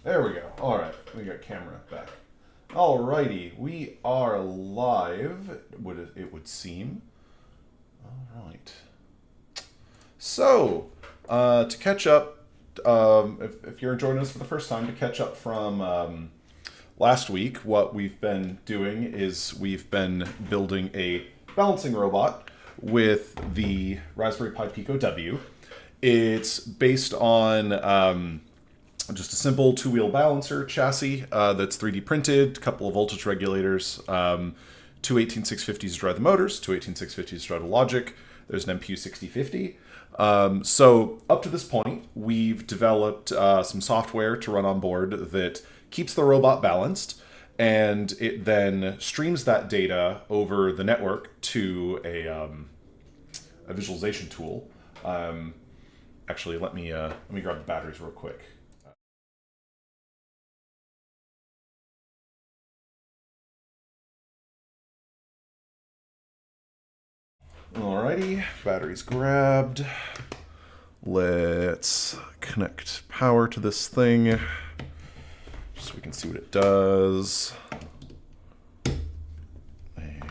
There we go. All right, we got camera back. Alrighty, we are live. It would seem. All right. So, to catch up, if you're joining us for the first time, to catch up from last week, what we've been doing is we've been building a balancing robot with the Raspberry Pi Pico W. It's based on just a simple two-wheel balancer chassis that's 3D printed, a couple of voltage regulators, two 18650s to drive the motors, two 18650s to drive the logic. There's an MPU 6050. So up to this point, we've developed some software to run on board that keeps the robot balanced, and it then streams that data over the network to a visualization tool. Actually, let me grab the batteries real quick. Alrighty, batteries grabbed. Let's connect power to this thing so we can see what it does. And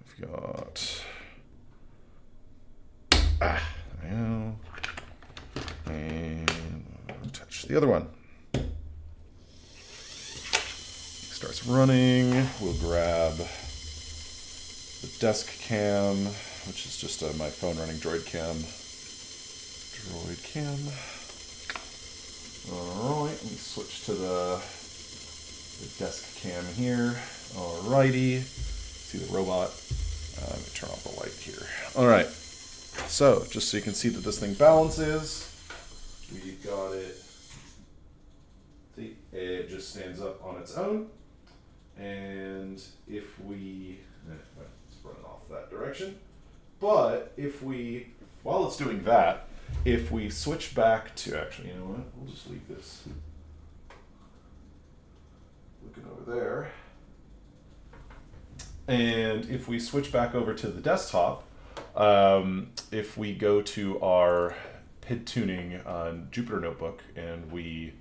we've got now, and touch the other one. Starts running. We'll grab the desk cam, which is just my phone running Droid Cam. Droid Cam. Alright, let me switch to the desk cam here. Alrighty. See the robot. Let me turn off the light here. Alright. So, just so you can see that this thing balances, we've got it. See, it just stands up on its own. And if we run it off that direction. But if we, while it's doing that, if we switch back to, actually, you know what? We'll just leave this looking over there. And if we switch back over to the desktop, if we go to our PID tuning on Jupyter Notebook and we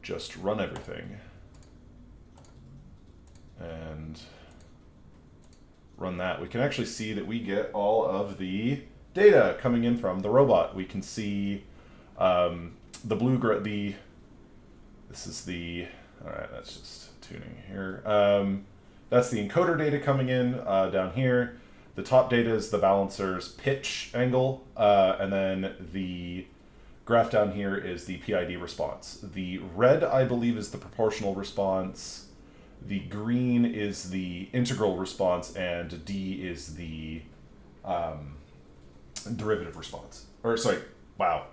just run everything and run that, we can actually see that we get all of the data coming in from the robot. We can see the this is the, all right, that's just tuning here. That's the encoder data coming in down here. The top data is the balancer's pitch angle, and then the graph down here is the PID response. The red, I believe, is the proportional response. The green is the integral response, and D is the derivative response. Or sorry, wow,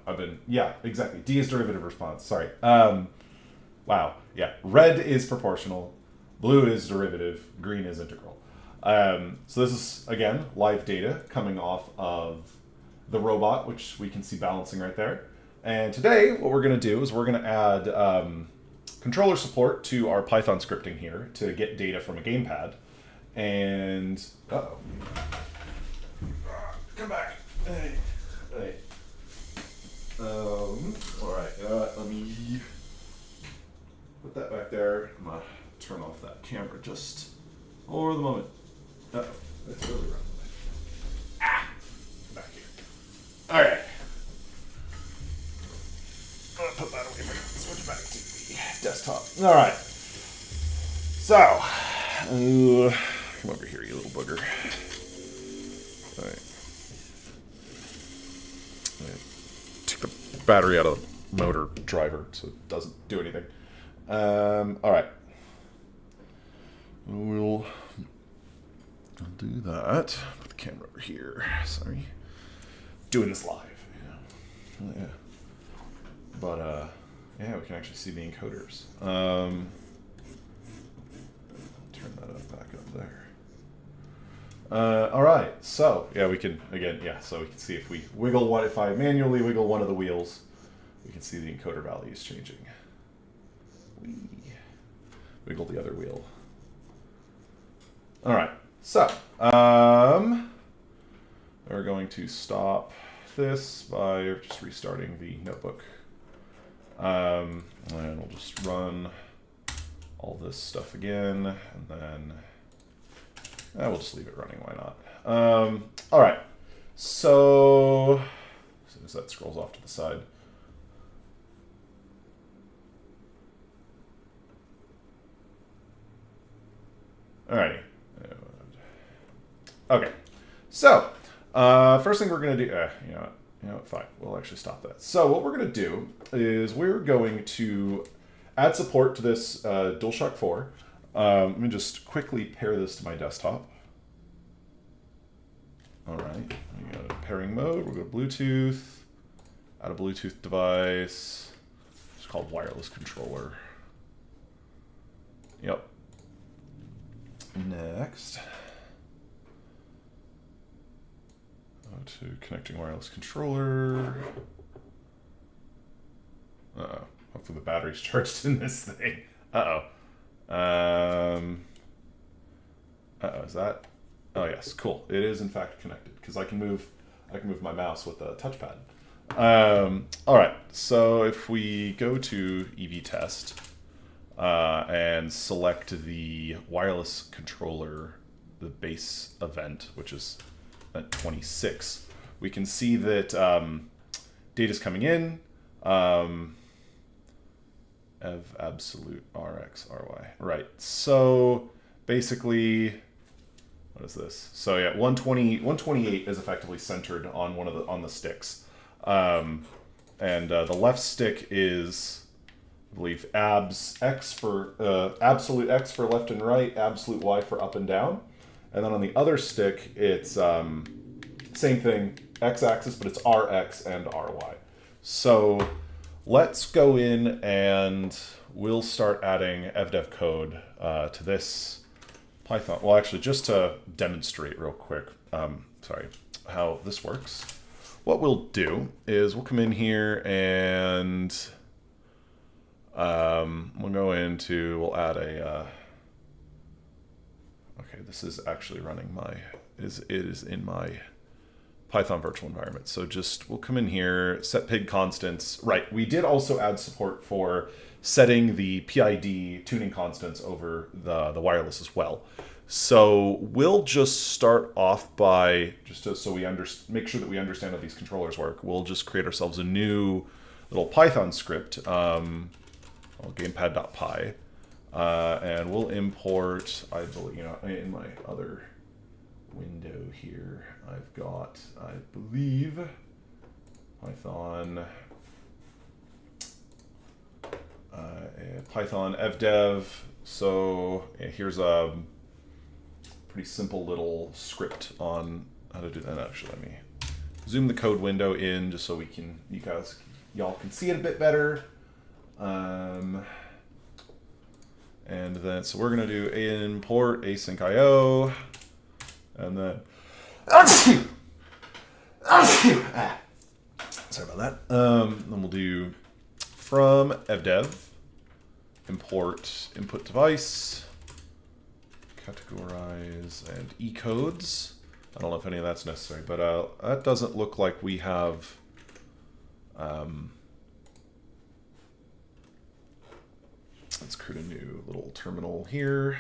yeah, exactly. D is derivative response, sorry. Wow, yeah, red is proportional, blue is derivative, green is integral. So this is, again, live data coming off of the robot, which we can see balancing right there. And today, what we're going to do is we're going to add controller support to our Python scripting here to get data from a Gamepad. And, uh-oh. Come back. Hey. Hey. All right, let me put that back there. I'm going to turn off that camera just for the moment. Uh-oh, that's really wrong. Back here. All right. I'm going to put that away. Switch back to the desktop. All right. So, come over here, you little booger. All right. Take the battery out of the motor driver so it doesn't do anything. All right. I'll do that. Put the camera over here. Sorry. Doing this live. Yeah. But, yeah, we can actually see the encoders. Turn that up back up there. All right. So, yeah, we can, again, yeah, so we can see if we wiggle one, if I manually wiggle one of the wheels, we can see the encoder values changing. We wiggle the other wheel. All right. So, we're going to stop this by just restarting the notebook. And we'll just run all this stuff again, and then we'll just leave it running. Why not? All right. So as soon as that scrolls off to the side. Alrighty. Okay. So first thing we're gonna do. You know what? Fine. We'll actually stop that. So what we're gonna do is we're going to add support to this DualShock 4. Let me just quickly pair this to my desktop. All right, we go to pairing mode. We'll go to Bluetooth, add a Bluetooth device. It's called wireless controller. Yep. Next. Go to connecting wireless controller. Uh-oh. Hopefully the battery's charged in this thing. Uh-oh. Uh-oh, is that? Oh yes, cool. It is in fact connected because I can move my mouse with a touchpad. All right. So if we go to EV test and select the wireless controller, the base event, which is at 26, we can see that data is coming in. Ev absolute RX RY. Right. So basically, what is this? So yeah, 128 is effectively centered on on the sticks, and the left stick is, I believe, abs X for absolute X for left and right, absolute Y for up and down, and then on the other stick it's same thing, X axis, but it's RX and RY. So let's go in and we'll start adding evdev code to this Python. Well, actually, just to demonstrate real quick, how this works. What we'll do is we'll come in here and we'll add a, okay, this is actually running it is in my Python virtual environment. So we'll come in here, set pig constants. Right, we did also add support for setting the PID tuning constants over the wireless as well. So we'll just start off by, so we make sure that we understand how these controllers work, we'll just create ourselves a new little Python script, gamepad.py, and we'll import, I believe, in my other window here, I've got, I believe, Python evdev. So here's a pretty simple little script on how to do that. Actually, let me zoom the code window in just so y'all can see it a bit better. And then, so we're gonna do import async IO, and then sorry about that. Then we'll do from evdev import input device, categorize, and ecodes. I don't know if any of that's necessary, but that doesn't look like we have let's create a new little terminal here.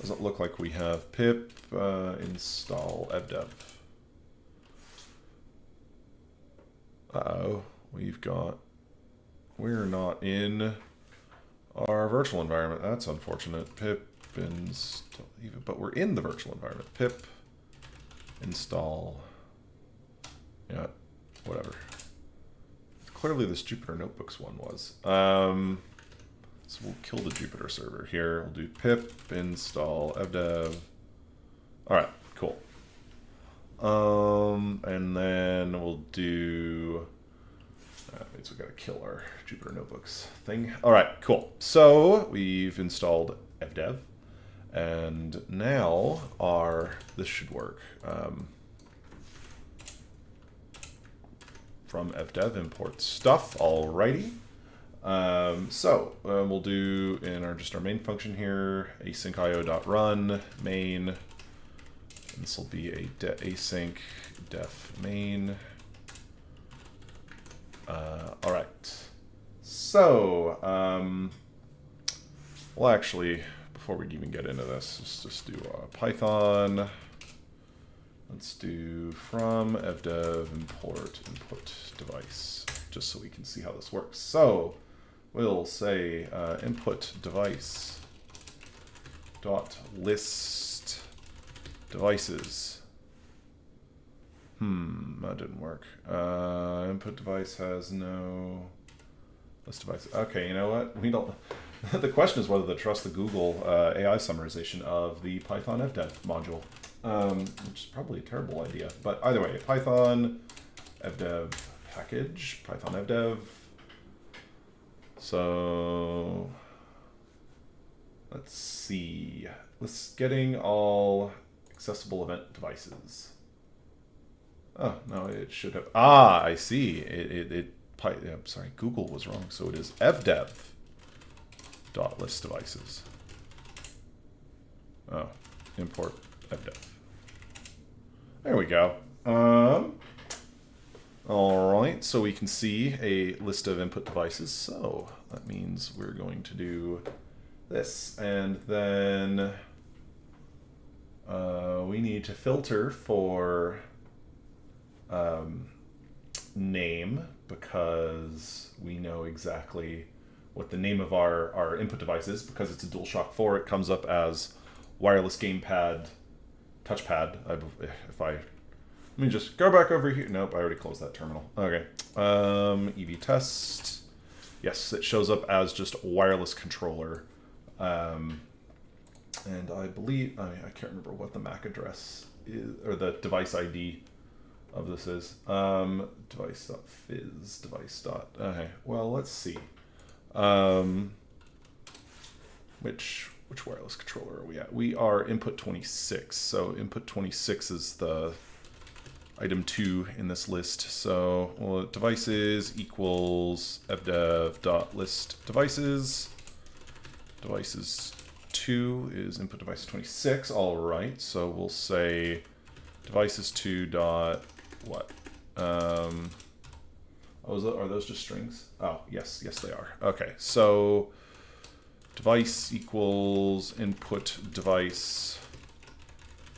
Doesn't look like we have pip install evdev. Uh-oh, we're not in our virtual environment. That's unfortunate. Pip install, but we're in the virtual environment. Pip install, yeah, whatever. Clearly this Jupyter Notebooks one was. So we'll kill the Jupyter server here. We'll do pip install evdev. All right, cool. And then we'll do, that means we gotta kill our Jupyter Notebooks thing. All right, cool. So we've installed evdev, and now this should work. From evdev import stuff, alrighty. We'll do in our main function here, async io.run main. And this will be a async def main. All right. So So, well, actually, before we even get into this, let's just do Python. Let's do from evdev import input device, just so we can see how this works. So, we'll say input device dot list devices. That didn't work. Input device has no list device. Okay, you know what? We don't. The question is whether to trust the Google AI summarization of the Python evdev module, which is probably a terrible idea. But either way, Python evdev package, Python evdev. So let's see. Let's getting all accessible event devices. Oh, no, it should have. Ah, I see. I'm sorry, Google was wrong. So it is evdev dot list devices. Oh, import evdev. There we go. All right, so we can see a list of input devices. So that means we're going to do this, and then we need to filter for name, because we know exactly what the name of our input device is, because it's a DualShock 4. It comes up as wireless gamepad touchpad. Let me just go back over here. Nope, I already closed that terminal. Okay. EV test. Yes, it shows up as just wireless controller. And I believe, I can't remember what the MAC address is, or the device ID of this is. Device.fizz, okay, well, let's see. Which wireless controller are we at? We are input 26. So input 26 is the item 2 in this list. So, well, devices equals evdev.list devices. Devices 2 is input device 26. All right. So we'll say devices 2 dot what? Are those just strings? Oh, yes, they are. Okay. So device equals input device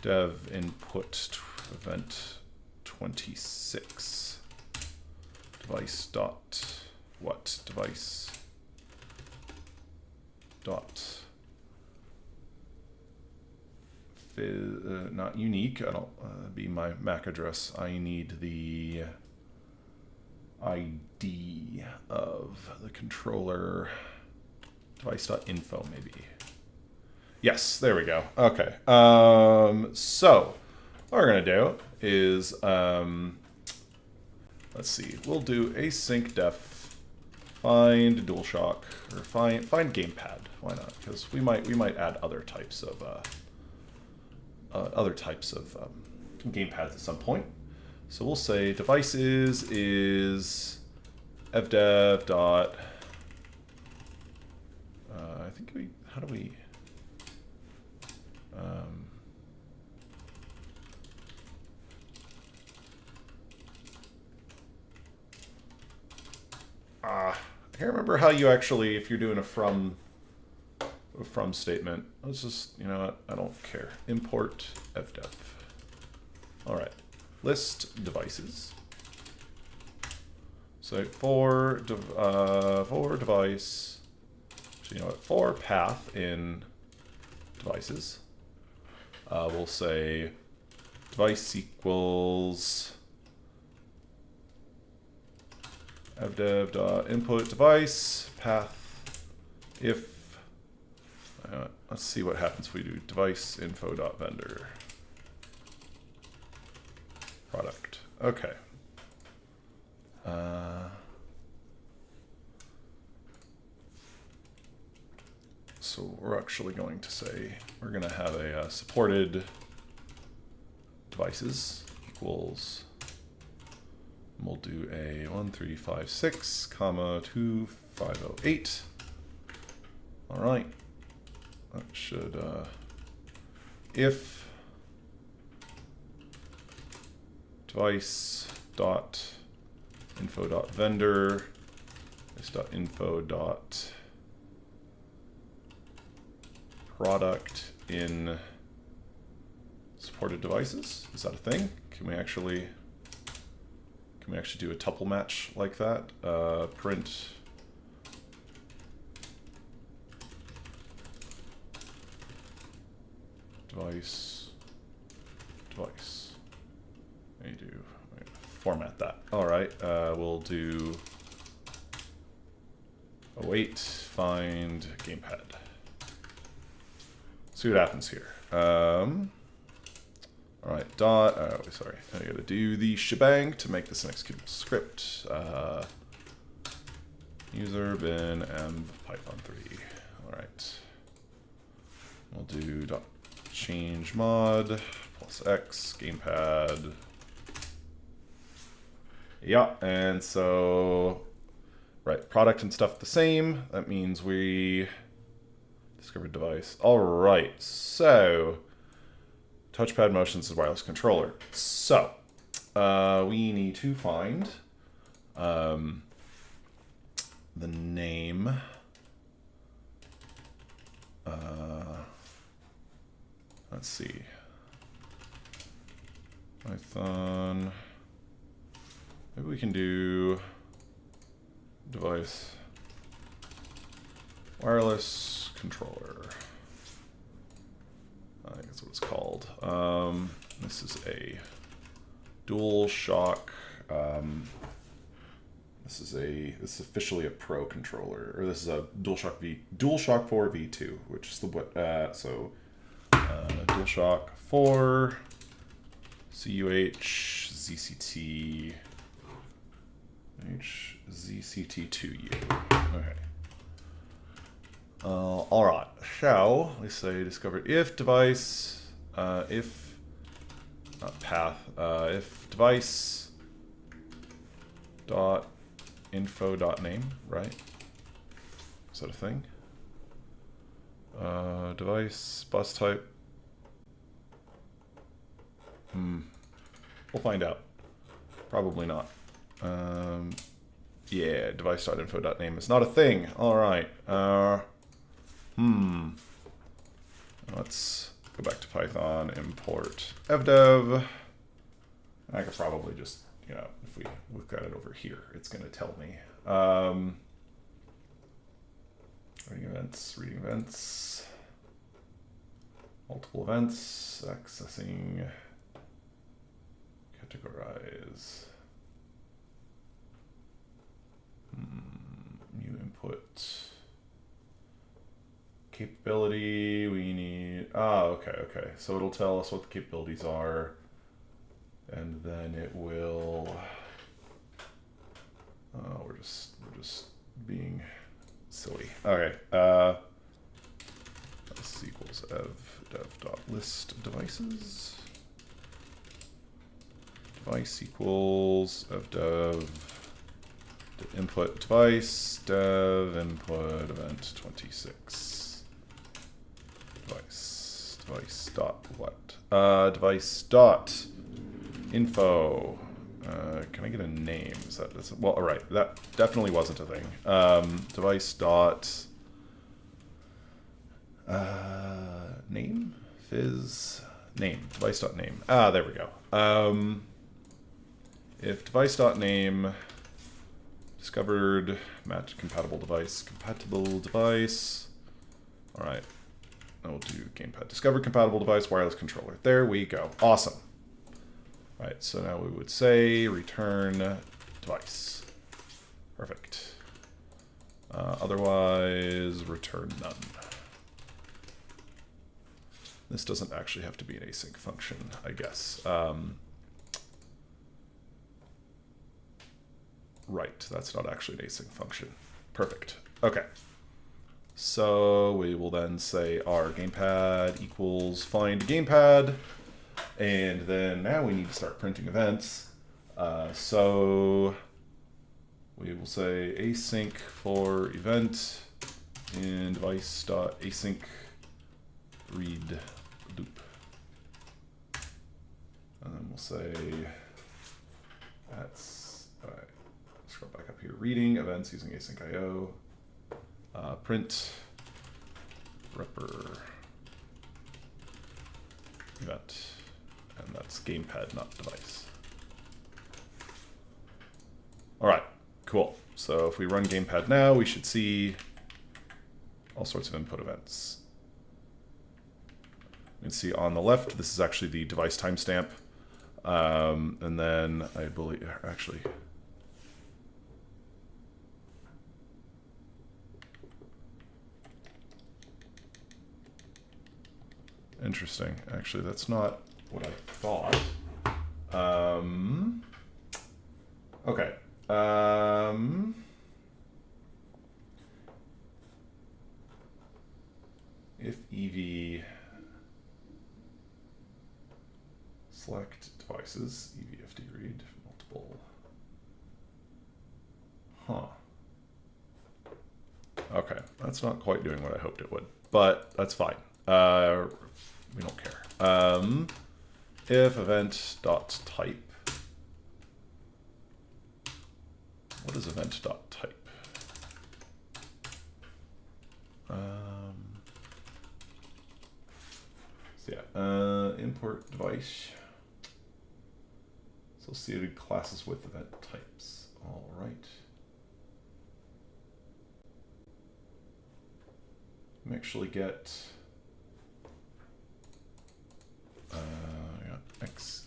dev input event 26 device dot what? Device dot not unique. I don't be my MAC address. I need the ID of the controller. Device.info maybe. Yes, there we go. Okay. So what we're gonna do is let's see. We'll do async def find DualShock, or find Gamepad. Why not? Because we might add other types of gamepads at some point. So we'll say devices is evdev dot. I think how do we? I can't remember how you actually, if you're doing a from statement. Let's just, you know what? I don't care. Import evdev. All right. List devices. So for device. So you know what? For path in devices, we'll say device equals evdev.input device path if. Let's see what happens if we do device info.vendor product. Okay. So we're actually going to say we're going to have a supported devices equals. We'll do a 1356, comma 2508. All right. That should, if device dot info dot vendor device.info.product in supported devices. Is that a thing? Can we actually do a tuple match like that? Print device. I need to format that. All right, we'll do await find gamepad. See what happens here. All right, sorry, I gotta do the shebang to make this an executable script. User bin env python 3. All right, we'll do dot change mod plus x gamepad. Yeah, and so, right, product and stuff the same. That means we discovered device. All right, so touchpad motions is wireless controller. So we need to find the name. Let's see. Python. Maybe we can do device wireless controller. I think that's what it's called. This is a DualShock. This is officially a Pro controller, or this is a DualShock 4 V2, which is the DualShock 4 CUH ZCT ZCT2U. Okay. All right. Shall we say discovered if device if device dot info dot name, right? Is that a thing? Device bus type. We'll find out. Probably not. Yeah, device.info.name is not a thing. All right. Let's go back to Python, import evdev. I could probably just, if we look at it over here, it's going to tell me. Reading events, multiple events, accessing, categorize. New input. Capability, we need, okay. So it'll tell us what the capabilities are, and then it will, we're just being silly. Okay, this equals evdev.list devices. Device equals evdev input device dev input event 26 device dot what device dot info. Can I get a name? Is that well? All right, that definitely wasn't a thing. Device dot name fizz name device dot name. There we go. If device dot name discovered match compatible device. All right, and we'll do gamepad. Discovered compatible device, wireless controller. There we go. Awesome. All right, so now we would say return device. Perfect. Otherwise, return none. This doesn't actually have to be an async function, I guess. Right, that's not actually an async function. Perfect. Okay. So we will then say our gamepad equals find gamepad, and then now we need to start printing events. So we will say async for event in device.async read loop. And then we'll say that's, all right, let's scroll back up here. Reading events using async IO. Print repr event. And that's gamepad, not device. All right, cool. So if we run gamepad now, we should see all sorts of input events. You can see on the left, this is actually the device timestamp. And then I believe, actually, interesting. Actually, that's not what I thought. Okay. If EV select devices, evfd read multiple. Huh. Okay, that's not quite doing what I hoped it would, but that's fine. We don't care. If event.type. What is event.type? So yeah, import device. Associated classes with event types. All right. We actually get X.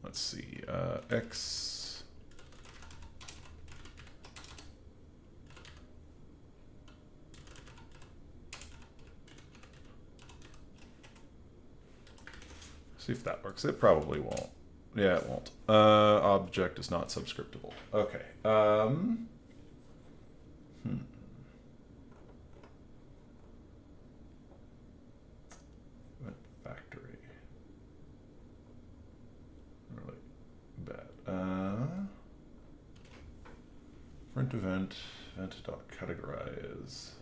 Let's see, X. See if that works. It probably won't. Yeah, it won't. Object is not subscriptable. Okay. Event factory. Really bad. Print event event.categorize.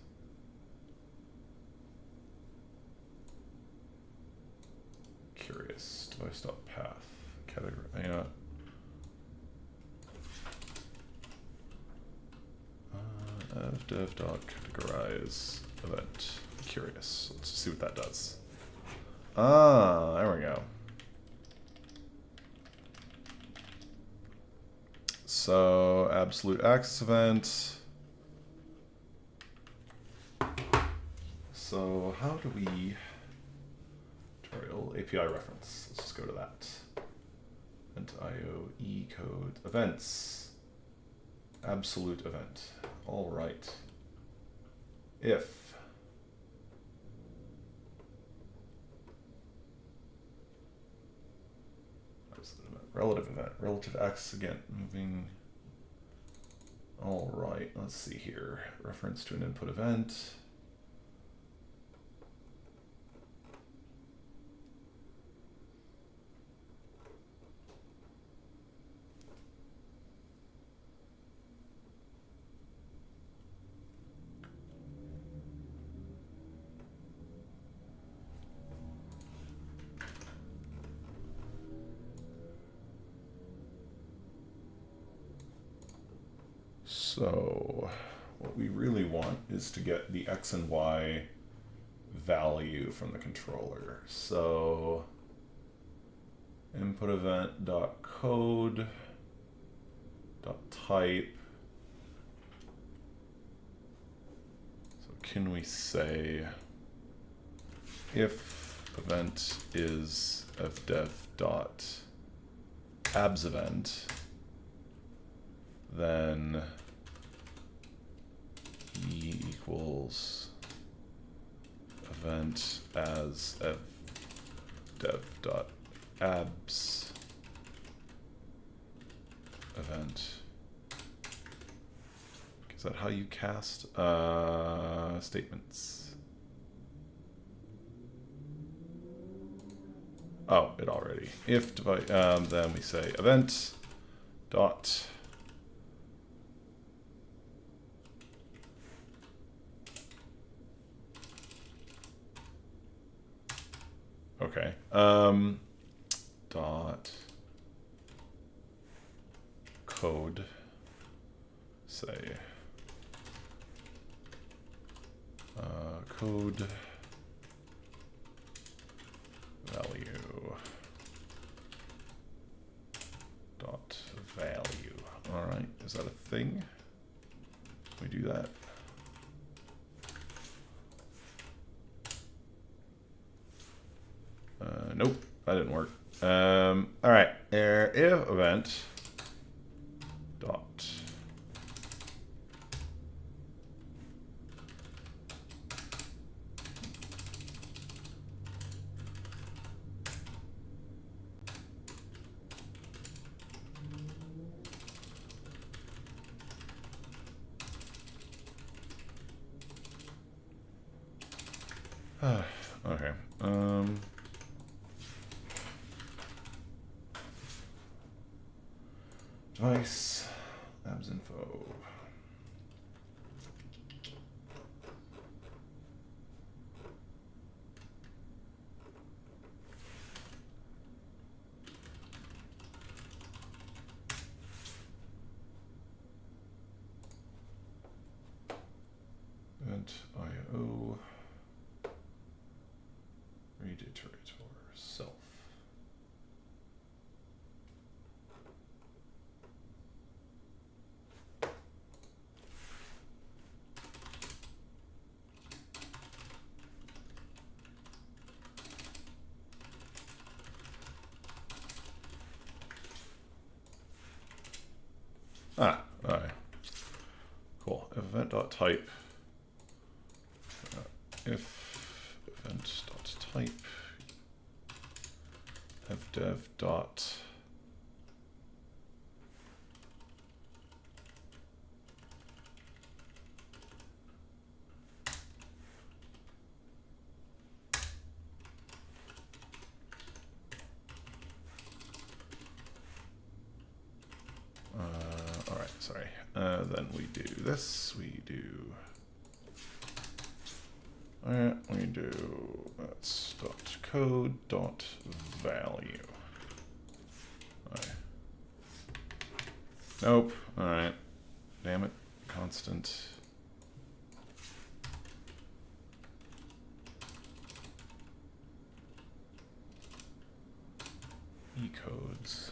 Curious device.path category. Yeah. Evdev.categorize event curious. Let's see what that does. Ah, there we go. So absolute access event. So how do we tutorial API reference? Let's just go to that. Event IO E code events. Absolute event. All right. If relative event, relative access again, moving. All right, let's see here. Reference to an input event. So what we really want is to get the X and Y value from the controller. So input event dot code dot type. So can we say if event is evdev dot abs event, then E equals event as evdev.abs event. Is that how you cast statements? Oh, it already. If device, then we say event dot okay. Dot code, say code value dot value. All right, is that a thing? Can we do that? Nope, that didn't work. All right, if event dot okay. Device abs info. Event IO. Read iterator self. Ah, all right. Cool. Event.type. If event.type evdev dot all right, sorry. Then we do this. We do. All right, we do. That's dot code dot value. All right. Nope. All right. Damn it. Constant. E-codes.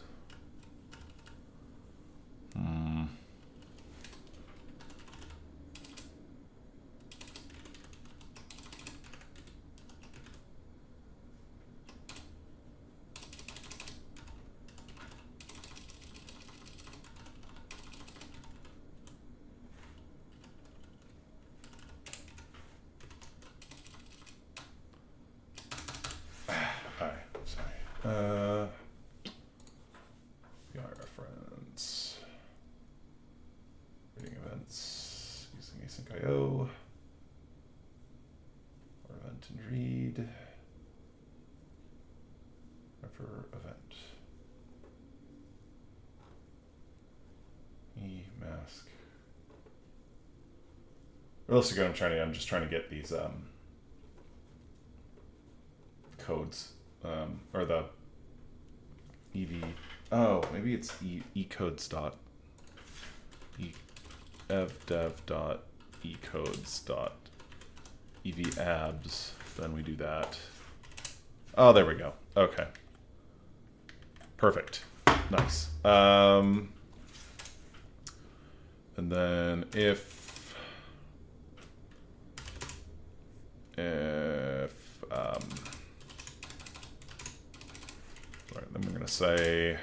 BI reference. Reading events using async IO. Or event and read. Refer event. E-mask. What else again? I'm just trying to get these codes. Or the EV. Oh, maybe it's ecodes dot evdev dot ecodes dot evabs. Then we do that. Oh, there we go. Okay. Perfect. Nice. And then if right, then we're going to say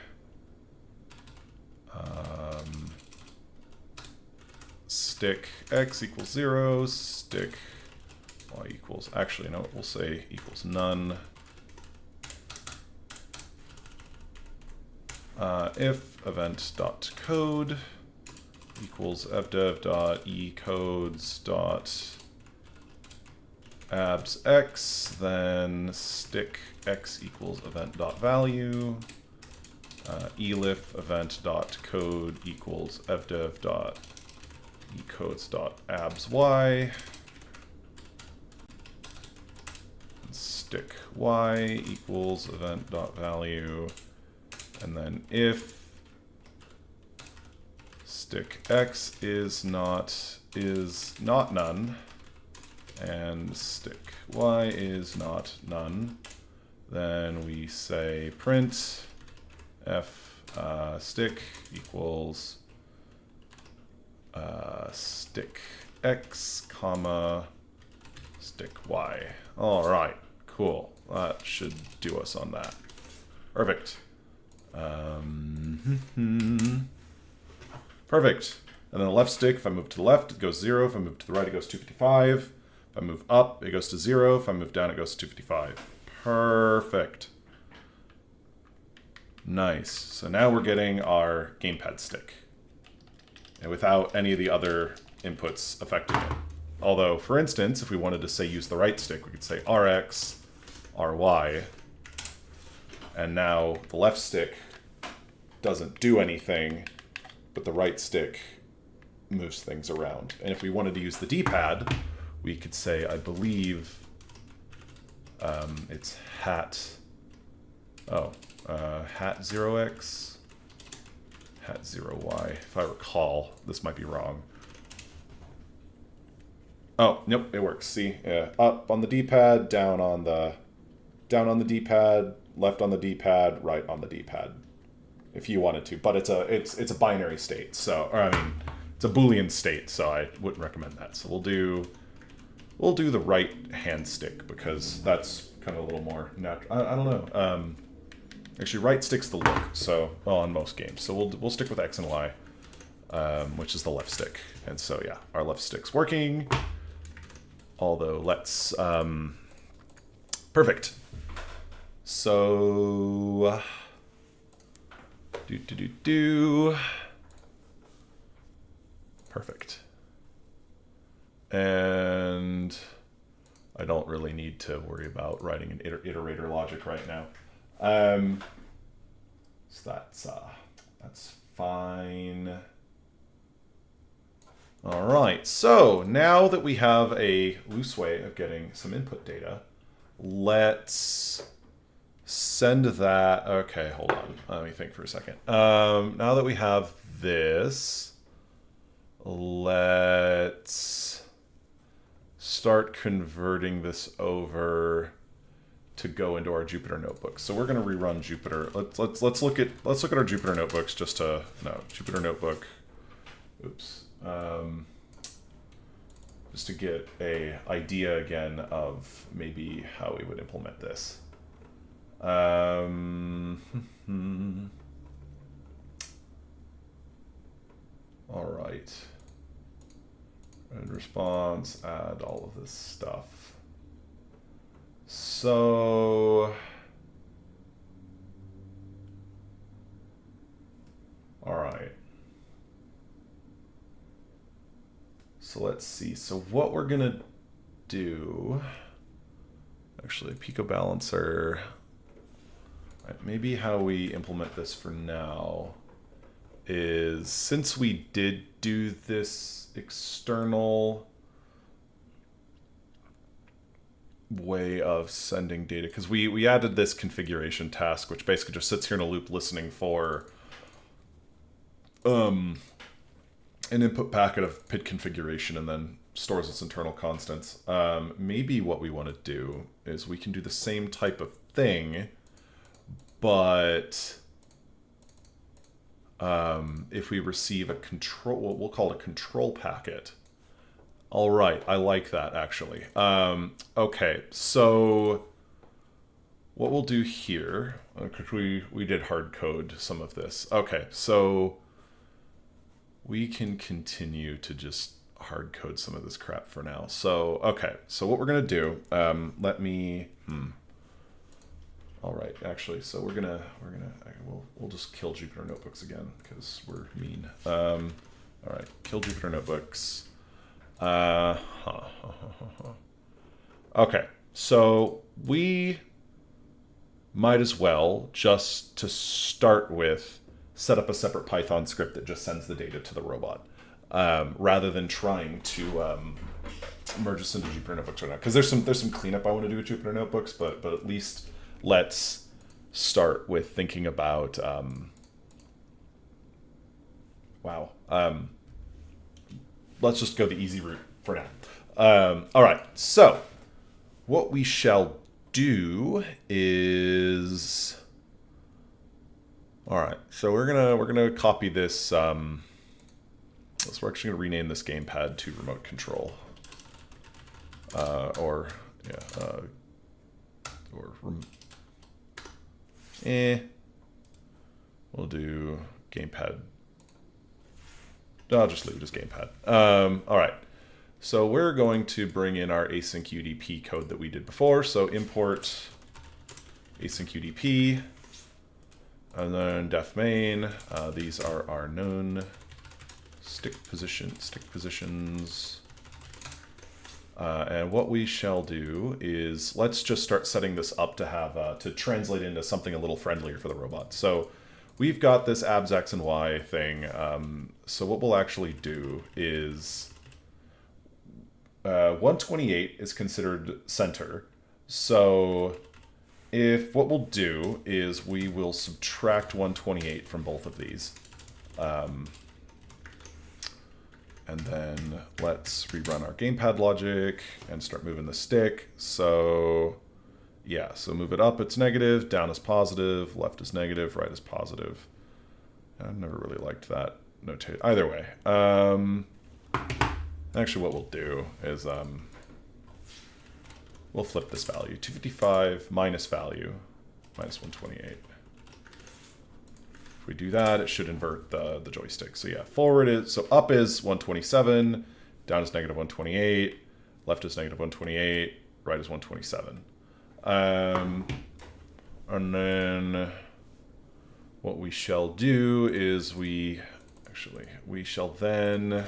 stick x equals 0, stick y equals, actually, no, we'll say equals none. If event.code equals evdev.ecodes.abs x, then stick x equals event.value. Elif event.code equals evdev.ecodes.abs y. Stick y equals event.value. And then if stick X is not none, and stick Y is not none. Then we say print f stick equals stick X comma stick Y. All right, cool. That should do us on that. Perfect. Perfect. And then the left stick, if I move to the left, it goes 0. If I move to the right, it goes 255. If I move up, it goes to 0. If I move down, it goes to 255. Perfect. Nice. So now we're getting our gamepad stick, and without any of the other inputs affecting it. Although, for instance, if we wanted to say use the right stick, we could say RX, RY, and now the left stick doesn't do anything, but the right stick moves things around. And if we wanted to use the D-pad, we could say, I believe, it's hat 0x, hat 0y. If I recall, this might be wrong. Oh, nope, it works. See, up on the D-pad, down on the D-pad, left on the D-pad, right on the D-pad, if you wanted to. But it's a binary state, so, or I mean, it's a Boolean state, so I wouldn't recommend that. So we'll do the right hand stick because that's kind of a little more natural. I don't know. Actually, right stick's the look. So on most games, so we'll stick with X and Y, which is the left stick. And so yeah, our left stick's working. Although let's perfect. So perfect. And I don't really need to worry about writing an iterator logic right now. So that's fine. All right, so now that we have a loose way of getting some input data, let's send that. Okay, hold on. Let me think for a second. Now that we have this, let's start converting this over to go into our Jupyter notebooks. So we're going to rerun Jupyter. Let's look at our Jupyter notebooks just to Jupyter notebook. Oops. Just to get a idea again of maybe how we would implement this. All right. And response, add all of this stuff. So, all right. So let's see. So what we're gonna do, actually, Pico balancer. Right, maybe how we implement this for now is, since we did do this external way of sending data, because we added this configuration task, which basically just sits here in a loop listening for an input packet of PID configuration and then stores its internal constants. Maybe what we want to do is we can do the same type of thing, but if we receive a control, what we'll call a control packet. All right, I like that actually. Okay, so what we'll do here, because we did hard code some of this. Okay, so we can continue to just hard code some of this crap for now. So okay, so what we're gonna do, let me. All right, actually, so we'll just kill Jupyter Notebooks again because we're mean. All right, kill Jupyter Notebooks. Okay, so we might as well, just to start with, set up a separate Python script that just sends the data to the robot, rather than trying to merge this into Jupyter Notebooks right now. Because there's some cleanup I want to do with Jupyter Notebooks, but at least let's start with thinking about Wow. Let's just go the easy route for now. All right. So what we shall do is, all right. So we're gonna copy this. So we're actually gonna rename this gamepad to remote control. Or we'll do gamepad. I'll just leave it as gamepad. All right. So we're going to bring in our async UDP code that we did before. So import async UDP, and then def main. These are our known stick positions. And what we shall do is let's just start setting this up to have to translate into something a little friendlier for the robot. So we've got this abs X and Y thing. So what we'll actually do is 128 is considered center. So if what we'll do is we will subtract 128 from both of these. And then let's rerun our gamepad logic and start moving the stick. So yeah, so move it up, it's negative, down is positive, left is negative, right is positive. I've never really liked that notate. Either way. Actually, what we'll do is we'll flip this value. 255 minus value, minus 128. If we do that, it should invert the joystick. So yeah, forward is, so up is 127, down is negative 128, left is negative 128, right is 127. And then what we shall do is we shall then,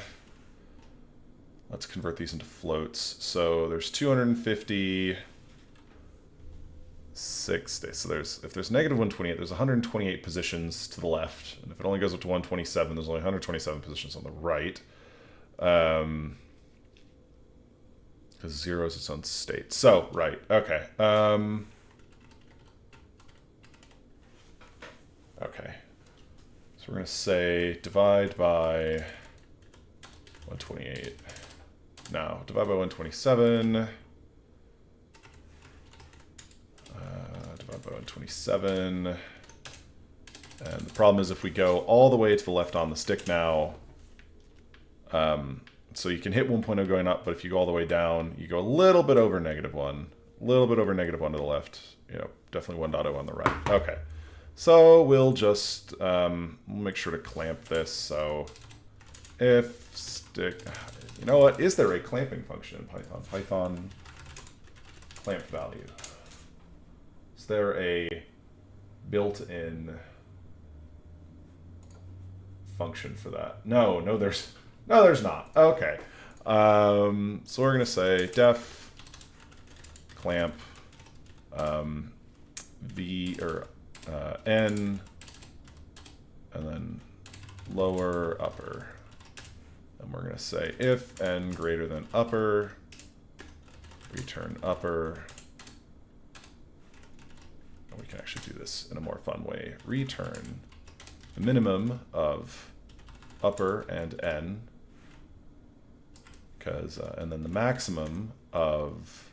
let's convert these into floats. So there's 256 days. So if there's negative 128, there's 128 positions to the left. And if it only goes up to 127, there's only 127 positions on the right. Because 0 is its own state. So, right, okay. Okay. So we're going to say divide by 128. Now, divide by 127. Divide by 127. And the problem is if we go all the way to the left on the stick now, so you can hit 1.0 going up, but if you go all the way down, you go a little bit over -1. A little bit over -1 to the left. You know, definitely 1.0 on the right. Okay. So we'll just make sure to clamp this. So if stick, you know what? Is there a clamping function in Python? Python clamp value. Is there a built-in function for that? No, there's not. Okay. So we're gonna say def clamp v or n, and then lower upper. And we're going to say if n greater than upper, return upper. And we can actually do this in a more fun way. Return the minimum of upper and n, because and then the maximum of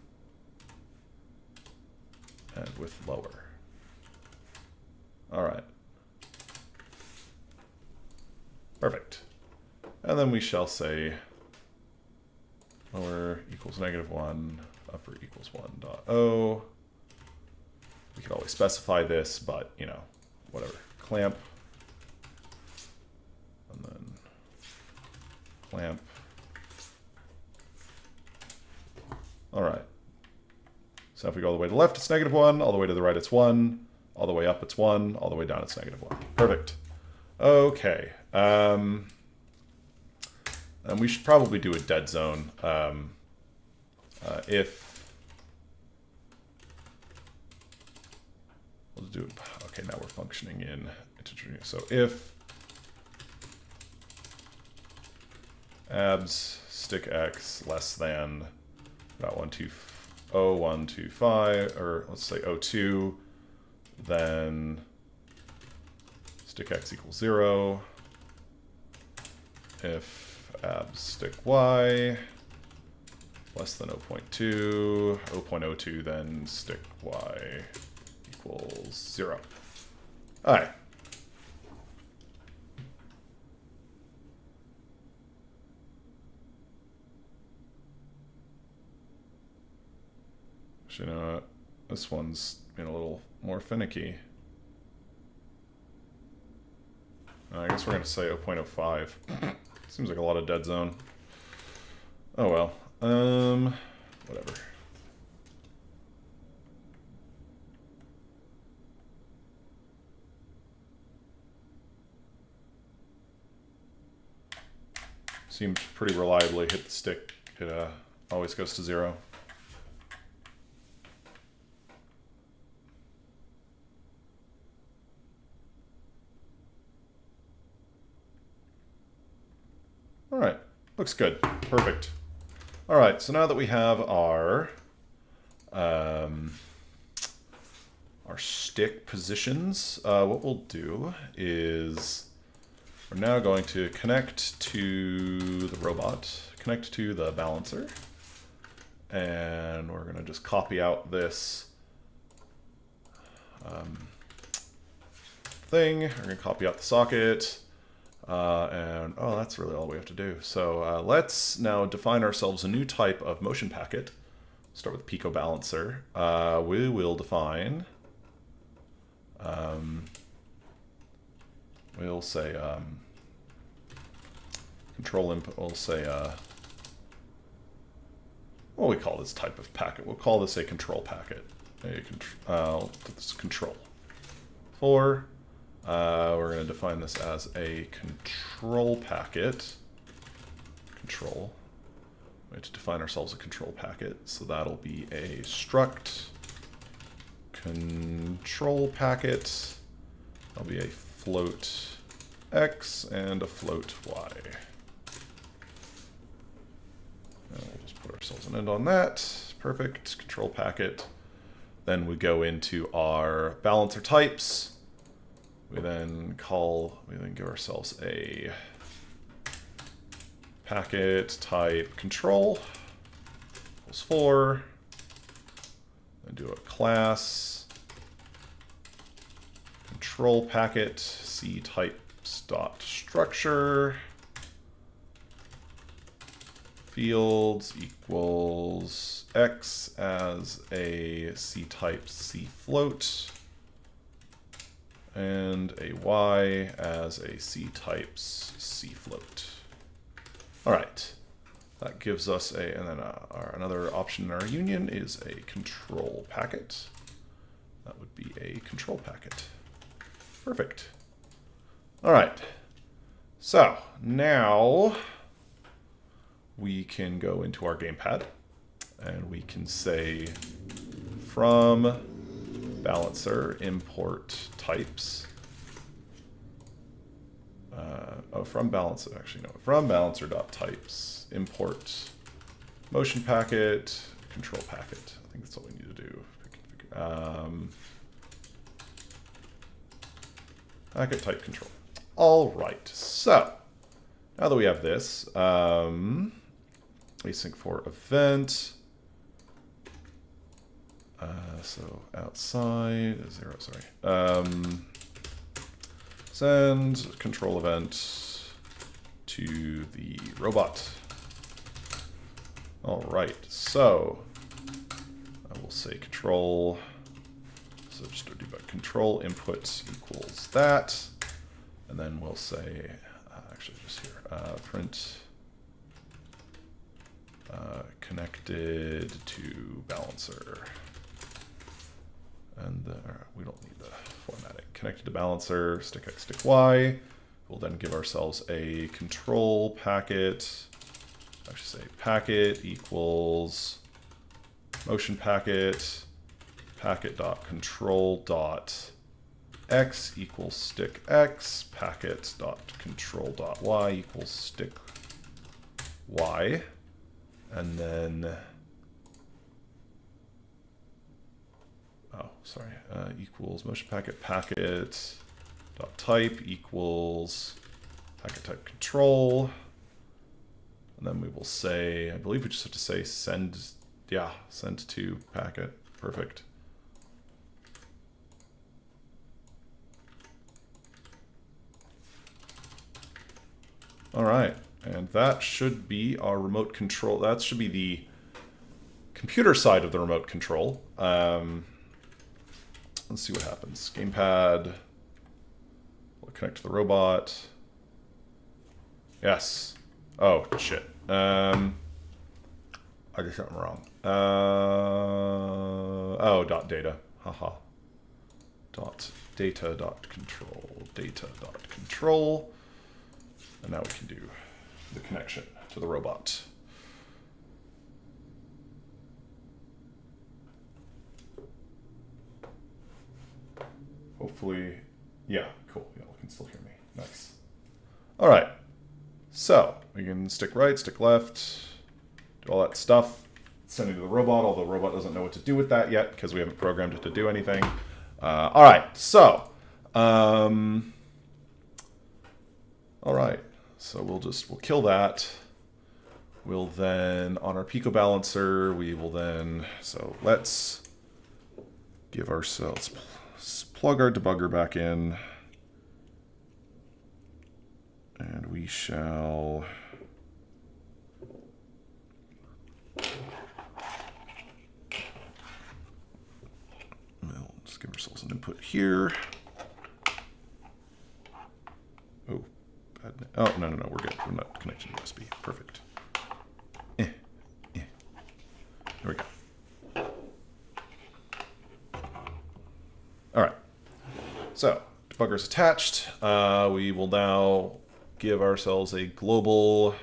and with lower. All right. Perfect. And then we shall say lower equals -1, upper equals 1.0. We could always specify this, but, you know, whatever. Clamp. And then clamp. All right. So if we go all the way to the left, it's -1. All the way to the right, it's 1. All the way up, it's 1. All the way down, it's -1. Perfect. Okay. And we should probably do a dead zone. If we'll do it. Okay, now we're functioning in integer. So if abs stick x less than about 125, or let's say 02. Then stick x equals 0, if abs stick y less than 0.2, 0.02, then stick y equals 0. All right. Actually, you know what? This one's been a little more finicky. I guess we're going to say 0.05. Seems like a lot of dead zone. Oh well. Whatever. Seems pretty reliably hit the stick. It always goes to 0. All right, looks good. Perfect. All right, so now that we have our stick positions, what we'll do is we're now going to connect to the robot, connect to the balancer, and we're going to just copy out this thing. We're going to copy out the socket. And oh, that's really all we have to do. So let's now define ourselves a new type of motion packet. Start with Pico balancer. We will define, we'll say control input, we'll say, what do we call this type of packet? We'll call this a control packet. I'll put this control. We're going to define this as a control packet. Control. We have to define ourselves a control packet, so that'll be a struct control packet. That'll be a float x and a float y. And we'll just put ourselves an end on that. Perfect. Control packet. Then we go into our balancer types. We then give ourselves a packet type control equals 4. Then do a class control packet c types dot structure fields equals x as a c type c float, and a y as a c types c float. All right, that gives us a, and then another option in our union is a control packet. That would be a control packet. Perfect. All right, so now we can go into our gamepad and we can say from balancer import types. From balancer, actually no, from balancer dot types import motion packet, control packet. I think that's all we need to do. Packet type control. All right, so now that we have this, async for event. So outside 0, sorry. Send control event to the robot. All right, so I will say control. So just do debug control input equals that, and then we'll say actually just here print connected to balancer. And we don't need the formatting. Connected to balancer, stick x, stick y. We'll then give ourselves a control packet. I should say packet equals motion packet, packet dot control dot x equals stick x, packet dot control dot y equals stick y, and then equals motion packet packet dot type equals packet type control And then we will say, I believe we just have to say send, yeah, send to packet. Perfect. All right, and that should be our remote control. That should be the computer side of the remote control. Let's see what happens. Gamepad. We'll connect to the robot. Yes. Oh, shit. I did something wrong. Oh, dot data. Haha. Dot data dot control. Data dot control. And now we can do the connection to the robot. Hopefully, yeah, cool. Yeah, we can still hear me. Nice. All right. So we can stick right, stick left, do all that stuff, send it to the robot, although the robot doesn't know what to do with that yet because we haven't programmed it to do anything. All right. So, all right. So we'll kill that. We'll then, on our Pico balancer, we will then, so let's give ourselves, plug our debugger back in. And we shall we'll just give ourselves an input here. Oh, bad. Oh, no, we're good. We're not connected to USB. Perfect. There we go. All right. So, debugger's attached. We will now give ourselves a global,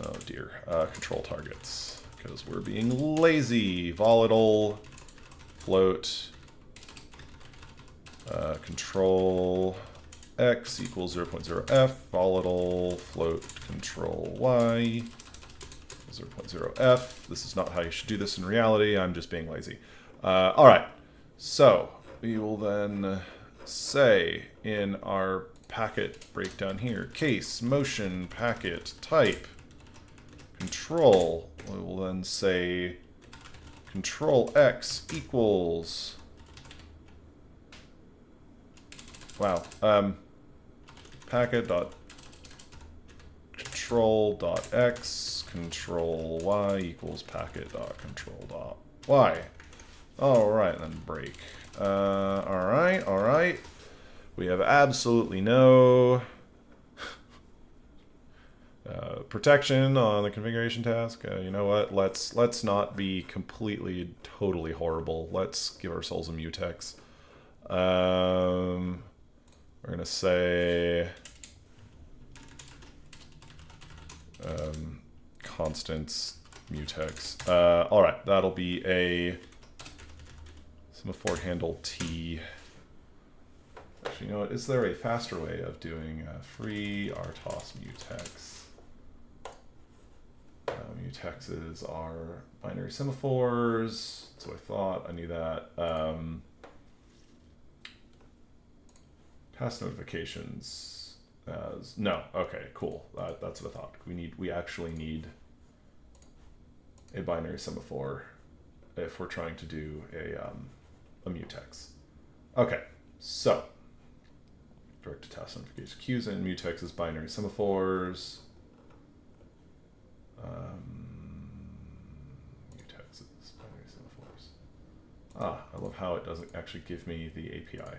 oh dear, control targets, because we're being lazy. Volatile, float, control x equals 0.0f, volatile, float, control y, 0.0f. This is not how you should do this in reality. I'm just being lazy. All right, so we will then say in our packet breakdown here, case, motion, packet, type, control. We will then say control x equals, wow, packet dot control dot x, control y equals packet dot control dot y. All right, then break. All right. We have absolutely no protection on the configuration task. You know what? Let's not be completely, totally horrible. Let's give ourselves a mutex. We're gonna say constants mutex. All right, that'll be a semaphore handle T. Actually, you know what? Is there a faster way of doing free RTOS mutex? Mutexes are binary semaphores, so I thought I knew that. Task notifications as no. Okay, cool. That's what I thought. We actually need a binary semaphore if we're trying to do a mutex. Okay, so. Direct to task notification queues and mutex is binary semaphores. Mutex is binary semaphores. I love how it doesn't actually give me the API.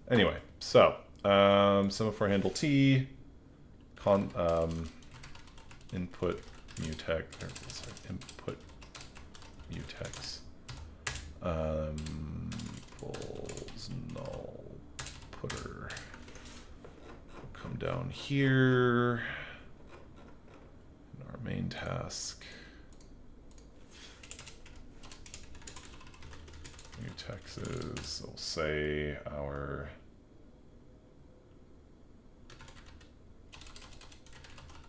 Anyway, so semaphore handle T, input mutex, sorry, input mutex equals null putter. We'll come down here in our main task. Mutexes, we'll say our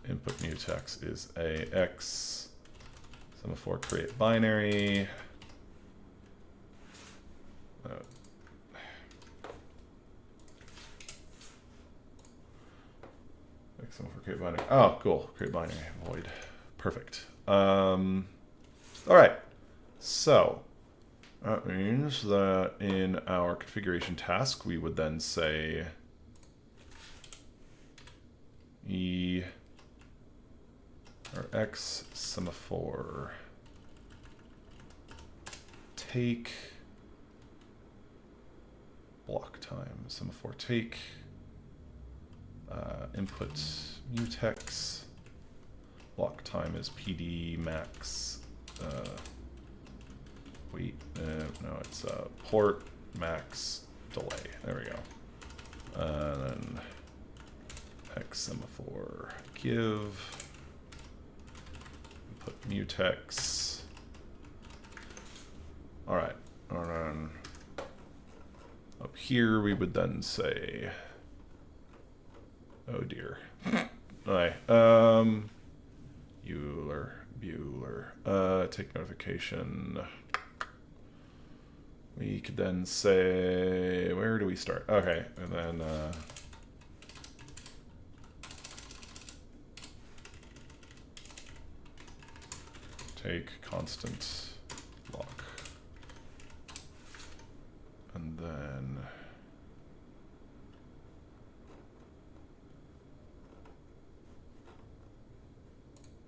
input mutex is a x semaphore create binary. Semaphore create binary. Oh, cool. Create binary void. Perfect. All right. So that means that in our configuration task, we would then say E or X semaphore take block time. Semaphore take input mutex. Block time is PD max. No, it's port max delay. There we go. Then X semaphore give. Input mutex. All right. And then up here we would then say, oh dear. All right. Bueller. Take notification. We could then say, where do we start? Okay, and then take constant lock. And then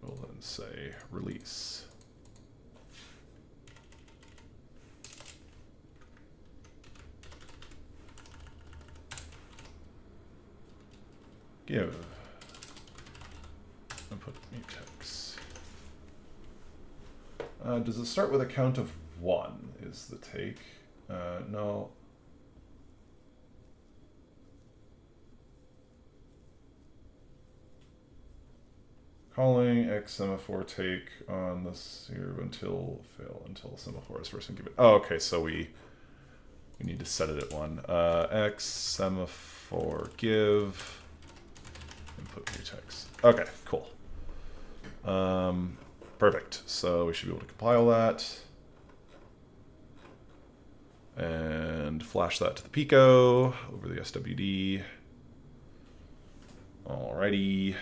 we'll then say release. Give input mutex. Does it start with a count of 1 is the take? No. Calling X semaphore take on this here until semaphore is first and give it. Oh, okay, so we need to set it at 1. X semaphore give input mutex. Okay, cool. Perfect. So we should be able to compile that and flash that to the Pico over the SWD. Alrighty.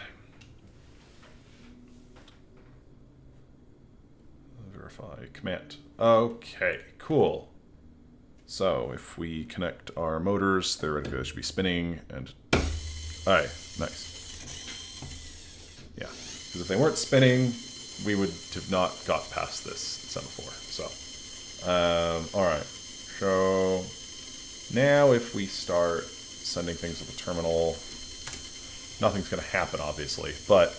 Verify command. Okay, cool. So if we connect our motors, theoretically they should be spinning and alright, nice. Yeah, because if they weren't spinning, we would have not got past this semaphore. So, alright. So now if we start sending things to the terminal, nothing's going to happen, obviously, but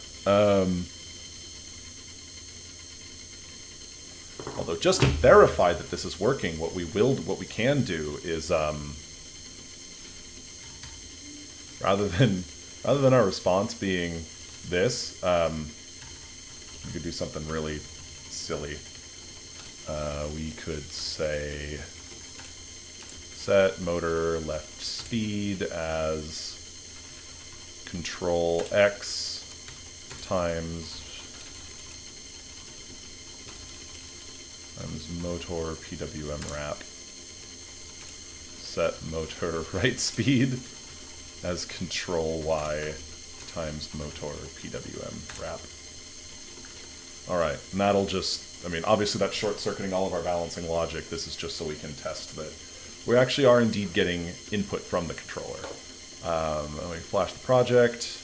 although just to verify that this is working, what we can do is rather than our response being this, we could do something really silly. We could say set motor left speed as control X times motor PWM wrap. Set motor right speed as control Y times motor PWM wrap. Alright, and that'll just, I mean, obviously that's short-circuiting all of our balancing logic. This is just so we can test that we actually are indeed getting input from the controller. Let me flash the project.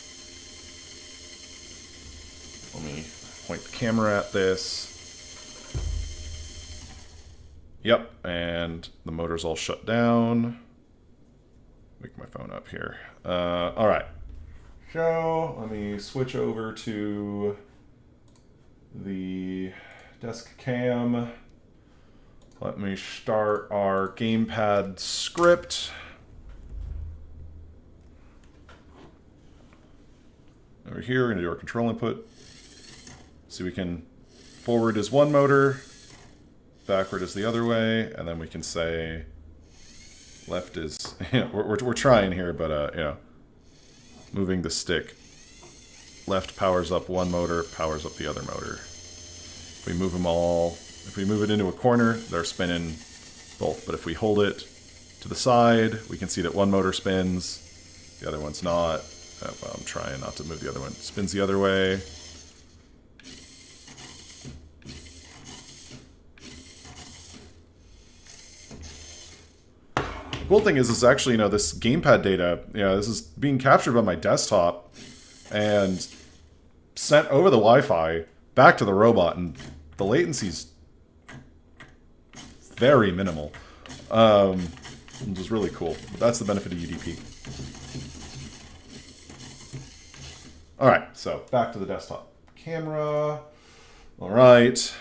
Let me point the camera at this. Yep, and the motor's all shut down. Wake my phone up here. All right. So let me switch over to the desk cam. Let me start our Gamepad script. Over here, we're going to do our control input. So we can forward is one motor, backward is the other way, and then we can say left is, we're trying here, but moving the stick. Left powers up one motor, powers up the other motor. If we move them all, if we move it into a corner, they're spinning both. But if we hold it to the side, we can see that one motor spins, the other one's not. well, I'm trying not to move the other one. Spins the other way. The cool thing is actually, this gamepad data, this is being captured by my desktop and sent over the Wi-Fi back to the robot, and the latency's very minimal, which is really cool. But that's the benefit of UDP. All right, so back to the desktop camera. All right,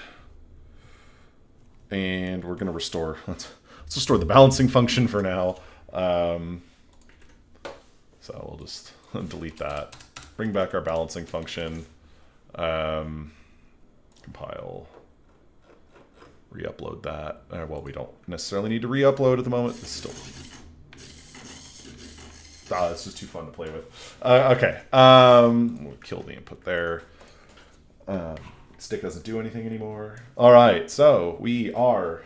and we're gonna restore. Let's restore the balancing function for now. So we'll just delete that. Bring back our balancing function. Compile. Re-upload that. Well, we don't necessarily need to re-upload at the moment. It's still. This is too fun to play with. Okay. We'll kill the input there. Stick doesn't do anything anymore. All right. So we're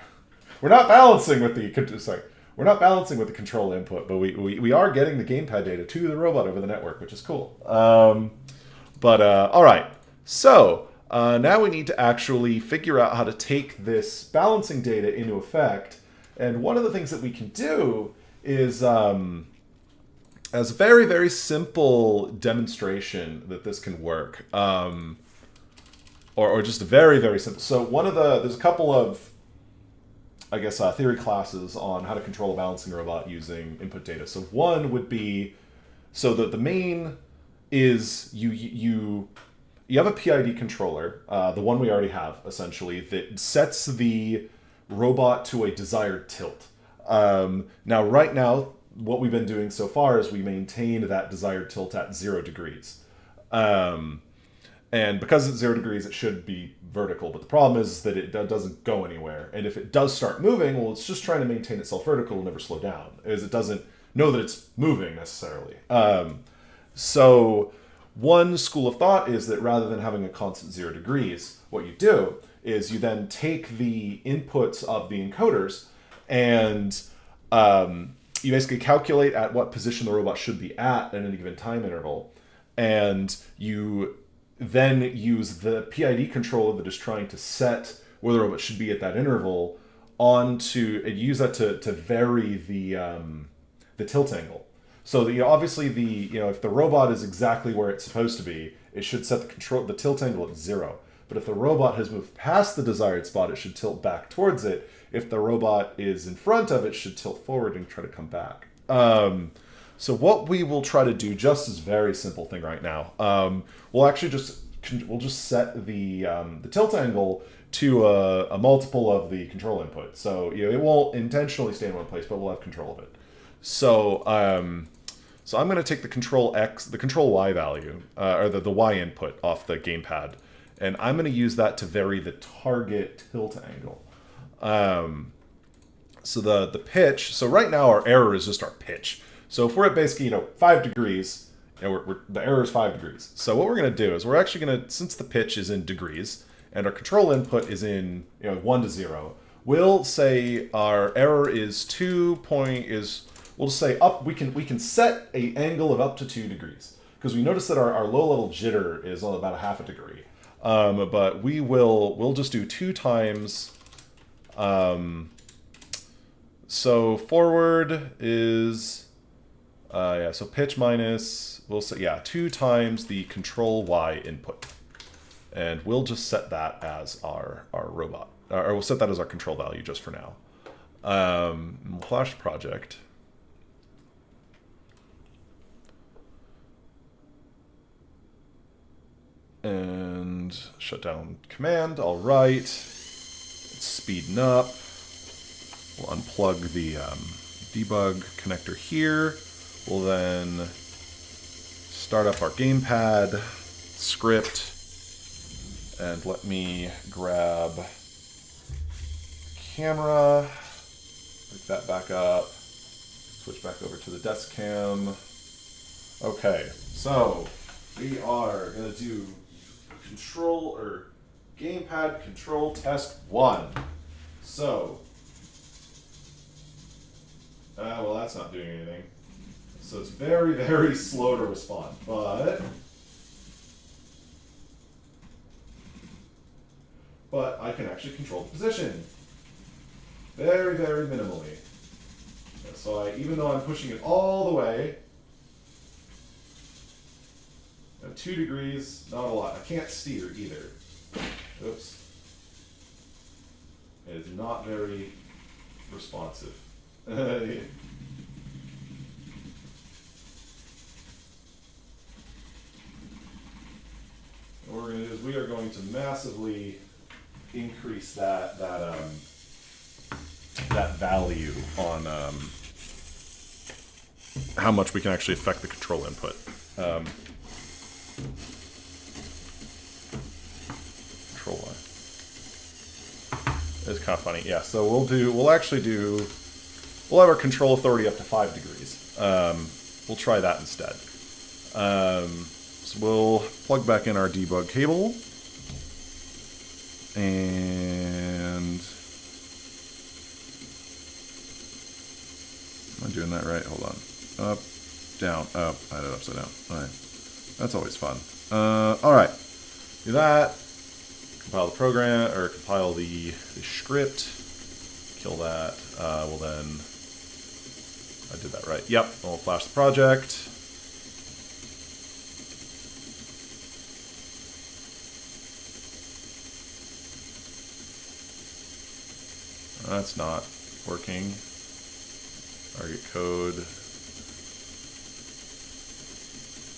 not balancing with the we're not balancing with the control input, but we are getting the gamepad data to the robot over the network, which is cool. All right. So now we need to actually figure out how to take this balancing data into effect. And one of the things that we can do is as a very, very simple demonstration that this can work, or just a very, very simple. So there's a couple of, I guess, theory classes on how to control a balancing robot using input data. So one would be, so the main is you have a PID controller, the one we already have, essentially, that sets the robot to a desired tilt. Now, right now, what we've been doing so far is we maintain that desired tilt at 0 degrees. And because it's 0 degrees, it should be vertical. But the problem is that it doesn't go anywhere. And if it does start moving, well, it's just trying to maintain itself vertical and never slow down, as it doesn't know that it's moving necessarily. So one school of thought is that rather than having a constant 0 degrees, what you do is you then take the inputs of the encoders and you basically calculate at what position the robot should be at any given time interval. And you then use the PID controller that is trying to set where the robot should be at that interval use that to vary the tilt angle. So obviously if the robot is exactly where it's supposed to be, it should set the tilt angle at 0. But if the robot has moved past the desired spot, it should tilt back towards it. If the robot is in front of it, it should tilt forward and try to come back. So what we will try to do, just as very simple thing right now, we'll just set the tilt angle to a multiple of the control input. So it won't intentionally stay in one place, but we'll have control of it. So I'm going to take the control Y value, or the Y input off the gamepad, and I'm going to use that to vary the target tilt angle. So the pitch. So right now our error is just our pitch. So if we're at basically 5 degrees, the error is 5 degrees. So what we're going to do is we're actually going to, since the pitch is in degrees and our control input is in 1 to 0, we'll say our error is we'll just say up. We can set a angle of up to 2 degrees because we notice that our low level jitter is on about a half a degree. But we'll just do 2 times. So forward is so pitch minus, we'll say 2 times the control Y input, and we'll just set that as our robot, or we'll set that as our control value just for now. We'll flash the project. And shut down command. All right. It's speeding up. We'll unplug the debug connector here. We'll then start up our gamepad script. And let me grab camera. Pick that back up. Switch back over to the desk cam. Okay, so we are going to do gamepad control test 1. So, well, that's not doing anything. So it's very, very slow to respond, but I can actually control the position very, very minimally. So even though I'm pushing it all the way, 2 degrees, not a lot. I can't steer either. Oops. It is not very responsive. What we're going to do is we are going to massively increase that value on how much we can actually affect the control input. Control line. It's kind of funny, yeah. So we'll have our control authority up to 5 degrees. We'll try that instead. So we'll plug back in our debug cable, and am I doing that right? Hold on. Up, down, up. I had it upside down. All right, that's always fun. All right, do that. Compile the program, or compile the script. Kill that. We'll then. I did that right. Yep. We'll flash the project. That's not working. Target code.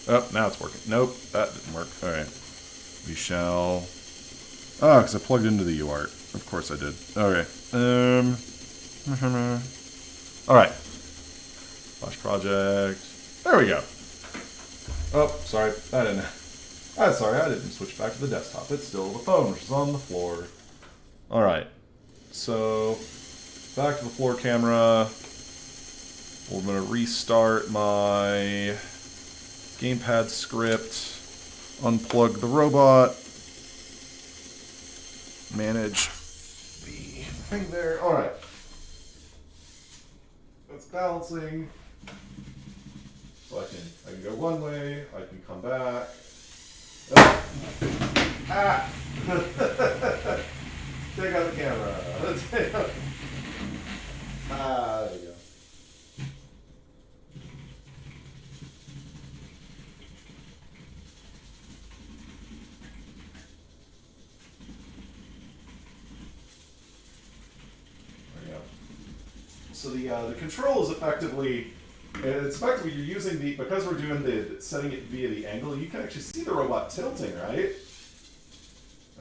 Oh, now it's working. Nope, that didn't work. All right. We shall. Oh, because I plugged into the UART. Of course I did. Okay. All right. Flash project. There we go. Oh, sorry. I didn't switch back to the desktop. It's still the phone, which is on the floor. All right. So, back to the floor camera. We're going to restart my Gamepad script. Unplug the robot. Manage the thing there. All right. That's balancing. So I can go one way. I can come back. Oh. Ah! Take out the camera. There you go. So the control is effectively, you're using because we're doing setting it via the angle, you can actually see the robot tilting, right?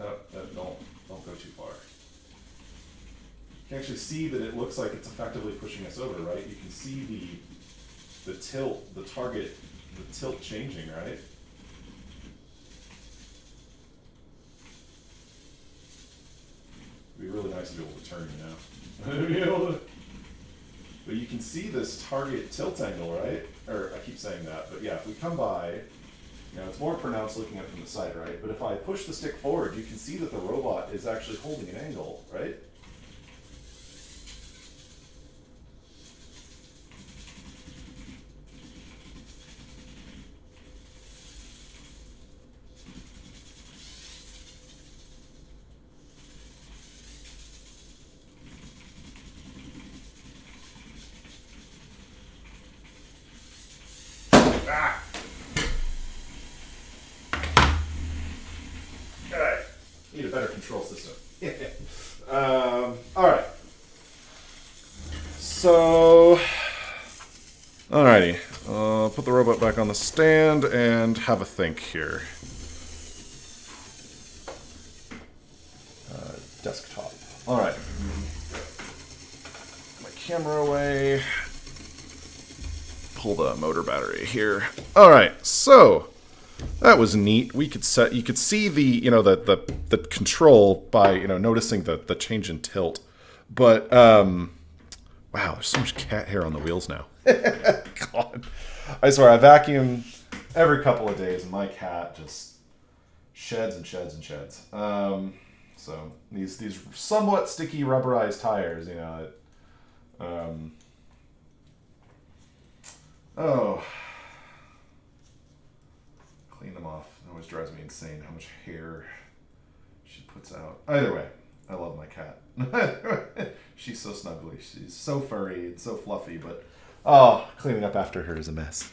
Oh, don't go too far. You can actually see that it looks like it's effectively pushing us over, right? You can see the tilt, the target, the tilt changing, right? It'd be really nice to be able to turn, But you can see this target tilt angle, right? Or I keep saying that, but yeah, if we come by, it's more pronounced looking up from the side, right? But if I push the stick forward, you can see that the robot is actually holding an angle, right? Need a better control system. All right. So, alrighty. Put the robot back on the stand and have a think here. Desktop. All right. My camera away. Pull the motor battery here. All right. So. That was neat. You could see the the control by noticing the change in tilt. But wow, there's so much cat hair on the wheels now. God, I swear I vacuum every couple of days, and my cat just sheds and sheds and sheds. So these somewhat sticky rubberized tires, Oh. Clean them off. It always drives me insane how much hair she puts out. Either way, I love my cat. She's so snuggly. She's so furry and so fluffy, but cleaning up after her is a mess.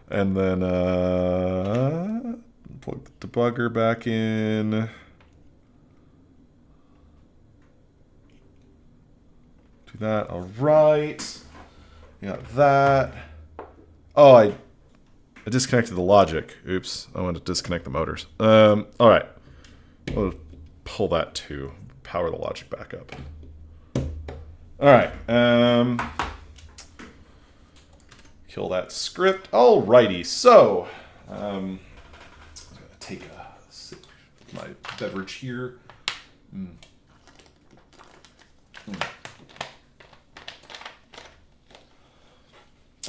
And then plug the debugger back in. Do that. All right. Got that. Oh, I disconnected the logic. Oops. I wanted to disconnect the motors. All right. I'll pull that too. Power the logic back up. All right. Kill that script. Alrighty. So, I'm gonna take a sip of my beverage here.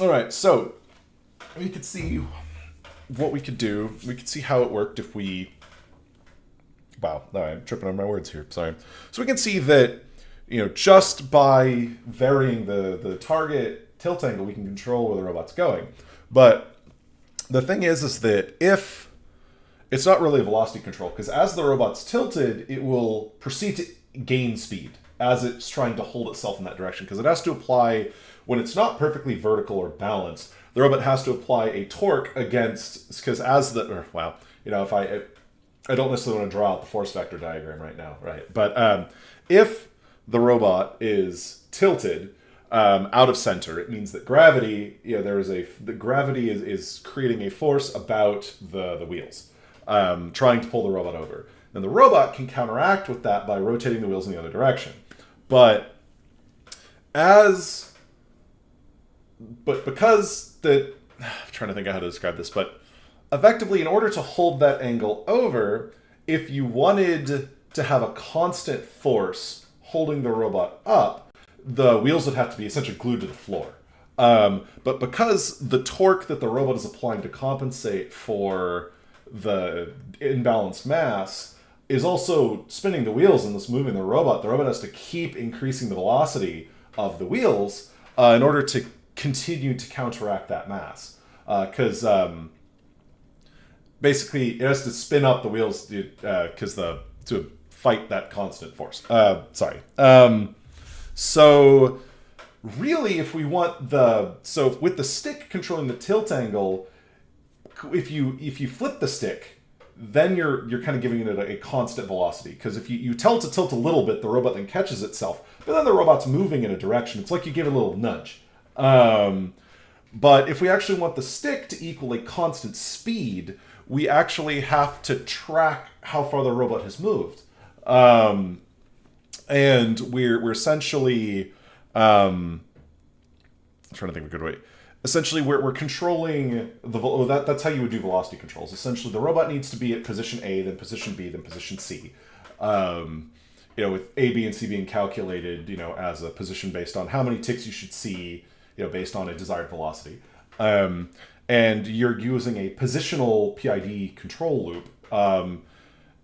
All right. So, we could see what we could do. We could see how it worked if we... Wow, I'm tripping on my words here. Sorry. So we can see that, just by varying the target tilt angle, we can control where the robot's going. But the thing is that if it's not really a velocity control, because as the robot's tilted, it will proceed to gain speed as it's trying to hold itself in that direction, because it has to apply, when it's not perfectly vertical or balanced, the robot has to apply a torque against, because as the, if I don't necessarily want to draw out the force vector diagram right now, right? But if the robot is tilted out of center, it means that gravity, the gravity is creating a force about the wheels, trying to pull the robot over. And the robot can counteract with that by rotating the wheels in the other direction. But because I'm trying to think of how to describe this, but effectively, in order to hold that angle over, if you wanted to have a constant force holding the robot up, the wheels would have to be essentially glued to the floor. But because the torque that the robot is applying to compensate for the imbalanced mass is also spinning the wheels and thus moving the robot has to keep increasing the velocity of the wheels in order to continue to counteract that mass. Because basically it has to spin up the wheels to fight that constant force. So really, if we want with the stick controlling the tilt angle, if you flip the stick, then you're kind of giving it a constant velocity. Because if you tell it to tilt a little bit, the robot then catches itself. But then the robot's moving in a direction. It's like you give it a little nudge. But if we actually want the stick to equal a constant speed, we actually have to track how far the robot has moved. And we're essentially... I'm trying to think of a good way. Essentially, we're controlling that's how you would do velocity controls. Essentially, the robot needs to be at position A, then position B, then position C. With A, B, and C being calculated, as a position based on how many ticks you should see, based on a desired velocity. And you're using a positional PID control loop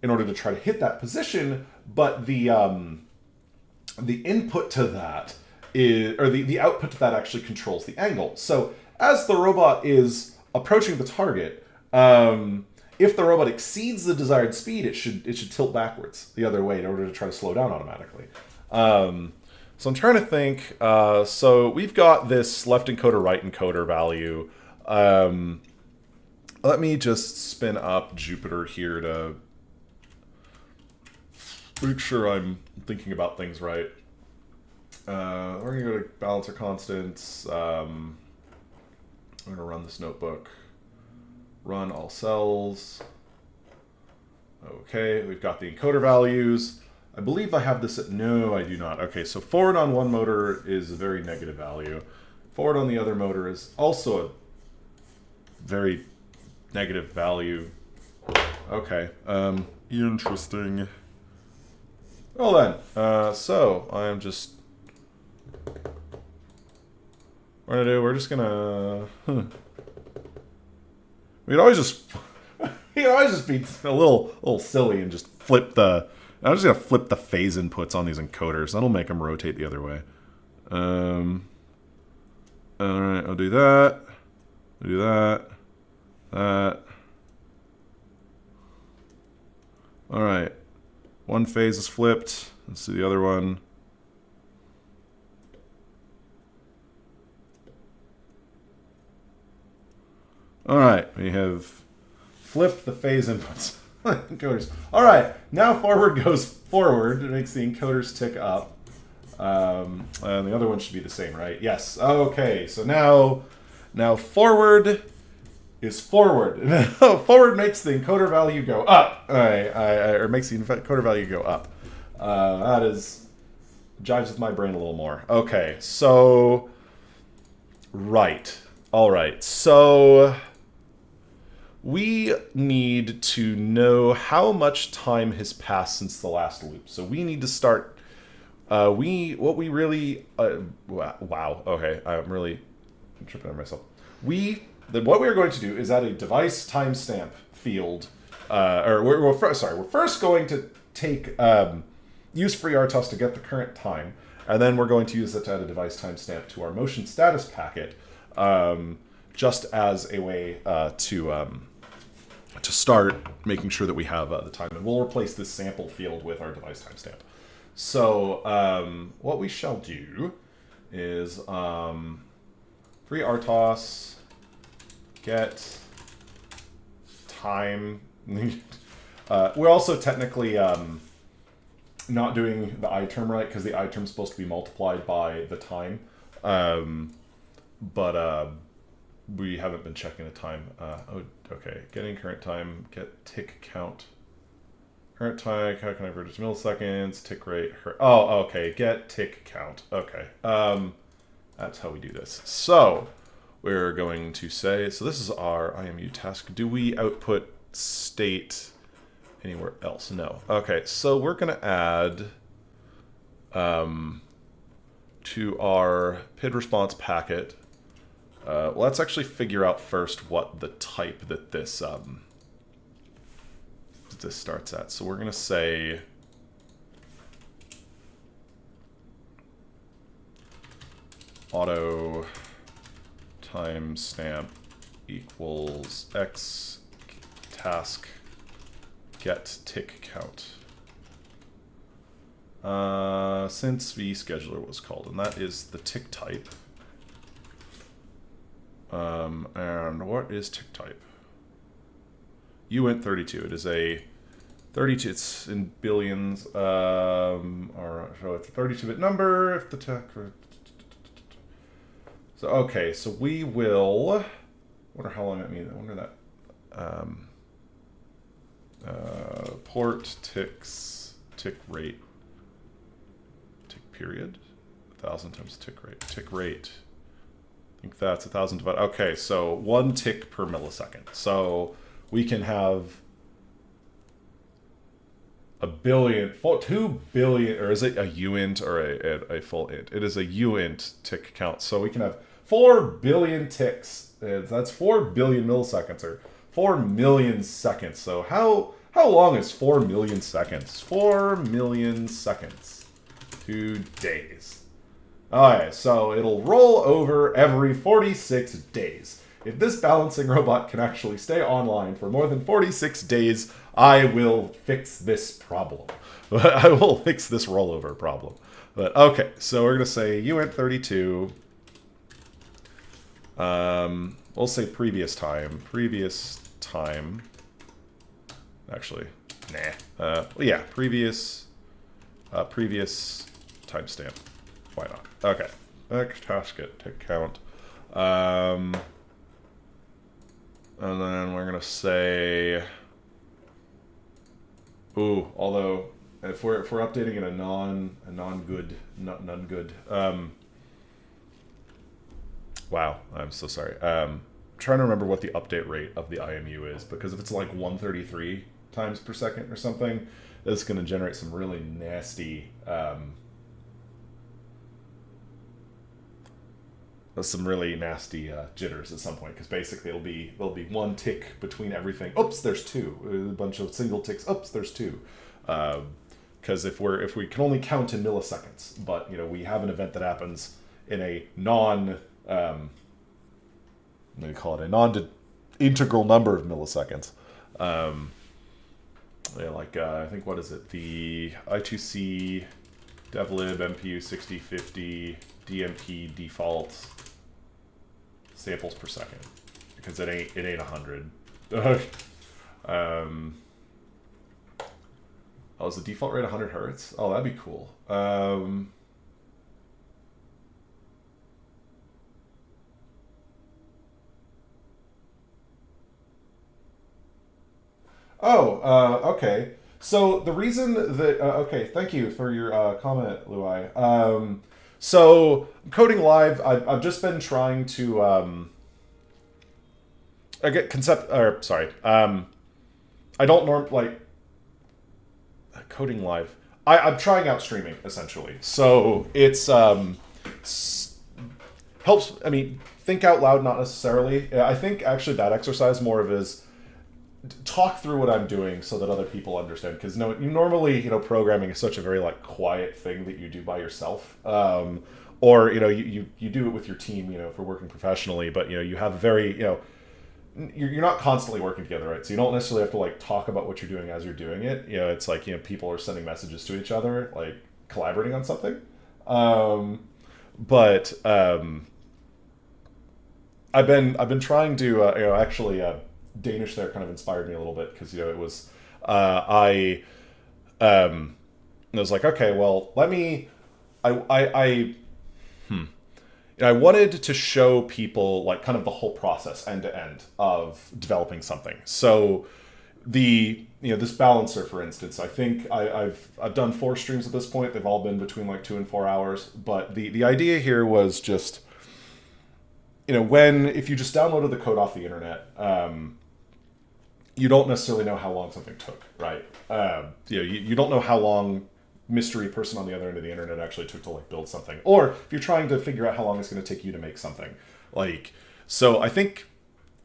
in order to try to hit that position, but the input to that the output to that actually controls the angle. So as the robot is approaching the target, if the robot exceeds the desired speed, it should tilt backwards the other way in order to try to slow down automatically. So I'm trying to think. So we've got this left encoder, right encoder value. Let me just spin up Jupyter here to make sure I'm thinking about things right. We're going to go to balancer constants. I'm going to run this notebook. Run all cells. Okay, we've got the encoder values. I believe I have this at... No, I do not. Okay, so forward on one motor is a very negative value. Forward on the other motor is also a very negative value. Okay, interesting. Well then, so I am just... We're just gonna... We'd always just... We'd always just be a little silly and just flip the... I'm just gonna flip the phase inputs on these encoders. That'll make them rotate the other way. All right, I'll do that. I'll do that. That. All right. One phase is flipped. Let's do the other one. All right, we have flipped the phase inputs. Encoders. All right, now forward goes forward. It makes the encoders tick up. And the other one should be the same, right? Yes. Okay, so now forward is forward. Forward makes the encoder value go up. Or makes the encoder value go up. That is jives with my brain a little more. Okay, so right. All right. So we need to know how much time has passed since the last loop. So we need to start. Wow. Okay, I'm tripping on myself. What we are going to do is add a device timestamp field. We're first going to take use FreeRTOS to get the current time, and then we're going to use it to add a device timestamp to our motion status packet, just as a way to start making sure that we have the time. And we'll replace this sample field with our device timestamp. So what we shall do is FreeRTOS get time. We're also technically not doing the I term right because the I term is supposed to be multiplied by the time. But we haven't been checking the time. Okay. Getting current time, get tick count. Current time, how can I convert it to milliseconds? Tick rate. Okay. Get tick count. Okay. That's how we do this. So we're going to say, so this is our IMU task. Do we output state anywhere else? No. Okay. So we're going to add to our PID response packet. Let's actually figure out first what the type that this starts at. So we're going to say auto timestamp equals x task get tick count. Since vscheduler was called, and that is the tick type. And what is tick type? uint32. It is a 32. It's in billions. Or so it's a 32-bit number. If the tech. So okay. So we will. Wonder how long that means. I wonder that. Port ticks tick rate. Tick period. 1,000 times tick rate. Tick rate. I think that's 1,000 divided. Okay, so 1 tick per millisecond. So we can have 2 billion, or is it a uint or a full int? It is a uint tick count. So we can have 4 billion ticks. That's 4 billion milliseconds, or 4 million seconds. So how long is 4 million seconds? 4 million seconds. 2 days. Alright, so it'll roll over every 46 days. If this balancing robot can actually stay online for more than 46 days, I will fix this problem. I will fix this rollover problem. But okay, so we're going to say uint32. We'll say previous time. Previous time. Actually, nah. Yeah, previous timestamp. Why not? Okay. X task get tick count. And then we're gonna say, although if we're updating in a none good. Wow, I'm so sorry. Trying to remember what the update rate of the IMU is, because if it's like 133 times per second or something, that's going to generate some really nasty jitters at some point, because basically there'll be 1 tick between everything. Oops, there's 2. A bunch of single ticks. Oops, there's 2. Because if we can only count in milliseconds, but we have an event that happens in a non maybe call it a non-integral number of milliseconds. Yeah, like I think, what is it? The I2C devlib MPU 6050 DMP default samples per second, because it ain't 100. Oh, is the default rate 100 hertz? Oh, that'd be cool. Okay. So the reason that okay, thank you for your comment, Luai. So coding live, I've just been trying to I get concept or sorry, I don't like coding live. I'm trying out streaming essentially, so it's helps. I mean, think out loud, not necessarily. I think actually that exercise more of is talk through what I'm doing so that other people understand. Because no, you normally, programming is such a very like quiet thing that you do by yourself, or you do it with your team, if you're working professionally. But you have very you're not constantly working together, right? So you don't necessarily have to like talk about what you're doing as you're doing it. It's like people are sending messages to each other, like collaborating on something. But I've been trying to actually. Danish there kind of inspired me a little bit, because it was I was like, okay, well, let me I wanted to show people like kind of the whole process end to end of developing something. So the this balancer, for instance, I think I've done 4 streams at this point. They've all been between like 2 and 4 hours, but the idea here was just if you just downloaded the code off the internet, you don't necessarily know how long something took, right? You don't know how long mystery person on the other end of the internet actually took to like build something, or if you're trying to figure out how long it's going to take you to make something. So I think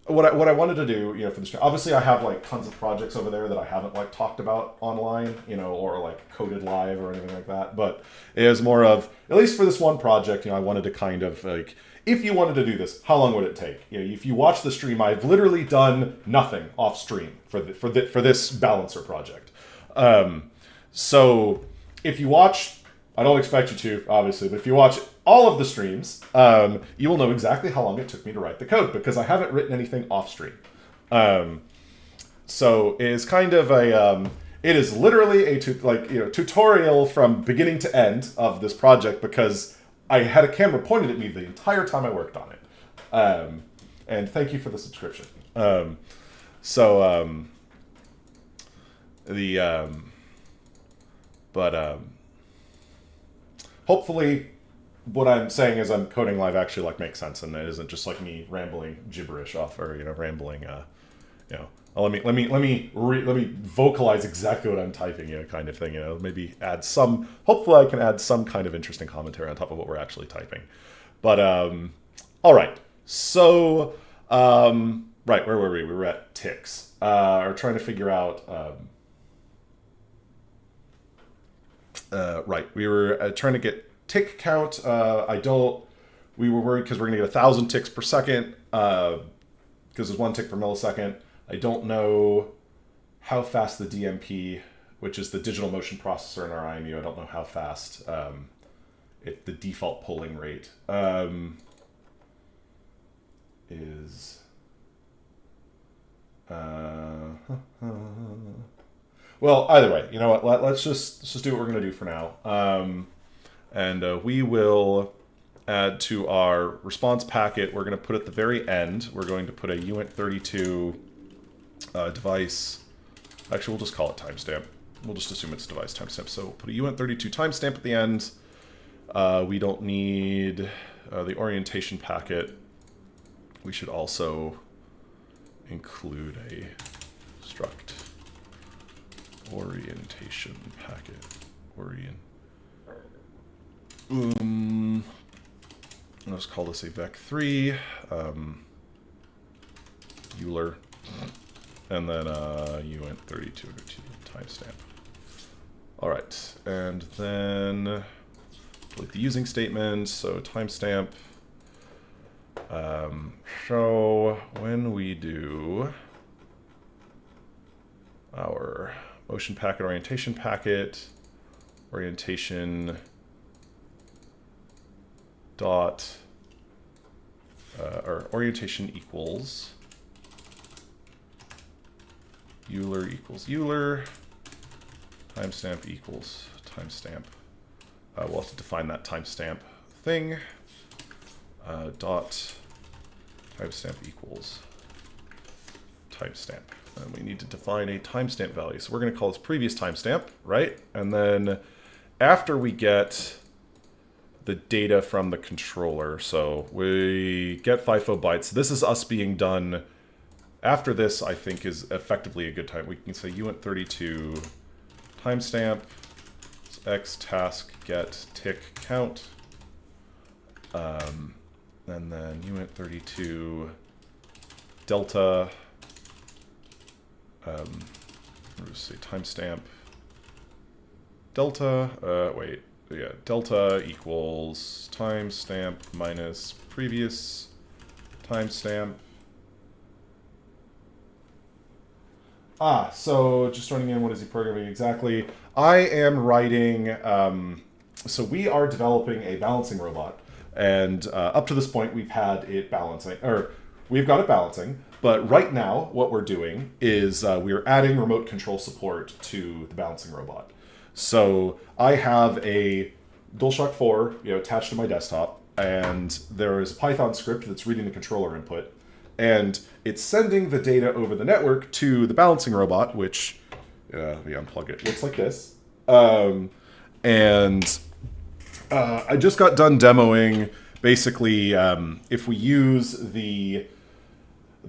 what I wanted to do, for the stream, obviously I have like tons of projects over there that I haven't like talked about online, or like coded live or anything like that. But it was more of, at least for this one project, I wanted to kind of like, if you wanted to do this, how long would it take? If you watch the stream, I've literally done nothing off stream for this balancer project. So if you watch, I don't expect you to, obviously, but if you watch all of the streams, you will know exactly how long it took me to write the code, because I haven't written anything off stream. So it is kind of a, it is literally a tutorial from beginning to end of this project, because I had a camera pointed at me the entire time I worked on it. And thank you for the subscription. Hopefully what I'm saying is I'm coding live actually like makes sense, and it isn't just like me rambling gibberish off, or rambling let me vocalize exactly what I'm typing, kind of thing, maybe add some, hopefully I can add some kind of interesting commentary on top of what we're actually typing. But all right, so right, where were we? We were at ticks, or trying to figure out right, we were trying to get tick count. We were worried because we're gonna get 1,000 ticks per second, because there's 1 tick per millisecond. I don't know how fast the DMP, which is the digital motion processor in our IMU, I don't know how fast the default polling rate is. Well, either way, you know what? Let's just do what we're gonna do for now, and we will add to our response packet. We're gonna put at the very end. We're going to put a uint32 device. Actually, we'll just call it timestamp. We'll just assume it's device timestamp. So we'll put a uint32 timestamp at the end. We don't need the orientation packet. We should also include a struct orientation packet. Let's call this a vec3 Euler, and then uint32 timestamp. All right, and then like the using statement. So timestamp So when we do our motion packet, orientation dot, or orientation equals Euler equals Euler, timestamp equals timestamp. We'll have to define that timestamp thing. Dot timestamp equals timestamp. And we need to define a timestamp value. So we're going to call this previous timestamp, right? And then after we get the data from the controller, so we get FIFO bytes. This is us being done. After this, I think, is effectively a good time. We can say uint32 timestamp x task get tick count. And then uint32 delta, let's see, timestamp delta, delta equals timestamp minus previous timestamp. So just joining in, what is he programming exactly? I am writing, so we are developing a balancing robot. And up to this point, we've had it balancing, or we've got it balancing. But right now, what we're doing is we're adding remote control support to the balancing robot. So I have a DualShock 4, attached to my desktop, and there is a Python script that's reading the controller input, and it's sending the data over the network to the balancing robot, which, let me unplug it, looks like this. I just got done demoing, basically, if we use the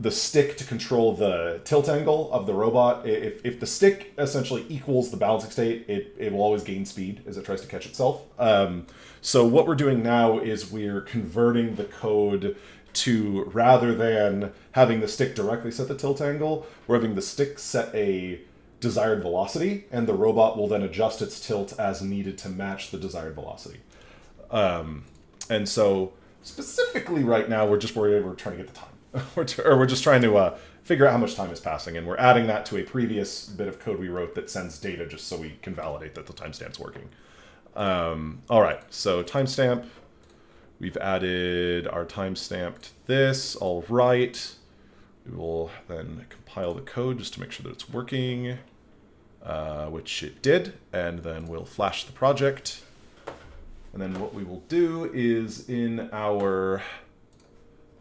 stick to control the tilt angle of the robot, if the stick essentially equals the balancing state, it will always gain speed as it tries to catch itself. So what we're doing now is we're converting the code to, rather than having the stick directly set the tilt angle, we're having the stick set a desired velocity, and the robot will then adjust its tilt as needed to match the desired velocity. And so specifically right now, we're trying to get the time. we're just trying to figure out how much time is passing, and we're adding that to a previous bit of code we wrote that sends data just so we can validate that the timestamp's working. All right, so timestamp. We've added our timestamp to this. All right. We will then compile the code just to make sure that it's working, which it did, and then we'll flash the project. And then what we will do is in our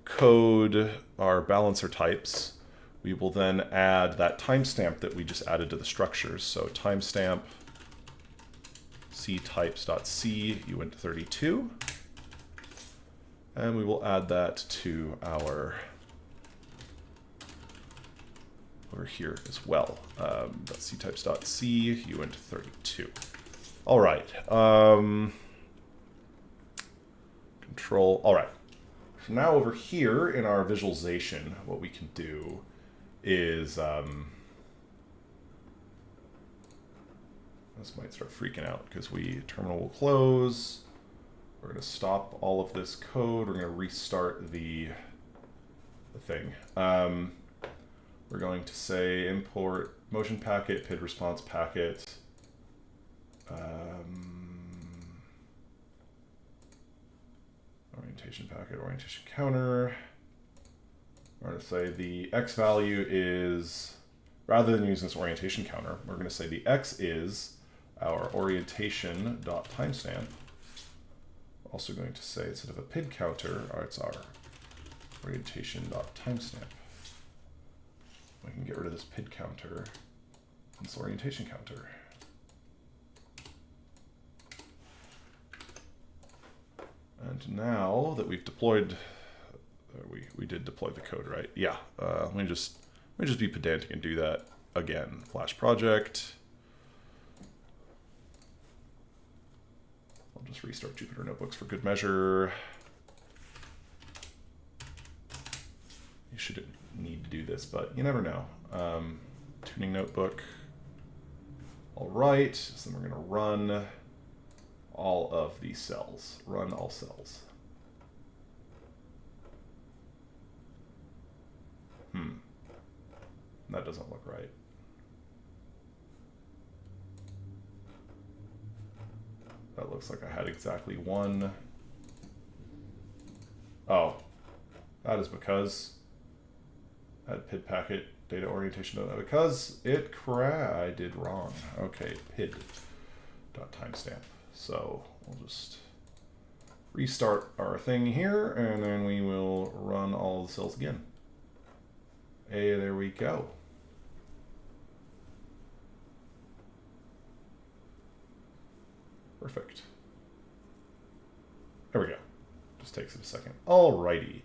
code, our balancer types, we will then add that timestamp that we just added to the structures. So timestamp ctypes.c uint32. And we will add that to our over here as well. Ctypes.c uint32. All right. Control. All right. So now over here in our visualization, what we can do is this might start freaking out because terminal will close. We're going to stop all of this code. We're going to restart the thing. We're going to say import motion packet, PID response packet. Orientation packet, orientation counter. We're going to say the X value is, rather than using this orientation counter, we're going to say the X is our orientation.timestamp. Also going to say, instead of a PID counter, it's our orientation.timestamp. We can get rid of this PID counter and this orientation counter. And now that we've deployed, we did deploy the code, right? Yeah. Let me just be pedantic and do that again. Flash project. I'll just restart Jupyter Notebooks for good measure. You shouldn't need to do this, but you never know. Tuning notebook. All right, so then we're going to run all of these cells. Run all cells. doesn't look right. That looks like I had exactly one. Oh, that is because I had PID packet data orientation because I did wrong. Okay, PID dot timestamp. So we'll just restart our thing here, and then we will run all the cells again. Hey, there we go. Perfect. There we go. Just takes it a second. Alrighty.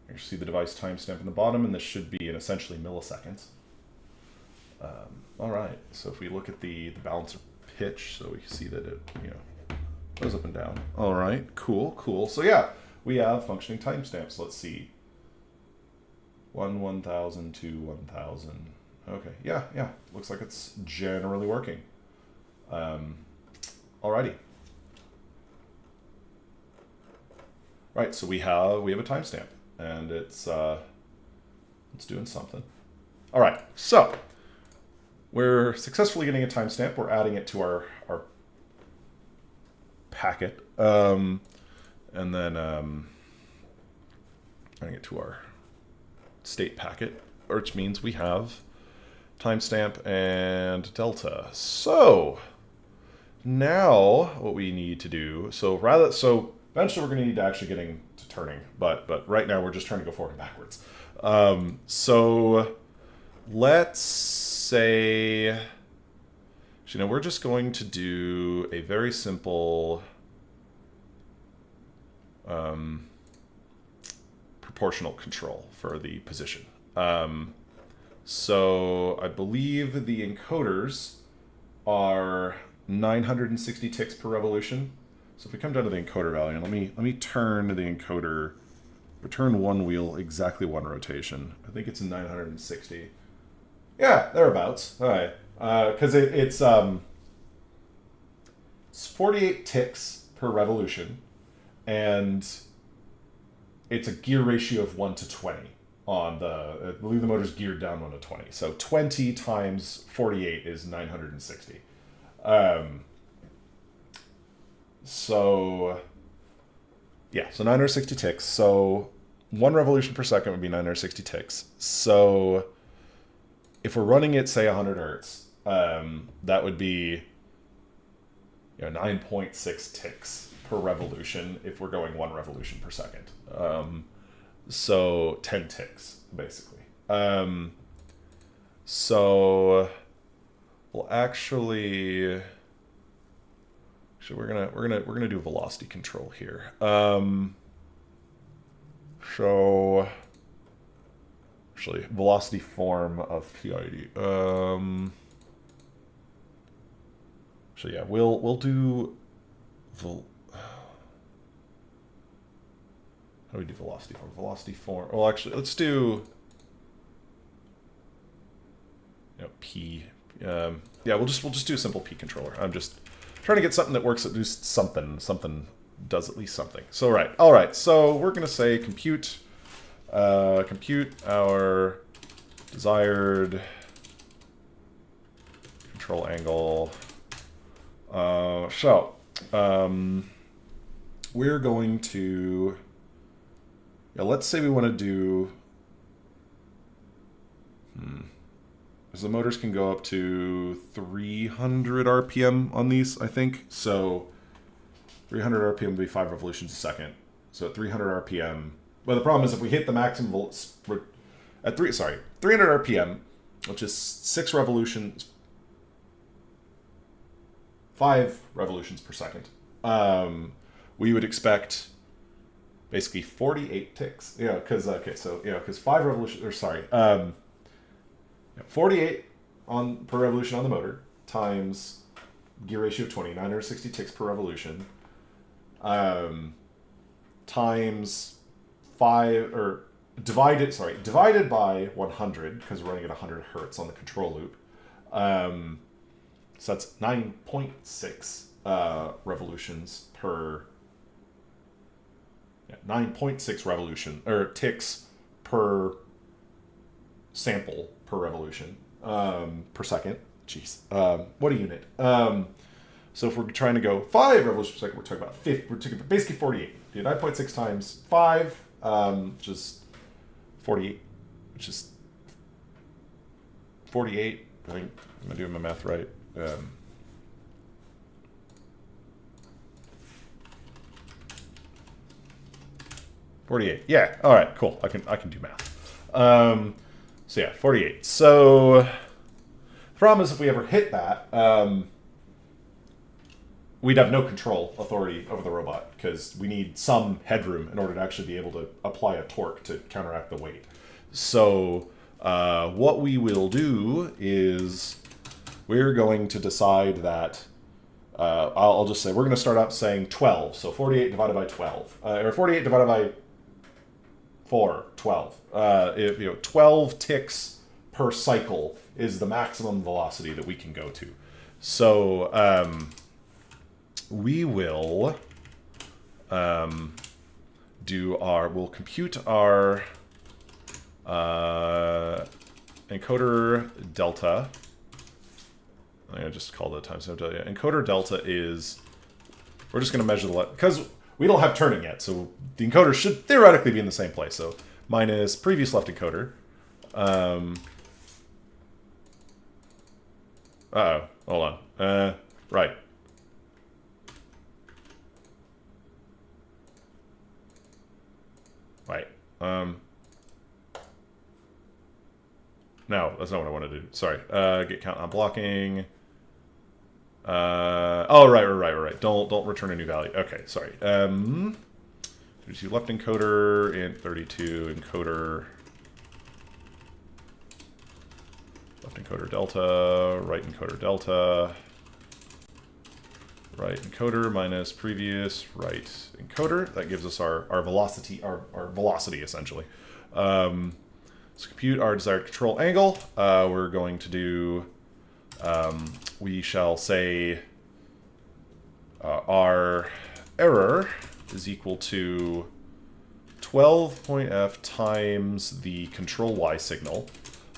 You see the device timestamp in the bottom, and this should be in essentially milliseconds. All right. So if we look at the balancer pitch, so we see that it goes up and down. All right. Cool. Cool. So yeah, we have functioning timestamps. Let's see. 1000 to 1000. Okay. Yeah. Yeah. Looks like it's generally working. Alrighty. Right. So we have a timestamp, and it's doing something. All right. So we're successfully getting a timestamp. We're adding it to our packet, and then adding it to our state packet, which means we have timestamp and delta. So now what we need to do, so eventually we're going to need to actually getting to turning, but right now we're just trying to go forward and backwards. So let's say, we're just going to do a very simple proportional control for the position. So I believe the encoders are 960 ticks per revolution. So if we come down to the encoder value, let me turn the encoder, return one wheel, exactly one rotation. I think it's 960. Yeah, thereabouts. All right, because it's 48 ticks per revolution, and it's a gear ratio of 1 to 20 on I believe the motor's geared down 1 to 20. So 20 times 48 is 960. So 960 ticks. So 1 revolution per second would be 960 ticks. So if we're running it, say 100 hertz, that would be 9.6 ticks per revolution if we're going 1 revolution per second. So 10 ticks basically. So we'll actually we're gonna do velocity control here. So actually velocity form of PID. So yeah, we'll do how do we do velocity form? Velocity form. Well, actually, let's do P. Yeah, we'll just do a simple P controller. I'm just trying to get something that works at least something does at least something. So all right. So we're gonna say compute our desired control angle. We're going to, let's say we want to do, so the motors can go up to 300 RPM on these, I think. So 300 RPM would be 5 revolutions a second. So at 300 RPM, but the problem is if we hit the maximum at 300 RPM, which is 6 revolutions, 5 revolutions per second, we would expect basically 48 ticks. Because 5 revolutions, or sorry, 48 per revolution on the motor times gear ratio of 20, 960 ticks per revolution, times 5 or divided by 100 because we're running at 100 hertz on the control loop. So that's 9.6 revolutions per 9.6 revolution or ticks per sample per revolution per second. Jeez, what a unit. So if we're trying to go 5 revolutions per second, we're talking about 50. We're talking basically 48. Do 9.6 times 5, which is 48, which is 48. I think I'm doing my math right. 48. Yeah. All right. Cool. I can do math. So yeah, 48. So the problem is if we ever hit that, we'd have no control authority over the robot because we need some headroom in order to actually be able to apply a torque to counteract the weight. So what we will do is we're going to decide that I'll just say we're going to start out saying 12. So 48 divided by 12, or 48 divided by 4, 12. 12 ticks per cycle is the maximum velocity that we can go to. So we will we'll compute our encoder delta. I'm going to just call the timestamp delta. Encoder delta is, we're just going to measure the, because we don't have turning yet, so the encoder should theoretically be in the same place. So minus previous left encoder. Uh-oh, hold on. Right. Right. No, that's not what I want to do. Sorry. Get count on blocking. Oh, right. Don't return a new value. Okay, sorry. 32 left encoder and 32 encoder. Left encoder delta, right encoder delta. Right encoder minus previous right encoder. That gives us our velocity, our velocity essentially. So compute our desired control angle. We're going to do, we shall say our error is equal to 12.f times the control y signal,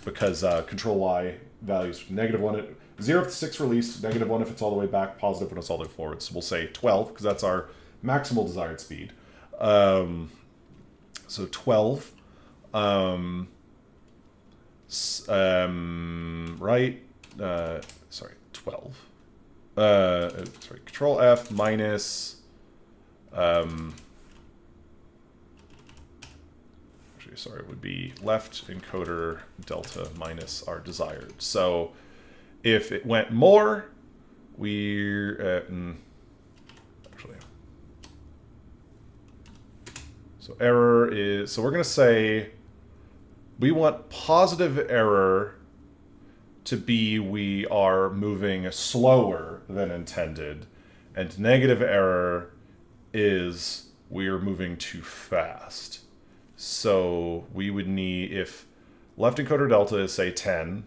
because control y values -1, 0 if the stick's released, -1 if it's all the way back, positive when it's all the way forward. So we'll say 12, because that's our maximal desired speed. So 12. Right, sorry, 12. Sorry, control F minus, actually, sorry, it would be left encoder delta minus our desired. So if it went more, we're at, actually, so error is, so we're going to say, we want positive error to be we are moving slower than intended, and negative error is we are moving too fast. So we would need, if left encoder delta is say 10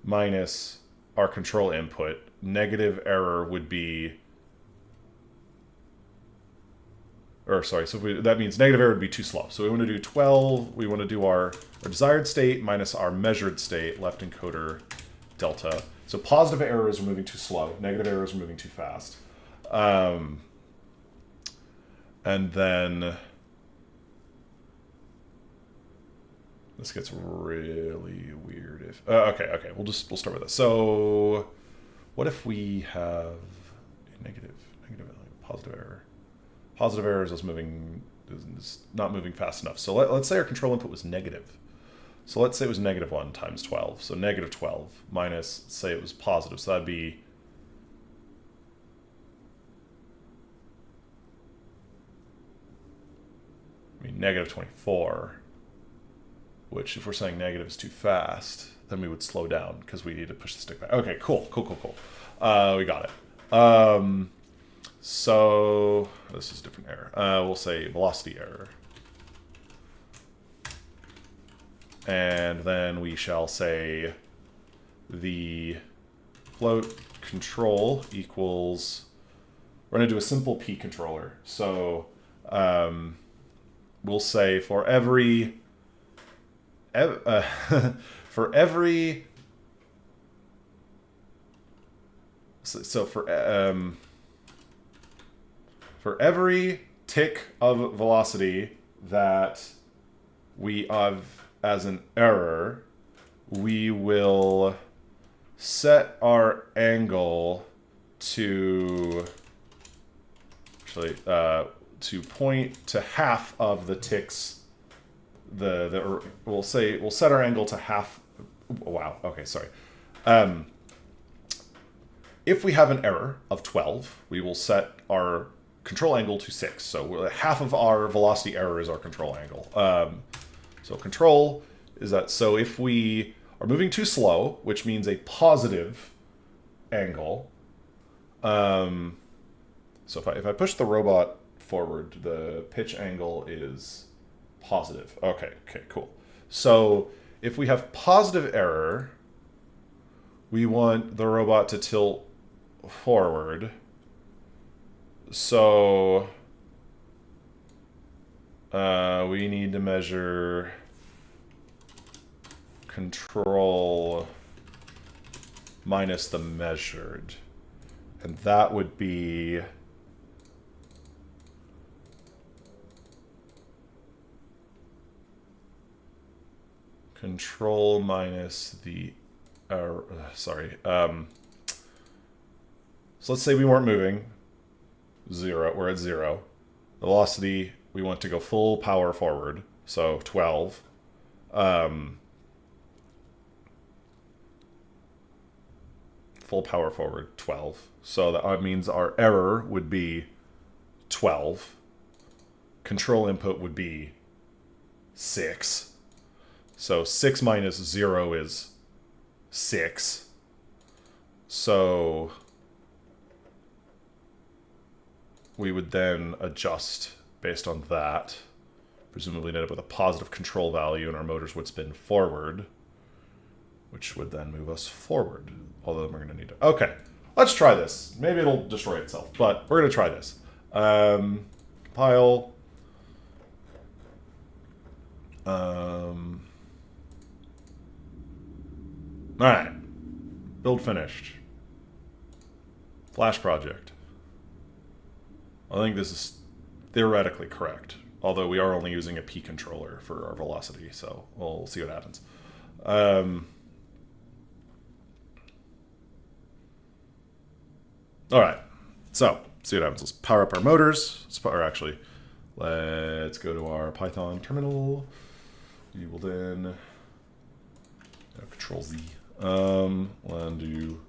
minus our control input, negative error would be, or sorry, so that means negative error would be too slow. So we want to do 12, we want to do our desired state minus our measured state, left encoder delta. So positive error is we're moving too slow, negative error is we're moving too fast. And then this gets really weird if, okay, we'll start with this. So what if we have a negative positive error? Positive error is not moving fast enough. So let's say our control input was negative. So let's say it was -1 times 12. So -12 minus, say it was positive. So that'd be, -24. Which, if we're saying negative is too fast, then we would slow down because we need to push the stick back. Okay, cool. We got it. So this is a different error. We'll say velocity error. And then we shall say the float control equals, we're going to do a simple P controller. So we'll say for every for every so for every tick of velocity that we have as an error, we will set our angle to actually to point to half of the ticks. We'll set our angle to half. Wow. Okay. Sorry. If we have an error of 12, we will set our control angle to 6. So half of our velocity error is our control angle. So control is that. So if we are moving too slow, which means a positive angle. So if I push the robot forward, the pitch angle is positive. Okay, cool. So if we have positive error, we want the robot to tilt forward. So we need to measure control minus the measured. And that would be control minus the sorry. So let's say we weren't moving. 0. We're at 0. The velocity, we want to go full power forward. So 12. Full power forward, 12. So that means our error would be 12. Control input would be 6. So 6 minus 0 is 6. So we would then adjust based on that. Presumably end up with a positive control value, and our motors would spin forward, which would then move us forward. All of them are going to need to... Okay, let's try this. Maybe it'll destroy itself, but we're going to try this. Compile. All right. Build finished. Flash project. I think this is theoretically correct, although we are only using a P controller for our velocity, so we'll see what happens. All right, so see what happens. Let's power up our motors. Let's go to our Python terminal. We will then Control Z. And do.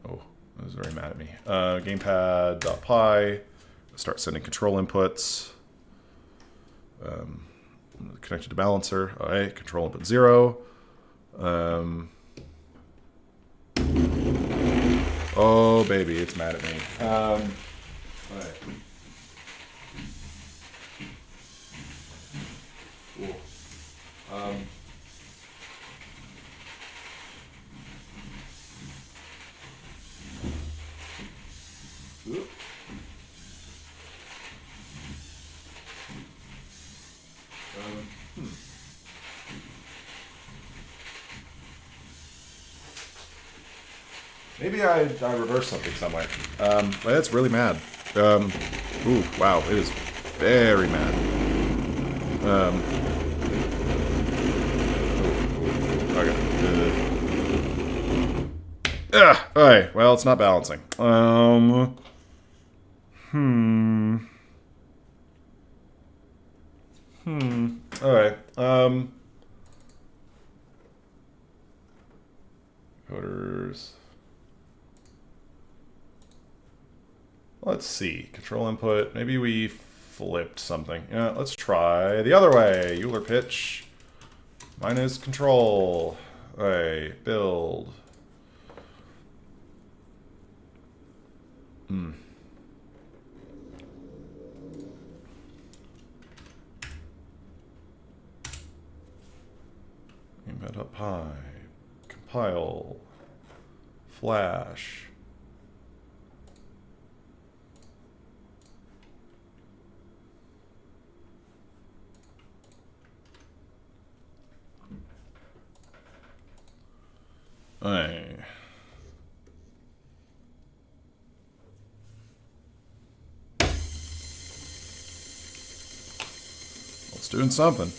Oh, that was very mad at me. Gamepad.py. Start sending control inputs. Connected to balancer. All right, control input 0. Oh, baby, it's mad at me. All right. Cool. Oop. Maybe I reversed something somewhere. That's really mad. Ooh, wow, it is very mad. Okay. Alright, well, it's not balancing. Alright. Coders. Let's see. Control input. Maybe we flipped something. Yeah, let's try the other way. Euler pitch minus control. Alright, build. Gamepad up high. Compile. Flash. Hey. It's doing something.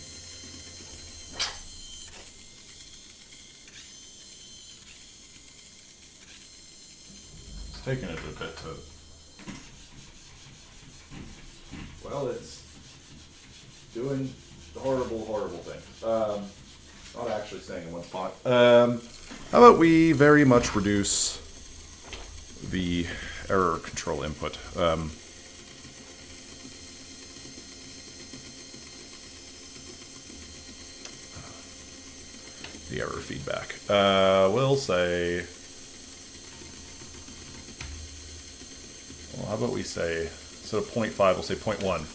It's taking it a bit to... Well, it's doing horrible, horrible things. Not actually staying in one spot. How about we very much reduce the error control input? The error feedback. We'll say... Well, how about we say, instead of 0.5, we'll say 0.1.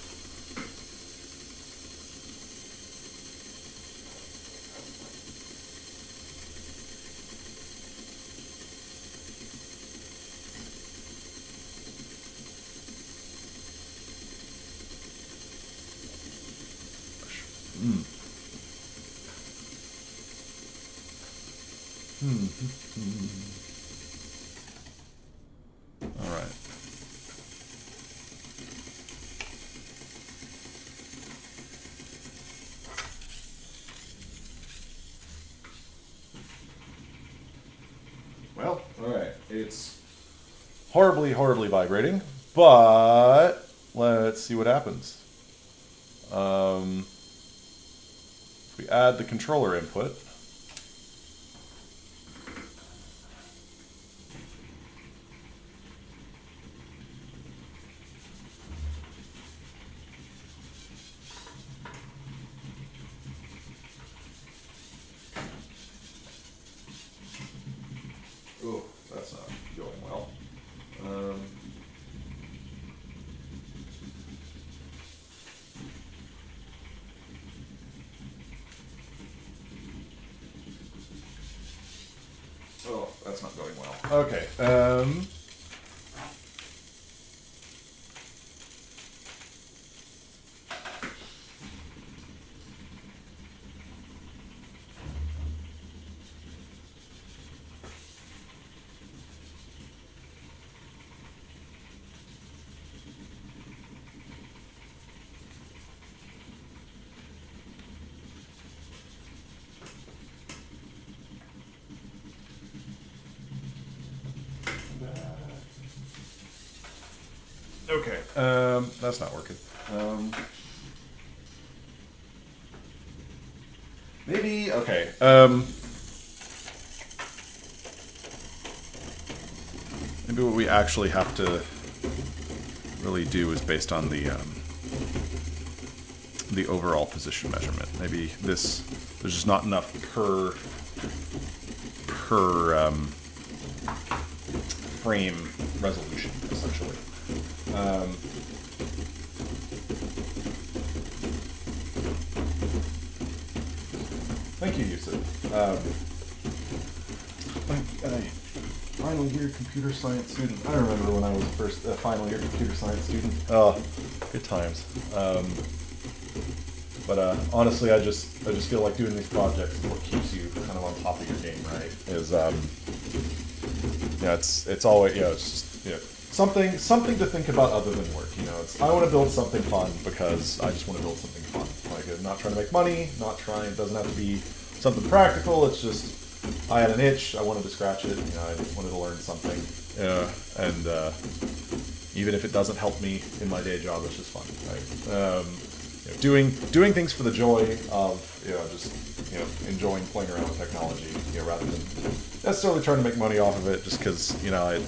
All right. Well, all right. It's horribly, horribly vibrating, but let's see what happens. If we add the controller input, oh, that's not going well. Oh, that's not going well. Okay. Okay, that's not working. Maybe, okay, maybe what we actually have to really do is based on the overall position measurement. Maybe this, there's just not enough per frame resolution, essentially. Thank you, Yusuf. Final year computer science student. I remember when I was first a final year computer science student. Oh, good times. But honestly, I just feel like doing these projects is what keeps you kind of on top of your game, right? Is yeah, it's always, you know, it's just, you know, something to think about other than work. You know, it's, I want to build something fun because I just want to build something fun. Like, I'm not trying to make money, not trying. It doesn't have to be something practical. It's just I had an itch, I wanted to scratch it. You know, I wanted to learn something, and even if it doesn't help me in my day job, it's just fun, right? You know, doing things for the joy of, you know, just, you know, enjoying playing around with technology, you know, rather than necessarily trying to make money off of it, just because, you know,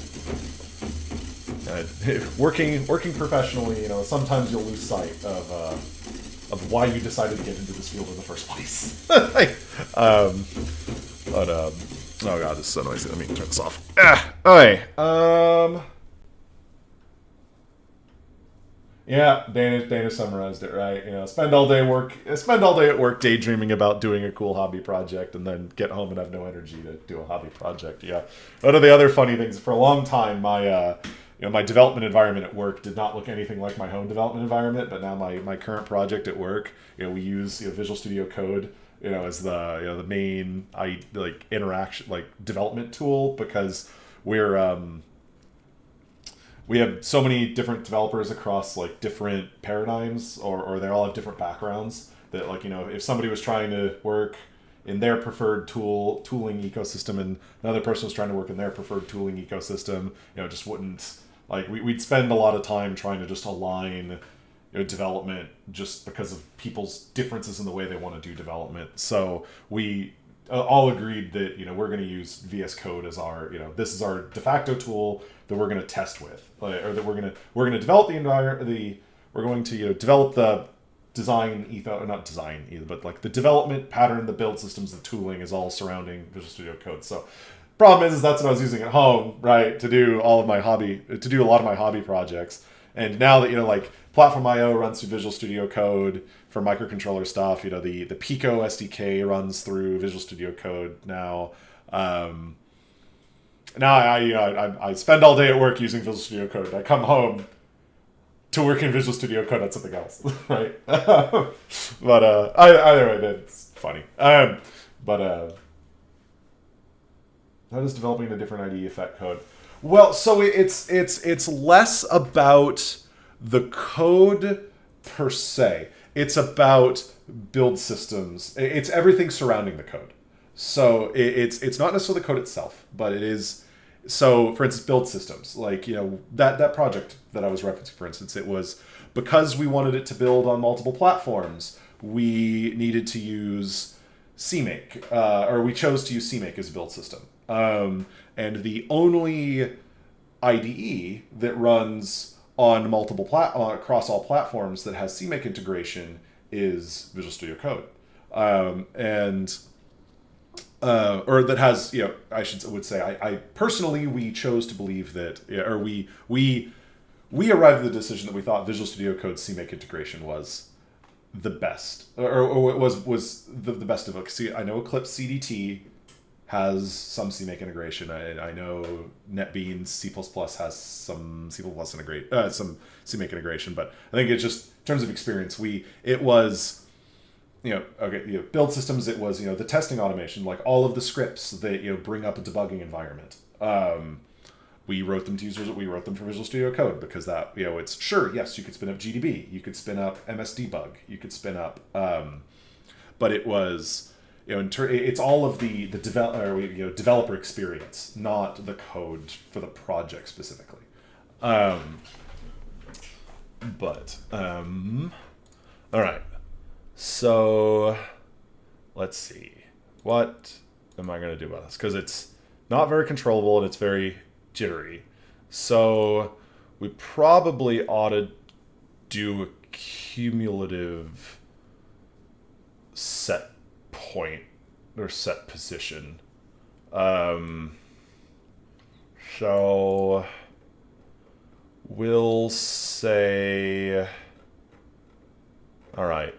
working professionally, you know, sometimes you'll lose sight of why you decided to get into this field in the first place. But oh god, this is so noisy. Let me turn this off. Okay. Yeah, Dana summarized it right. You know, spend all day at work daydreaming about doing a cool hobby project, and then get home and have no energy to do a hobby project. Yeah. One of the other funny things, for a long time, my my development environment at work did not look anything like my home development environment, but now my current project at work, you know, we use, you know, Visual Studio Code, as the main interaction development tool, because we have so many different developers across different paradigms, or they all have different backgrounds, that if somebody was trying to work in their preferred tooling ecosystem and another person was trying to work in their preferred tooling ecosystem, it just wouldn't, we'd spend a lot of time trying to just align development, just because of people's differences in the way they want to do development. So we all agreed that we're going to use VS Code as our this is our de facto tool that we're going to test with, or that we're going to develop we're going to develop the design ethos, not design either, but the development pattern, the build systems, the tooling is all surrounding Visual Studio Code. So problem is that's what I was using at home, right, to do a lot of my hobby projects. And now that Platform IO runs through Visual Studio Code for microcontroller stuff, the Pico SDK runs through Visual Studio Code now. Now I spend all day at work using Visual Studio Code. I come home to work in Visual Studio Code on something else, right? But either way, it's funny. How does developing a different IDE affect code? Well, so it's less about the code per se. It's about build systems. It's everything surrounding the code. So it's not necessarily the code itself, but it is. So, for instance, build systems, that project that I was referencing, for instance, it was because we wanted it to build on multiple platforms, we needed to use CMake, or we chose to use CMake as a build system. And the only IDE that runs on multiple across all platforms that has CMake integration is Visual Studio Code, or that has, I personally, we chose to believe that, or we arrived at the decision that we thought Visual Studio Code CMake integration was the best, or was the best of it. See, I know Eclipse CDT has some CMake integration. I know NetBeans C++ has some C++ some CMake integration, but I think it's just in terms of experience, build systems, it was, the testing automation, all of the scripts that, bring up a debugging environment. We wrote them to users, we wrote them for Visual Studio Code because that, it's sure, yes, you could spin up GDB, you could spin up MSDebug, you could spin up, but it was, it's all of the developer experience, not the code for the project specifically. All right. So let's see. What am I going to do about this? Because it's not very controllable and it's very jittery. So we probably ought to do a cumulative set point or set position. So we'll say... All right.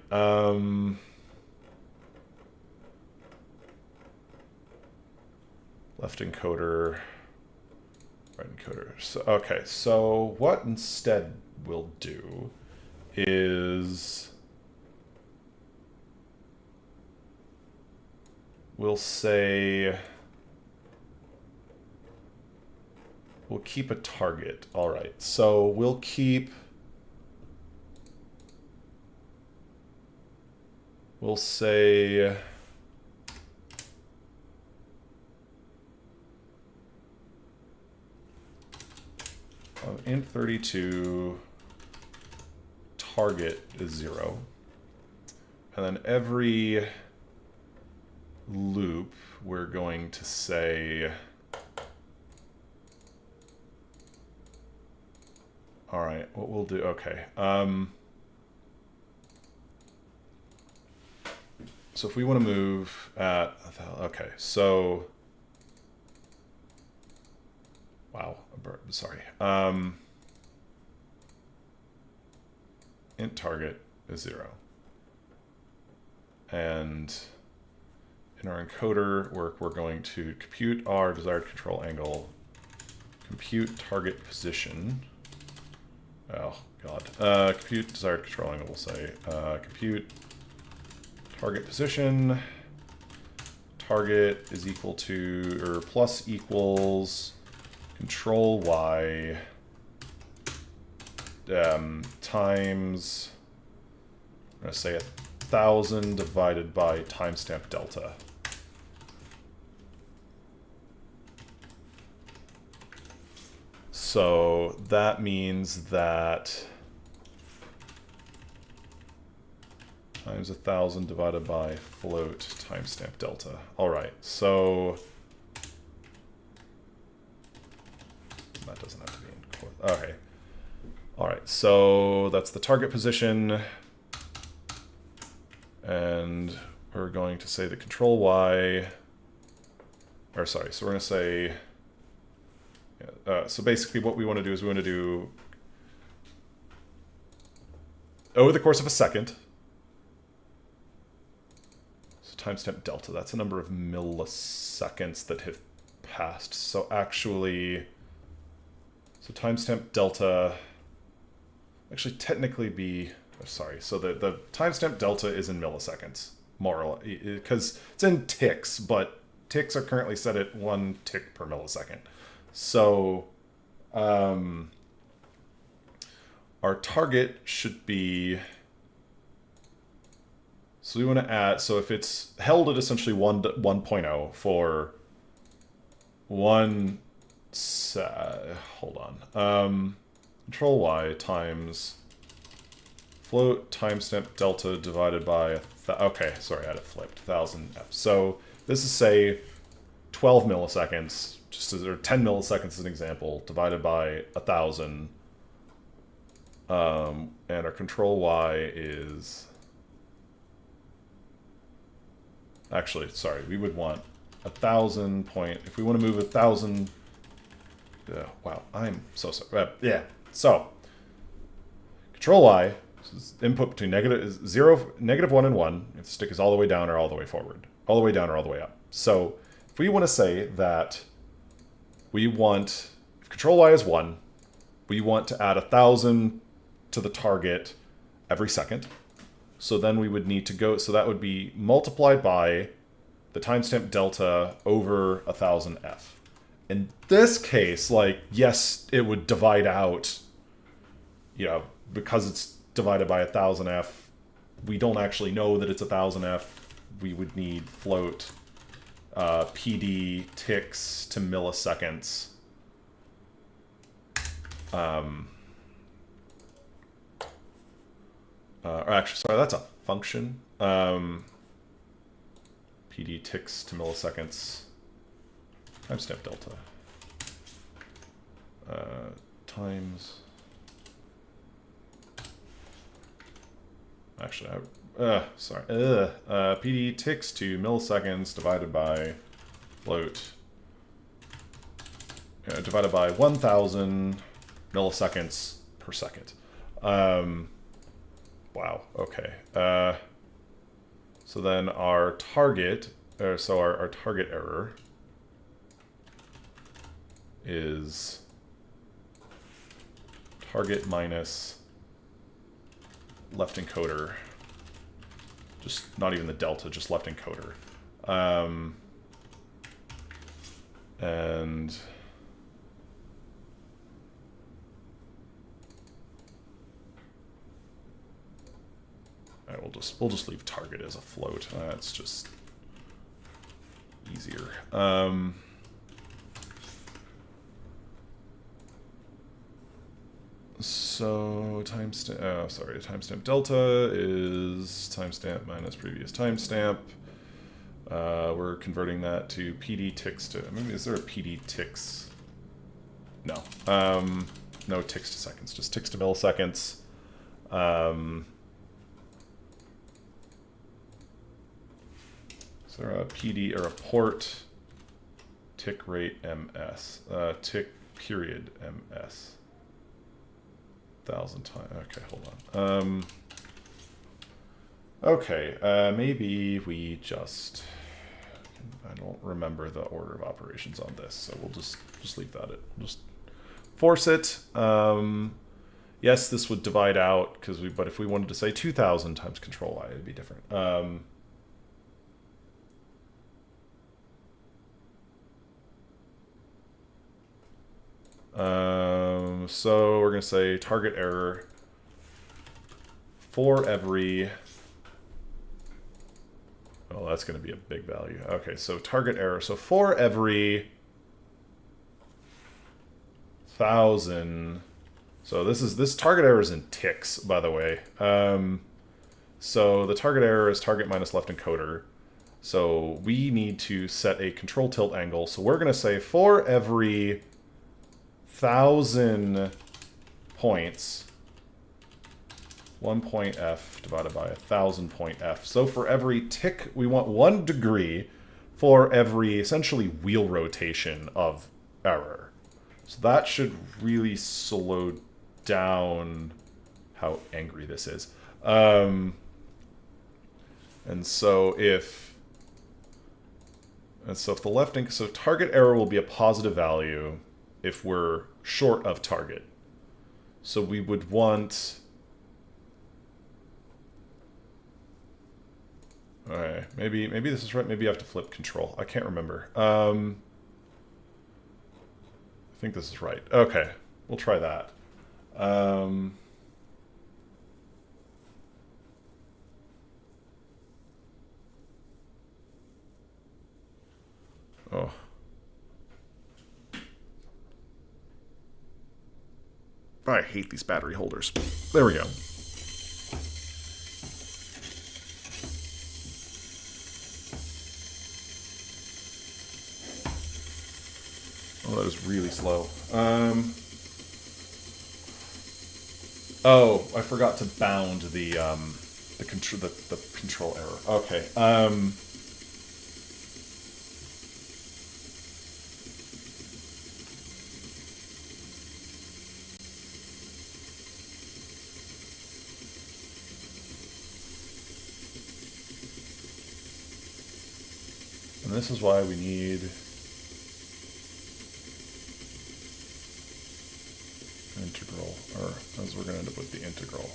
Left encoder, right encoder. So, okay, so what instead we'll do is we'll say we'll keep a target. All right, so we'll keep... We'll say int32 target is 0. And then every loop we're going to say, all right, what we'll do, okay. So if we want to move at, okay, so, wow, sorry. Int target is 0. And in our encoder work, we're going to compute our desired control angle, compute target position. Oh, God. Compute desired control angle, we'll say. Compute target position. Target is equal to, or plus equals control Y times, I'm going to say 1,000 divided by timestamp delta. So that means that times 1,000 divided by float timestamp delta. All right, so that doesn't have to be in quote. Okay. All right, so that's the target position. And we're going to say the control Y, or sorry, so we're going to say, so basically what we want to do is we want to do, over the course of a second, so timestamp delta, that's a number of milliseconds that have passed. So actually, so timestamp delta, actually technically be, sorry, so the timestamp delta is in milliseconds, more or less, because it's in ticks, but ticks are currently set at 1 tick per millisecond. So our target should be, so we want to add, so if it's held at essentially 1.0 for one, hold on, control Y times float timestamp delta divided by, okay, sorry, I had it flipped, 1,000 F. So this is, say, 12 milliseconds, just as, or 10 milliseconds as an example, divided by 1,000. And our control Y is, actually, sorry, we would want 1,000 point, if we want to move 1,000, wow, I'm so sorry. Yeah, so control Y, input between -1 and 1, if the stick is all the way down or all the way forward, all the way down or all the way up. So if we want to say that we want, if control Y is 1, we want to add 1,000 to the target every second. So then we would need to go, so that would be multiplied by the timestamp delta over 1,000 F. In this case, like, yes, it would divide out, you know, because it's divided by 1,000 F, we don't actually know that it's 1,000 F. We would need float PD ticks to milliseconds. Or actually, sorry, that's a function. PD ticks to milliseconds. Timestamp delta. Times. Actually, sorry. PD ticks to milliseconds divided by float. Divided by 1,000 milliseconds per second. Wow, okay. So then our target, so our target error is target minus left encoder, just not even the delta, just left encoder. And all right, we'll just leave target as a float. That's just easier. So timestamp delta is timestamp minus previous timestamp. We're converting that to PD ticks to, I mean, is there a PD ticks? No. No ticks to seconds, just ticks to milliseconds. Is there a PD or a port tick rate MS? Tick period MS. 1,000 times. Okay, hold on. Okay, maybe we just, I don't remember the order of operations on this, so we'll just leave that. Just force it. Yes, this would divide out because but if we wanted to say 2,000 times control I, it'd be different. So we're going to say target error for every... Oh, that's going to be a big value. Okay, so target error. So for every 1,000... So this target error is in ticks, by the way. So the target error is target minus left encoder. So we need to set a control tilt angle. So we're going to say for every 1,000 points, 1 point f divided by 1,000 point f. So for every tick, we want 1 degree for every essentially wheel rotation of error. So that should really slow down how angry this is. And so if the left, so target error will be a positive value if we're short of target. So we would want... Okay, maybe this is right. Maybe I have to flip control. I can't remember. I think this is right. Okay, we'll try that. Oh. I hate these battery holders. There we go. Oh, that was really slow. Oh, I forgot to bound the control error. Okay. And this is why we need integral, or as we're going to end up with the integral.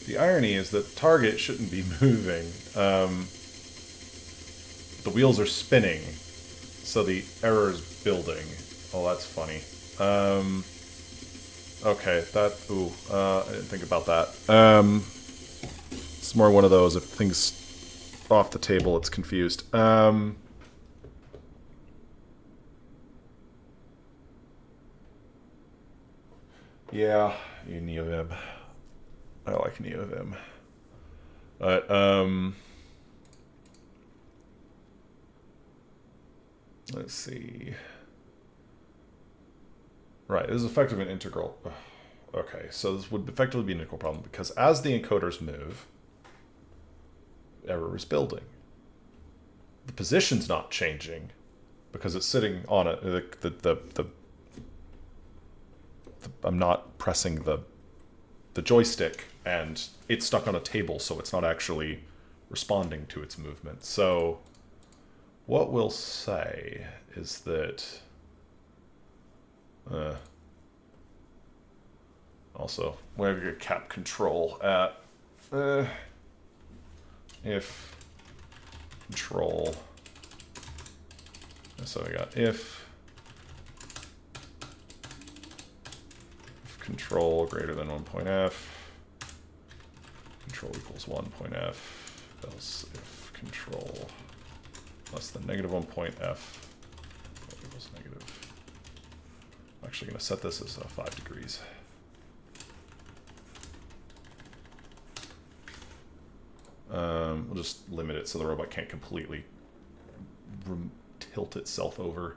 The irony is that target shouldn't be moving. The wheels are spinning, so the error is building. Oh, that's funny. Okay, that, I didn't think about that. It's more one of those, if things off the table, it's confused. Yeah, you NeoVim. I like NeoVim. But, let's see. Right, this is effectively an integral. Okay, so this would effectively be an integral problem, because as the encoders move, error is building. The position's not changing, because it's sitting on it. I'm not pressing the joystick, and it's stuck on a table, so it's not actually responding to its movement. So what we'll say is that also we have your cap control at if control. So we got if control greater than 1 point f, control equals 1 point f, else if control less than negative 1 point f equals negative. I'm actually going to set this as 5 degrees. We'll just limit it so the robot can't completely tilt itself over.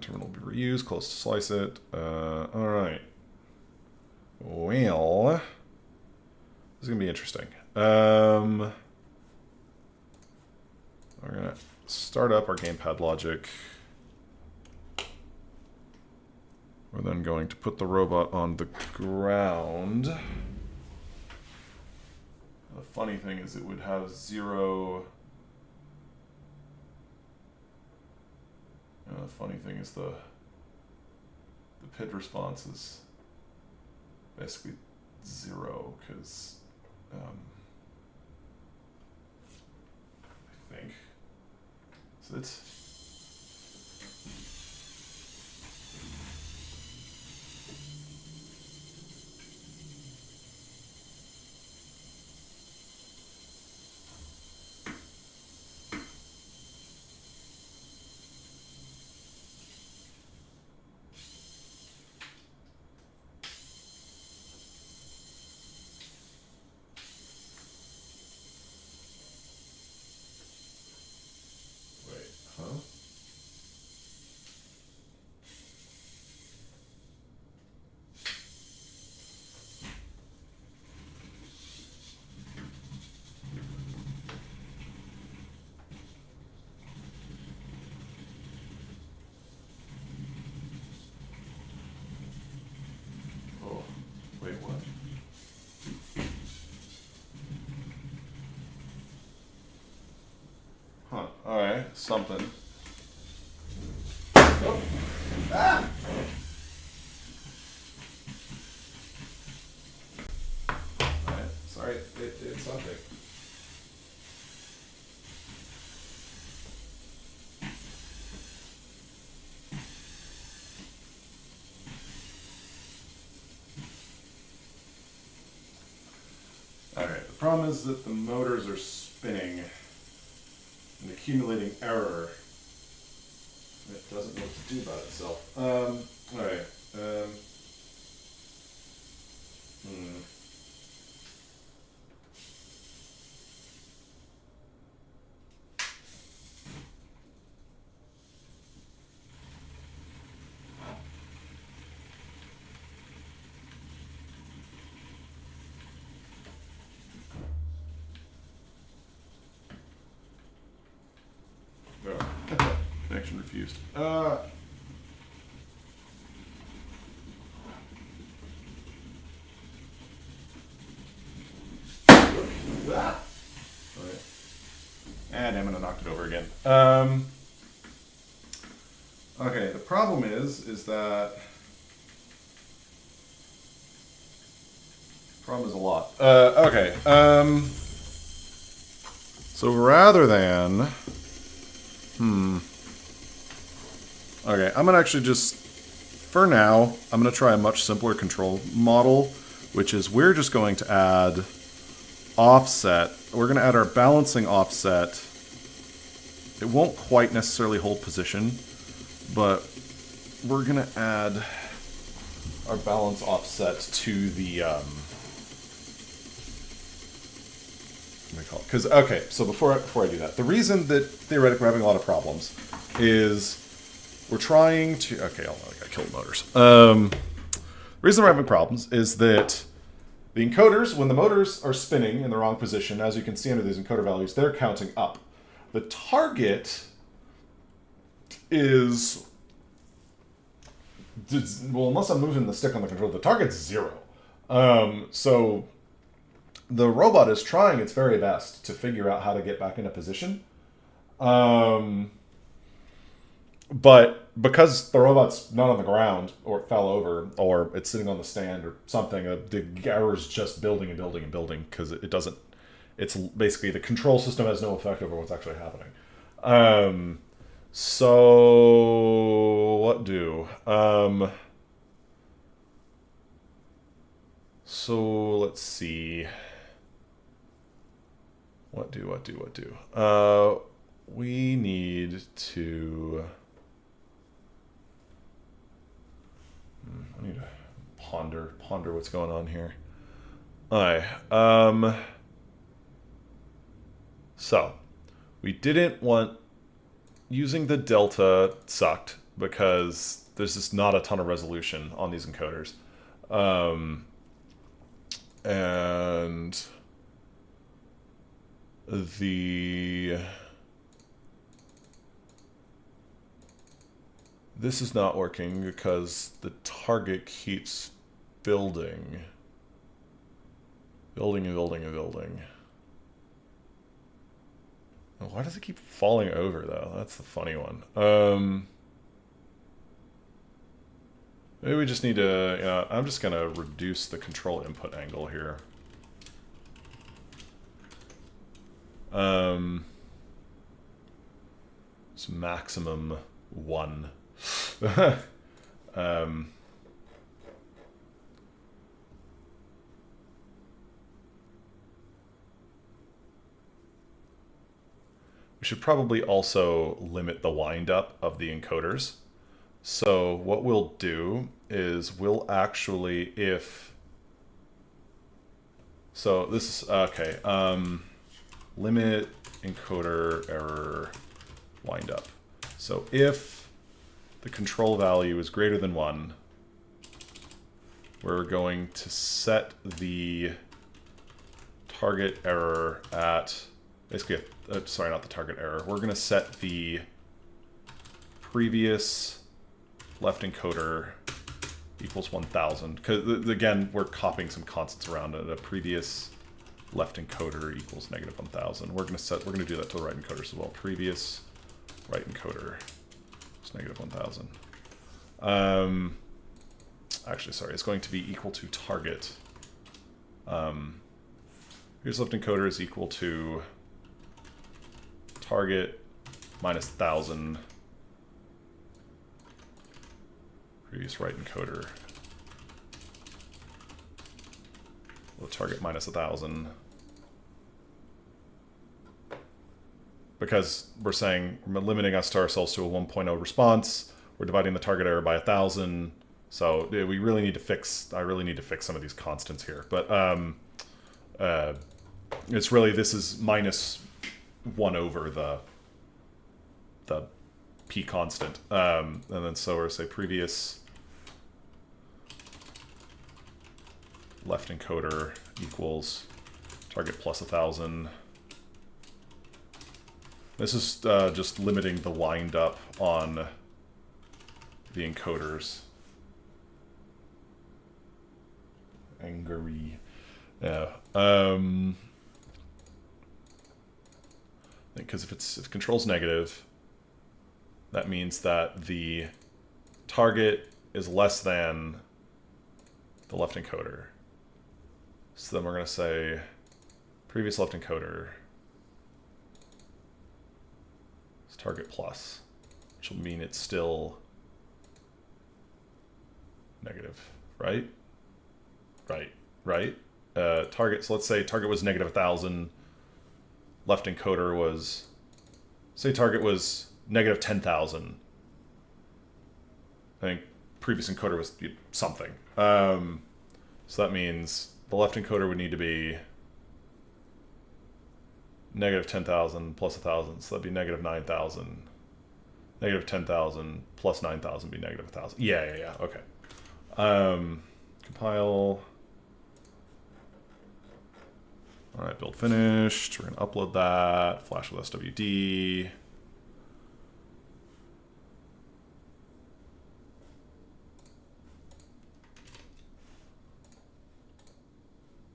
Terminal will be reused, close to slice it. Alright. Well, this is going to be interesting. We're going to start up our gamepad logic. We're then going to put the robot on the ground. The funny thing is it would have 0... the funny thing is the PID response is basically 0, because think. So it's... Huh? Oh, wait, what? Huh, alright, something. Oh. Ah! Alright, sorry, it's something. Alright, the problem is that the motors are spinning and accumulating error. It doesn't know what to do about itself. Alright. Oh, connection refused. And I'm gonna knock it over again. Okay, the problem is that problem is a lot. Okay. So rather than okay, I'm gonna actually just for now, I'm gonna try a much simpler control model, which is we're just going to add offset. We're going to add our balancing offset. It won't quite necessarily hold position, but we're going to add our balance offset to the what do we call it? Because okay, so before I do that, the reason that theoretically we're having a lot of problems is we're trying to I gotta kill the motors. The reason we're having problems is that the encoders, when the motors are spinning in the wrong position, as you can see under these encoder values, they're counting up. The target is, well, unless I'm moving the stick on the controller, the target's 0. So the robot is trying its very best to figure out how to get back into position. But because the robot's not on the ground, or it fell over, or it's sitting on the stand or something, the error's just building and building and building because it doesn't. It's basically the control system has no effect over what's actually happening. So what do? So let's see. What do? We need to. I need to ponder what's going on here. Alright, so we didn't want using the delta sucked because there's just not a ton of resolution on these encoders. And this is not working because the target keeps building. Building. Why does it keep falling over, though? That's the funny one. Maybe we just need to, I'm just going to reduce the control input angle here. It's maximum 1. We should probably also limit the windup of the encoders. So what we'll do is we'll actually, so this is, okay, limit encoder error windup. So if the control value is greater than 1, we're going to set the target error at, basically, sorry, not the target error. We're going to set the previous left encoder equals 1000. Because, again, we're copying some constants around it. A previous left encoder equals negative 1000. We're going to do that to the right encoders as well. Previous right encoder is negative 1000. Actually, sorry, it's going to be equal to target. Previous left encoder is equal to target minus 1000. Previous right encoder. Well, target minus 1000. Because we're saying we're limiting us to ourselves to a 1.0 response. We're dividing the target error by 1000. So we really need to fix, I really need to fix some of these constants here. But it's really, this is minus 1 over the p constant. And then so we're say previous left encoder equals target plus 1000. This is just limiting the windup on the encoders. Angry. Yeah. Because if control's negative, that means that the target is less than the left encoder. So then we're going to say previous left encoder is target plus, which will mean it's still negative, right? Right. Target, so let's say target was negative 1000. Left encoder was, say target was negative 10,000. I think previous encoder was something. So that means the left encoder would need to be negative 10,000 plus 1,000. So that'd be negative 9,000. Negative 10,000 plus 9,000 would be negative 1,000. Yeah. Okay. Compile. All right, build finished. We're going to upload that. Flash with SWD.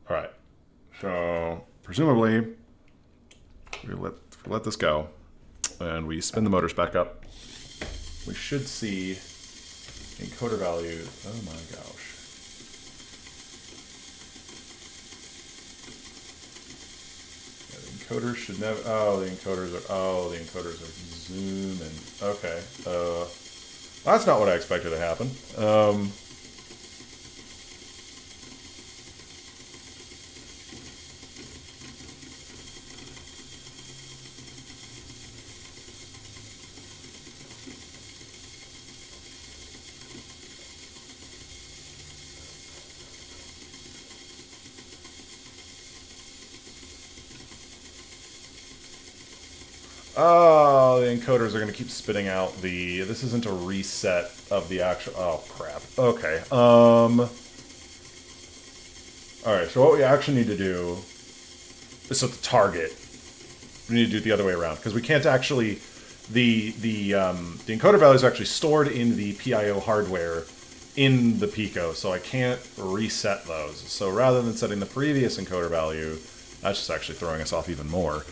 All right. So presumably, we let this go, and we spin the motors back up. We should see encoder value. Oh my gosh. Encoders should never. The encoders are zooming. Okay. That's not what I expected to happen. Oh, the encoders are going to keep spitting out the... This isn't a reset of the actual... Oh, crap. Okay. Alright, so what we actually need to do is set the target. We need to do it the other way around, because we can't actually... The encoder values are actually stored in the PIO hardware in the Pico, so I can't reset those. So rather than setting the previous encoder value, that's just actually throwing us off even more.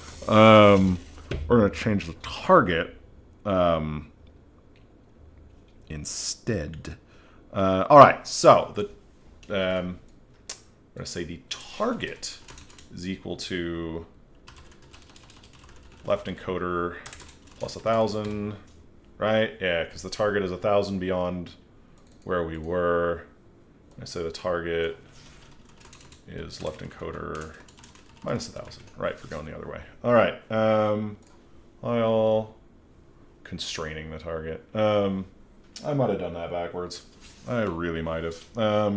We're going to change the target instead. All right, so we're going to say the target is equal to left encoder plus 1,000, right? Yeah, because the target is 1,000 beyond where we were. I say the target is left encoder minus 1,000, right, for going the other way. All right, while constraining the target. I might have done that backwards. I really might have. Let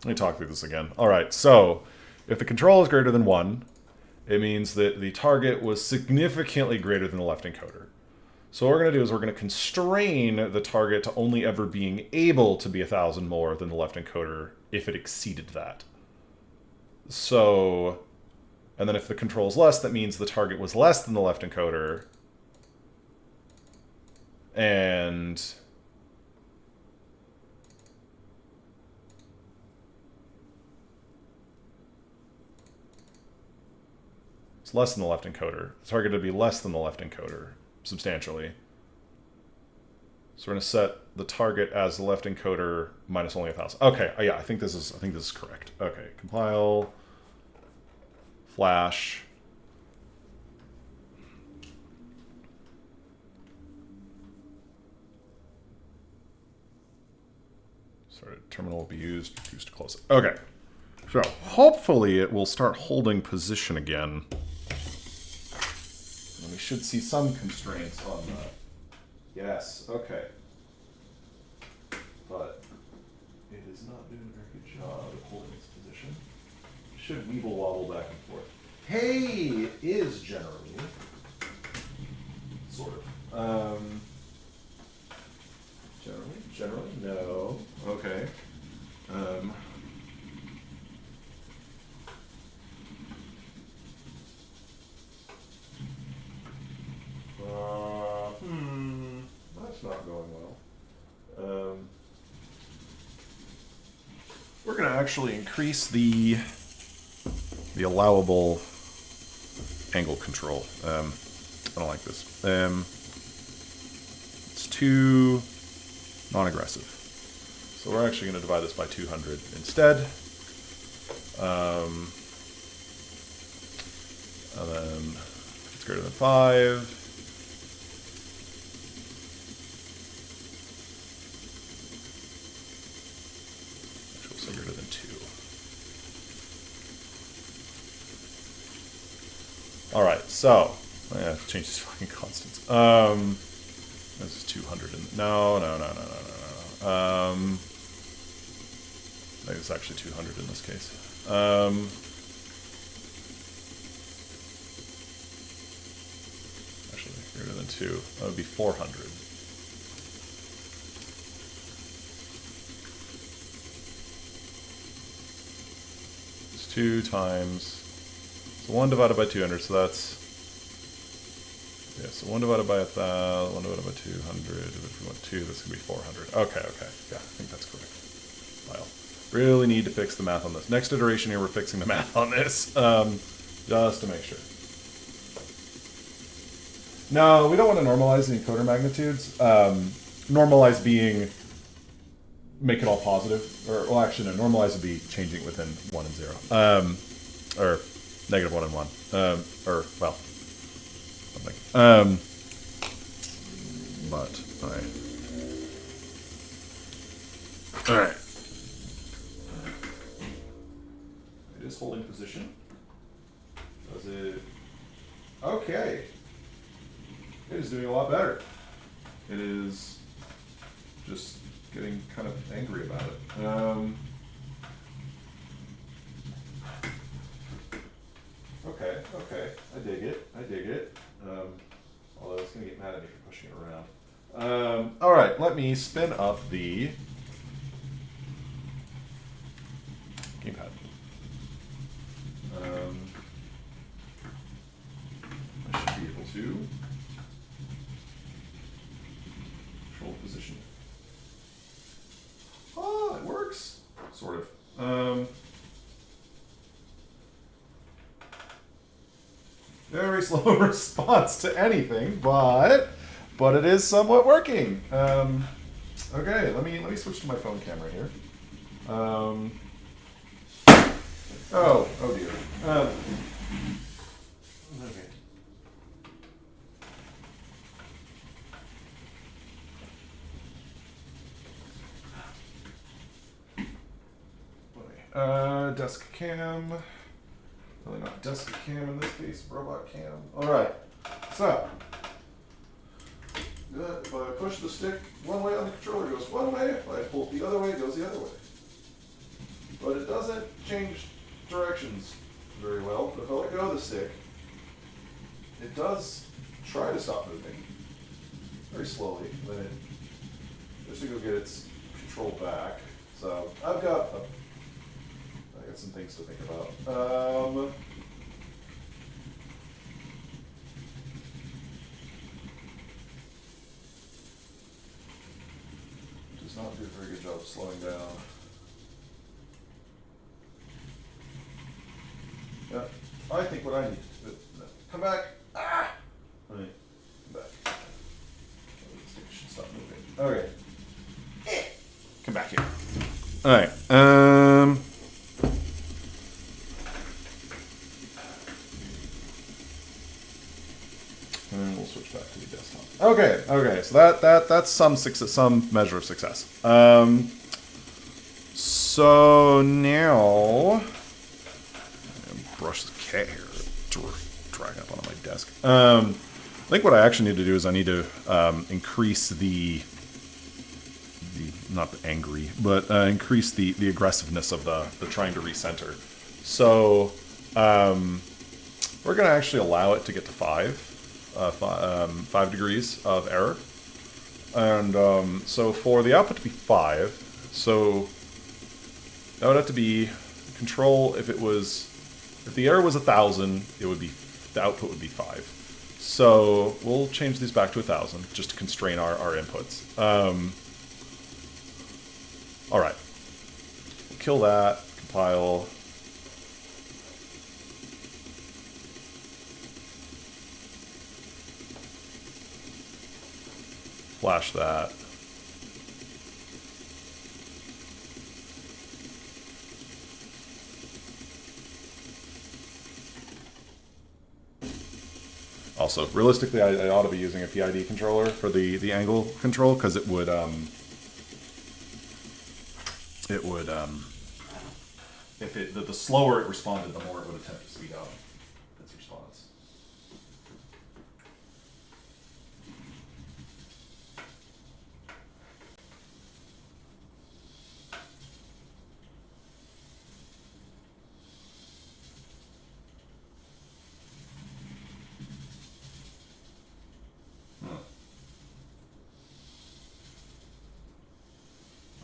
me talk through this again. All right, so if the control is greater than 1, it means that the target was significantly greater than the left encoder. So what we're going to do is we're going to constrain the target to only ever being able to be 1,000 more than the left encoder if it exceeded that. So, and then if the control is less, that means the target was less than the left encoder. And it's less than the left encoder. The target would be less than the left encoder substantially. So we're going to set the target as the left encoder minus only 1,000. Okay, yeah, I think this is correct. Okay, compile, flash. Sorry, terminal will be used to close it. Okay, so hopefully it will start holding position again. And we should see some constraints on that. Yes, okay. But it is not doing a very good job of holding its position. It should weeble wobble back and forth. Hey, it is generally. Sort of. Generally, no. Okay. That's not going well. We're going to actually increase the allowable angle control. I don't like this. It's too non-aggressive. So we're actually going to divide this by 200 instead. And then if it's greater than 5. Greater than 2. Alright, so I have to change these fucking constants. This is 200 and no. I think it's actually 200 in this case. Actually, greater than 2. That would be 400. It's 2 times. So 1 divided by 200, so that's. Yeah, so 1 divided by 1,000, 1 divided by 200, if we want 2, this could be 400. Okay, yeah, I think that's correct. Well, really need to fix the math on this. Next iteration here, we're fixing the math on this, just to make sure. No, we don't want to normalize the encoder magnitudes. Normalize being, make it all positive, or, well, actually, no, normalize would be changing it within 1 and 0. Or negative 1 and 1. Or, well, something. But, alright. Alright. It is holding position. Does it? Okay. It is doing a lot better. It is just getting kind of angry about it. Okay, I dig it. Although it's going to get mad at me for pushing it around. All right, let me spin up the Gamepad. I should be able to control position. Oh, it works, sort of. Very slow response to anything, but it is somewhat working. Okay, let me switch to my phone camera here. Oh dear. Okay. Desk cam. Really not desk cam in this case, robot cam. Alright, so. If I push the stick one way on the controller, it goes one way. If I pull it the other way, it goes the other way. But it doesn't change directions very well. But if I let go of the stick, it does try to stop moving very slowly. Then it just to go get its control back. So I got some things to think about. Does not do a very good job of slowing down. Yeah, I think what I need to do. Come back. Ah! Right. Come back. This thing should stop moving. Okay. Come back here. Alright. And we'll switch back to the desktop. Okay, so that's some measure of success. So now brush this cat hair drag up onto my desk. I think what I actually need to do is I need to increase the not the angry, but increase the aggressiveness of the trying to recenter. So we're going to actually allow it to get to 5 degrees of error. And so for the output to be 5, so that would have to be control. If the error was 1,000, the output would be 5. So we'll change these back to 1,000 just to constrain our inputs. All right, we'll kill that, compile. Flash that. Also, realistically, I ought to be using a PID controller for the angle control because it would if the slower it responded, the more it would attempt to speed up its response.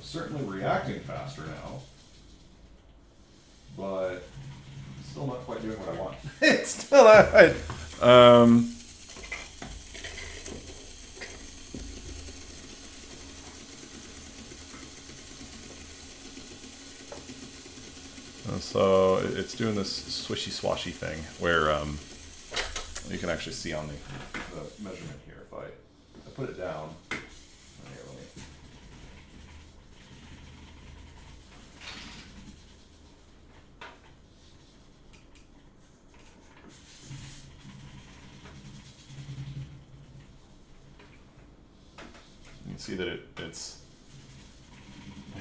Certainly reacting faster now, but still not quite doing what I want. It's still not. So it's doing this swishy swashy thing where you can actually see on the measurement here. If I put it down. You can see that it's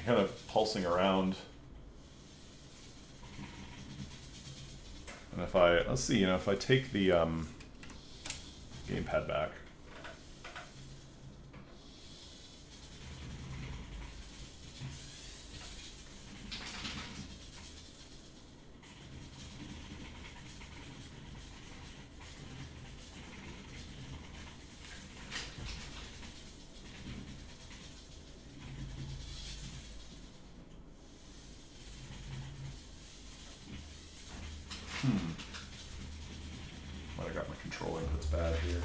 kind of pulsing around. And if let's see, if I take the gamepad back. Might have got my control inputs bad here.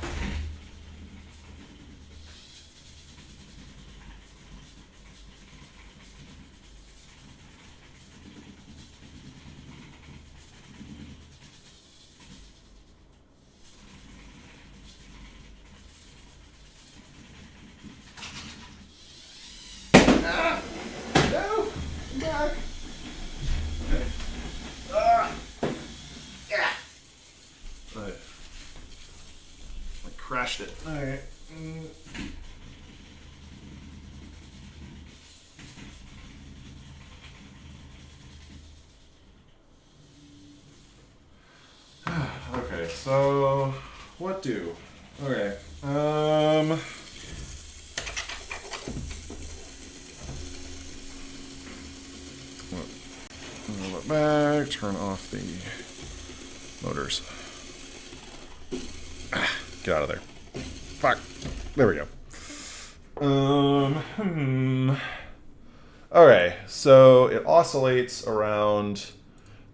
Ah! No! Come back! Okay. I crashed it. Alright. so what do? Okay. Roll it back, turn off the motors. Get out of there. Fuck. There we go. Okay, so it oscillates around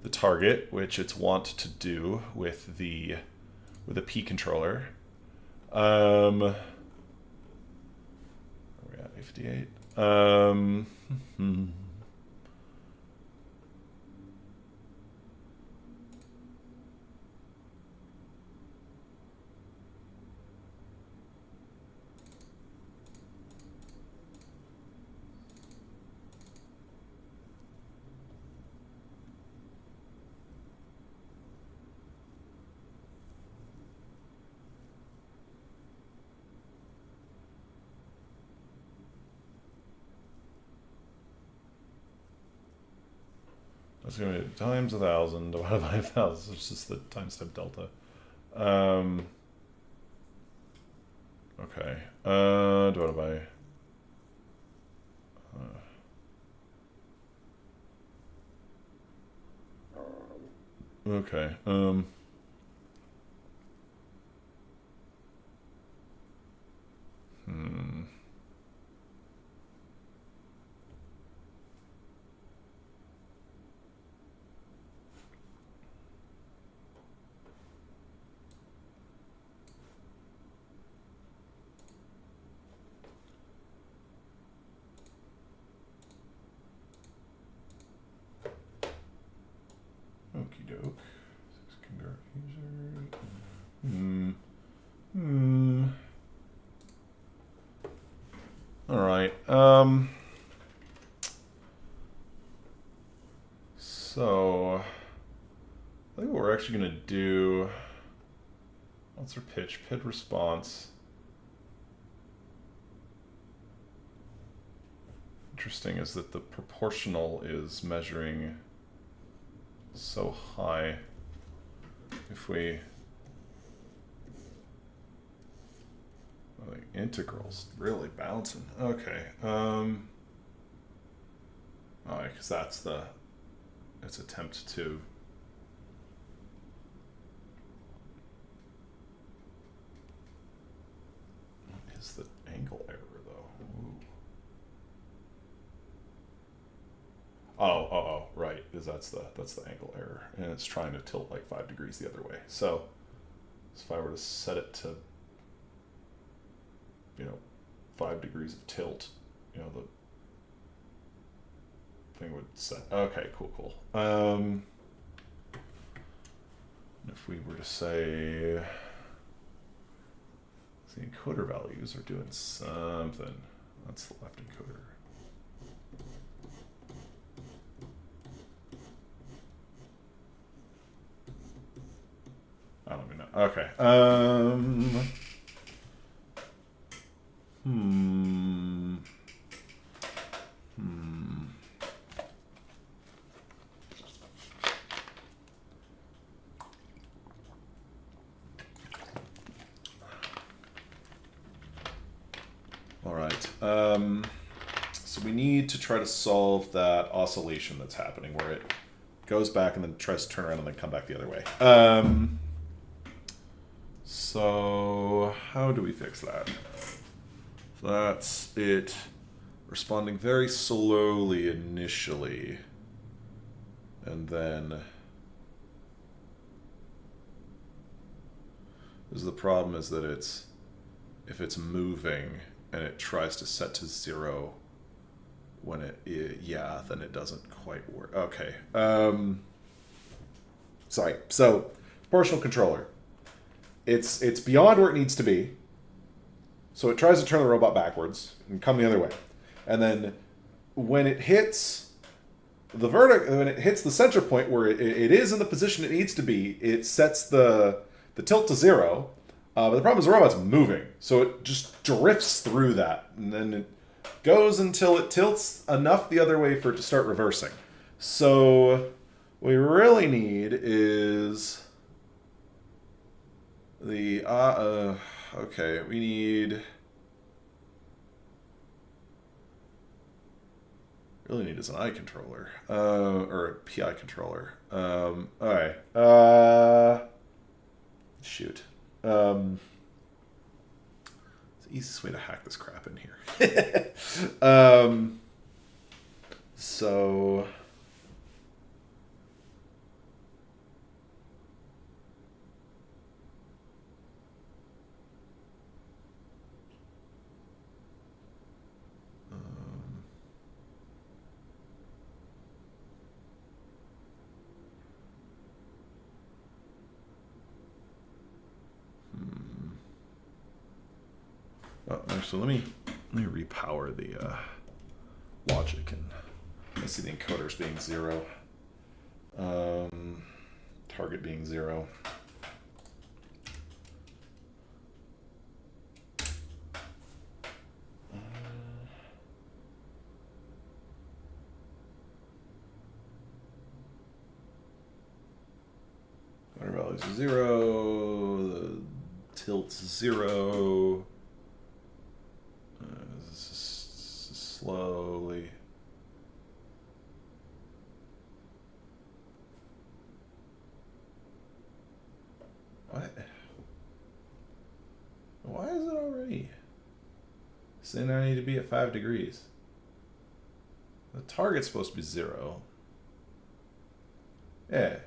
the target, which it's wont to do with the P controller. Are we at 58? That's going to be times 1,000 divided by 1,000. It's just the timestamp delta. Okay. Divided by... okay. Okie doke. 6 convert user. All right. So I think what we're actually going to do. What's our pitch? Pid response. Interesting is that the proportional is measuring so high. If we like integrals really bouncing. Okay. Oh, because that's its attempt to what is the angle error though? Ooh. Oh, right. Because that's the angle error, and it's trying to tilt like 5 degrees the other way. So if I were to set it to, 5 degrees of tilt, the thing would set. Okay, cool. If we were to say the encoder values are doing something, that's the left encoder. I don't even know. Okay. All right. So we need to try to solve that oscillation that's happening where it goes back and then tries to turn around and then come back the other way. So how do we fix that? So that's it responding very slowly initially, and then the problem is that if it's moving and it tries to set to 0 when then it doesn't quite work. Okay. Sorry. So proportional controller. It's beyond where it needs to be. So it tries to turn the robot backwards and come the other way. And then when it hits when it hits the center point where it is in the position it needs to be, it sets the tilt to 0. But the problem is the robot's moving. So it just drifts through that. And then it goes until it tilts enough the other way for it to start reversing. So what we really need is The okay, we need. Really need is an eye controller, or a PI controller. All right. Shoot. It's the easiest way to hack this crap in here. So. Oh, actually, let me repower the logic, and I see the encoders being 0. Target being 0. Water values 0. The tilt's 0. Slowly. What? Why is it already? Saying I need to be at 5 degrees. The target's supposed to be 0. Yeah.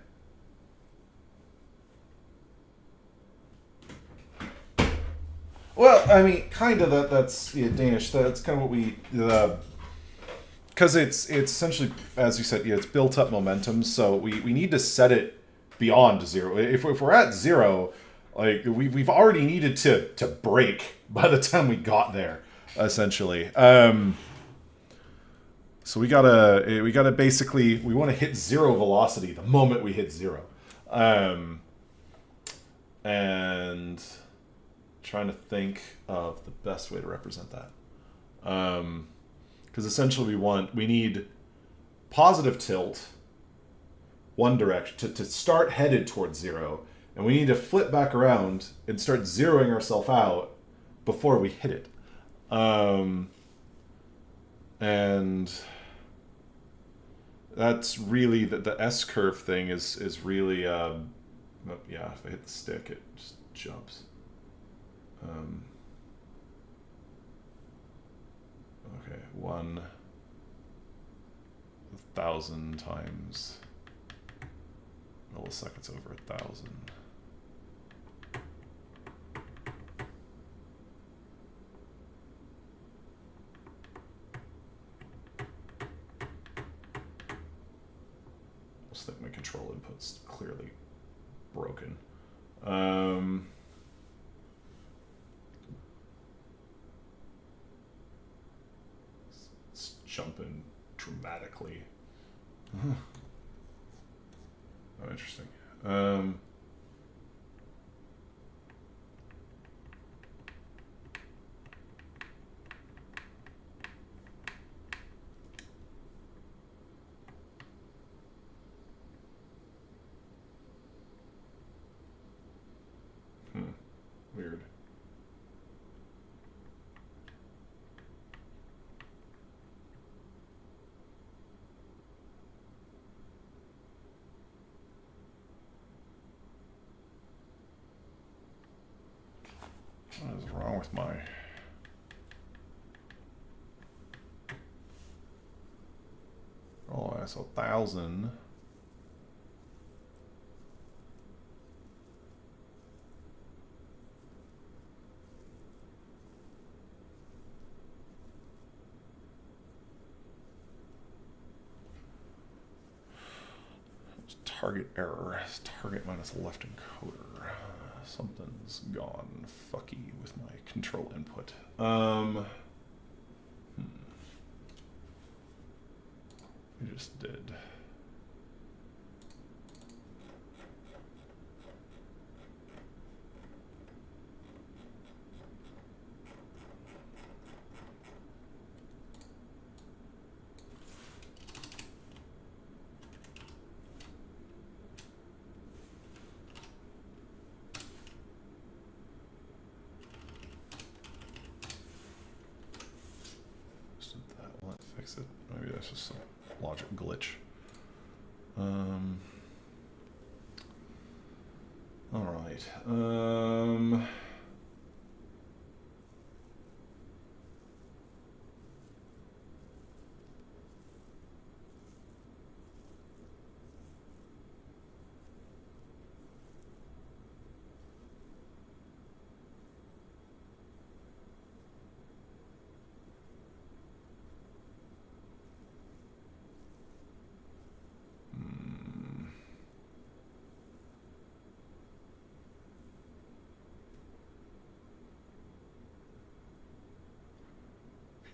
Well, I mean, kind of that's Danish. That's kind of what we because it's essentially, as you said, it's built up momentum. So we need to set it beyond 0. If we're at 0, like we've already needed to break by the time we got there, essentially. So we gotta basically, we want to hit 0 velocity the moment we hit 0, and trying to think of the best way to represent that. Because essentially we need positive tilt one direction to start headed towards 0, and we need to flip back around and start zeroing ourselves out before we hit it. And that's really the S curve thing is really yeah, if I hit the stick it just jumps. Okay, 1,000 times milliseconds over 1,000. I just think my control input's clearly broken. Jumping dramatically. Oh, interesting. Weird. What is wrong with my... Oh, that's 1,000. Target error. Target minus left encoder. Something's gone fucky with my control input. We just did. it's just a logic glitch. All right.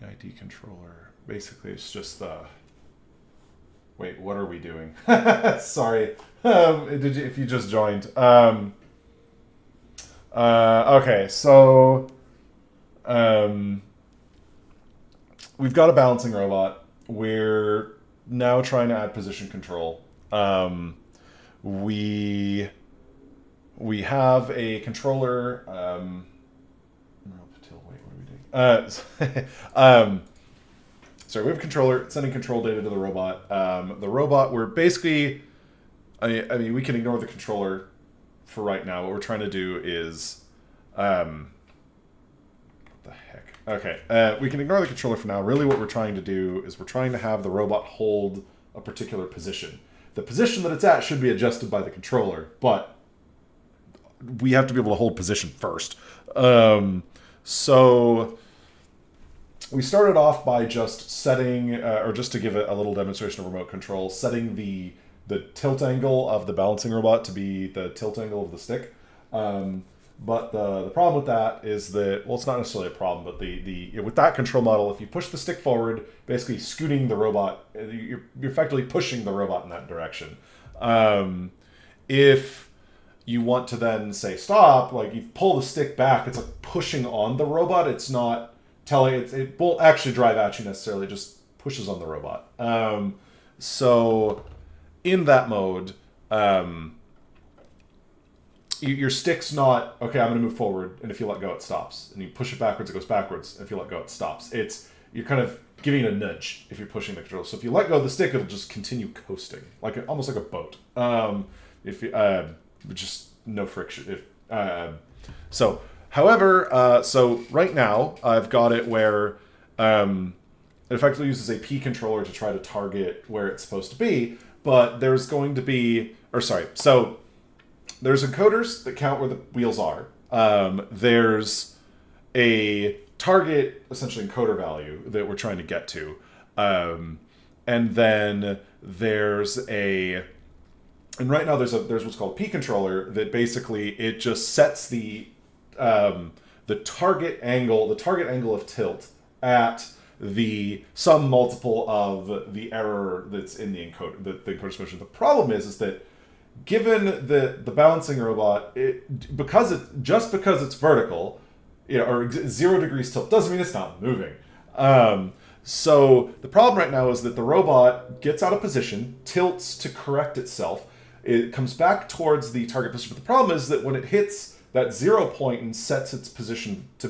PID controller. Basically, it's just the. Wait, what are we doing? Sorry, if you just joined. Okay, so we've got a balancing robot. We're now trying to add position control. We have a controller. Sorry, we have a controller sending control data to the robot. The robot, we're basically, I mean, we can ignore the controller for right now. What we're trying to do is, what the heck? Okay, we can ignore the controller for now. Really what we're trying to do is we're trying to have the robot hold a particular position. The position that it's at should be adjusted by the controller, but we have to be able to hold position first. So we started off by just setting, or just to give it a little demonstration of remote control, setting the tilt angle of the balancing robot to be the tilt angle of the stick. But the problem with that is that, well, it's not necessarily a problem, but with that control model, if you push the stick forward, basically scooting the robot, you're effectively pushing the robot in that direction. If you want to then say stop, like you pull the stick back, it's like pushing on the robot. It's not telling it won't actually drive at you necessarily, it just pushes on the robot. So in that mode, your stick's not, okay, I'm going to move forward, and if you let go, it stops. And you push it backwards, it goes backwards. And if you let go, it stops. You're kind of giving it a nudge if you're pushing the control. So if you let go of the stick, it'll just continue coasting, almost like a boat. If you just no friction. So right now I've got it where it effectively uses a P controller to try to target where it's supposed to be, but there's going to be, so there's encoders that count where the wheels are. There's a target, essentially encoder value that we're trying to get to, and then and right now there's what's called a P controller that basically it just sets the target angle of tilt at the sum multiple of the error that's in the encoder, the encoder's motion. The problem is that given the balancing robot, because it's vertical, or 0 degrees tilt doesn't mean it's not moving. So the problem right now is that the robot gets out of position, tilts to correct itself. It comes back towards the target position. But the problem is that when it hits that 0 point and sets its position to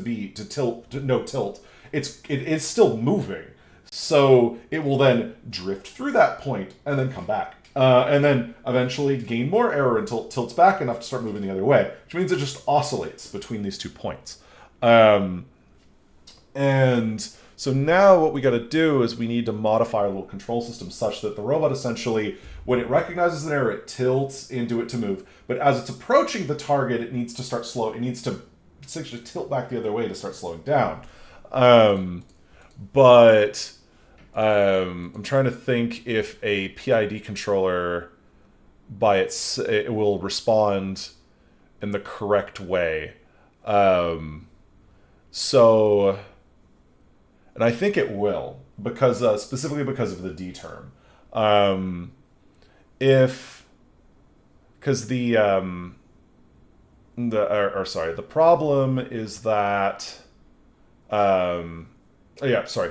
no tilt, it is still moving. So it will then drift through that point and then come back. And then eventually gain more error until it tilts back enough to start moving the other way, which means it just oscillates between these 2 points. And so now what we got to do is we need to modify our little control system such that the robot essentially, when it recognizes an error, it tilts into it to move. But as it's approaching the target, it needs to start slow. It needs to essentially tilt back the other way to start slowing down. I'm trying to think if a PID controller it will respond in the correct way. And I think it will, specifically because of the D term. The problem is that,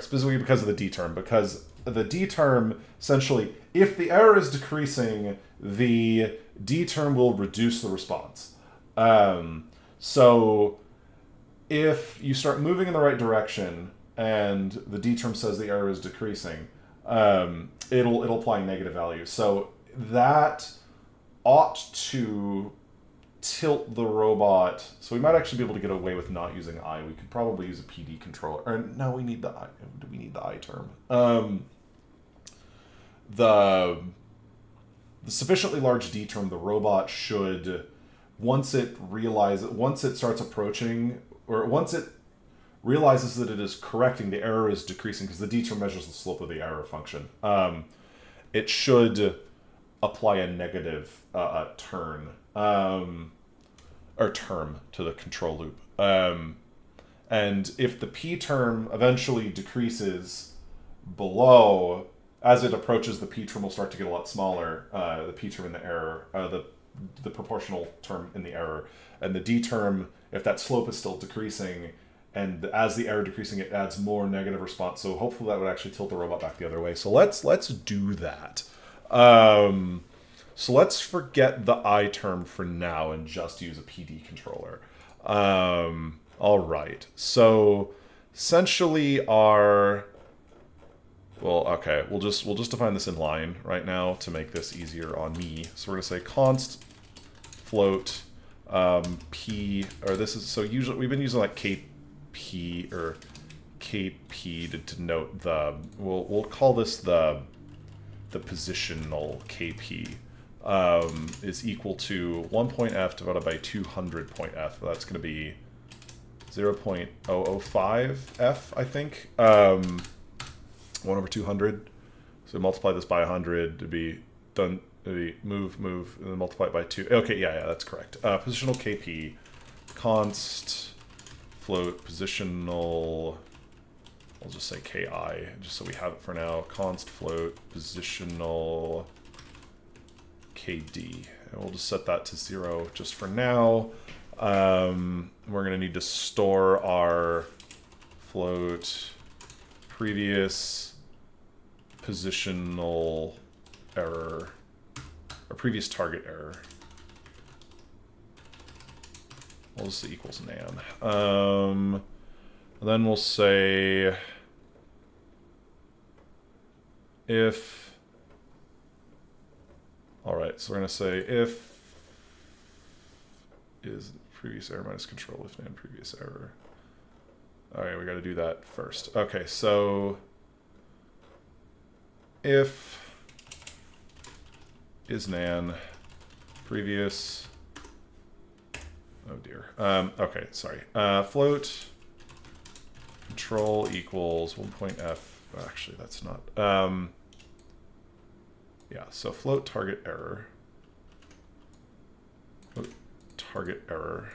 specifically because of the D term, because the D term, essentially, if the error is decreasing, the D term will reduce the response. So if you start moving in the right direction and the D term says the error is decreasing, it'll apply negative values. So that ought to tilt the robot. So we might actually be able to get away with not using I. We could probably use a PD controller. Or no, we need the I. Do we need the I term? The sufficiently large D term, the robot should, once it starts approaching, or once it realizes that it is correcting, the error is decreasing, because the D term measures the slope of the error function. It should apply a negative term to the control loop. And if the P term eventually decreases below, as it approaches, the P term will start to get a lot smaller. The P term in the error, the proportional term in the error, and the D term, if that slope is still decreasing, and as the error decreasing, it adds more negative response. So hopefully that would actually tilt the robot back the other way. So let's do that. So let's forget the I term for now and just use a PD controller. All right. So essentially we'll just define this in line right now to make this easier on me. So we're gonna say const float p, or this is, so usually we've been using like kp or kp to denote the, we'll call this the positional kp. Is equal to 1.f divided by 200.f. That's going to be 0.005f, I think. 1 over 200. So multiply this by 100 to be done. Move, and then multiply it by 2. Okay, yeah, that's correct. Positional kp, const float positional. I'll just say ki, just so we have it for now. Const float positional KD, and we'll just set that to 0 just for now. We're going to need to store our float previous positional error, or previous target error. We'll just say equals nan. And then we'll say if, all right, so we're going to say if is previous error minus control if nan previous error. All right, we got to do that first. Okay, so if is nan previous, oh dear. Okay, sorry. Float control equals 1.f. Actually, that's not. Yeah, so float target error. Float target error.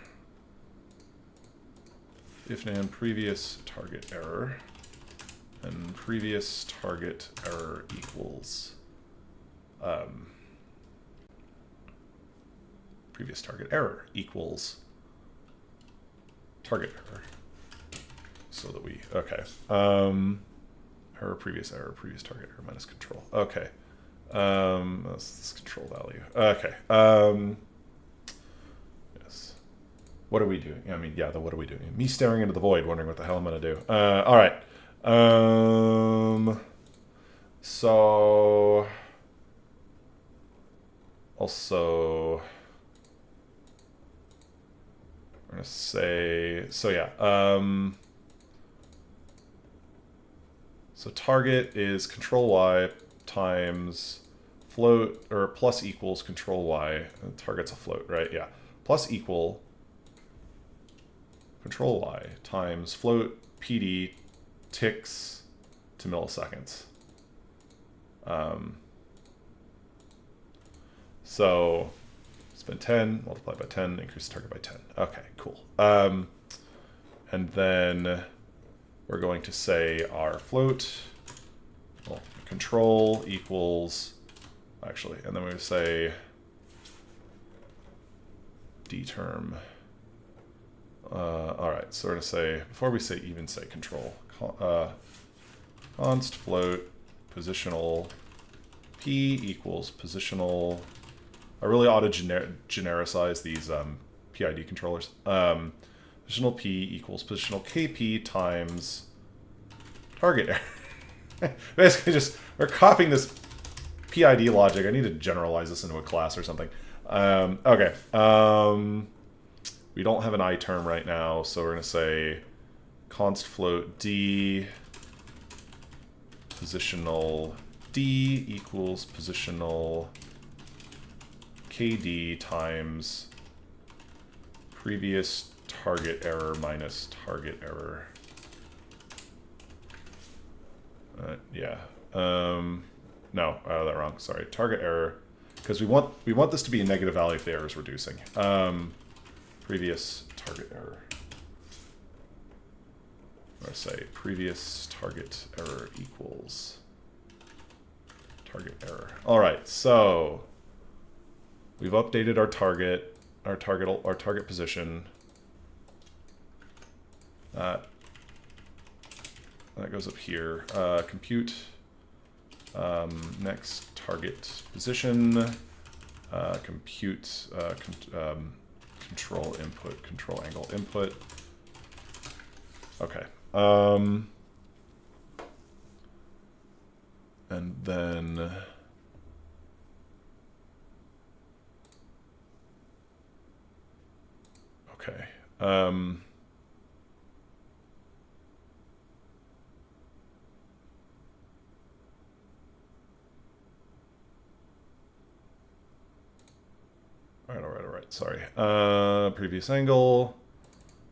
If nan previous target error, and previous target error equals previous target error equals target error. So that we, okay. Previous target error minus control. Okay. That's this control value. Okay. Yes. What are we doing? I mean, yeah, what are we doing? Me staring into the void, wondering what the hell I'm going to do. All right. So also we're going to say, so yeah. So target is control Y times float, or plus equals control Y. And target's a float, right? Yeah. Plus equal control Y times float PD ticks to milliseconds. So spend 10, multiply by 10, increase the target by 10. Okay, cool. And then we're going to say our float, well, control equals, actually, and then we say D term. All right, so we're going to say, before we say even say control, const float positional P equals positional. I really ought to genericize these PID controllers. Positional P equals positional KP times target error. Basically just, we're copying this PID logic. I need to generalize this into a class or something. Okay. We don't have an I term right now, so we're going to say const float d positional d equals positional kd times previous target error minus target error. Yeah. No, I got that wrong. Sorry. Target error, because we want this to be a negative value if the error is reducing. Previous target error. Or say previous target error equals target error. All right. So we've updated our target position. That goes up here. Compute next target position. Compute control input, control angle input. Okay. And then okay. All right. Sorry. Previous angle,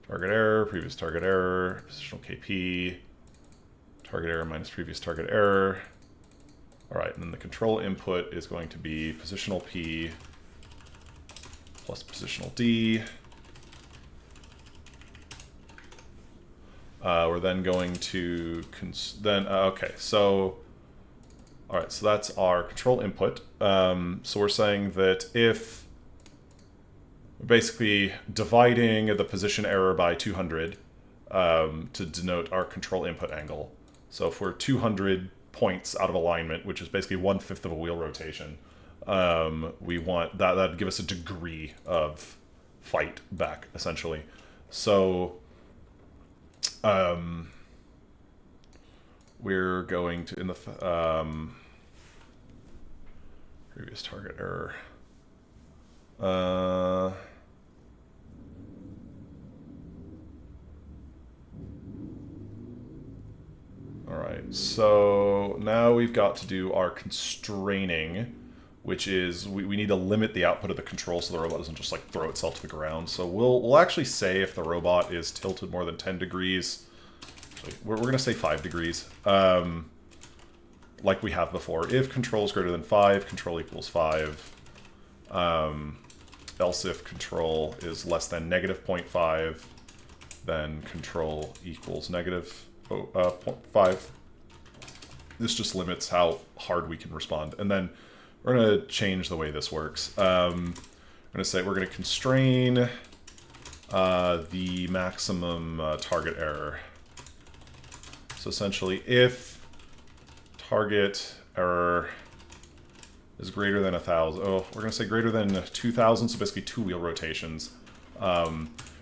target error, previous target error, positional KP, target error minus previous target error. All right, and then the control input is going to be positional P plus positional D. We're then going to okay, so all right, so that's our control input. So we're saying that if we're basically dividing the position error by 200 to denote our control input angle. So if we're 200 points out of alignment, which is basically 1/5 of a wheel rotation, we want that'd give us a degree of fight back, essentially. So we're going to, in the previous target error, all right, so now we've got to do our constraining, which is we need to limit the output of the control so the robot doesn't just like throw itself to the ground. So we'll actually say if the robot is tilted more than 10 degrees, actually, we're going to say 5 degrees, like we have before. If control is greater than 5, control equals 5. Else if control is less than -0.5, then control equals -0.5. This just limits how hard we can respond. And then we're going to change the way this works. I'm going to say we're going to constrain the maximum target error. So essentially, if target error is greater than 1,000, we're going to say greater than 2,000, so basically 2 wheel rotations.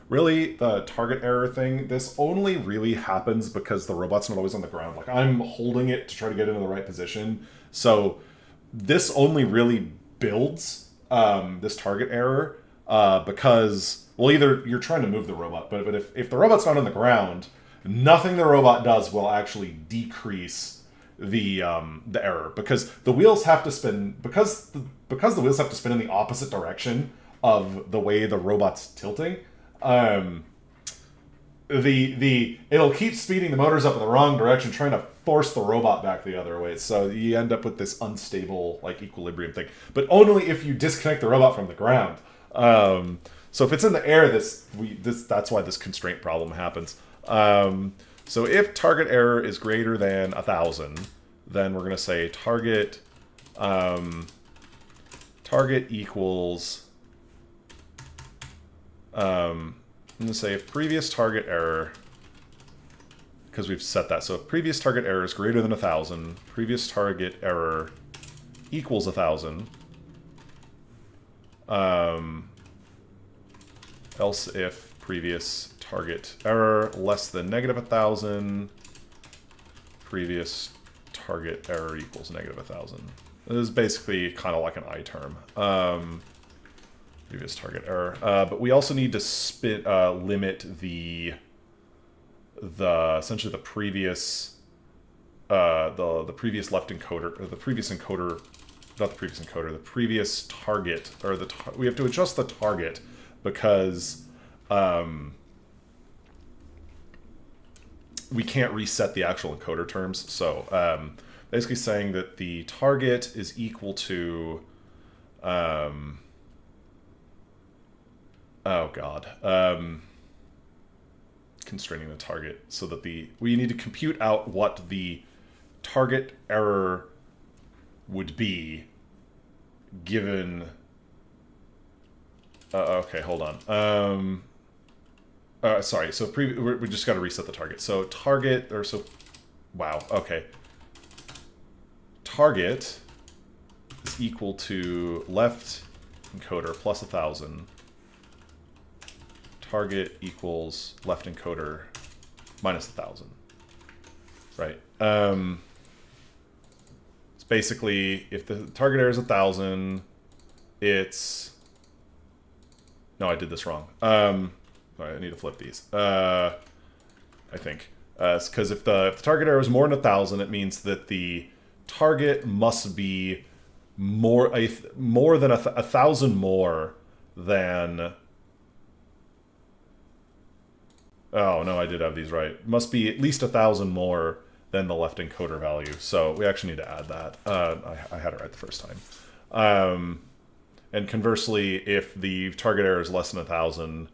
Really, the target error thing, this only really happens because the robot's not always on the ground. Like, I'm holding it to try to get into the right position. So this only really builds this target error because, well, either you're trying to move the robot, but if the robot's not on the ground, nothing the robot does will actually decrease the error, because the wheels have to spin, because the wheels have to spin in the opposite direction of the way the robot's tilting. It'll keep speeding the motors up in the wrong direction, trying to force the robot back the other way. So you end up with this unstable like equilibrium thing, but only if you disconnect the robot from the ground. So if it's in the air, that's why this constraint problem happens. So if target error is greater than 1,000, then we're going to say target equals. I'm going to say if previous target error, because we've set that, so if previous target error is greater than 1,000, previous target error equals 1,000. Else if previous target error less than -1,000, previous target error equals -1,000. This is basically kind of like an I-term. Previous target error. But we also need to limit the essentially the previous the previous left encoder, or the previous encoder, not the previous encoder, the previous target, or we have to adjust the target because we can't reset the actual encoder terms. So basically saying that the target is equal to constraining the target so that we need to compute out what the target error would be given. Okay, hold on. Sorry. So we just got to reset the target. So target wow. Okay. Target is equal to left encoder plus 1,000. Target equals left encoder minus 1,000. Right. It's basically if the target error is 1,000, it's. No, I did this wrong. I need to flip these. I think it's because if the target error is more than 1,000, it means that the target must be more than 1,000 more than. Oh, no, I did have these right. Must be at least 1,000 more than the left encoder value. So we actually need to add that. I had it right the first time. And conversely, if the target error is less than 1,000,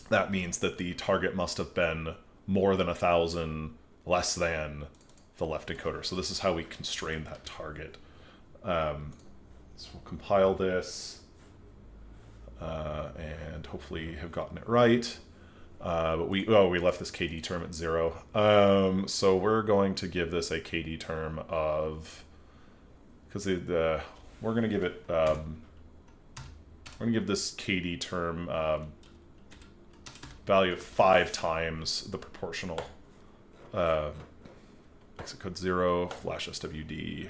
that means that the target must have been more than 1,000 less than the left encoder. So this is how we constrain that target. So we'll compile this. And hopefully have gotten it right. But we left this KD term at 0. So we're going to give this a KD term of, because we're going to give it, we're going to give this KD term value of 5 times the proportional exit code 0 flash SWD.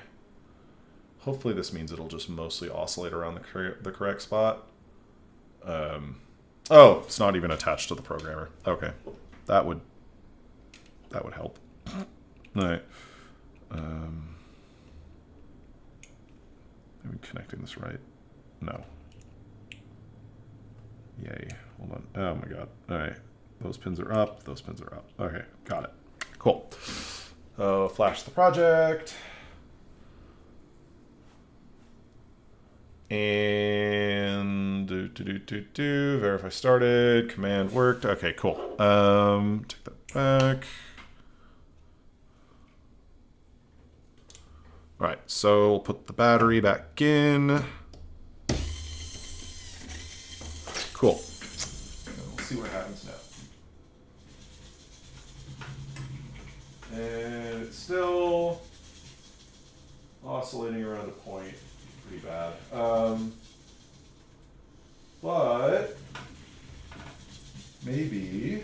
Hopefully this means it'll just mostly oscillate around the correct spot. Oh, it's not even attached to the programmer. Okay, that would help. All right. Am I connecting this right? No. Yay. Hold on. Oh my god. All right. Those pins are up. Those pins are up. Okay, got it. Cool. Flash the project. And verify started, command worked. Okay, cool. Take that back. All right, so we'll put the battery back in. Cool. And we'll see what happens now. And it's still oscillating around a point. Pretty bad. But maybe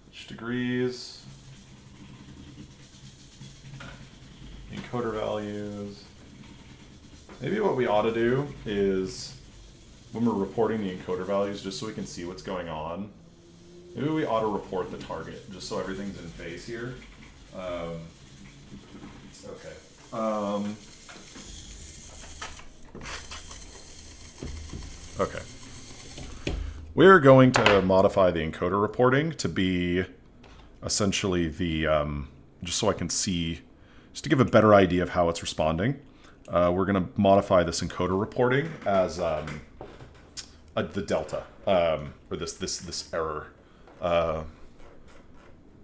which degrees, encoder values. Maybe what we ought to do is when we're reporting the encoder values, just so we can see what's going on, maybe we ought to report the target just so everything's in phase here. Okay. Okay. We're going to modify the encoder reporting to be essentially the, just so I can see, just to give a better idea of how it's responding. We're going to modify this encoder reporting as the delta, or this error.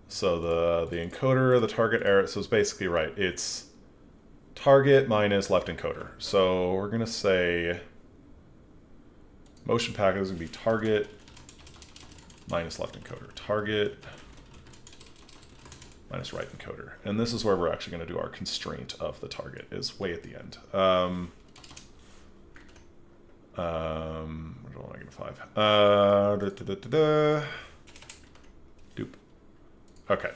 So the encoder, the target error, so it's basically right. It's target minus left encoder. So we're going to say motion packet is going to be target minus left encoder. Target minus right encoder. And this is where we're actually going to do our constraint of the target, is way at the end. Where do I want to get a 5? Doop. Okay.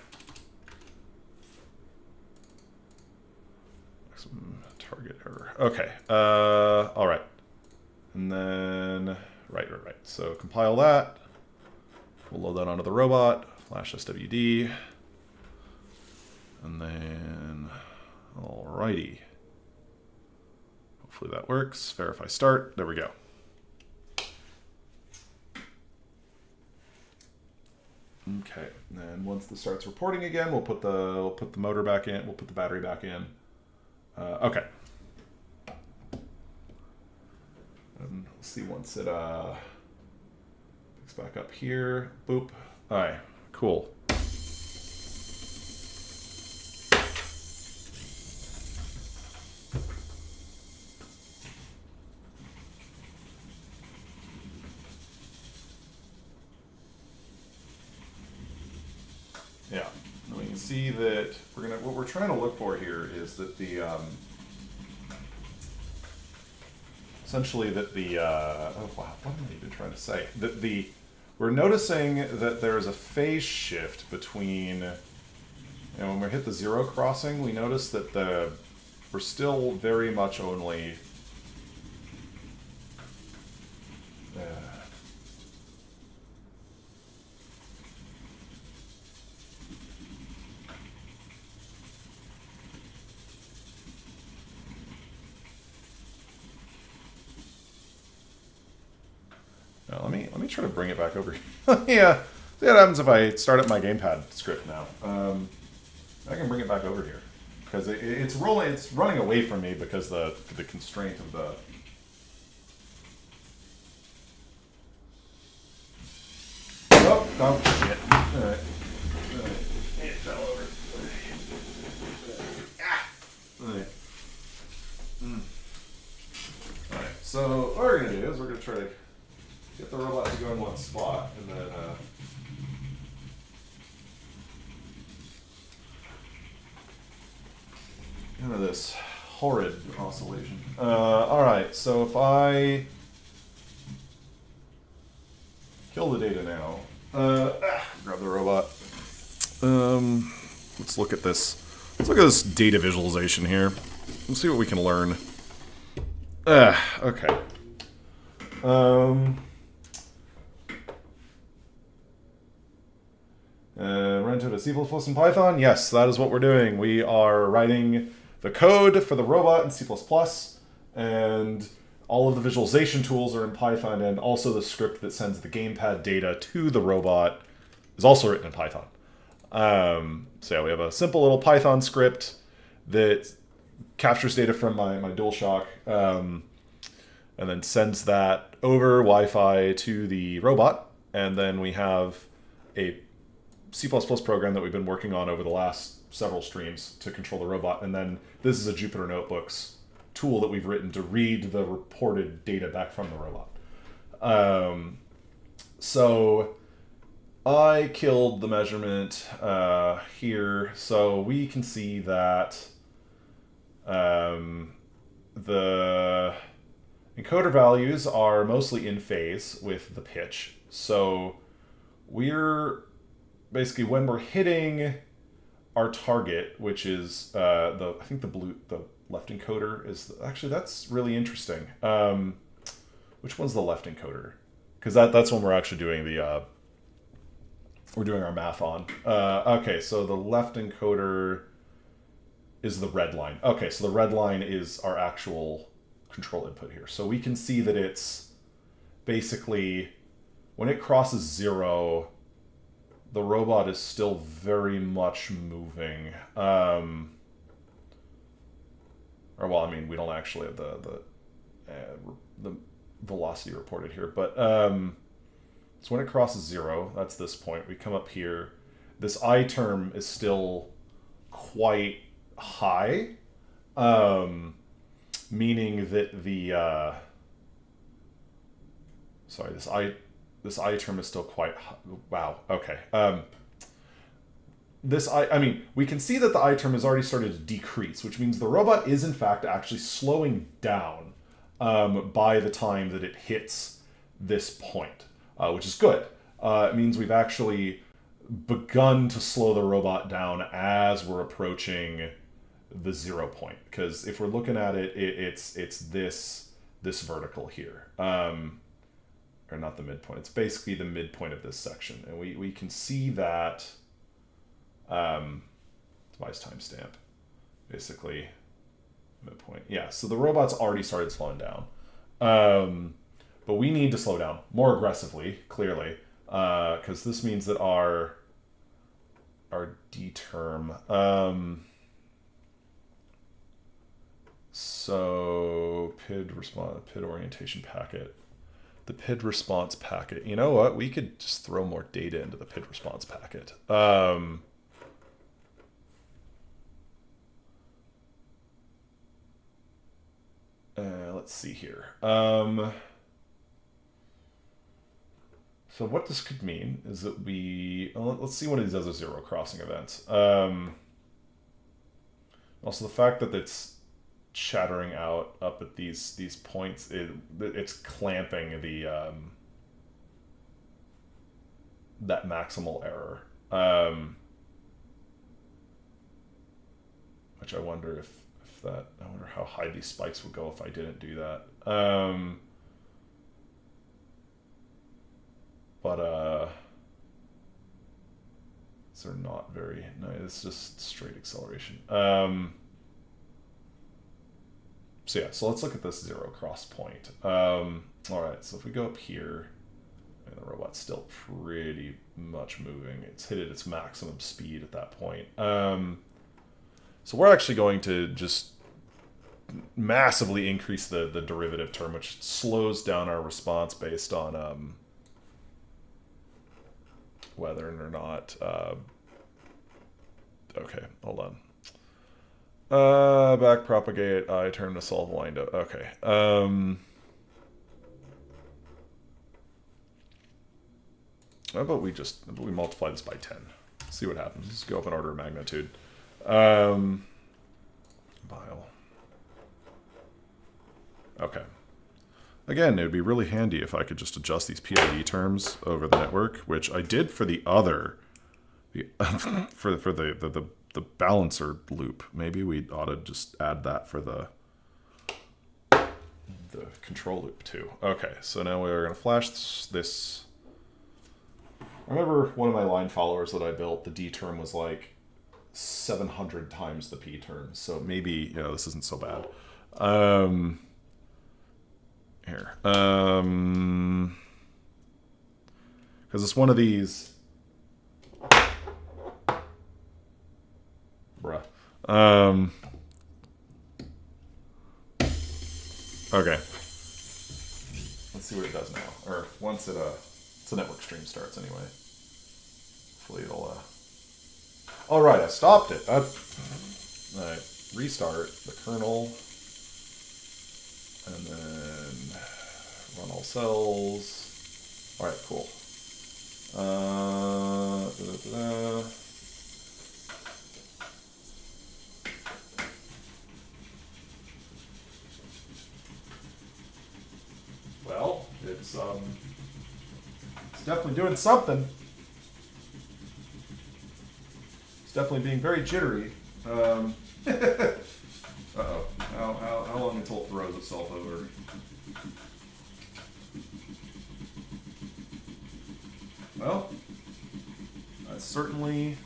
Target error. Okay. All right. And then, right. So compile that. We'll load that onto the robot. Flash SWD. And then, alrighty. Hopefully that works. Verify start. There we go. Okay. And once this starts reporting again, we'll put the motor back in. We'll put the battery back in. Okay. And we'll see once it picks back up here. Boop. All right. Cool. Yeah. And we can see that what we're trying to look for here is that the essentially that the oh wow, what am I even trying to say? That we're noticing that there is a phase shift between, and when we hit the zero crossing, we notice that we're still very much only let me try to bring it back over. Yeah, see what happens if I start up my Gamepad script now. I can bring it back over here because it's running away from me because the constraint of the. Oh shit! All right. It fell over. All right. All right. So what we're gonna do is we're gonna try to get the robot to go in one spot, and then into this horrid oscillation. All right, so if I kill the data now, grab the robot. Let's look at this. Let's look at this data visualization here. Let's see what we can learn. Okay. Run to C++ and Python? Yes, that is what we're doing. We are writing the code for the robot in C++, and all of the visualization tools are in Python, and also the script that sends the Gamepad data to the robot is also written in Python. So yeah, we have a simple little Python script that captures data from my DualShock, and then sends that over Wi-Fi to the robot, and then we have a C++ program that we've been working on over the last several streams to control the robot, and then this is a Jupyter Notebooks tool that we've written to read the reported data back from the robot. So I killed the measurement here, so we can see that the encoder values are mostly in phase with the pitch. So we're basically, when we're hitting our target, which is I think the left encoder is actually, that's really interesting. Which one's the left encoder? Because that's when we're actually doing we're doing our math on. Okay, so the left encoder is the red line. Okay, so the red line is our actual control input here. So we can see that it's basically, when it crosses 0, the robot is still very much moving. Or well, I mean, we don't actually have the velocity reported here, but so when it crosses 0, that's this point. We come up here. This I term is still quite high, meaning that the sorry, this I term is still quite high. Wow. Okay. I mean, we can see that the I term has already started to decrease, which means the robot is in fact actually slowing down by the time that it hits this point, which is good. It means we've actually, begun to slow the robot down as we're approaching the 0 point. Because if we're looking at it, it's this vertical here. Or not the midpoint. It's basically the midpoint of this section. And we can see that, device timestamp, basically midpoint. Yeah, so the robot's already started slowing down. But we need to slow down more aggressively, clearly, because this means that our D term. So PID response, PID orientation packet, the PID response packet. You know what? We could just throw more data into the PID response packet. Let's see here. So what this could mean is that let's see one of these other zero crossing events. Also, the fact that it's shattering out up at these points, it's clamping that maximal error, which I wonder if that, I wonder how high these spikes would go if I didn't do that. But they're not very nice. It's just straight acceleration. So yeah, so let's look at this zero cross point. All right, so if we go up here, and the robot's still pretty much moving. It's hit at its maximum speed at that point. So we're actually going to just massively increase the derivative term, which slows down our response based on whether or not. Okay, hold on. Back propagate, I term to solve wind up. Okay. How about we multiply this by 10? See what happens. Just go up in order of magnitude. Bile. Okay. Again, it would be really handy if I could just adjust these PID terms over the network, which I did for the other, for the balancer loop. Maybe we ought to just add that for the control loop too. Okay, so now we're going to flash this. I remember one of my line followers that I built, the D term was like 700 times the P term. So maybe, this isn't so bad. Here. Because it's one of these. Bruh. Okay. Let's see what it does now. Or once it's a network stream starts anyway. Hopefully it'll, all right, I stopped it. All right, restart the kernel. And then run all cells. All right, cool. Well, it's definitely doing something. It's definitely being very jittery. Uh-oh. How long until it throws itself over? Well, that's certainly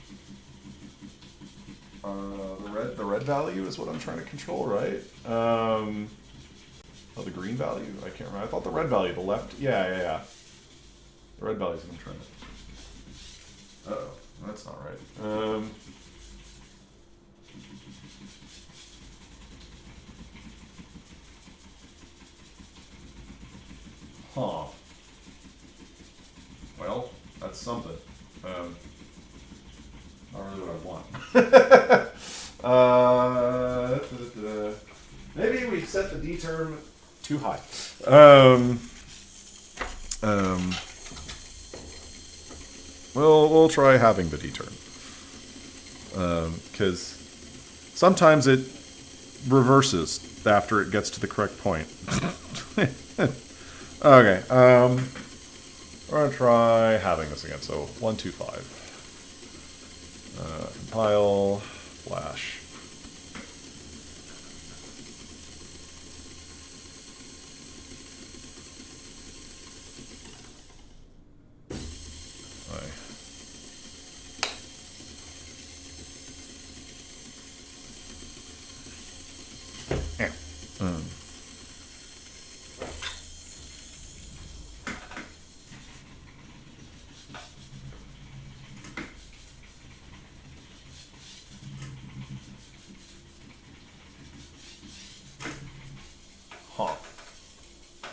the red value is what I'm trying to control, right? Oh, the green value? I can't remember. I thought the red value, the left. Yeah. The red value is what I'm trying to. Uh-oh, that's not right. Huh. Well, that's something. Not really what I want. Maybe we set the D term too high. We'll try having the D term. Because sometimes it reverses after it gets to the correct point. Okay, we're gonna try having this again. So 1, 2, 5. Compile, flash. Huh.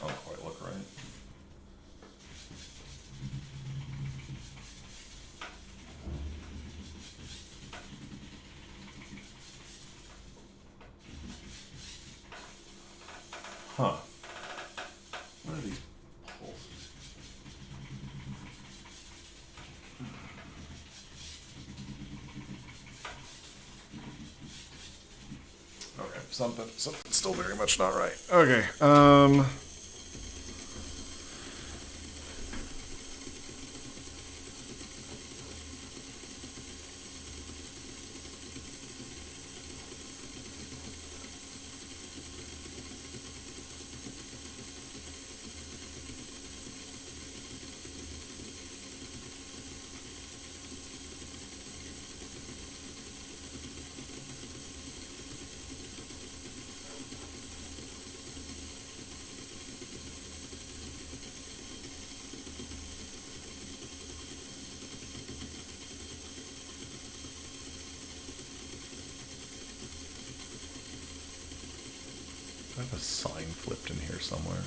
Don't quite look right. Huh. What are these pulses? Okay, something's still very much not right. Okay, I have a sign flipped in here somewhere.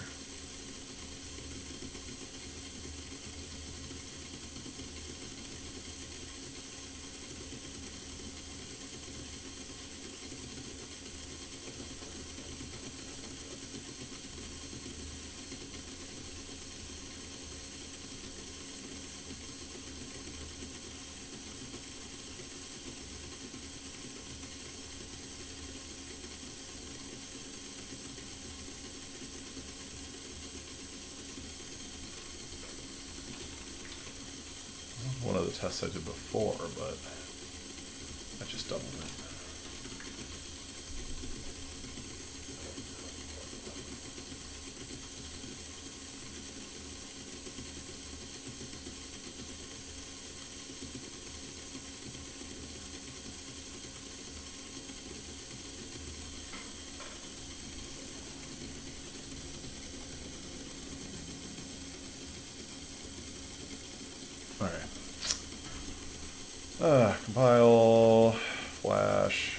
One of the tests I did before, but I just doubled it. Alright. Compile, flash.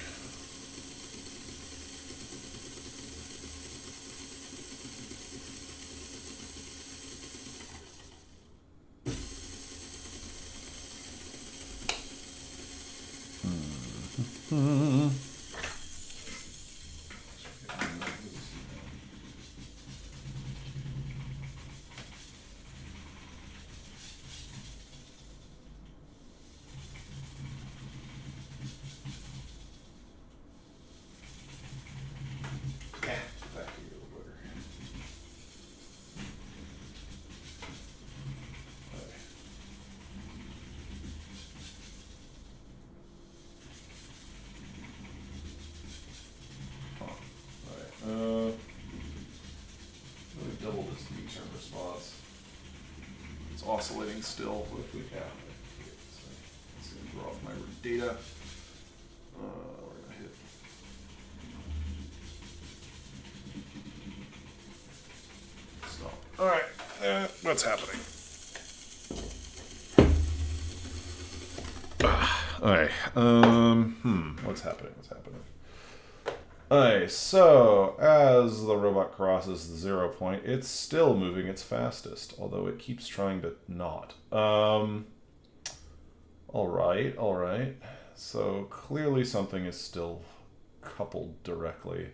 Really double this V-turn response. It's oscillating still. What if we have it? Let's see, draw off my data. We're gonna hit. Stop. All right. What's happening? All right. What's happening? What's happening? Alright, so as the robot crosses the 0 point, it's still moving its fastest, although it keeps trying to not. Alright. So clearly something is still coupled directly.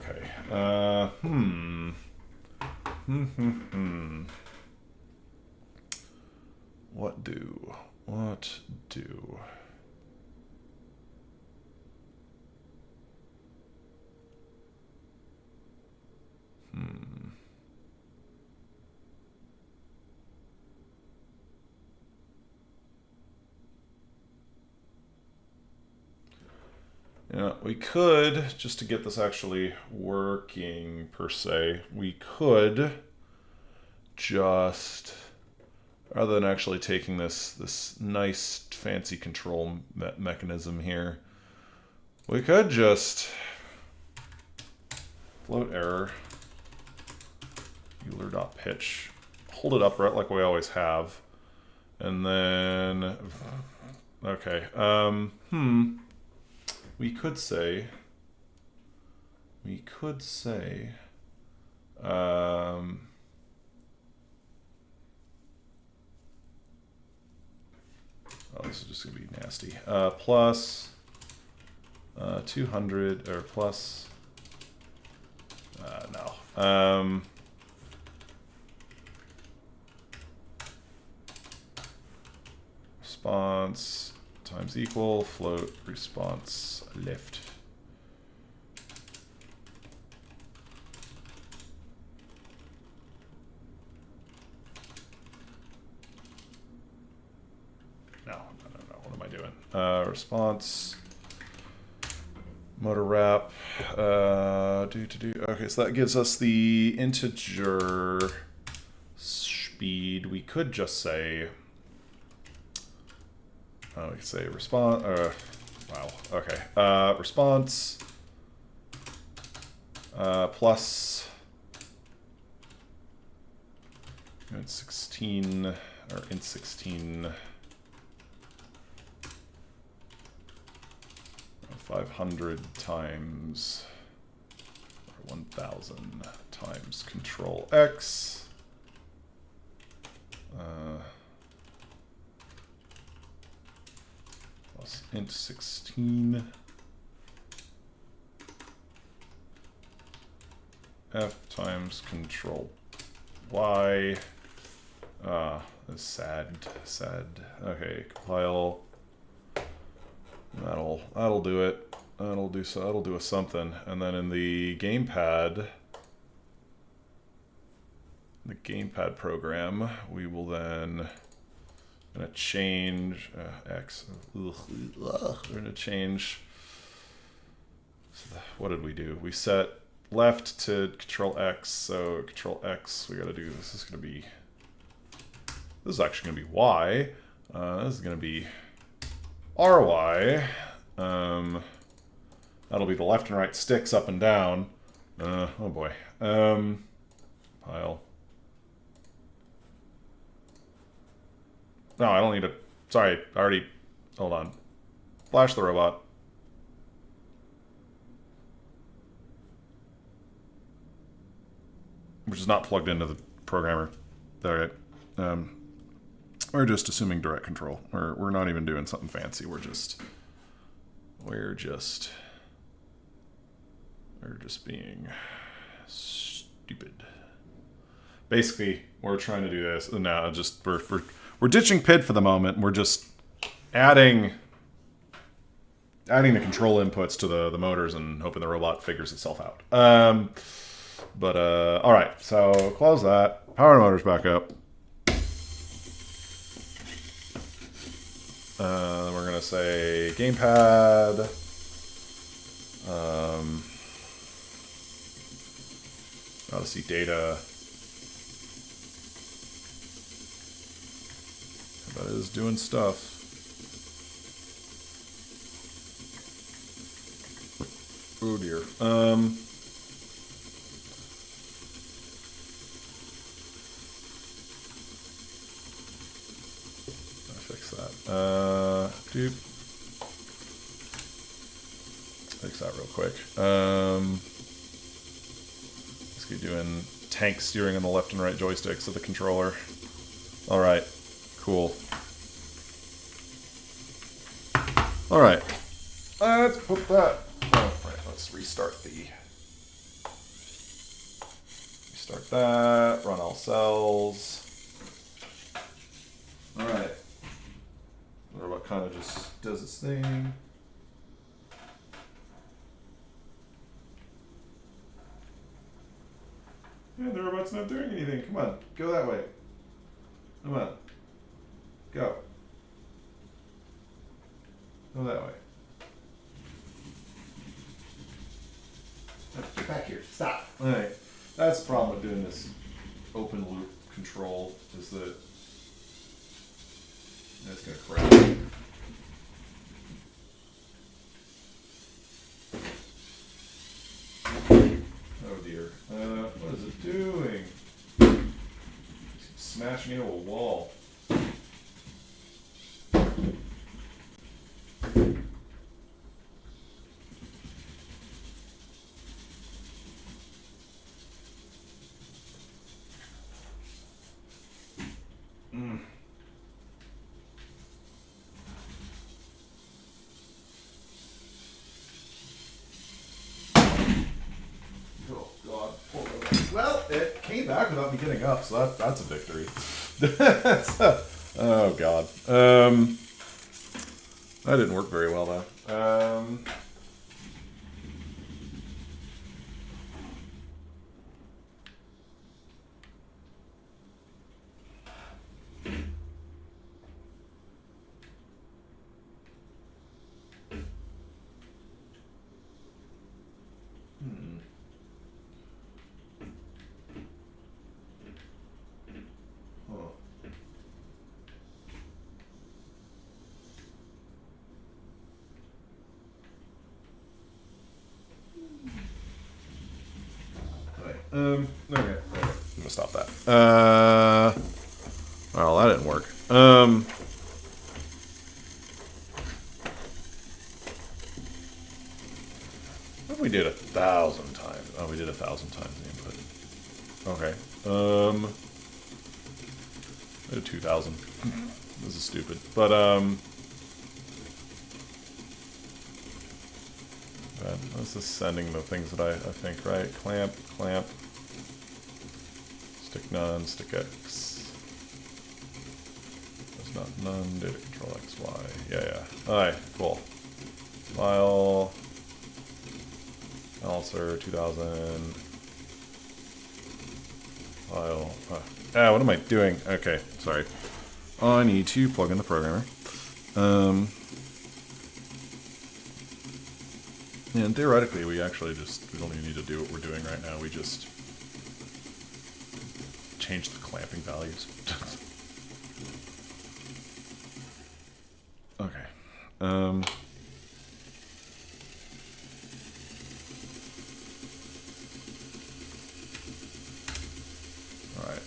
Okay. What do? What do? Yeah, we could, just to get this actually working per se, we could just, rather than actually taking this nice fancy control mechanism here, we could just float error, Euler.pitch, hold it upright like we always have, and then, okay, we could say, oh, this is just gonna be nasty. Plus 200 or plus, no. Response times equal float response lift. No. What am I doing? Response motor wrap. Okay, so that gives us the integer speed. We could just say. We could say response. Wow. Okay. Response plus int 16 or int 16 500 times or 1000 times control X. Plus int 16 F times control Y. That's sad. Okay, compile. That'll do it. That'll do a something. And then in the Gamepad, program, we will then gonna change X. We're gonna change. So what did we do? We set left to control X. So control X. We gotta do. This is actually gonna be Y. This is gonna be RY. That'll be the left and right sticks up and down. Oh boy. Pile. No, I don't need to. Sorry, I already. Hold on. Flash the robot. Which is not plugged into the programmer. Alright. We're just assuming direct control. We're not even doing something fancy. We're just being stupid. Basically, we're trying to do this. Now, just we're ditching PID for the moment. We're just adding the control inputs to the motors and hoping the robot figures itself out. All right. So close that. Power motors back up. We're gonna say Gamepad. Odyssey data. That is doing stuff. Oh dear. Fix that. Doop. Fix that real quick. Let's keep doing tank steering on the left and right joysticks of the controller. All right. Cool. All right. Let's put that. Oh, right. Let's restart the that. Run all cells. All right. The robot kind of just does its thing. Yeah, the robot's not doing anything. Come on, go that way. Come on. Go. Go that way. Get back here. Stop. All right. That's the problem with doing this open loop control, is that it's going to crash. Oh dear. What is it doing? It's smashing into a wall. Well, it came back without me getting up, so that's a victory. Oh god. That didn't work very well though. Okay. I'm gonna stop that. Well, that didn't work. What if we did 1,000 times? Oh, we did 1,000 times the input. Okay. I did 2,000. This is stupid. But, this is sending the things that I think, right? Clamp, clamp. Stick none, stick X. That's not none, data control X, Y. Yeah. Alright, cool. File. Balancer, 2000. File. What am I doing? Okay, sorry. I need to plug in the programmer. And theoretically, we actually we don't even need to do what we're doing right now. We just change the clamping values. Okay. All right.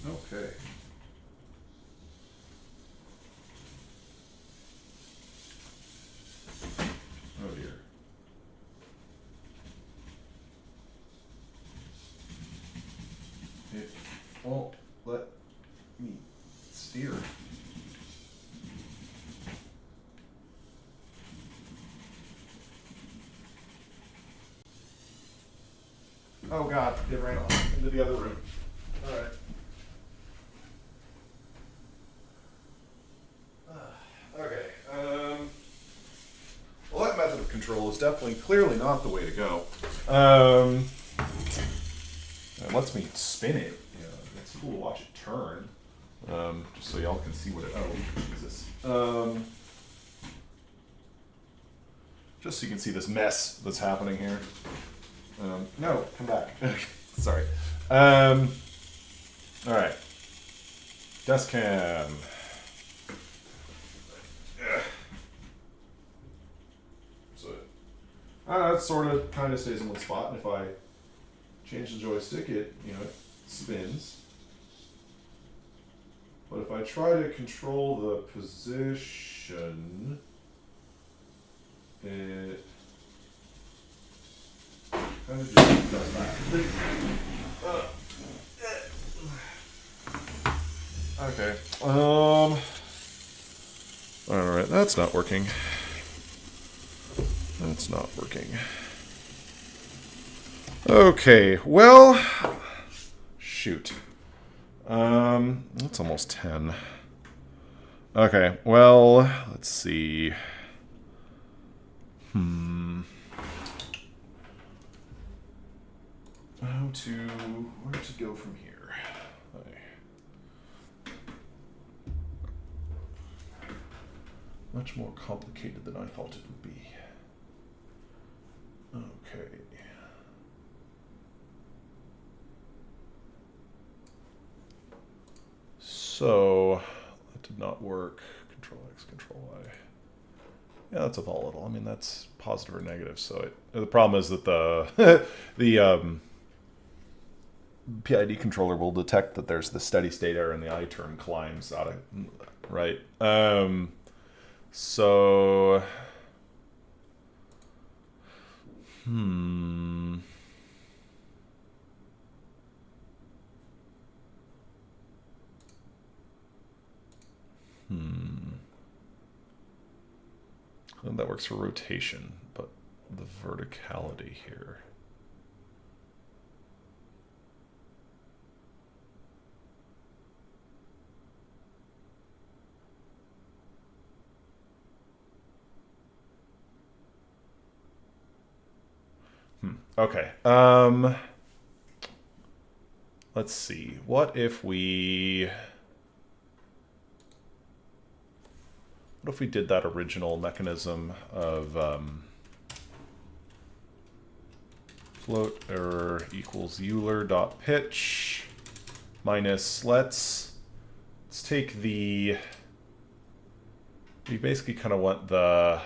Okay. Oh dear. It won't let me steer. Oh god, it ran off into the other room. Alright. Okay. Well, that method of control is clearly not the way to go. It lets me spin it. You know, it's cool to watch it turn. Just so y'all can see what it. Oh, Jesus. Just so you can see this mess that's happening here. No, come back. Sorry. All right. Desk cam. So, that sort of kind of stays in one spot, and if I change the joystick, it spins. But if I try to control the position, it kind of just does that. Okay. Alright, that's not working. That's not working. Okay, well, shoot. That's almost 10. Okay, well, let's see. Where to go from here? Much more complicated than I thought it would be. Okay. So, that did not work. Control X, Control Y. Yeah, that's a volatile. I mean, that's positive or negative. So the problem is that the PID controller will detect that there's the steady state error and the I term climbs out of, right? So, And that works for rotation, but the verticality here. Okay. Let's see. What if we did that original mechanism of float error equals Euler.pitch minus let's take the, we basically kind of want the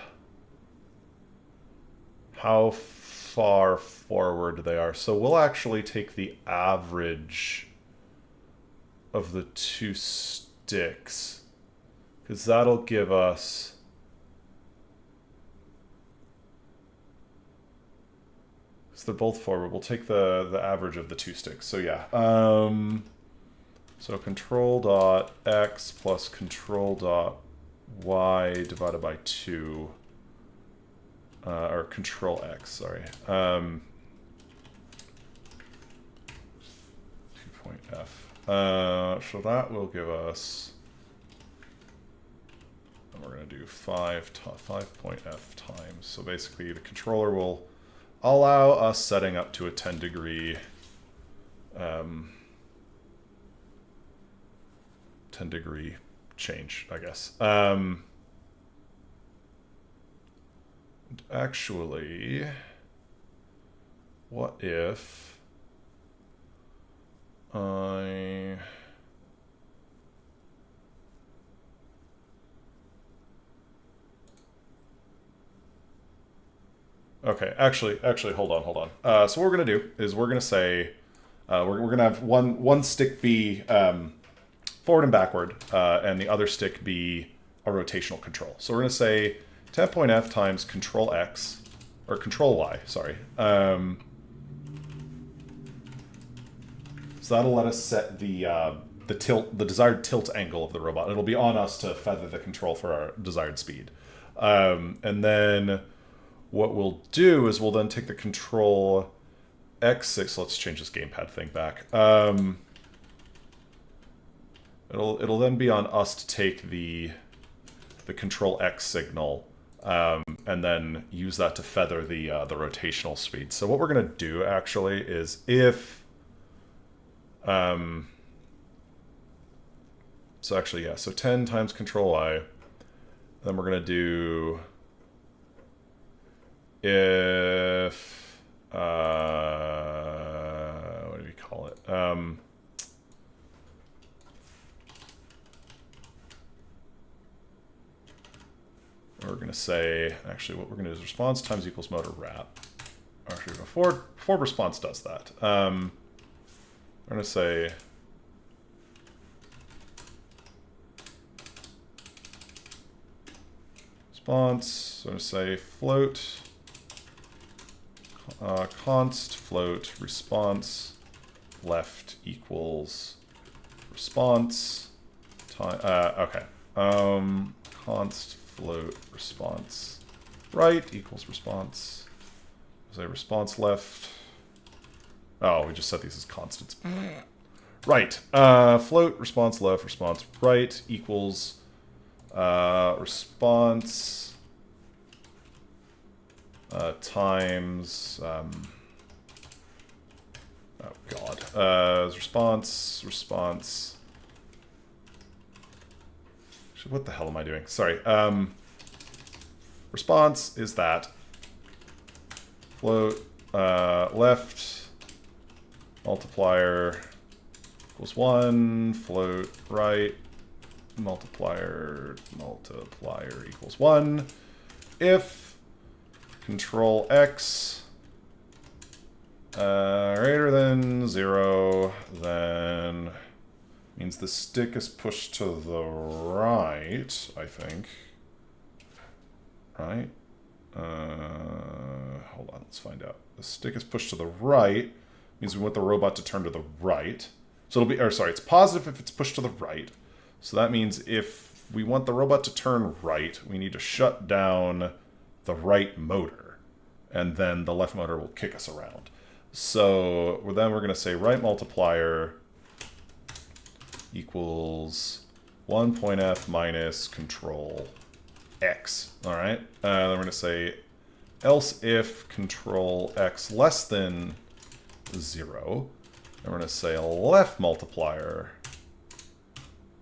how far forward they are. So we'll actually take the average of the two sticks, because that'll give us they're both forward. We'll take the average of the two sticks. So yeah. So control dot x plus control dot y divided by 2. Or control x, sorry. 2.f. So that will give us, and we're going to do 5.f times. So basically the controller will allow us setting up to a 10 degree 10 degree change, I guess. Actually, what if I okay, actually, hold on. So what we're gonna do is we're gonna say we're gonna have one stick be forward and backward, and the other stick be a rotational control. So we're gonna say 10.f times control x, or control y, sorry. So that'll let us set the desired tilt angle of the robot. It'll be on us to feather the control for our desired speed. And then what we'll do is we'll then take the control x6. Let's change this gamepad thing back. It'll then be on us to take the control x signal, and then use that to feather the rotational speed. So what we're gonna do actually is if so actually, yeah, so 10 times control I, then we're gonna do if what do we call it? We're gonna say, actually what we're gonna do is response times equals motor wrap. Actually, before response does that, we're gonna say response, so I'm gonna say float const float response left equals response time. Okay. Const float response right equals response. Say response left. Oh, we just set these as constants. Right. Float response left response right equals response times oh god, response what the hell am I doing? Sorry. Response is that float left multiplier equals 1, float right multiplier equals 1 if control X greater than 0, then means the stick is pushed to the right, I think. Right? Hold on, let's find out. The stick is pushed to the right, means we want the robot to turn to the right. So it'll be, or sorry, it's positive if it's pushed to the right. So that means if we want the robot to turn right, we need to shut down the right motor. And then the left motor will kick us around. So then we're going to say right multiplier equals 1.f minus control X. All right. Then we're going to say else if control X less than 0. And we're going to say left multiplier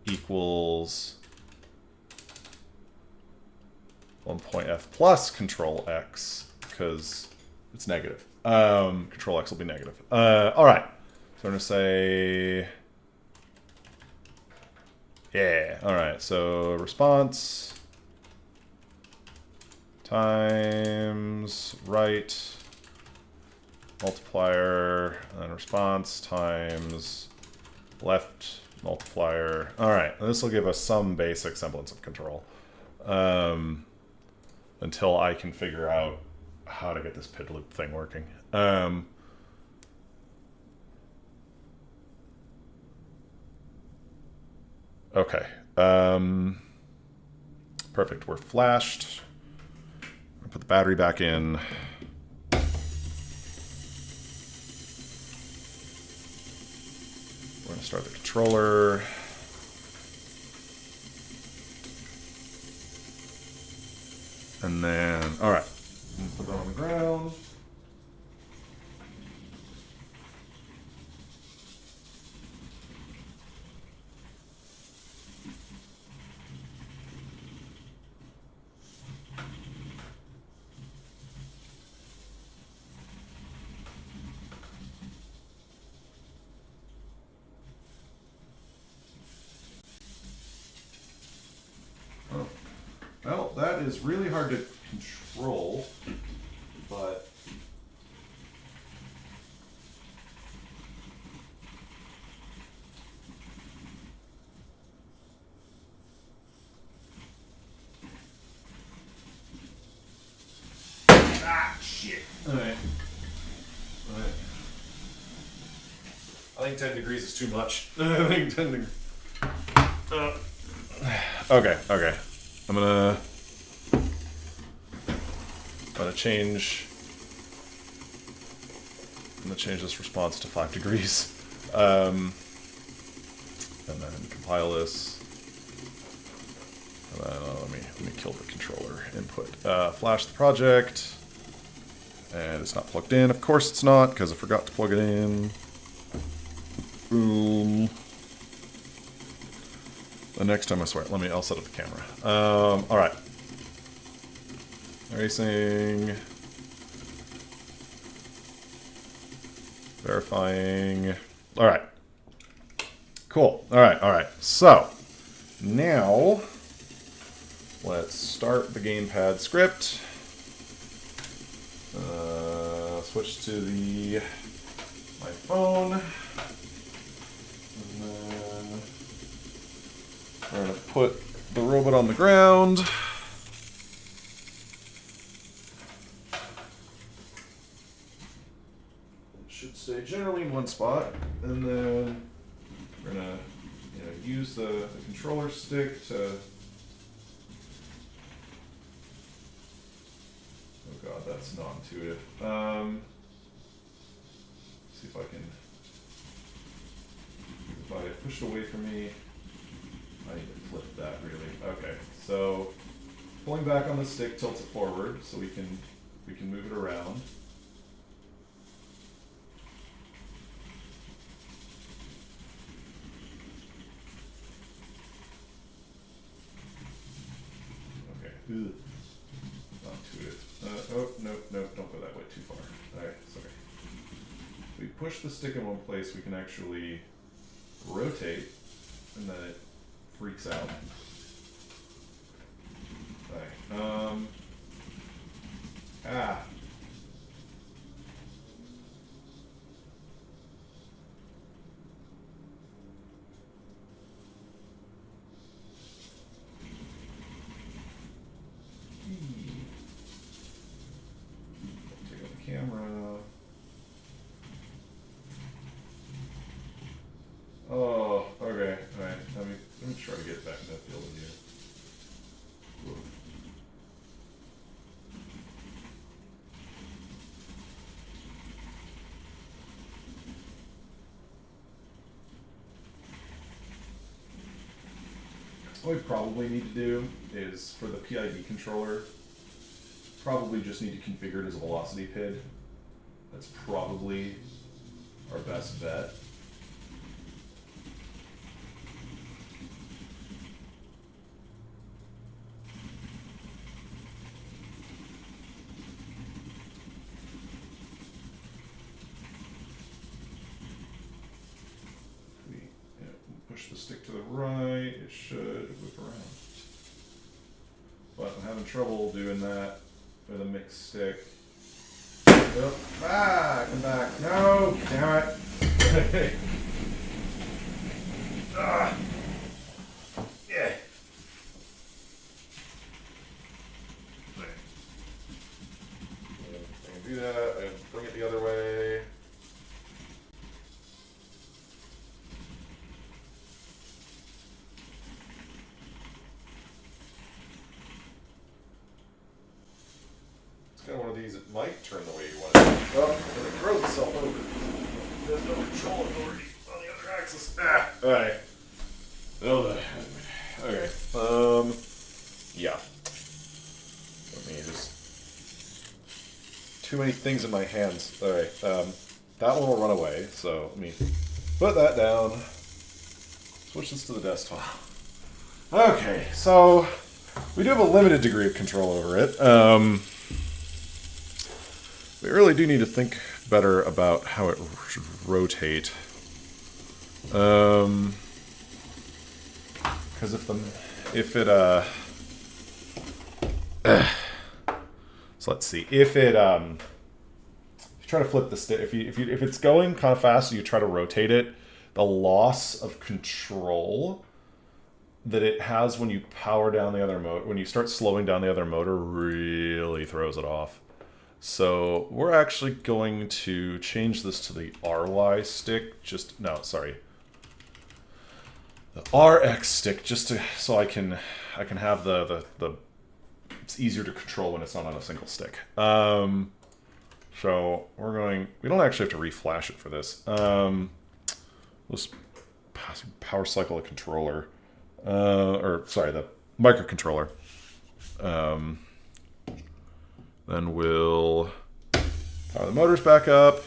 equals 1.f plus control X because it's negative. Control X will be negative. All right. So we're going to say, yeah. All right. So response times right multiplier, and then response times left multiplier. All right, and this will give us some basic semblance of control until I can figure out how to get this PID loop thing working. Okay. Perfect. We're flashed. I'll put the battery back in. We're going to start the controller. And then, all right. Put that on the ground. Well, that is really hard to control, but shit. All right. I think 10 degrees is too much. I think 10 degrees. Okay. I'm gonna change this response to 5 degrees. And then compile this. And then let me kill the controller input. Flash the project. And it's not plugged in. Of course it's not, because I forgot to plug it in. Boom. The next time I swear, I'll set up the camera. All right. Erasing. Verifying. All right. Cool. All right. So now let's start the Gamepad script. Switch to my phone. And then we're going to put the robot on the ground. should stay generally in one spot, and then we're gonna use the controller stick to. Oh god, that's not intuitive. See if I can. If I push it away from me, I need to flip that really. Okay, so pulling back on the stick tilts it forward, so we can move it around. Okay. Ugh. Not intuitive. Oh, no, don't go that way too far. Alright, sorry. If we push the stick in one place, we can actually rotate, and then it freaks out. Alright, Take out the camera. Oh, okay, alright. Let me try to get back in that field of view. Whoa. What we probably need to do is, for the PID controller, probably just need to configure it as a velocity PID. That's probably our best bet. Push the stick to the right, it should whip around. But I'm having trouble doing that with a mixed stick. Oh, come back. No, damn it. Yeah. I can do that, I can bring it the other way. Kind of one of these, it might turn the way you want it. Oh, and it throws itself over. There's no control authority on the other axis. Alright. Okay. Yeah. Let me just. Too many things in my hands. Alright. That one will run away, so let me put that down. Switch this to the desktop. Okay, so we do have a limited degree of control over it. We really do need to think better about how it should rotate. Because so let's see, if you try to flip the stick, if it's going kind of fast and you try to rotate it, the loss of control that it has when you power down the other motor, when you start slowing down the other motor, really throws it off. So we're actually going to change this to the RY stick, the RX stick, just so I can have the it's easier to control when it's not on a single stick. So we don't actually have to reflash it for this. Let's power cycle a controller, the microcontroller. Then we'll power the motors back up,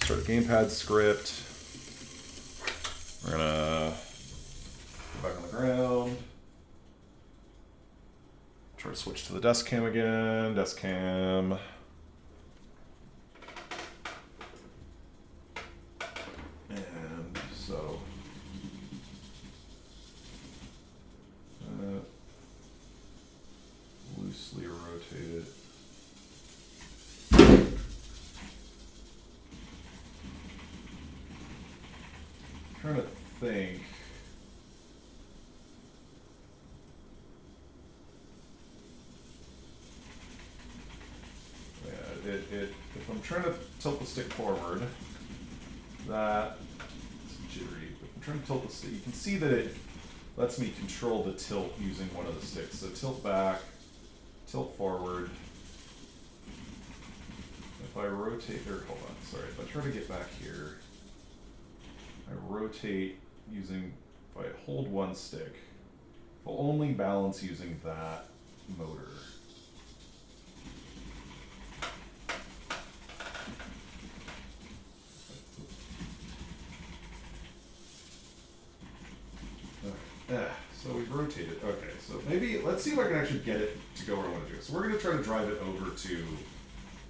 start a Gamepad script. We're gonna go back on the ground, try to switch to the desk cam again, desk cam. And so, loosely rotated. Trying to think. Yeah, if I'm I'm trying to tilt the stick forward, that's jittery. If I'm trying to tilt the stick, you can see that it lets me control the tilt using one of the sticks. So tilt back, tilt forward. If I rotate, or hold on, sorry, if I try to get back here, I rotate using, if I hold one stick, I'll only balance using that motor. So we've rotated. Okay, so maybe let's see if I can actually get it to go where I want to do it. So we're going to try to drive it over to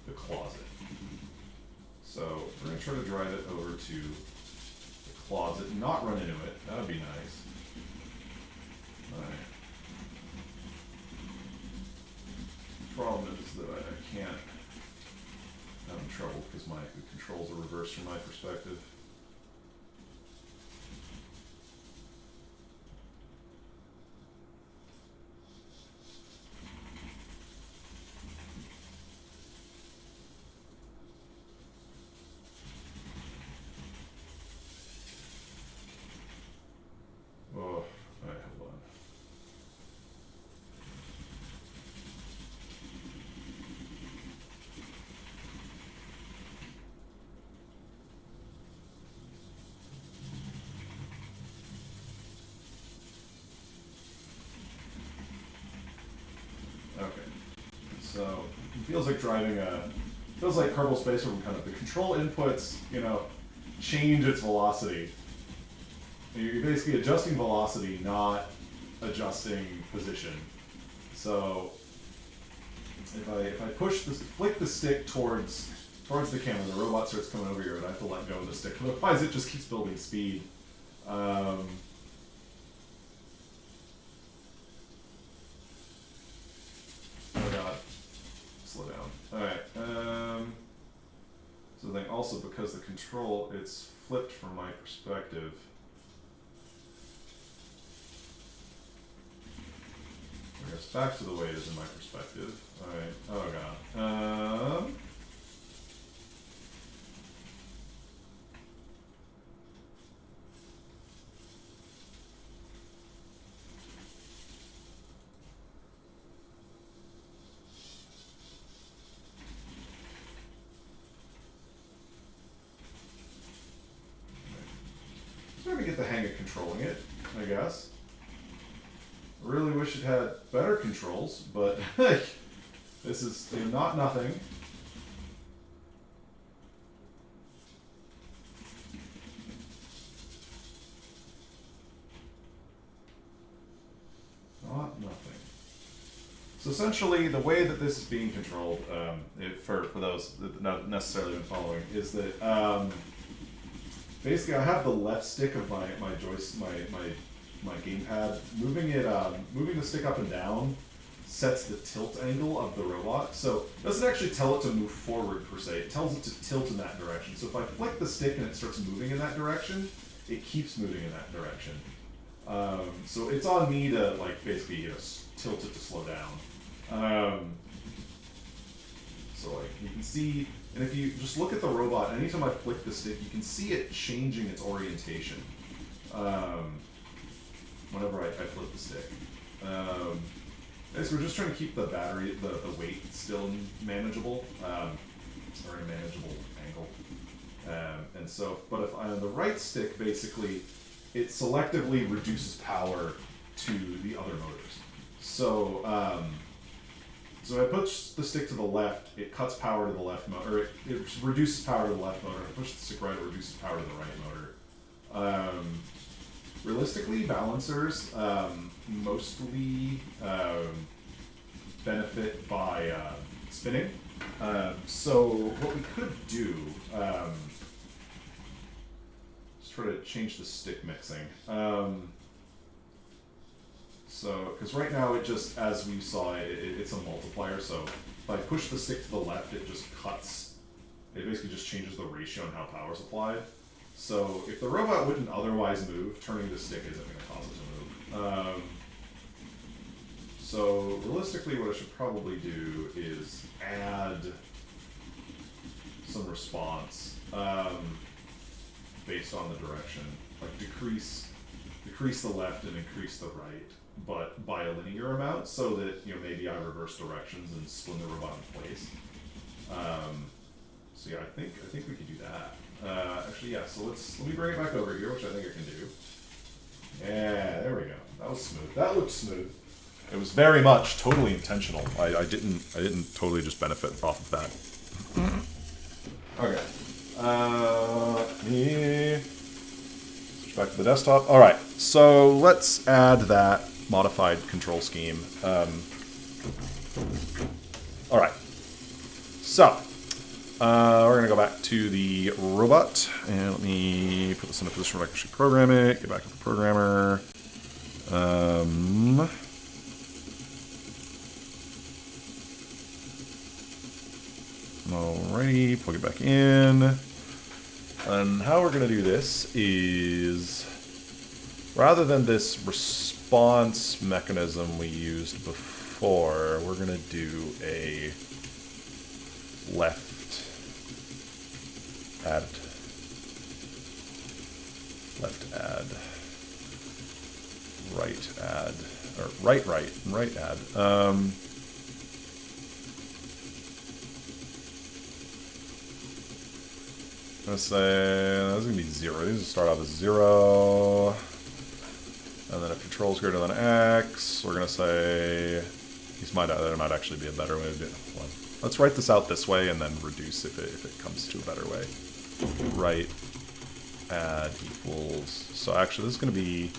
the closet. So we're going to try to drive it over to the closet and not run into it. That would be nice. Alright. Problem is that I can't. I'm in trouble because the controls are reversed from my perspective. So it feels like driving feels like Kerbal Space where kind of the control inputs, change its velocity. You're basically adjusting velocity, not adjusting position. So if I flick the stick towards the camera, the robot starts coming over here, and I have to let go of the stick. Otherwise, it just keeps building speed. Slow down. Alright. So then also because the control, it's flipped from my perspective. I guess back to the way it is in my perspective. Alright. Oh god. Starting to get the hang of controlling it, I guess. I really wish it had better controls, but this is not nothing. Not nothing. So essentially, the way that this is being controlled, for those that not necessarily been following, is that basically, I have the left stick of my gamepad. Moving the stick up and down sets the tilt angle of the robot. So it doesn't actually tell it to move forward per se. It tells it to tilt in that direction. So if I flick the stick and it starts moving in that direction, it keeps moving in that direction. So it's on me to basically tilt it to slow down. So you can see. And if you just look at the robot, anytime I flick the stick, you can see it changing its orientation whenever I flip the stick. So we're just trying to keep the battery, the weight still manageable, or in a manageable angle. And so, but if I'm on the right stick, basically, it selectively reduces power to the other motors. So, so I push the stick to the left, it cuts power to the left motor, or it reduces power to the left motor. I push the stick right, it reduces power to the right motor. Realistically, balancers mostly benefit by spinning. So what we could do, let's try to change the stick mixing. So, because right now it just, as we saw, it's a multiplier, so if I push the stick to the left, it just cuts, it basically just changes the ratio on how power is applied. So if the robot wouldn't otherwise move, turning the stick isn't going to cause it to move. So realistically what I should probably do is add some response based on the direction. Like decrease the left and increase the right, but by a linear amount, so that maybe I reverse directions and spin the robot in place. So yeah, I think we could do that. Actually, yeah. So let me bring it back over here, which I think I can do. Yeah, there we go. That was smooth. That looked smooth. It was very much totally intentional. I didn't totally just benefit off of that. Okay. Let me switch back to the desktop. All right. So let's add that modified control scheme. All right. So we're going to go back to the robot, and let me put this in a position where I can actually program it, get back to the programmer. Alrighty, plug it back in. And how we're going to do this is, rather than this response mechanism we used before, we're going to do a left add, right add, or right add. Let's say that's gonna be 0. These will start off as 0, and then if control is greater than X, we're gonna say there might actually be a better way to do it. Well, let's write this out this way and then reduce if it comes to a better way. Right add equals. So actually, this is gonna be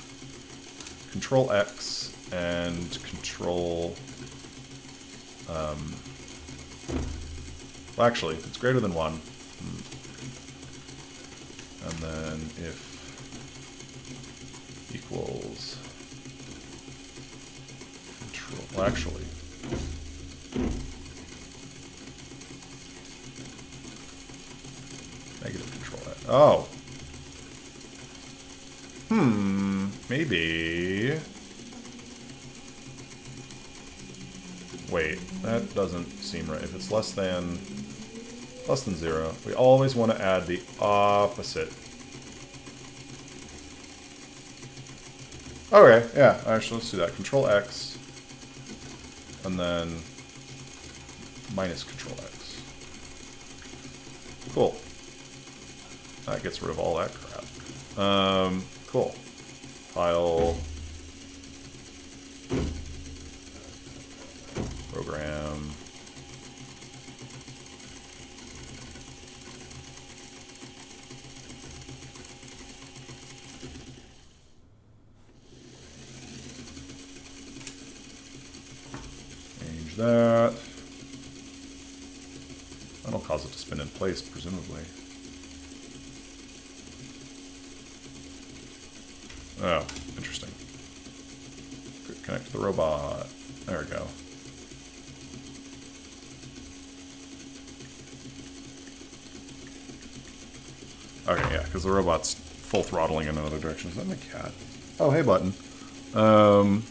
control X and control. Well, actually, it's greater than 1. And then if equals control, well, actually, negative control. Oh, maybe. Wait, that doesn't seem right. If it's less than 0, we always want to add the opposite. Okay, yeah, actually, let's do that. Control X, and then minus control X. Cool. That gets rid of all that crap. Cool. File. Program. Change that. That'll cause it to spin in place, presumably. Oh, interesting. Connect to the robot. There we go. Okay, yeah, because the robot's full throttling in another direction. Is that my cat? Oh, hey, button. Alright.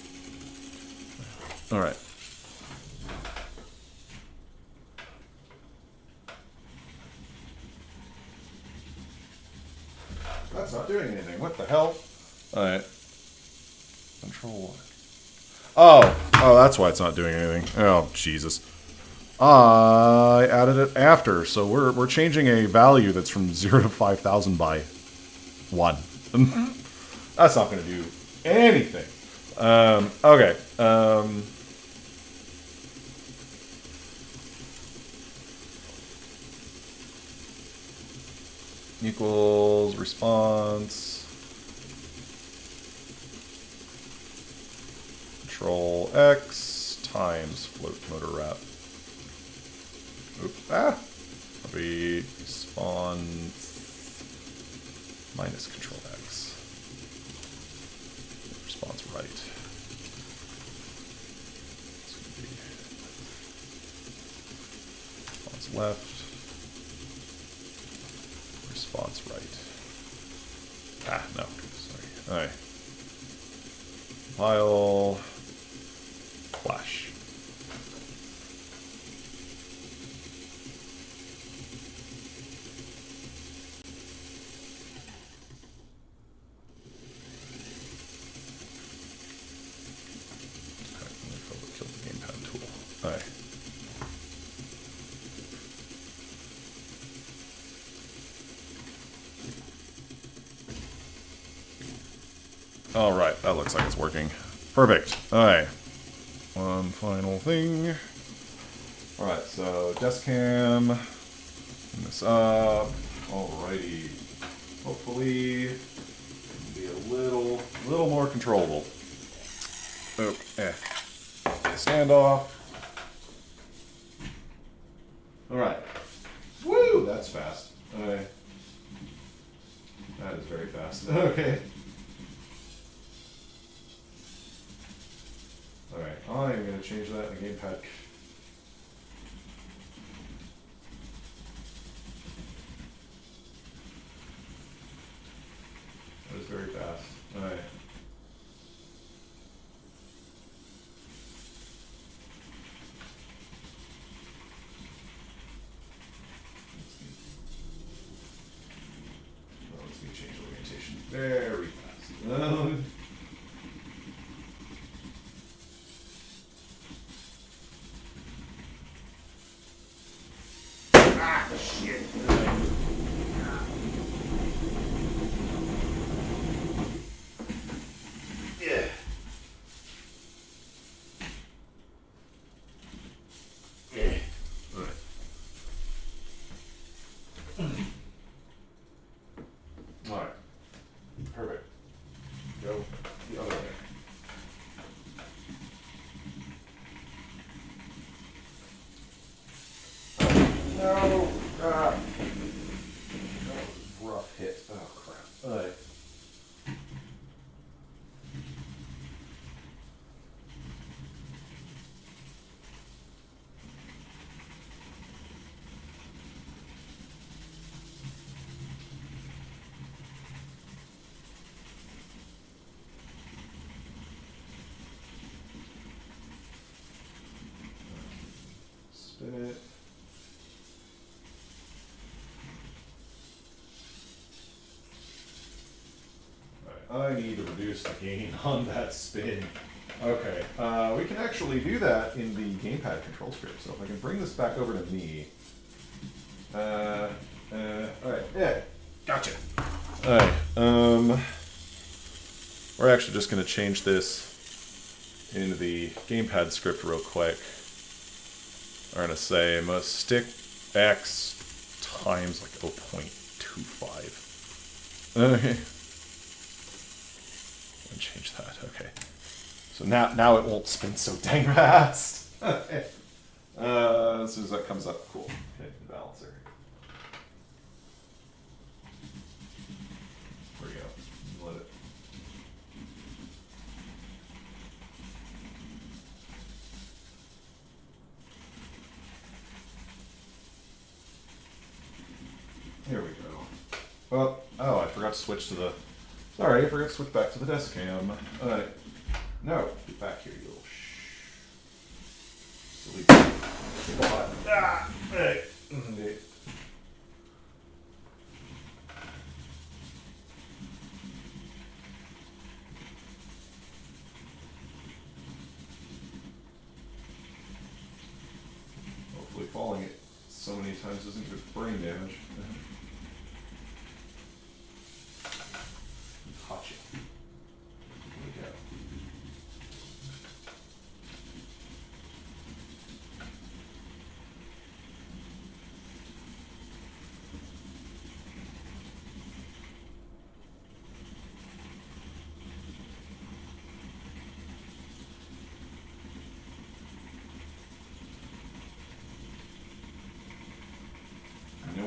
That's not doing anything. What the hell? Alright. Control. Oh, that's why it's not doing anything. Oh, Jesus. I added it after, so we're changing a value that's from 0 to 5,000 by 1. That's not going to do anything. Okay. Equals response. Control X times float motor wrap. Oops. That'll be response minus control X. Response right. It's going to be response left. Response right. No. Sorry. Alright. Compile. Flash. All right, that looks like it's working. Perfect. All right. One final thing. All right, so desk cam. Turn this up. Alrighty. Hopefully, it'll be a little more controllable. Okay. Standoff. All right. Woo! That's fast. Okay. That is very fast. Okay. All right. I'm going to change that in the Gamepad. That is very fast. All right. Let's me change orientation very fast. Shit. Yeah. Yeah. All right. All right. Perfect. Go the other way. No. That was a rough hit. Oh crap. All right. Spin it. I need to reduce the gain on that spin. Okay, we can actually do that in the Gamepad control script. So if I can bring this back over to me. Alright, yeah, gotcha. Alright, we're actually just going to change this into the Gamepad script real quick. We're going to say must stick X times like 0.25. Okay. Change that. Okay. So now it won't spin so dang fast. Okay. As soon as that comes up, cool. Okay, the balancer. There we go. Let it. Here we go. Well, oh, I forgot to switch to the. Sorry, I forgot to switch back to the desk cam. No, get back here, you little silly. Hey. Hopefully falling it so many times doesn't give brain damage. Gotcha. Here we go.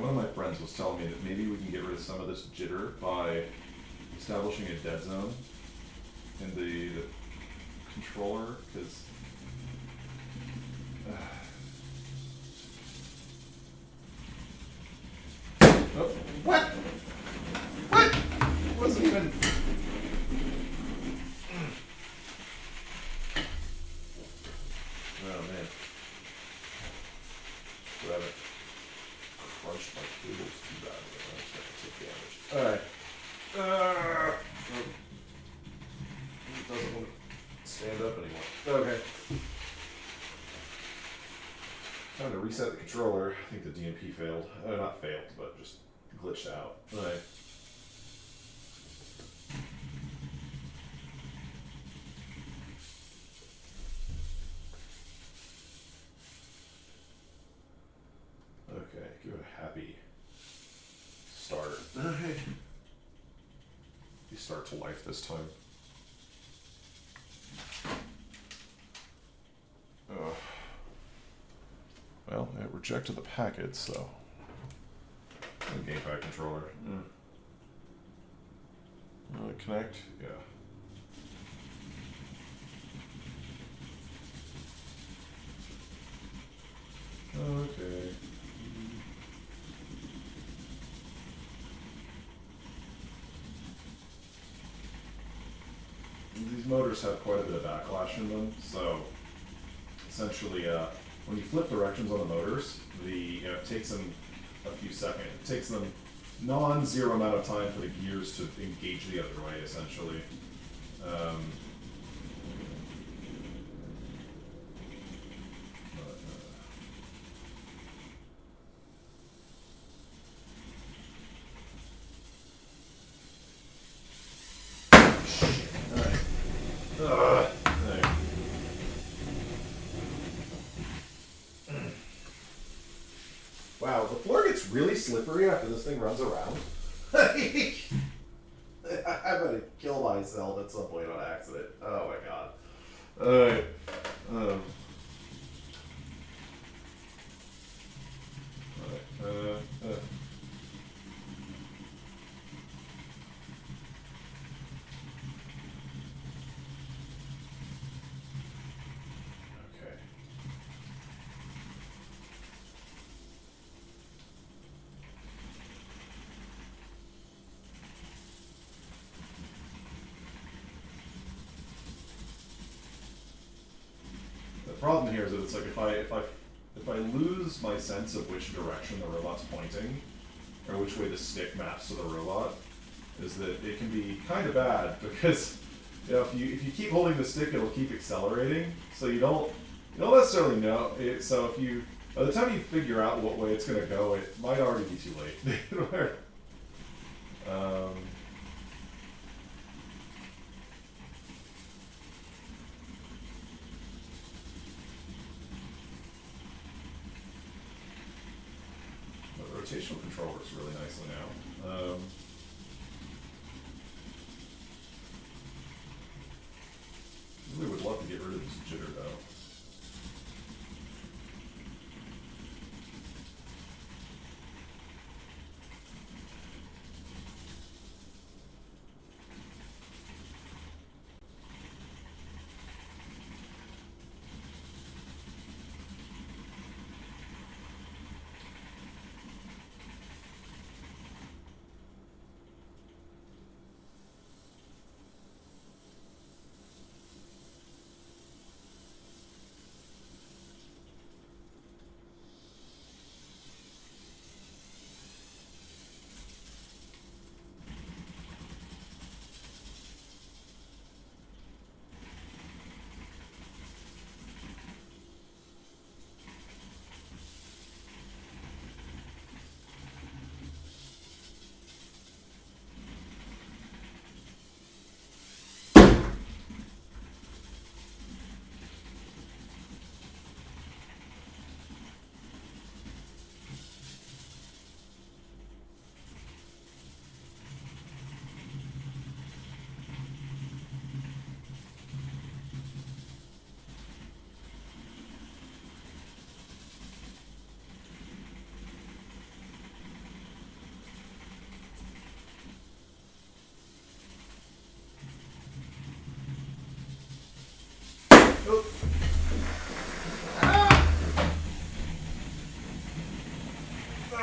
One of my friends was telling me that maybe we can get rid of some of this jitter by establishing a dead zone in the controller, because oh, what? It wasn't even. Oh man. Grab it. Crunched my cables too badly. I was going to take damage. Alright. It doesn't want to stand up anymore. Okay. Time to reset the controller. I think the DNP failed. Not failed, but just glitched out. Alright. Okay. You start to life this time. Well, it rejected the packet, so. Gamepad controller. Connect? Yeah. Okay. These motors have quite a bit of backlash in them, so essentially, when you flip directions on the motors, it takes them a few seconds. It takes them non-zero amount of time for the gears to engage the other way, essentially. Wow, the floor gets really slippery after this thing runs around. I'm gonna kill myself at some point on accident. Oh my god. Alright. The problem here is that it's like if I lose my sense of which direction the robot's pointing, or which way the stick maps to the robot, is that it can be kind of bad because if you keep holding the stick, it'll keep accelerating. So you don't necessarily know. So by the time you figure out what way it's going to go, it might already be too late. The rotational control works really nicely now. Really would love to get rid of this jitter though.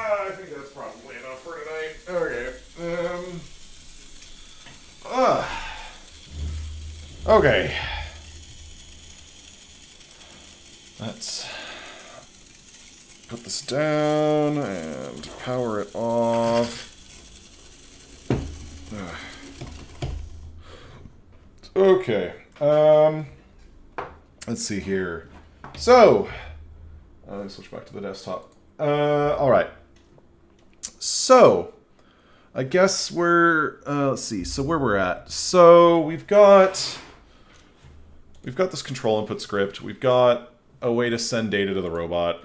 I think that's probably enough for tonight. Okay. Okay. Let's put this down and power it off. Okay. Let's see here. So, let's switch back to the desktop. All right. So, I guess we're, let's see, so where we're at. So, we've got this control input script. We've got a way to send data to the robot.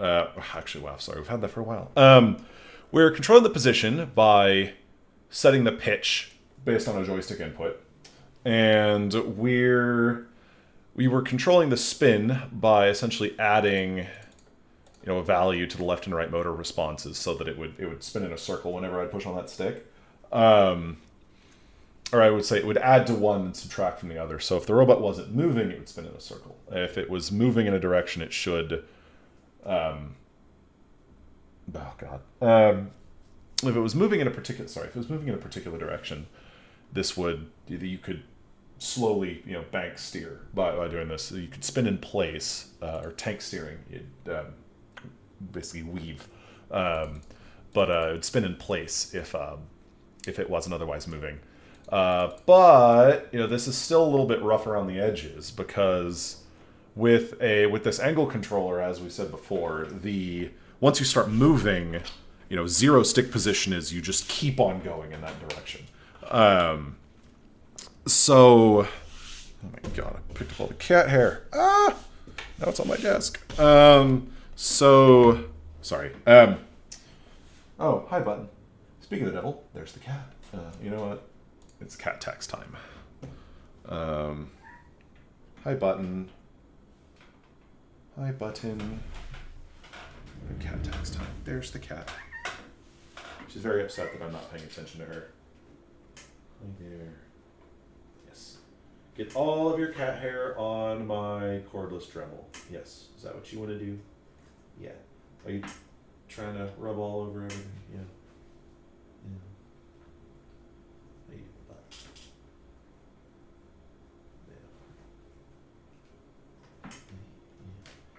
Actually, wow, sorry, we've had that for a while. We're controlling the position by setting the pitch based on a joystick input, and we were controlling the spin by essentially adding, a value to the left and right motor responses so that it would spin in a circle whenever I'd push on that stick. Or I would say it would add to one and subtract from the other. So if the robot wasn't moving, it would spin in a circle. If it was moving in a direction, it should... oh, God. If it was moving in a particular... Sorry, if it was moving in a particular direction, this would... You could slowly, bank steer by doing this. So you could spin in place, or tank steering. You'd basically weave. But it would spin in place if it wasn't otherwise moving. But this is still a little bit rough around the edges because with this angle controller, as we said before, once you start moving, zero stick position is you just keep on going in that direction. So, oh my God, I picked up all the cat hair. Now it's on my desk. So, sorry. Oh, hi, button. Speaking of the devil, there's the cat. You know what? It's cat tax time. Hi, button. Hi, button. Cat tax time. There's the cat. She's very upset that I'm not paying attention to her. Hi there. Yes. Get all of your cat hair on my cordless Dremel. Yes. Is that what you want to do? Yeah. Are you trying to rub all over everything? Yeah.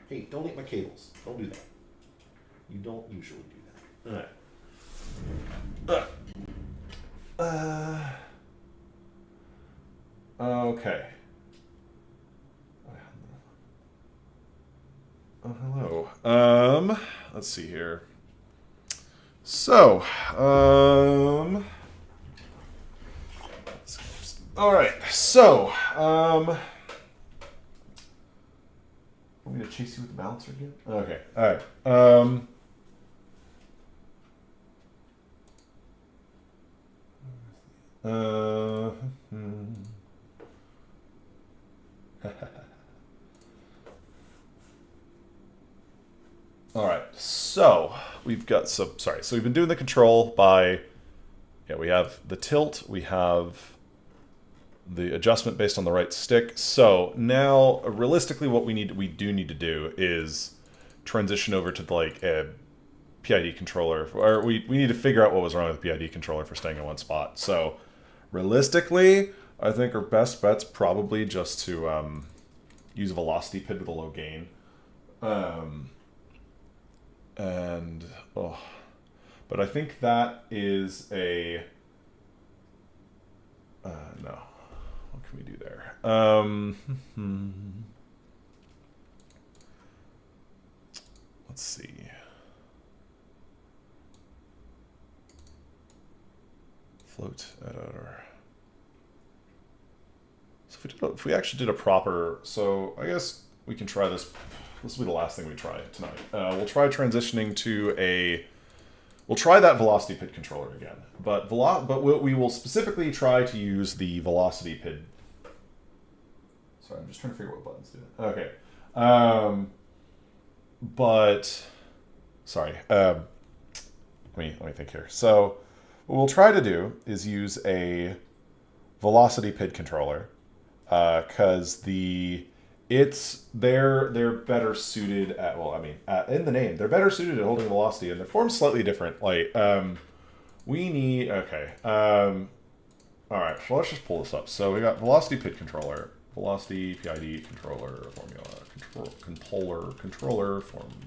Hey, don't eat my cables. Don't do that. You don't usually do that. Alright. Okay. Oh, hello. Let's see here. So, all right. So, want me to chase you with the balancer again? Okay. All right. All right. So we've got So we've been doing the control by. Yeah, we have the tilt. We have the adjustment based on the right stick. So now, realistically, what we do need to do is transition over to like a PID controller, or we need to figure out what was wrong with the PID controller for staying in one spot. So realistically, I think our best bet's probably just to use a velocity PID with a low gain. But I think that is a no. What can we do there? Let's see. Float editor. So if we actually did a proper, so I guess we can try this. This will be the last thing we try tonight. We'll try transitioning to we'll try that velocity PID controller again, but we will specifically try to use the velocity PID. Sorry, I'm just trying to figure out what buttons do. Okay, but sorry. Let me think here. So what we'll try to do is use a velocity PID controller, because they're better suited at, in the name, they're better suited at holding velocity, and their form's slightly different. Like, we need, okay. All right, so let's just pull this up. So we got velocity PID controller, velocity PID controller formula, controller formula.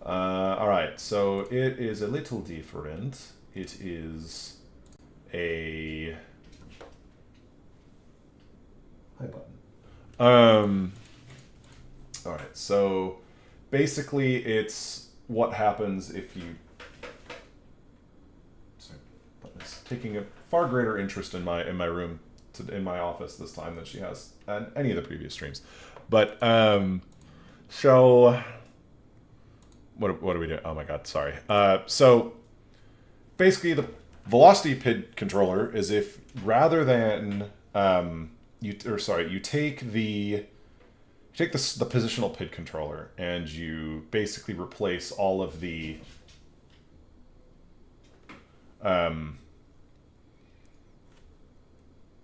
All right, so it is a little different. It is a hi button. All right, so basically it's what happens if you. Sorry, button's taking a far greater interest in my room, in my office this time than she has at any of the previous streams. But so what are we doing? Oh my God, sorry. So basically the velocity PID controller is if rather than you take the positional PID controller and you basically replace all of the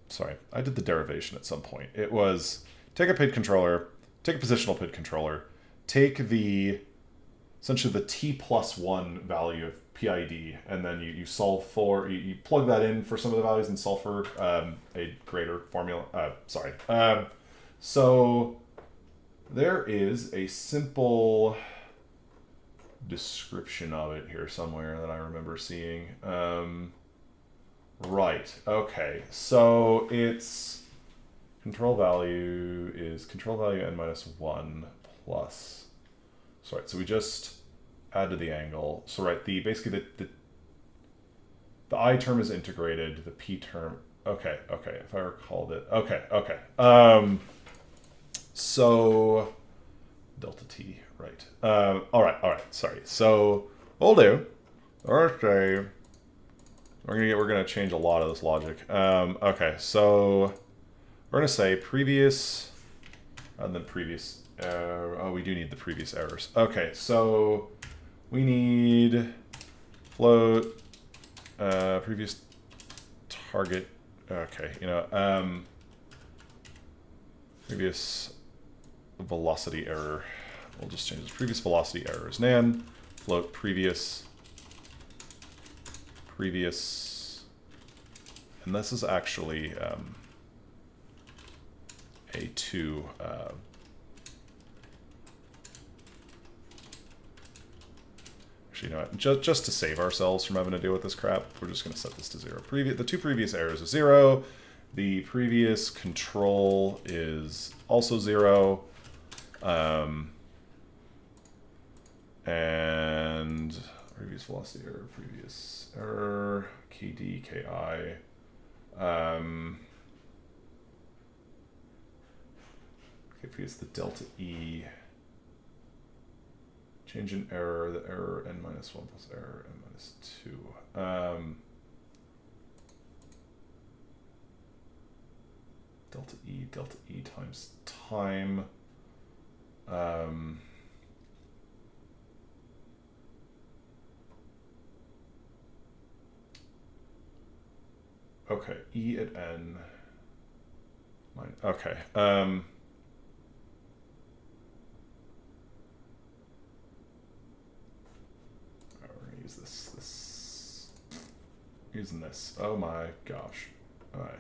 sorry, I did the derivation at some point. It was take a PID controller, take a positional PID controller, take essentially the t+1 value of PID, and then you solve for, you plug that in for some of the values and solve for a greater formula. So there is a simple description of it here somewhere that I remember seeing. Right, okay, so it's control value is control value n-1 plus, sorry, so we just add to the angle. So right, basically the I term is integrated, the P term, okay, if I recalled it, okay. So delta T, right. All right, sorry. So what we'll do, okay, we're gonna change a lot of this logic. Okay, so we're gonna say previous, and then previous error. Oh, we do need the previous errors. Okay, so we need float, previous target. Okay, previous velocity error. We'll just change this. Previous velocity error is nan. Float previous, and this is actually A2. Actually, you know what? Just to save ourselves from having to deal with this crap, we're just going to set this to 0. The two previous errors are 0. The previous control is also 0. And previous velocity error, previous error, KD, KI. If it's the delta E, change in error, the error n-1 plus error n-2. Delta E times time. Okay, E at n. Okay. We're gonna use this. Using this. Oh my gosh. All right.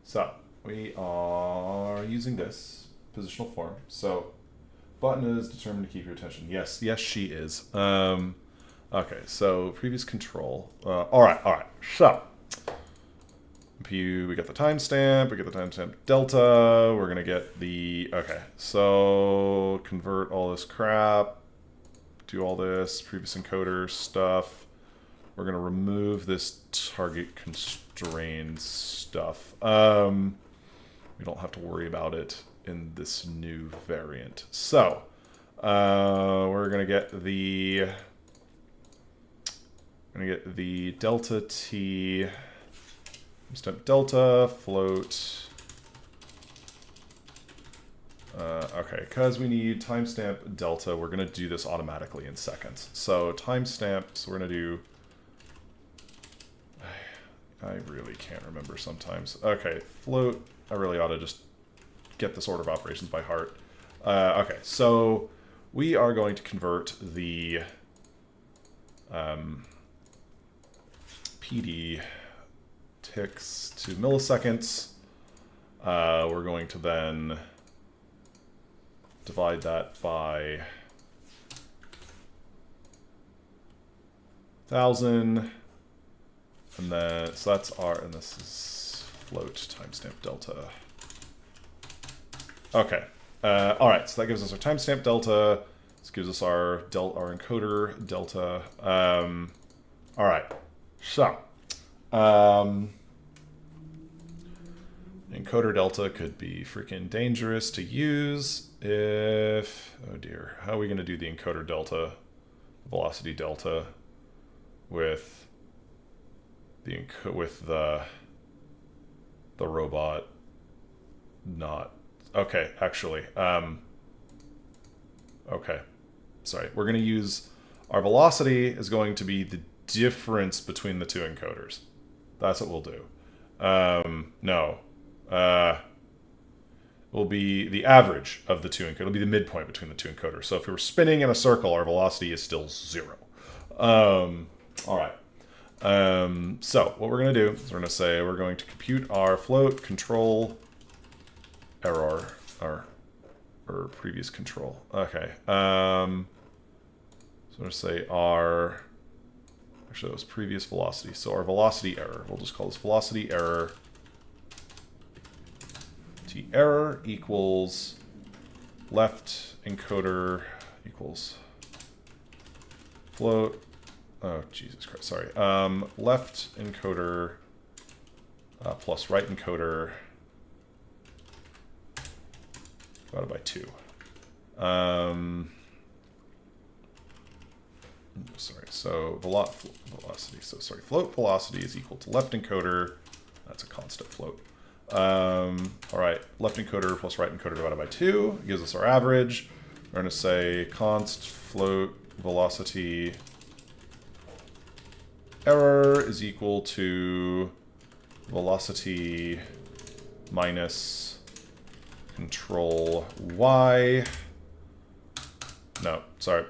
So we are using this positional form. So button is determined to keep your attention. Yes, she is. Okay, so previous control. All right. So we get the timestamp. We get the timestamp delta. We're gonna get the so convert all this crap. Do all this previous encoder stuff. We're gonna remove this target constrained stuff. We don't have to worry about it in this new variant. So we're gonna get the delta T step delta float. Okay, because we need timestamp delta, we're gonna do this automatically in seconds. So timestamps, we're gonna do. I really can't remember sometimes. Okay, float. I really ought to just get this order of operations by heart. Okay, so we are going to convert the PD ticks to milliseconds. We're going to then divide that by 1,000. And then, so that's and this is float timestamp delta. Okay. All right, so that gives us our timestamp delta. This gives us our encoder delta. All right, so encoder delta could be freaking dangerous to use if, oh dear, how are we going to do the encoder delta, velocity delta? with the robot not okay. Actually, okay. Sorry, we're going to use our velocity is going to be the difference between the two encoders. That's what we'll do. No. Will be the average of the two encoders. It'll be the midpoint between the two encoders. So if we were spinning in a circle, our velocity is still 0. All right. So what we're going to do is we're going to say we're going to compute our float control error or previous control. Okay. So we're going to say our actually that was previous velocity. So our velocity error. We'll just call this velocity error. Error equals left encoder equals float. Oh, Jesus Christ. Sorry. Left encoder plus right encoder divided by 2. Sorry. So velocity. So sorry. Float velocity is equal to left encoder. That's a constant float. All right, left encoder plus right encoder divided by 2 gives us our average. We're going to say const float velocity error is equal to velocity minus control y. No, sorry.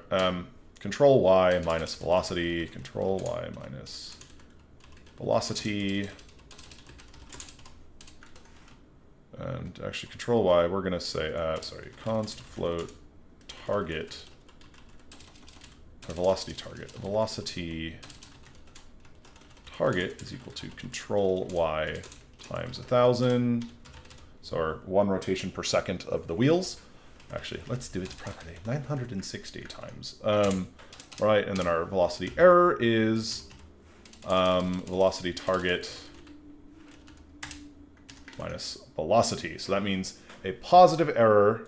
Control y minus velocity. Control y minus velocity. And actually, control y, we're going to say, sorry, const float target, or velocity target. Velocity target is equal to control y times 1,000. So our 1 rotation per second of the wheels. Actually, let's do it properly. 960 times. Right, and then our velocity error is velocity target minus velocity. So that means a positive error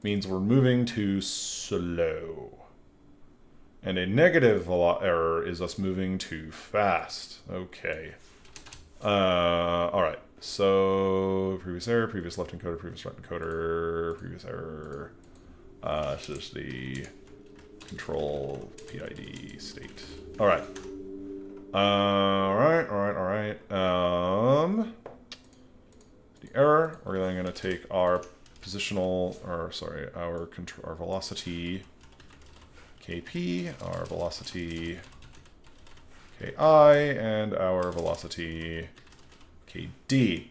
means we're moving too slow. And a negative error is us moving too fast. Okay. All right. So previous error, previous left encoder, previous right encoder, previous error. This is the control PID state. All right. All right. The error. We're then going to take our positional, or sorry, our velocity KP, our velocity KI, and our velocity KD.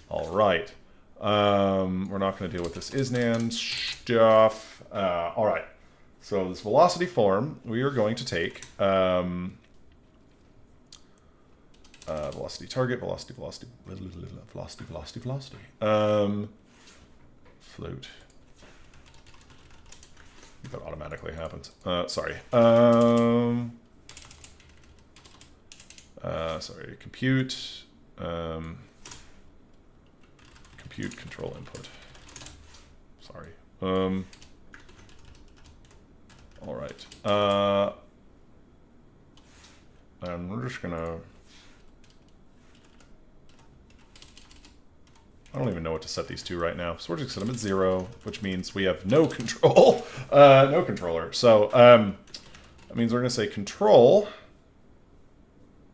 All right. We're not going to deal with this isNaN stuff. All right. So this velocity form, we are going to take velocity target, velocity. Float. I think that automatically happens. Sorry. Sorry. Compute. Compute control input. Sorry. All right. And we're just gonna. I don't even know what to set these to right now. So we're just going to set them at 0, which means we have no control, no controller. So that means we're going to say control,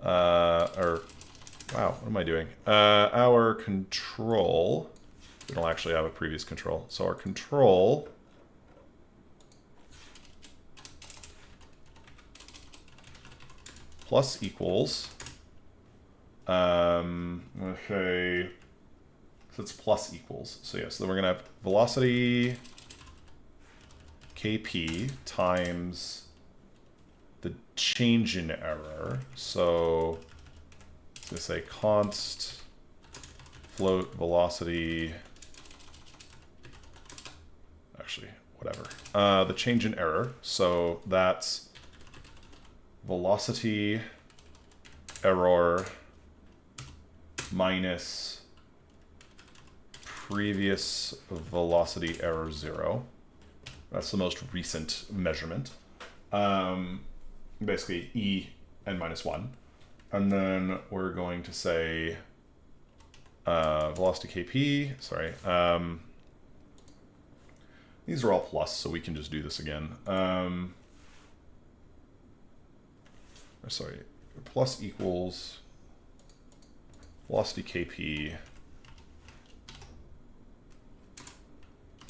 or, wow, what am I doing? Our control, we don't actually have a previous control. So our control plus equals, okay, it's plus equals. So yeah, so then we're going to have velocity KP times the change in error. So it's going to say const float velocity. Actually, whatever. The change in error. So that's velocity error minus previous velocity error 0. That's the most recent measurement. Basically, E n minus 1. And then we're going to say velocity kp, sorry. These are all plus, so we can just do this again. Sorry, plus equals velocity kp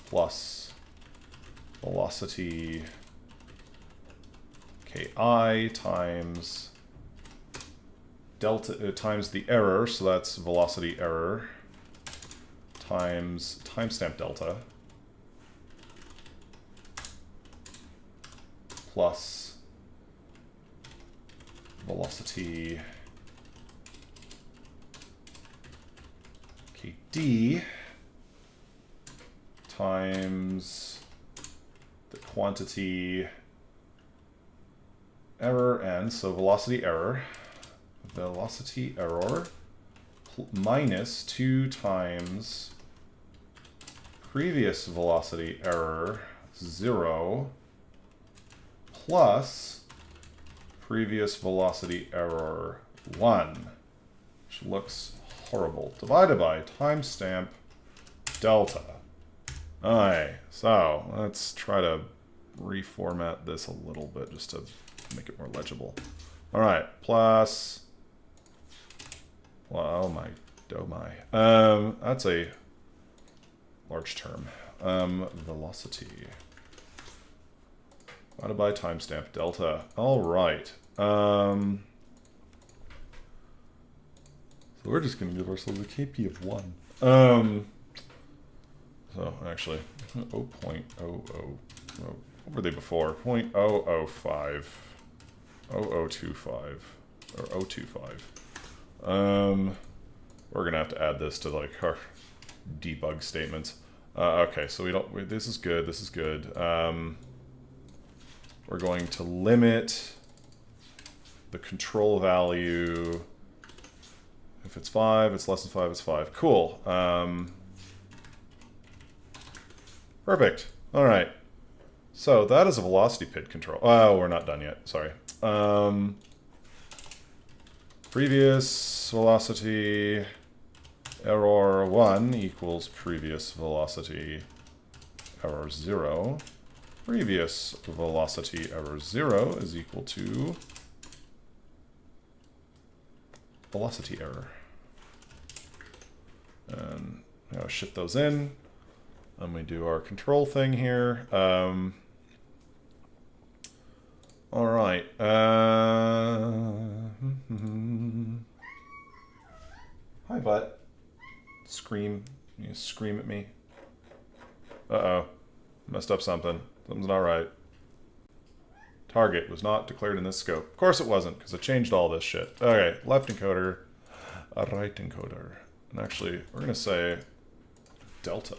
plus velocity ki times delta times the error, so that's velocity error, times timestamp delta, plus velocity kd times the quantity error n, so velocity error minus 2 times previous velocity error 0 plus previous velocity error 1, which looks horrible, divided by timestamp delta. Alright, so let's try to reformat this a little bit just to make it more legible. Alright, plus, well, oh my, that's a large term. Velocity divided by timestamp delta. Alright. So we're just going to give ourselves a KP of 1. So actually, 0.00, what were they before? 0.005, 0025, or 025. We're gonna have to add this to like our debug statements. Okay, so this is good, this is good. We're going to limit the control value. If it's 5, it's less than 5, it's 5. Cool. Perfect. All right. So that is a velocity PID control. Oh, we're not done yet. Sorry. Previous velocity error 1 equals previous velocity error 0. Previous velocity error 0 is equal to velocity error. And now shift those in. And we do our control thing here. All right. Hi, butt. Scream. You scream at me. Uh-oh. Messed up something. Something's not right. Target was not declared in this scope. Of course it wasn't, because I changed all this shit. Okay, left encoder, right encoder. And actually, we're going to say delta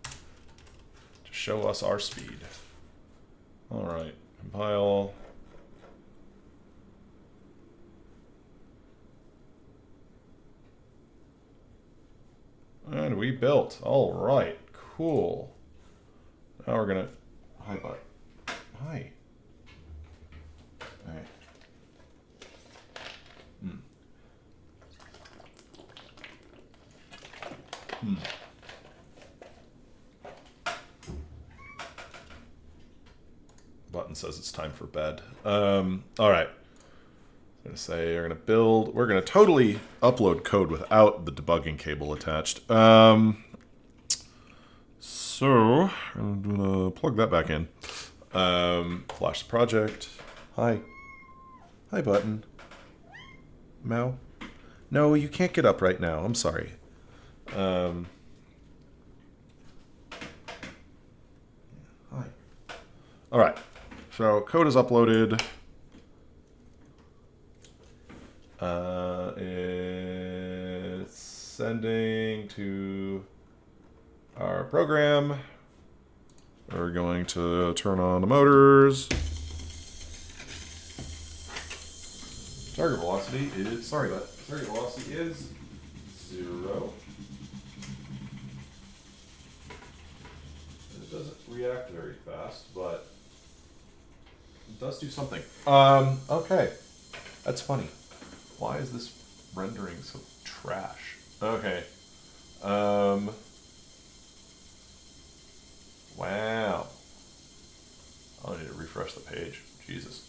to show us our speed. All right, compile. And we built. All right, cool. Now we're going to... Hi, bud. Hi. All right. Button says it's time for bed. All right. I'm going to say we're going to build. We're going to totally upload code without the debugging cable attached. So I'm going to plug that back in. Flash the project. Hi. Hi, button. Meow. No, you can't get up right now. I'm sorry. Hi. All right. So code is uploaded. It's sending to our program. We're going to turn on the motors. Target velocity is, target velocity is 0. It doesn't react very fast, but it does do something. Okay. That's funny. Why is this rendering so trash? Okay. Wow. I need to refresh the page. Jesus.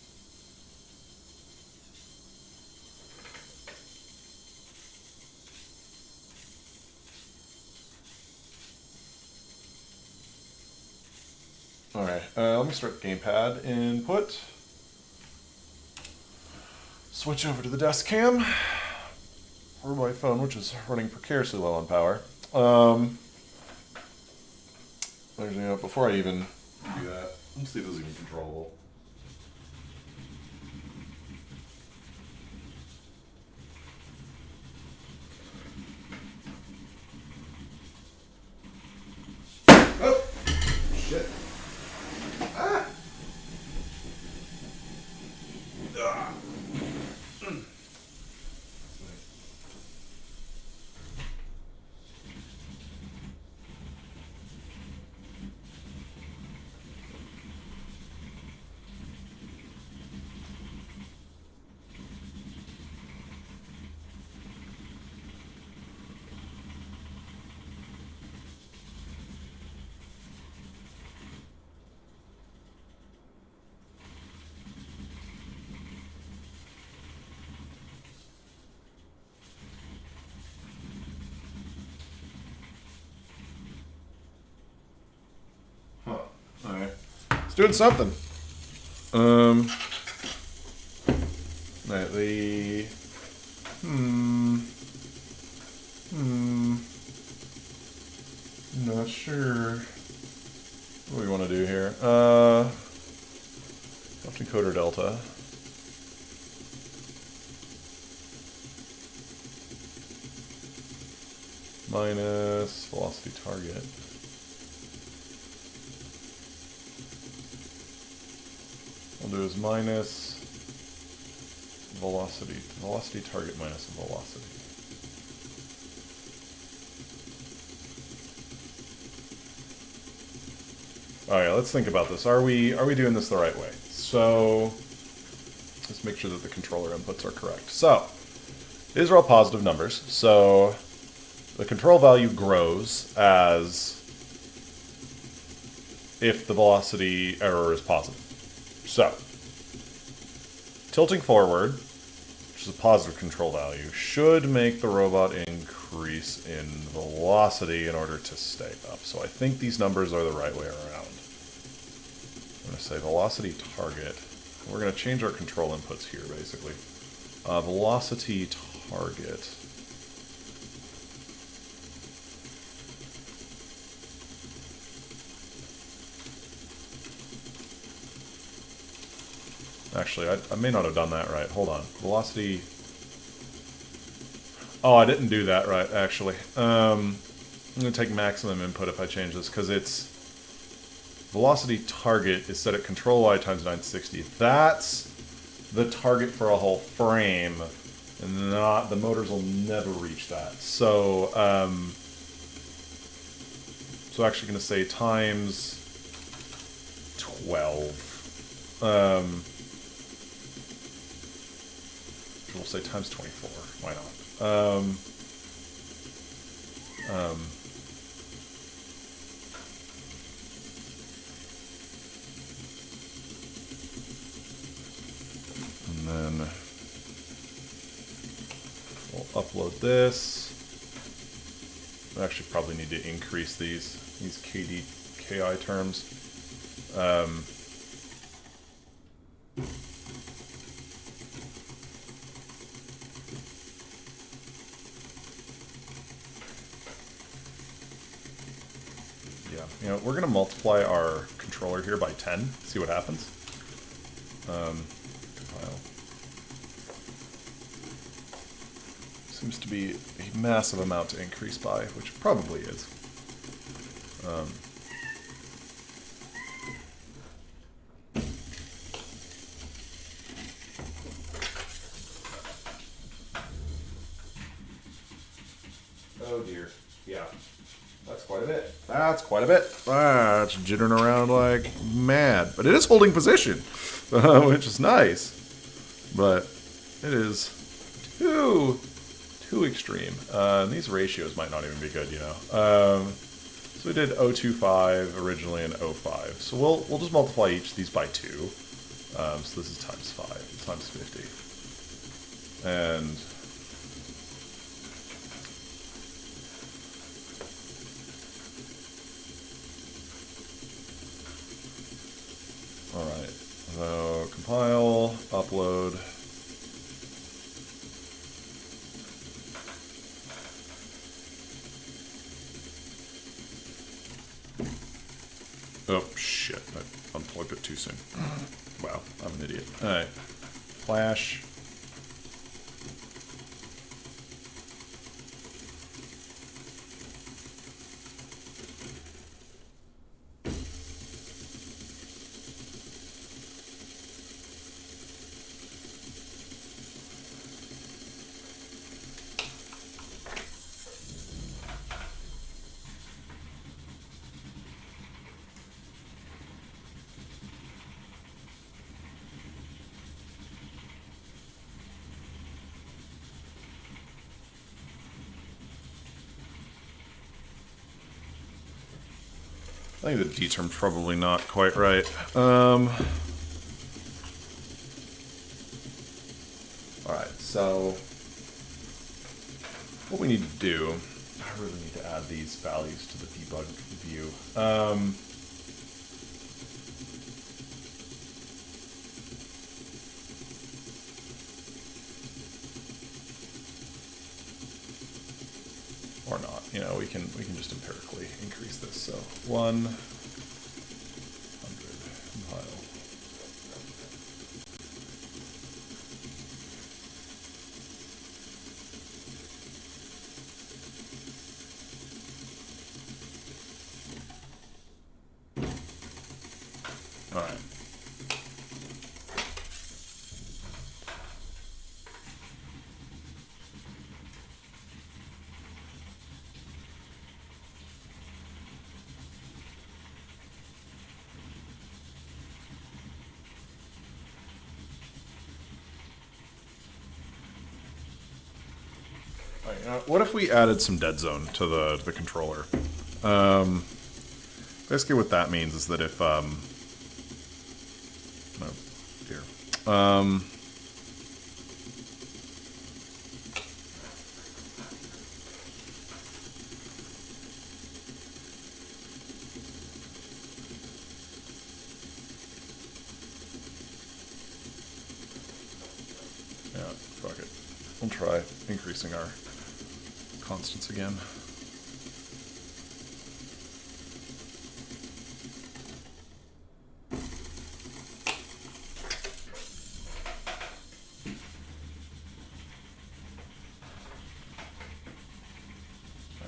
Alright, let me start Gamepad input. Switch over to the desk cam. Or my phone, which is running precariously low on power. Before I even do that, let's see if this is even controllable. Oh! Shit. Ah! Ah. It's doing something. Not sure what we want to do here. Left encoder delta. Minus velocity target. We'll do is minus velocity target minus velocity. Alright, let's think about this. Are we doing this the right way? So let's make sure that the controller inputs are correct. So these are all positive numbers. So the control value grows as if the velocity error is positive. So, tilting forward, which is a positive control value, should make the robot increase in velocity in order to stay up. So I think these numbers are the right way around. I'm going to say velocity target. We're going to change our control inputs here, basically. Velocity target. Actually, I may not have done that right. Hold on. Velocity... Oh, I didn't do that right, actually. I'm going to take maximum input if I change this, because it's... Velocity target is set at control Y times 960. That's the target for a whole frame, and not the motors will never reach that. So, so actually going to say times 12. We'll say times 24. Why not? And then we'll upload this. We actually probably need to increase these KI terms. You know, we're going to multiply our controller here by 10, see what happens. Compile. Seems to be a massive amount to increase by, which probably is. Oh dear, yeah. That's quite a bit. That's quite a bit. It's jittering around like mad. But it is holding position, which is nice. But It is too extreme. These ratios might not even be good, you know. So we did 0.25 originally and 0.5. So we'll just multiply each of these by 2. So this is times 5, times 50. And alright. So compile, upload. Oh shit, I unplugged it too soon. Wow, I'm an idiot. Alright. Flash. I think the D term's probably not quite right. Alright, so what we need to do, I really need to add these values to the debug view. Or not, you know, we can just empirically increase this. So 100 compile. All right. What if we added some dead zone to the controller? Basically what that means is that if oh dear. Yeah, fuck it. We'll try increasing our constants again.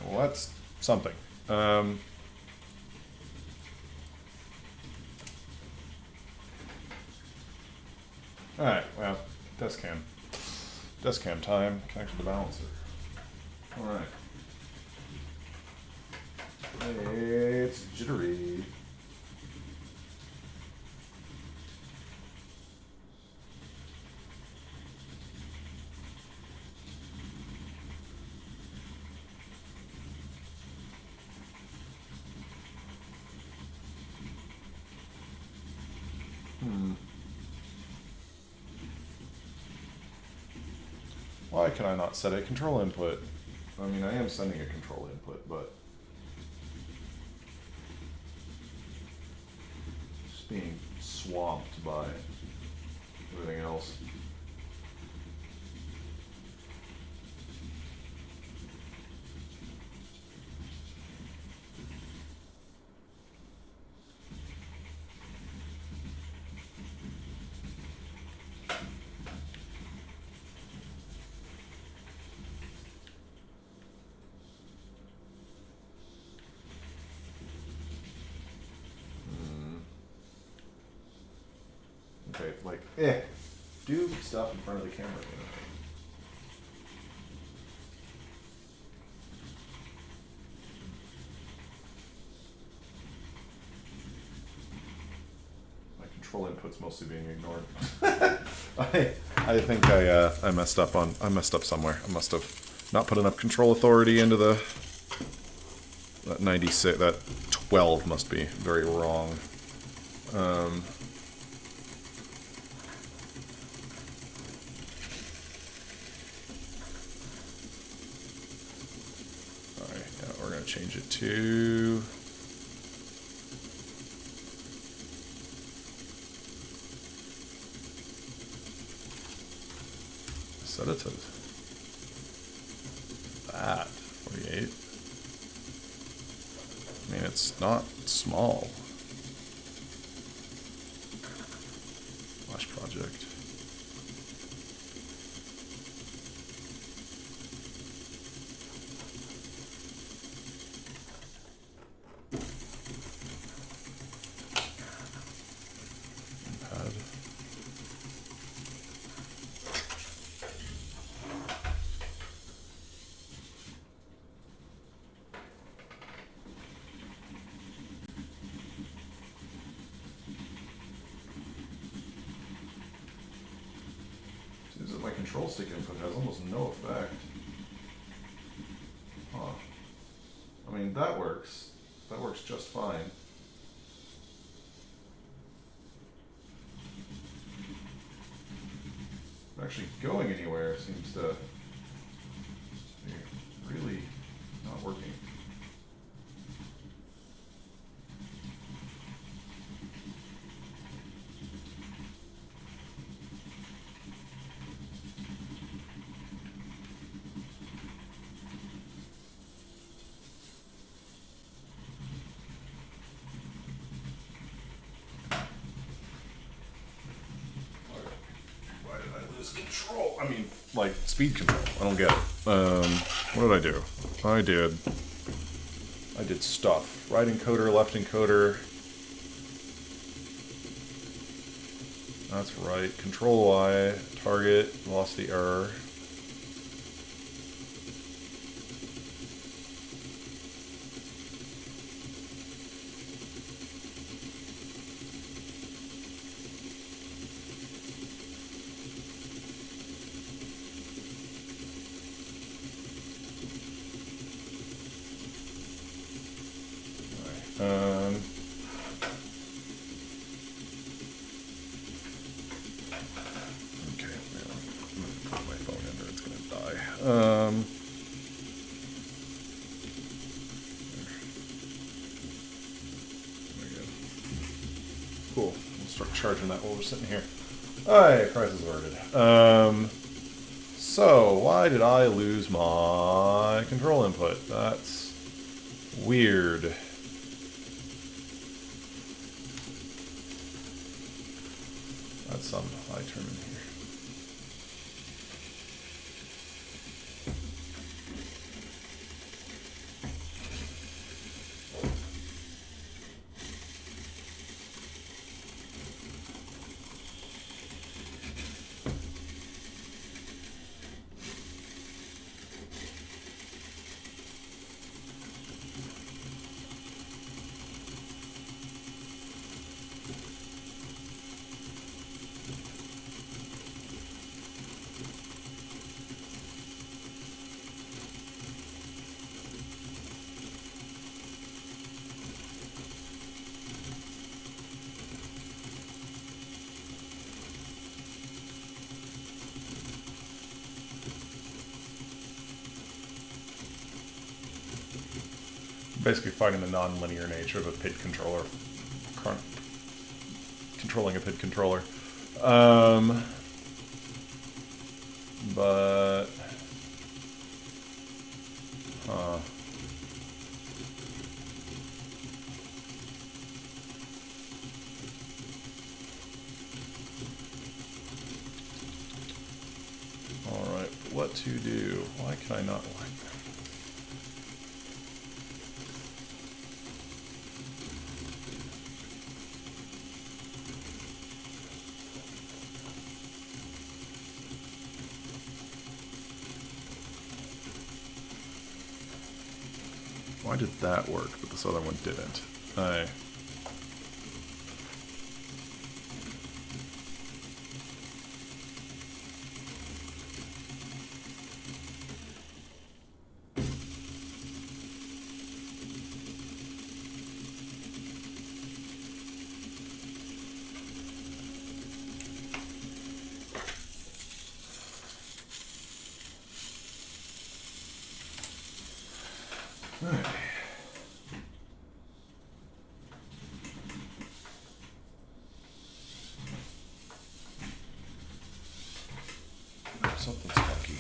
Well, that's something. Alright, well, desk cam. Desk cam time, connect to the balancer. Alright. It's jittery. Why can I not set a control input? I mean, I am sending a control input, but just being swamped by everything else. Okay, like, do stuff in front of the camera, you know? My control input's mostly being ignored. I think I messed up somewhere. I must have not put enough control authority into that 96. That 12 must be very wrong. Alright, yeah, we're gonna change it to set it to that 48. I mean, it's not small. Flash project. Gamepad. Seems that my control stick input has almost no effect. Huh. I mean, that works. That works just fine. Actually going anywhere seems to be really not working. Control. I mean, like speed control. I don't get it. What did I do? I did stuff. Right encoder, left encoder. That's right. Control Y, target, velocity error. Okay, I'm gonna put my phone in or it's gonna die. There we go. Cool. We'll start charging that while we're sitting here. Alright, crisis averted. So, why did I lose my control input? That's weird. That's some high term in here. Basically fighting the non-linear nature of a PID controller, controlling a PID controller. But all right, what to do? Why can I not like that? Why did that work, but this other one didn't? Something's funky.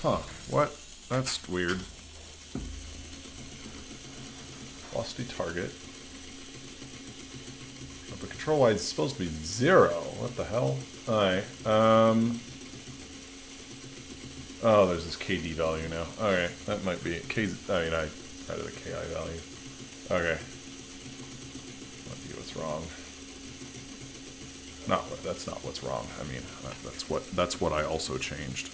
Huh, what? That's weird. Velocity target. But the control wide is supposed to be 0. What the hell? Alright, oh, there's this KD value now. Okay, that might be K. I mean, I added a KI value. Okay. Might be what's wrong. That's not what's wrong. I mean, that's what I also changed.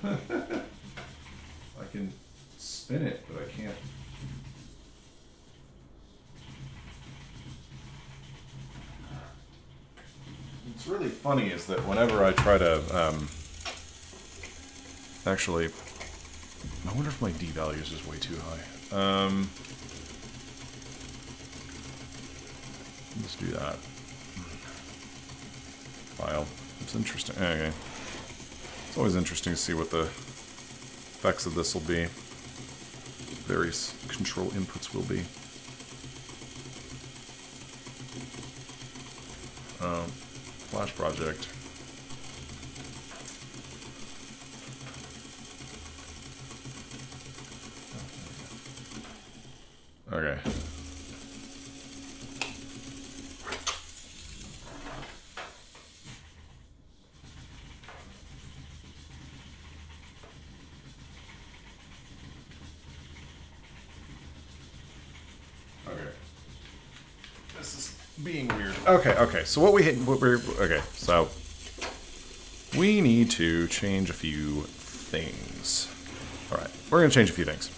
I can spin it, but I can't. What's really funny is that whenever I try to, actually, I wonder if my D value is just way too high. Let's do that. File. It's interesting. Okay. It's always interesting to see what the effects of this will be. Various control inputs will be. Flash project. Okay. Being weird. Okay, so we need to change a few things. Alright, we're going to change a few things.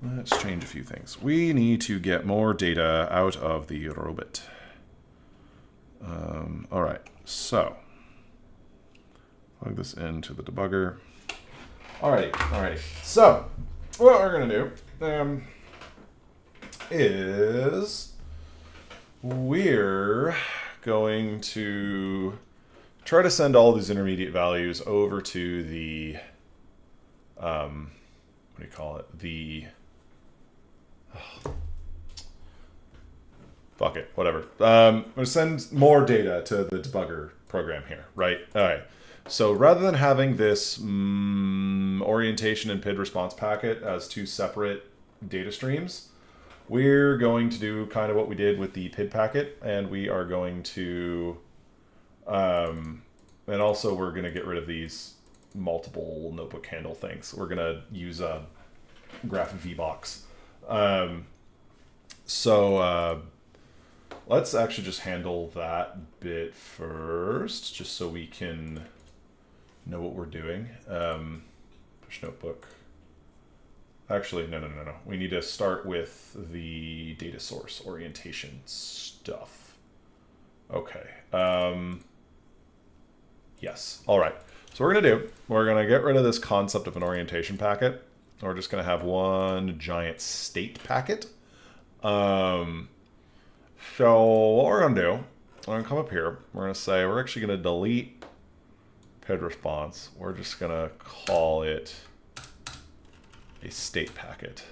Let's change a few things. We need to get more data out of the robot. Alright, so plug this into the debugger. Alrighty. So, what we're going to do is we're going to try to send all these intermediate values over to the, what do you call it? The, fuck it, whatever. I'm going to send more data to the debugger program here, right? All right. So rather than having this orientation and PID response packet as two separate data streams, we're going to do kind of what we did with the PID packet, and we are going to, and also we're going to get rid of these multiple notebook handle things. We're going to use a graph VBox. So let's actually just handle that bit first, just so we can know what we're doing. Push notebook. Actually, no. We need to start with the data source orientation stuff. Okay. Yes. All right. So we're going to get rid of this concept of an orientation packet. We're just going to have one giant state packet. So what we're going to do, we're going to come up here. We're going to say we're actually going to delete PID response. We're just going to call it a state packet.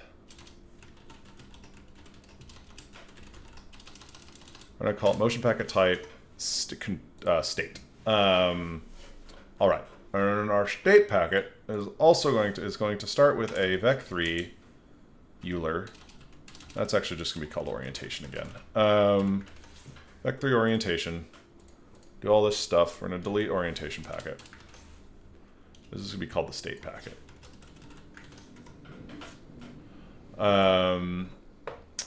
We're going to call it motion packet type state. All right. And our state packet is also going to start with a vec3 Euler. That's actually just going to be called orientation again. Vec3 orientation. Do all this stuff. We're going to delete orientation packet. This is going to be called the state packet. And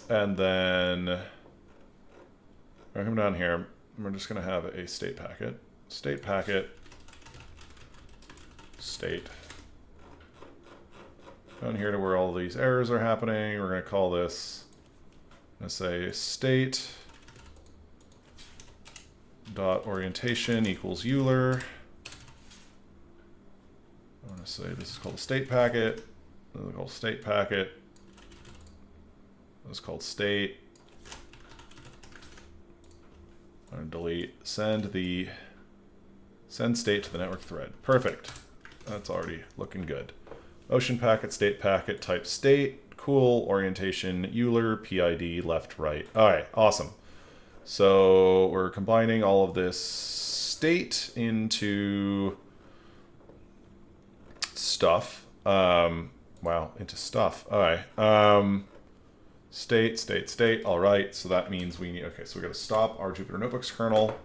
then we're going to come down here. We're just going to have a state packet. State packet. State. Down here to where all these errors are happening, we're going to call this, I'm going to say state dot orientation equals Euler. I'm going to say this is called a state packet. This is called state packet. This is called state. I'm going to delete send state to the network thread. Perfect. That's already looking good. Motion packet, state packet, type state, cool, orientation, Euler, PID, left, right. All right, awesome. So we're combining all of this state into stuff. Into stuff. All right. State. All right. So that means we need, okay, so we got to stop our Jupyter Notebooks kernel.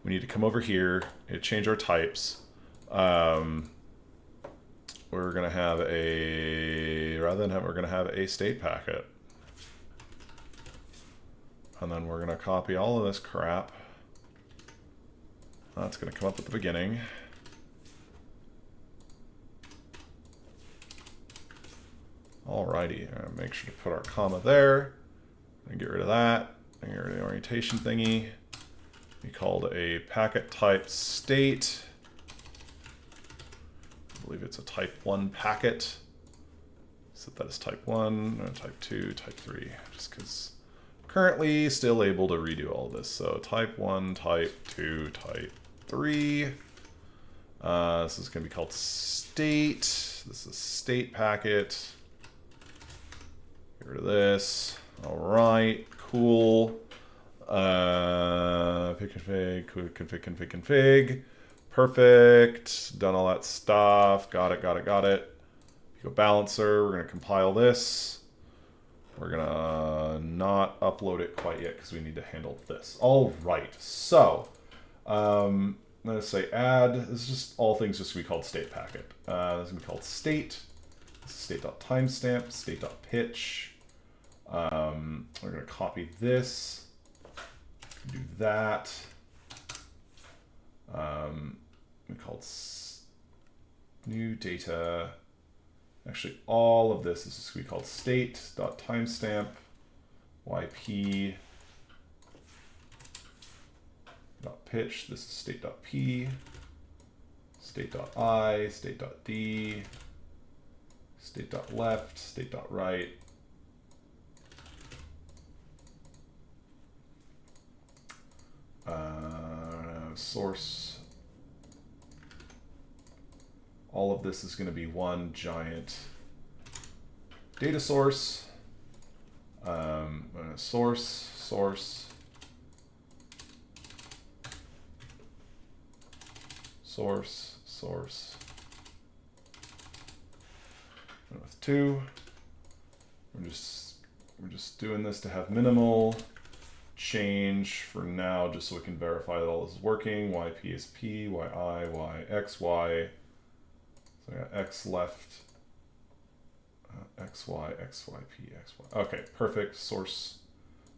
We need to come over here and change our types. We're going to have we're going to have a state packet. And then we're going to copy all of this crap. That's going to come up at the beginning. Alrighty, make sure to put our comma there. And get rid of that. And get rid of the orientation thingy. We called a packet type state. I believe it's a type 1 packet. Set that as type 1, type 2, type 3, just because currently still able to redo all this. So type 1, type 2, type 3. This is going to be called state. This is state packet. Get rid of this. All right, cool. Config. Perfect. Done all that stuff. Got it. Pico balancer. We're going to compile this. We're going to not upload it quite yet because we need to handle this. All right. So I'm going to say add. This is just all things just to be called state packet. This is going to be called state. This is state.timestamp, state.pitch. We're going to copy this. Do that. We called new data. Actually, all of this is just going to be called state.timestamp yp .pitch. This is state.p, state.i, state.d, state.left, state.right. Source. All of this is going to be one giant data source. Source. And with 2, we're just doing this to have minimal change for now, just so we can verify that all this is working. Yp is p, yi, yx, y. So I got x left, xy, xyp, xy. Okay, perfect. Source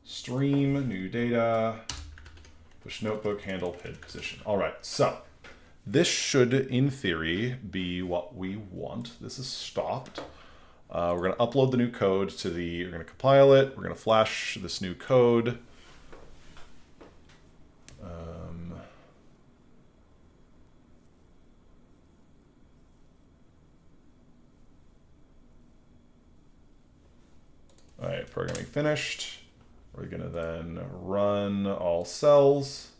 stream, new data, push notebook, handle PID position. All right, so this should, in theory, be what we want. This is stopped. We're going to upload the new code to we're going to compile it. We're going to flash this new code. programming finished. We're going to then run all cells.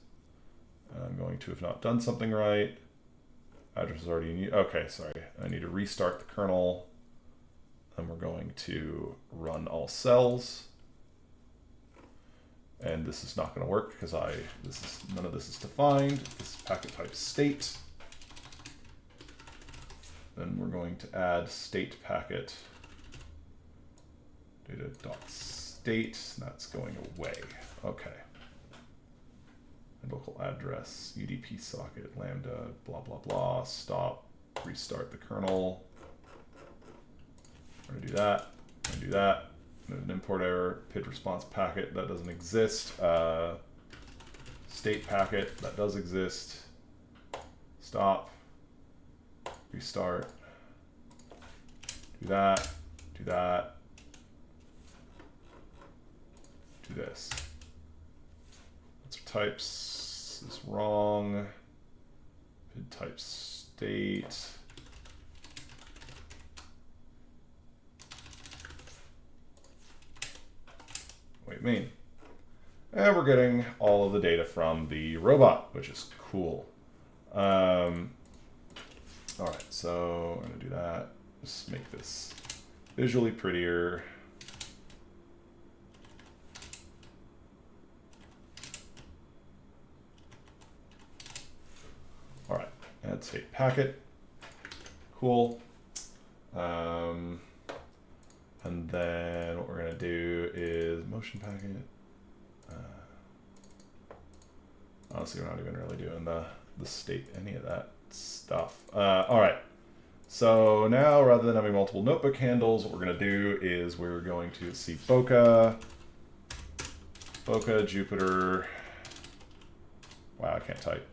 I'm going to have not done something right. Address is already in use. Okay, sorry. I need to restart the kernel. And we're going to run all cells. And this is not going to work because none of this is defined. This is packet type state. Then we're going to add state packet data.state. That's going away. Okay. And local address, UDP socket, lambda, blah, blah, blah, stop, restart the kernel. We're going to do that. We're going to do that. An import error, PID response packet, that doesn't exist. State packet, that does exist. Stop. Restart. Do that. Do that. Do this. That's our types. This is wrong. PID type state. Wait, main. And we're getting all of the data from the robot, which is cool. All right, so I'm going to do that. Just make this visually prettier. All right, add state packet. Cool. And then what we're going to do is motion packet. Honestly, we're not even really doing the state, any of that stuff. All right. So now, rather than having multiple notebook handles, what we're going to do is we're going to see Boca, Jupyter. Wow, I can't type.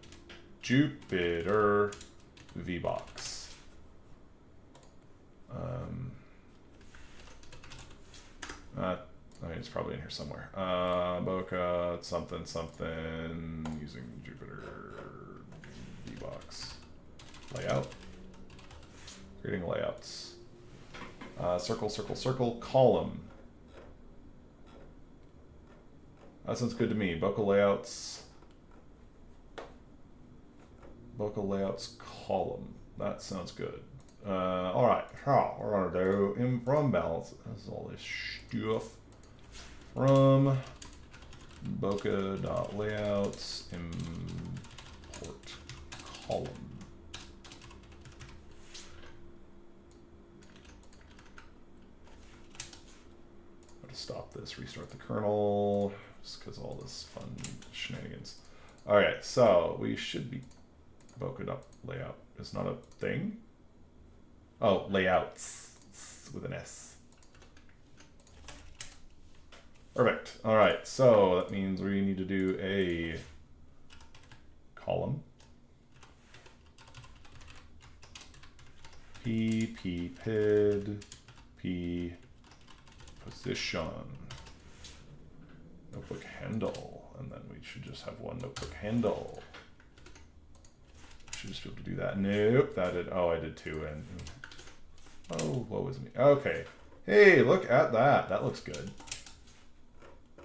Jupyter VBox. I mean, it's probably in here somewhere. Boca, something, using Jupyter VBox. Layout. Creating layouts. Circle, circle, circle, column. That sounds good to me. Boca layouts. Boca layouts column. That sounds good. All right, we're gonna do from balance. That's all this stuff from Boca.layouts import column. I'm gonna stop this, restart the kernel, just because all this fun shenanigans. All right, so we should be Boca.layout is not a thing. Oh, layouts with an S. Perfect. All right, so that means we need to do a column. P PID, P position, notebook handle, and then we should just have one notebook handle. Should just be able to do that. Nope, that did. Oh, I did two. And oh, what was me? Okay. Hey, look at that. That looks good.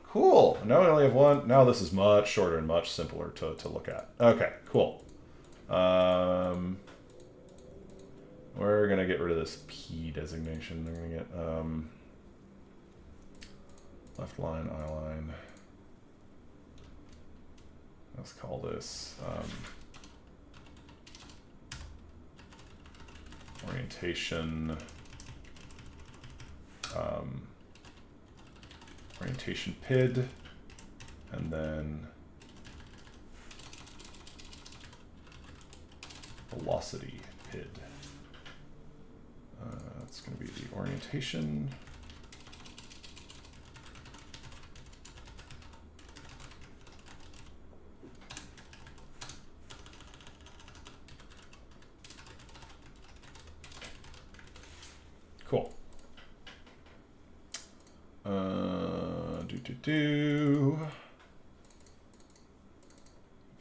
Cool. Now we only have one. Now this is much shorter and much simpler to look at. Okay, cool. We're gonna get rid of this P designation. We're gonna get left line, I line. Let's call this orientation. Orientation PID, and then velocity PID. That's going to be the orientation. Cool.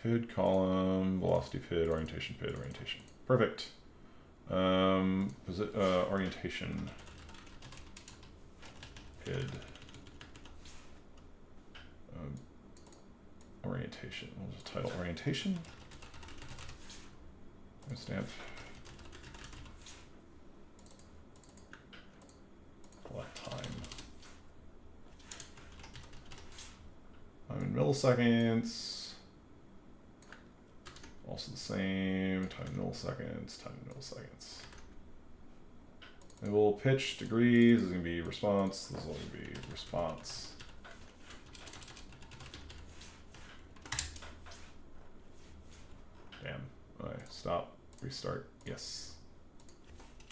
PID column, velocity PID, orientation PID, orientation. Perfect. Was it orientation PID orientation. We'll just title orientation. Stamp. What time? I'm in milliseconds. Also the same. Time in milliseconds. Time in milliseconds. And we'll pitch degrees. This is going to be response. This is going to be response. Damn. All right. Stop. Restart. Yes.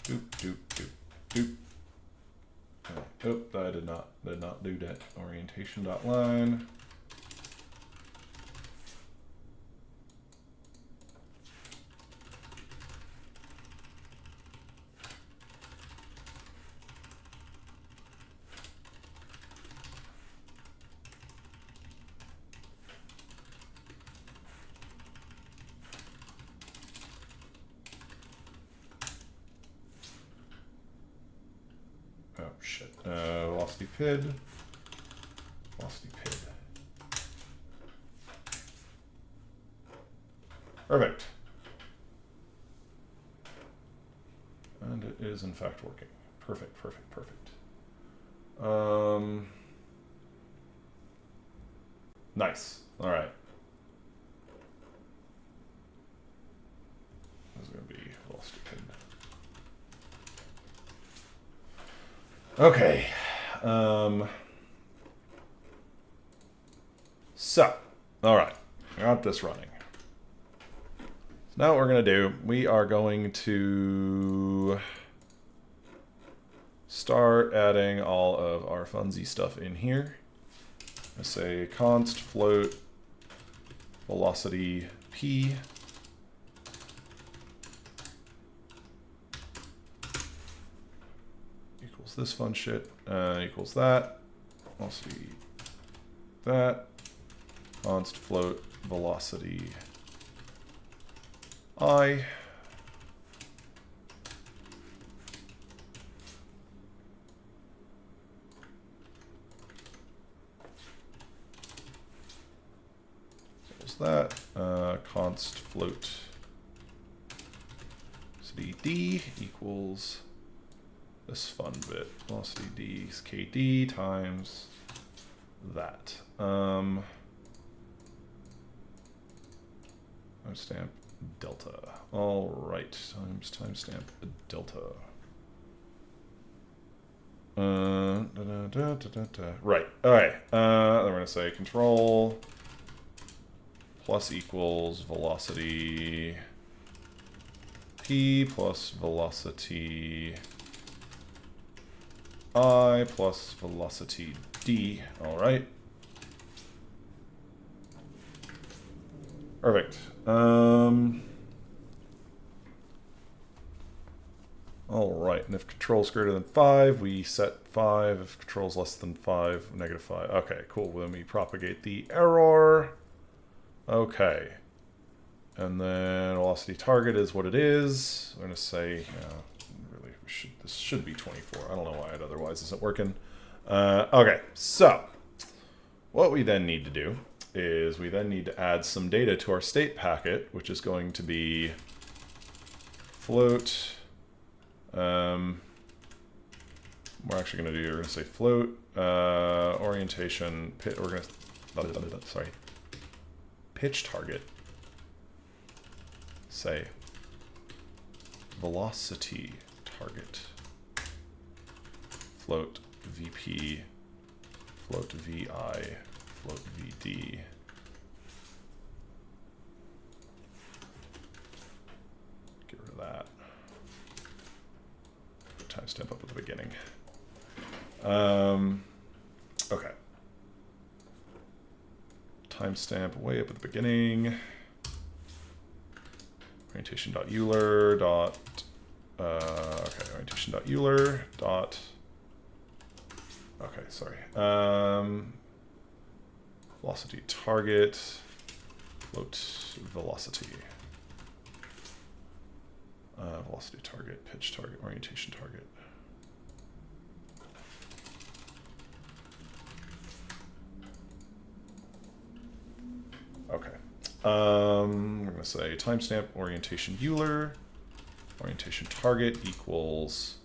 Doop, doop, doop, doop. Oh, I did not do that. Orientation dot line. Oh shit. Velocity PID. Velocity PID. Perfect. And it is in fact working. Perfect, perfect, perfect. Nice. All right. This is going to be velocity PID. Okay. So, all right, I got this running. So now what we're going to do, we are going to start adding all of our funsy stuff in here. I say const float velocity p equals this fun shit, equals that, velocity that, const float velocity I, equals that, const float velocity d equals this fun bit, velocity d is kd times that. Timestamp delta. All right, timestamp delta. Right. All right. Then we're gonna say control plus equals velocity p plus velocity I plus velocity d. All right. Perfect. All right, and if control is greater than 5, we set 5. If control is less than 5, negative 5. Okay, cool. Then we propagate the error. Okay. And then velocity target is what it is. I'm going to say, really, this should be 24. I don't know why it otherwise isn't working. Okay, so what we then need to do is we then need to add some data to our state packet, which is going to be float. We're actually going to do, we're going to say float orientation, we're going to, sorry, pitch target, say velocity target, float VP, float VI, float VD. Get rid of that. Put timestamp up at the beginning. Okay. Timestamp way up at the beginning. Orientation.euler dot. Okay, orientation.euler dot. Okay, sorry. Velocity target, float velocity. Velocity target, pitch target, orientation target. We're going to say timestamp orientation Euler, orientation target equals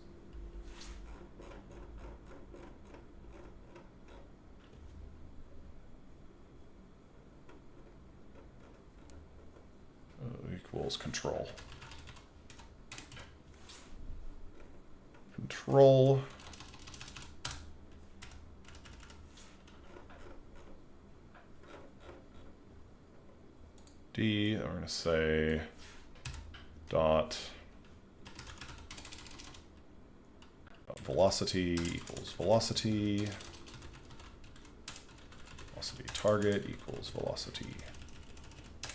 control. Control. D, we're going to say dot velocity equals velocity. Velocity target equals velocity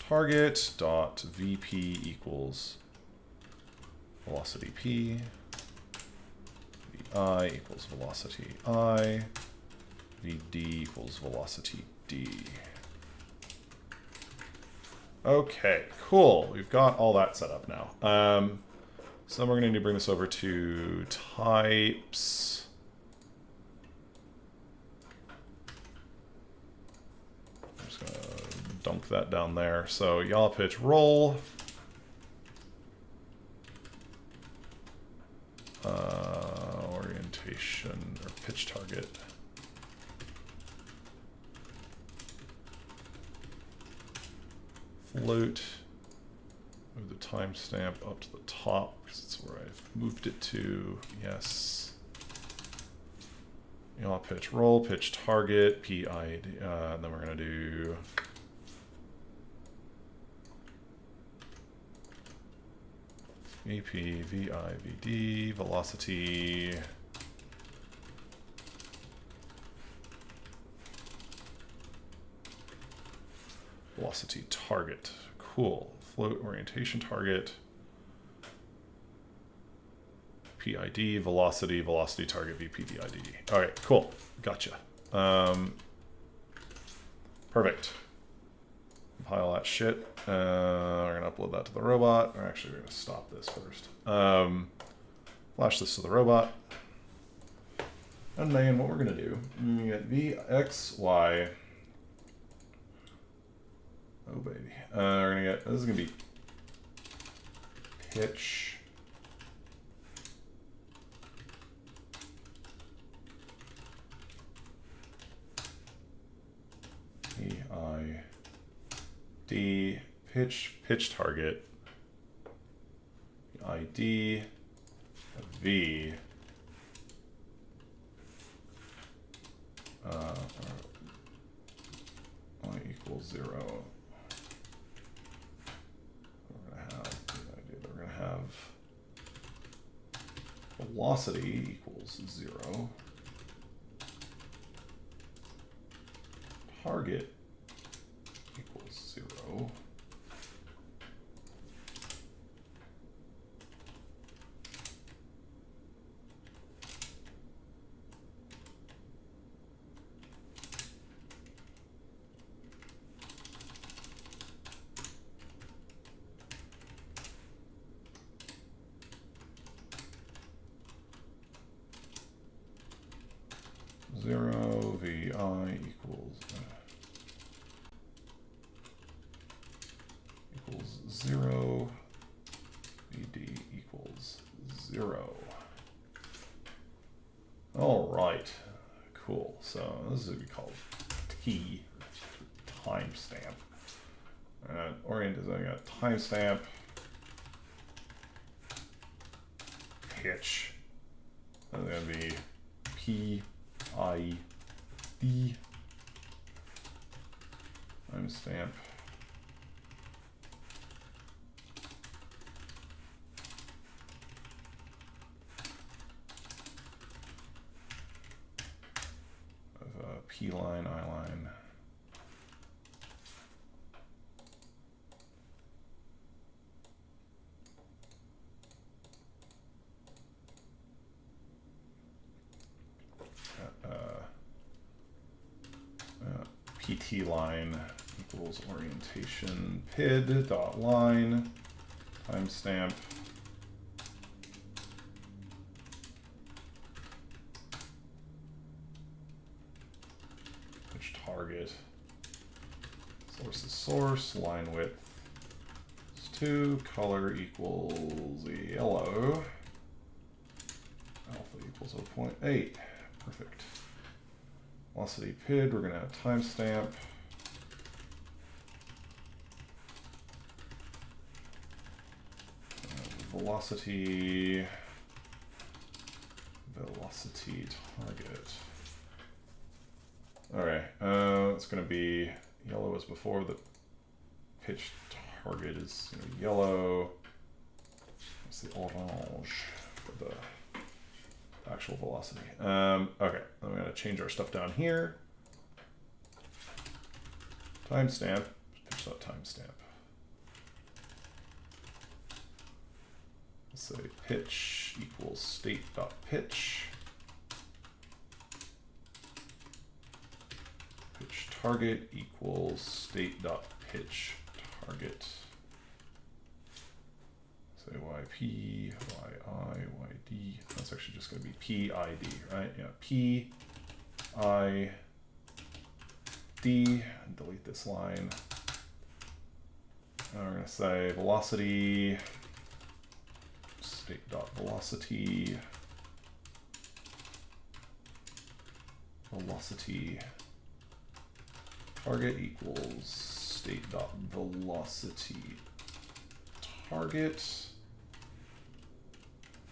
target dot VP equals velocity P. VI equals velocity I. VD equals velocity D. Okay, cool. We've got all that set up now. So we're going to need to bring this over to types. I'm just going to dunk that down there. So yaw pitch roll. Orientation or pitch target. Float, move the timestamp up to the top because it's where I've moved it to. Yes. Yaw pitch roll, pitch target, PID. And then we're going to do VP, VI, VD, velocity. Velocity target. Cool. Float orientation target. PID, velocity, velocity target, VP, VID. All right, cool. Gotcha. Perfect. Compile that shit. We're going to upload that to the robot. Or actually, we're going to stop this first. Flash this to the robot. And then what we're going to do, we get V, X, Y. Oh, baby. We're going to get, this is going to be pitch. D, pitch target, ID, V, Y equals 0. We're going to have velocity equals 0. Target equals 0. VI equals 0. VD equals 0. All right, cool. So this is what we call T, timestamp. Orient is I got timestamp, pitch. That's gonna be PID, timestamp. P line, I line. PT line equals orientation PID dot line timestamp pitch target Source is source, line width is 2, color equals yellow, alpha equals 0.8, perfect. Velocity PID, we're going to have timestamp. Velocity target. All right, it's going to be yellow as before. The pitch target is yellow. It's the orange for the actual velocity. Okay, I'm going to change our stuff down here. Timestamp, pitch.timestamp. Let's say pitch equals state.pitch. Pitch target equals state.pitch target. Say YP, YI, YD. That's actually just going to be PID, right? Yeah, PID. Delete this line. And we're going to say velocity, state.velocity, velocity target equals state.velocity target.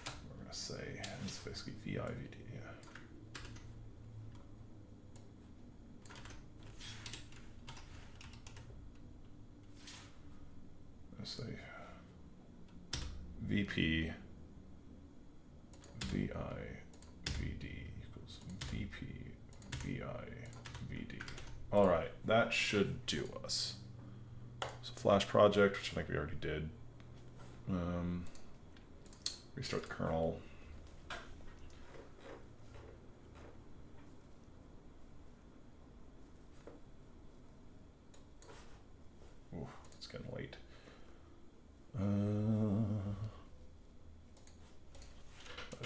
We're going to say, it's basically VIVD, yeah. Let's say VP VI VD equals VP VI VD. All right, that should do us. So Flash project, which I think we already did. Restart the kernel. Ooh, it's getting late.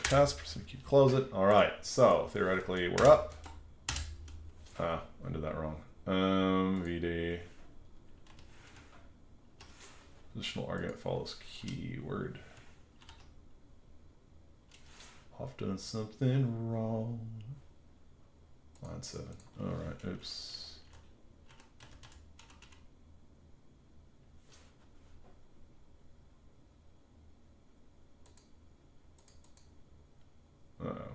Test, keep close it. All right, so theoretically we're up. I did that wrong. VD. Positional argument follows keyword. I've done something wrong. Line 7. All right, oops. Uh-oh.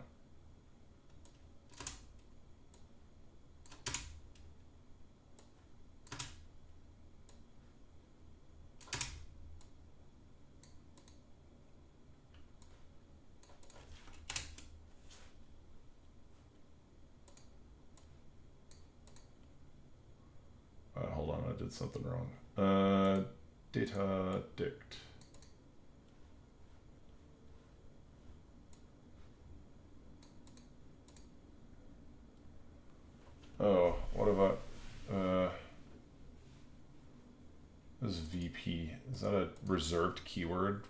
Hold on, I did something wrong. Data dict. Oh, what about this is VP? Is that a reserved keyword?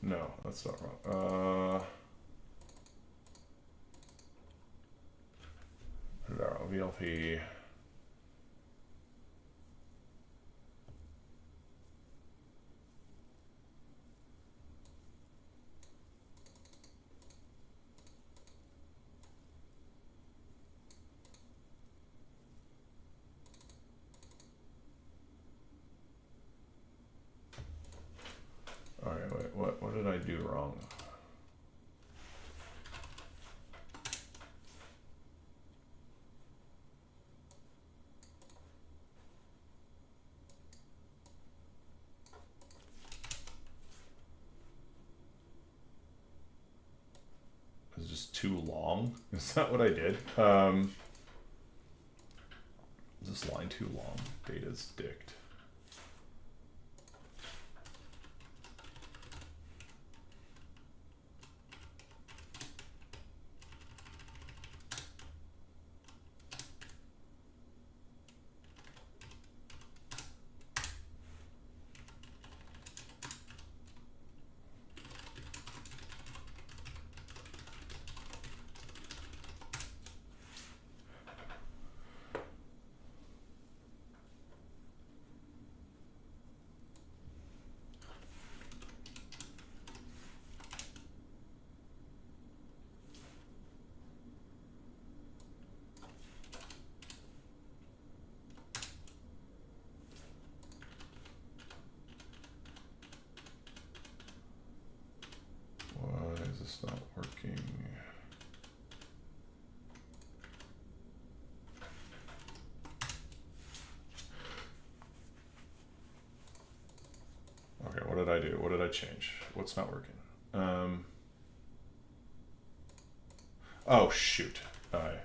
No, that's not wrong. VLP. All right, wait, what did I do wrong? It's just too long. Is that what I did? Is this line too long? Data's dict. I do? What did I change? What's not working? Oh, shoot. All right.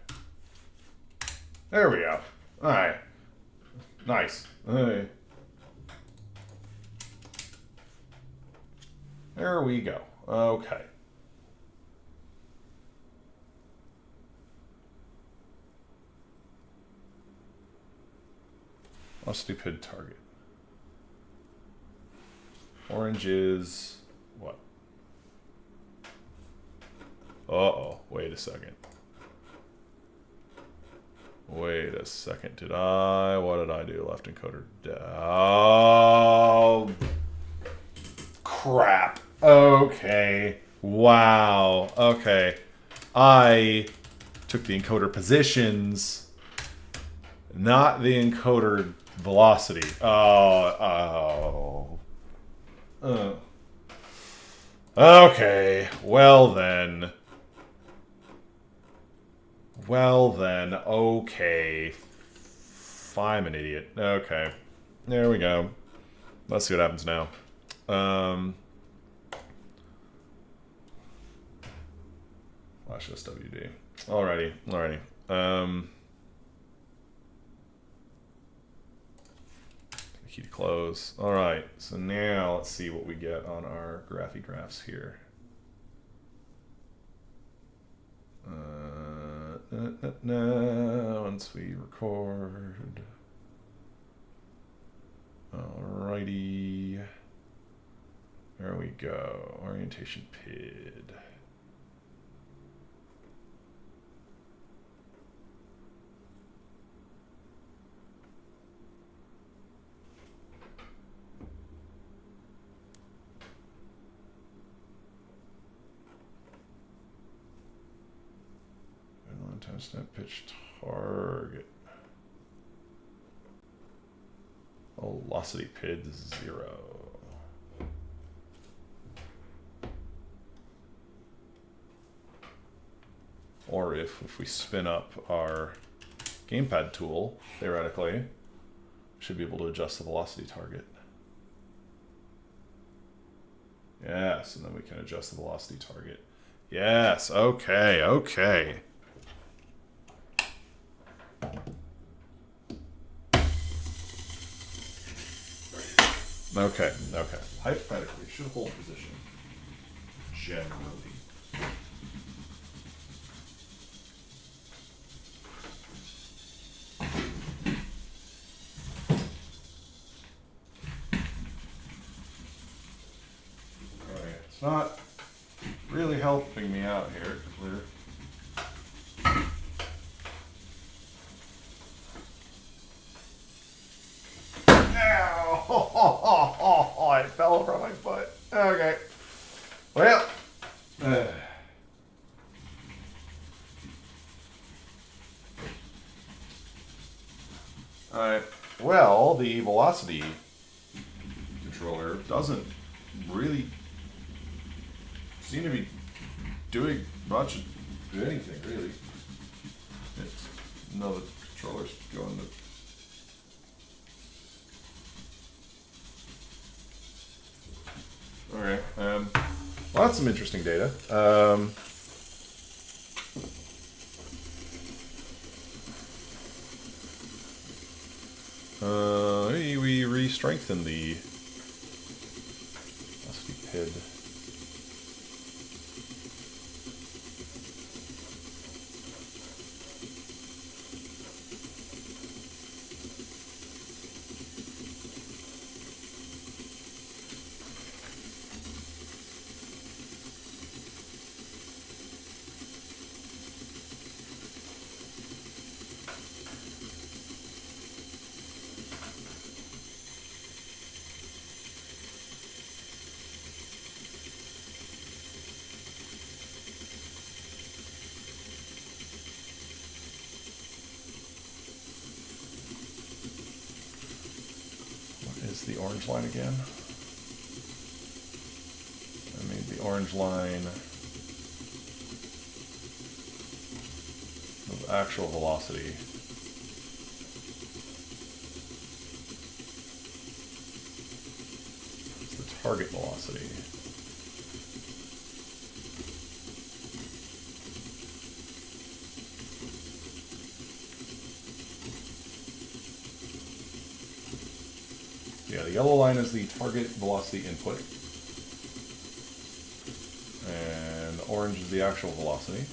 There we go. All right. Nice. All right. There we go. Okay. Let's do PID target. Orange is what? Uh-oh. Wait a second. Wait a second. What did I do? Left encoder. Oh, crap. Okay. Wow. Okay. I took the encoder positions, not the encoder velocity. Okay. Well then. Okay. I'm an idiot. Okay. There we go. Let's see what happens now. Flash SWD. Alrighty. Key to close. Alright, so now let's see what we get on our graphy graphs here. Once we record. Alrighty. There we go. Orientation PID. Timestamp pitch target. Velocity PID 0. Or if we spin up our Gamepad tool, theoretically, we should be able to adjust the velocity target. Yes, and then we can adjust the velocity target. Yes, okay. Okay. Hypothetically, should hold position. Generally. Alright, it's not really helping me out here because we're it fell over my foot. Okay. Well. Alright. Well, the velocity controller doesn't really seem to be doing much of anything, really. No, the controller's going to... Okay. Well, that's some interesting data. We re-strengthen the velocity PID. The orange line again. I made the orange line of actual velocity. It's the target velocity. Yeah, the yellow line is the target velocity input. And orange is the actual velocity.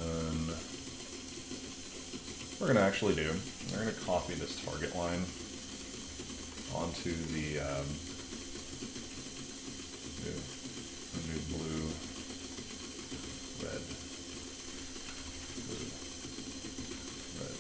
And what we're going to actually do, we're going to copy this target line onto the new blue, red, blue, red.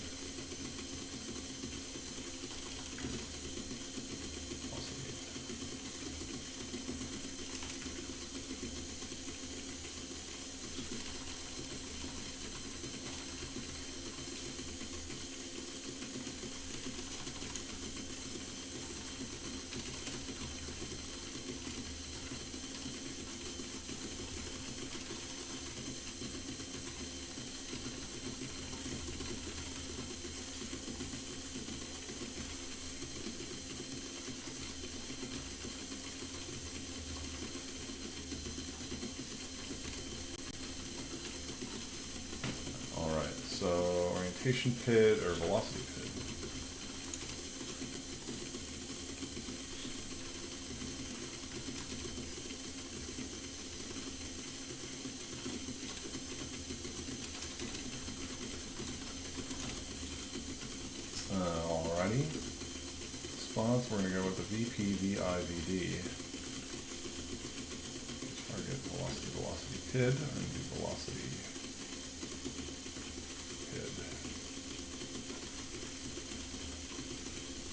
So orientation pid or velocity pid? Alrighty. Response, we're going to go with the VP, VI, VD. Target velocity, velocity pid, and do velocity.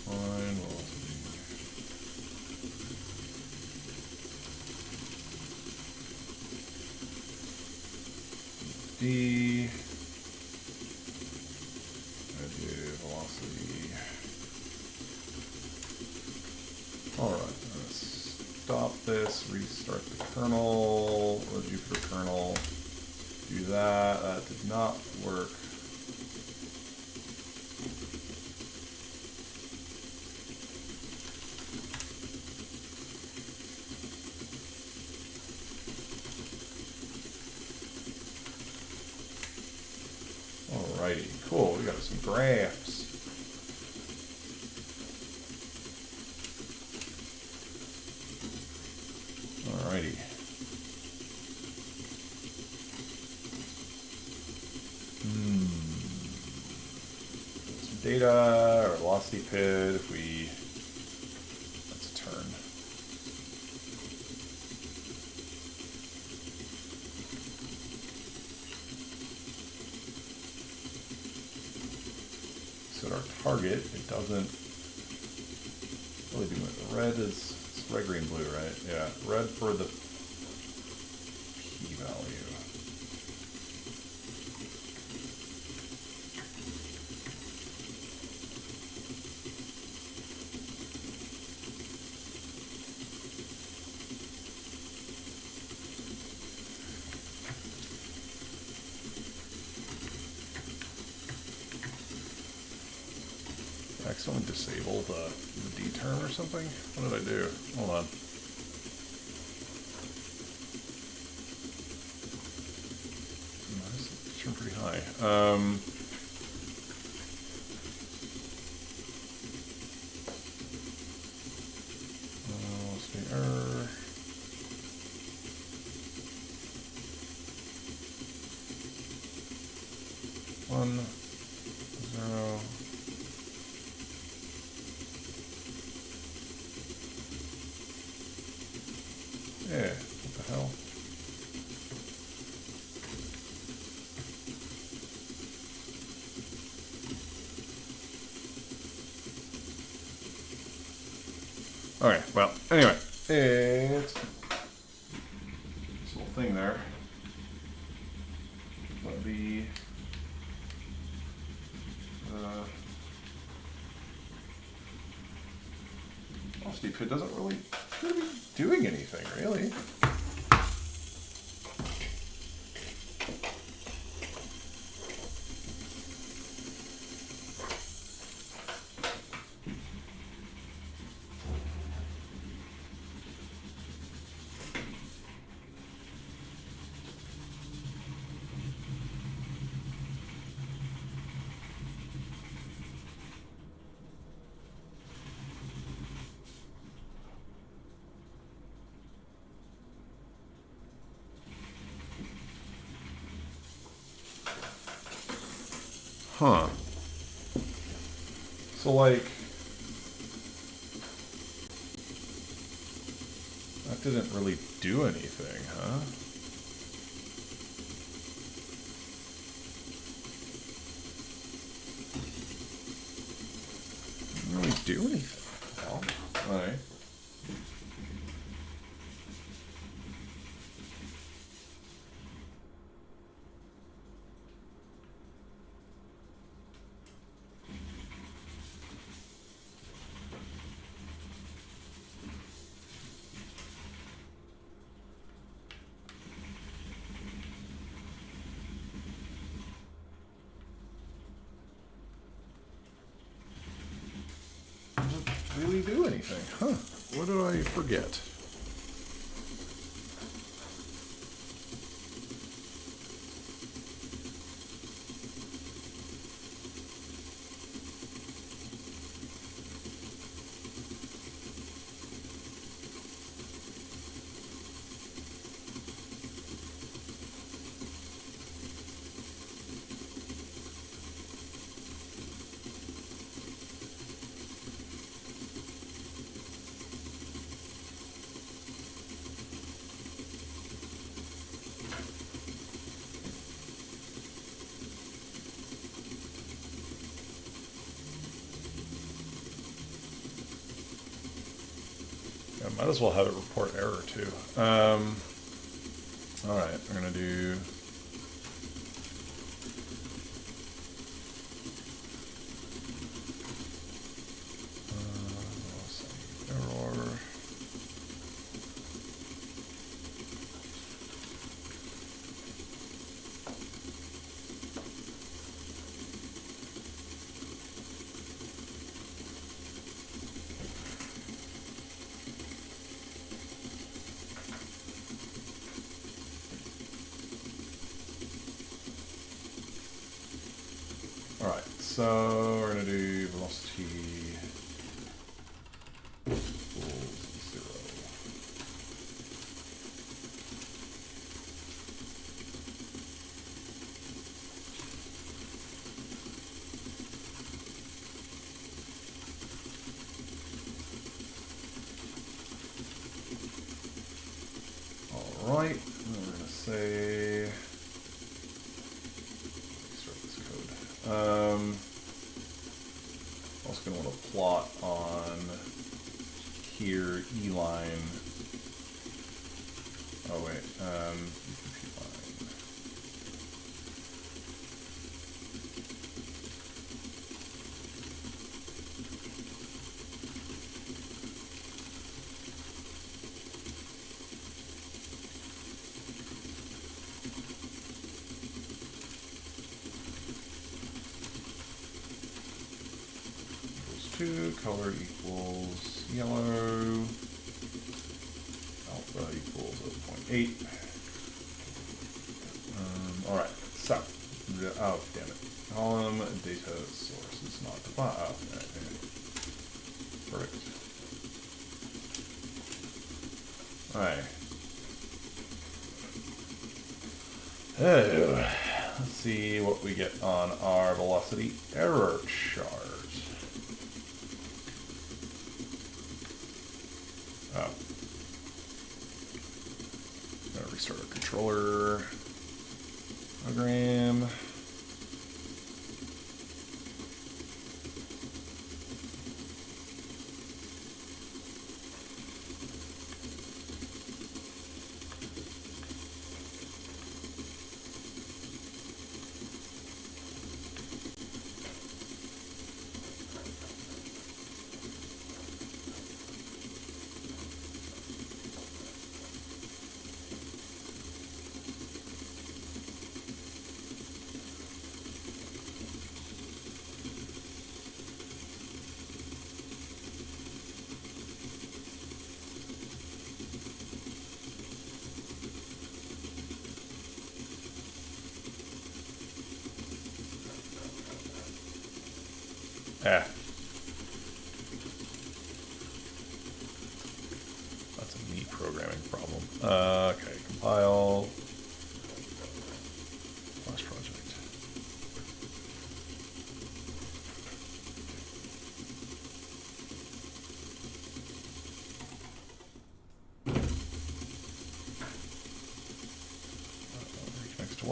Line velocity. D. I do velocity. Alright, let's stop this, restart the kernel, the Jupyter kernel. Do that. That did not work. Alrighty, cool. We got some graphs. Alrighty. Some data or velocity pid if we. That's a turn. So our target, it doesn't really do it. Red is it's red, green, blue, right? Yeah, red for the p-value. I accidentally disabled the D term or something? What did I do? Hold on. This turned pretty high. Let's see, error. One, zero. Yeah, what the hell? Okay, well, anyway, it's this little thing there. Let be velocity pid doesn't really be doing anything, really. Huh. So, like, that didn't really do anything, huh? Didn't really do anything. Well, alright. Really do anything, huh? What did I forget? I might as well have it report error too. Alright, I'm gonna do error. Alright, so we're gonna do velocity equals 0. Alright, we're gonna say start this code. Also going to want to plot on here E line. Oh wait, UPP line. Color equals yellow, alpha equals 0.8. Alright, so, oh damn it, column data source is not defined. Oh, okay. Perfect. Alright. Oh, let's see what we get on our velocity error chart. Oh. Gotta restart our controller program. Ah. That's a neat programming problem. Okay, compile. Last project.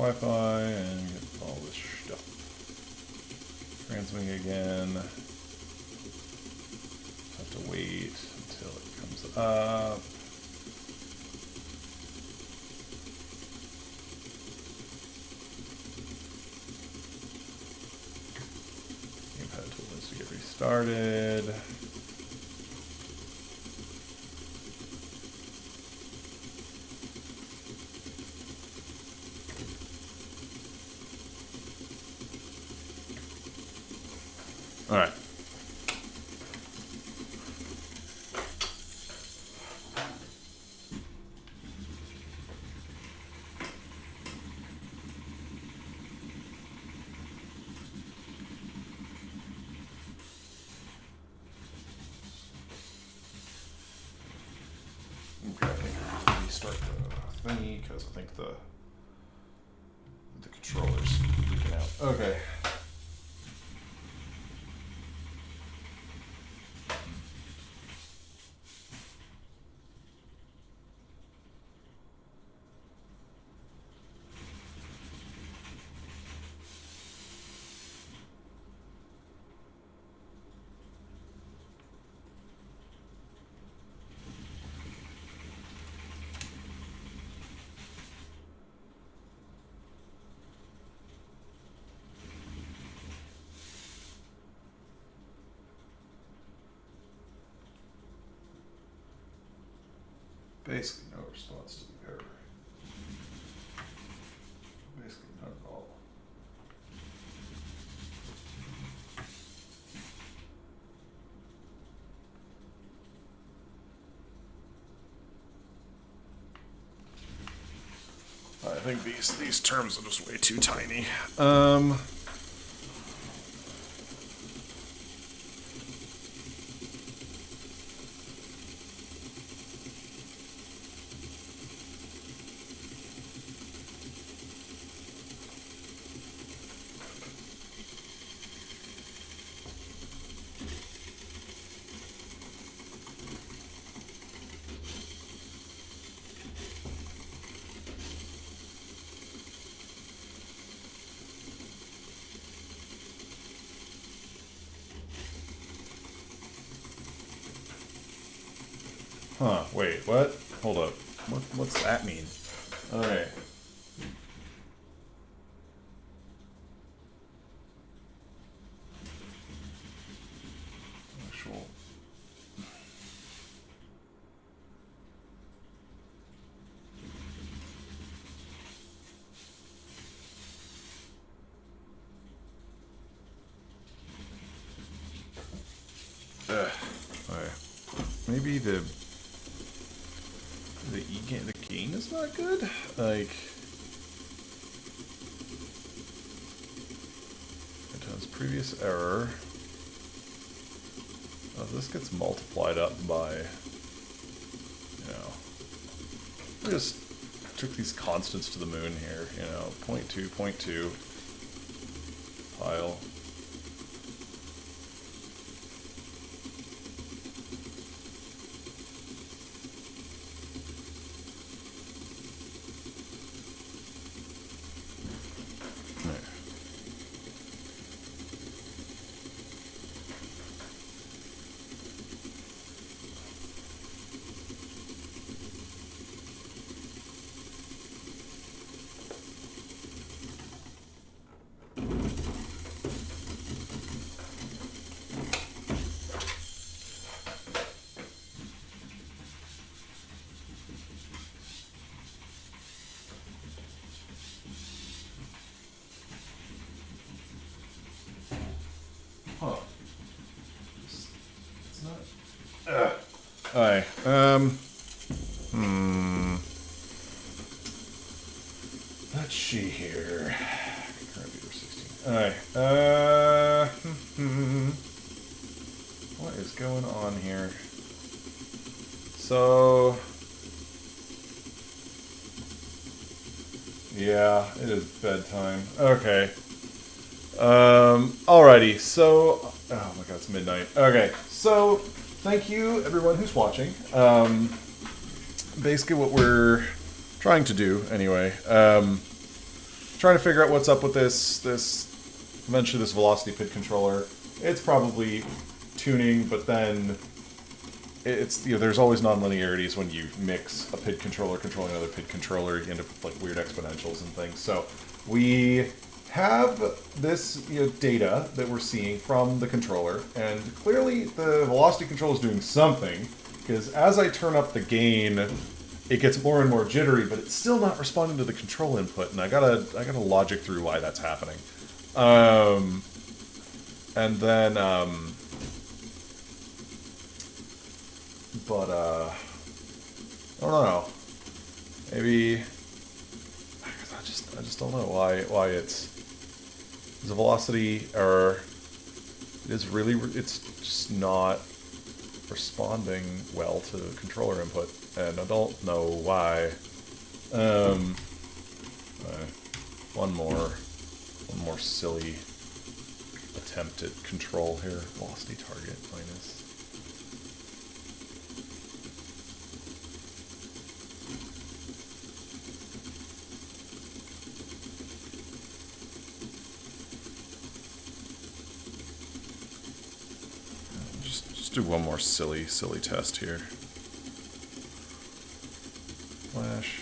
Wi-Fi and get all this stuff. Transmitting again. Have to wait until it comes up. Gamepad tool needs to get restarted. All right. Okay, restart the thingy because I think the controller's freaking out. Okay. Basically no response to the error. Basically none at all. I think these terms are just way too tiny. Huh, wait, what? Hold up. What's that mean? Okay. Actual. Okay. Maybe the gain is not good. Like, returns previous error. Oh, this gets multiplied up by, you know, we just took these constants to the moon here. You know, 0.2, 0.2 pile. Huh. It's not. Alright. Let's see here. Current viewer 16. Alright. What is going on here? So. Yeah, it is bedtime. Okay. Alrighty, so, oh my god, it's midnight. Okay, so, thank you everyone who's watching. Basically what we're trying to do, anyway, trying to figure out what's up with eventually this velocity PID controller. It's probably tuning, but then it's, you know, there's always non-linearities when you mix a PID controller controlling another PID controller. You end up with like weird exponentials and things. So we have this, you know, data that we're seeing from the controller, and clearly the velocity control is doing something, because as I turn up the gain, it gets more and more jittery, but it's still not responding to the control input, and I gotta logic through why that's happening. And then but I don't know. Maybe I just don't know why it's a velocity error. It's just not responding well to controller input, and I don't know why. One more silly attempt at control here. Velocity target minus. Just do one more silly test here. Flash.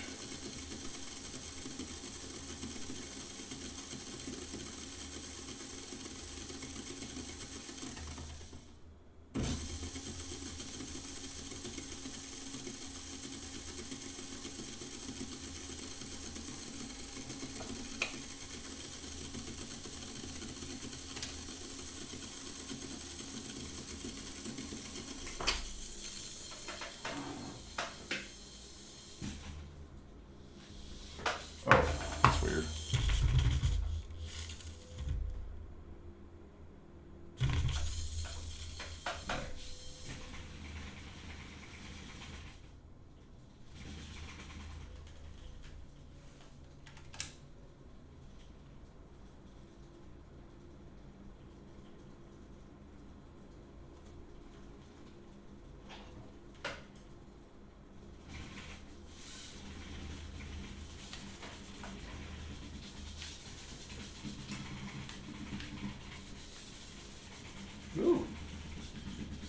Ooh,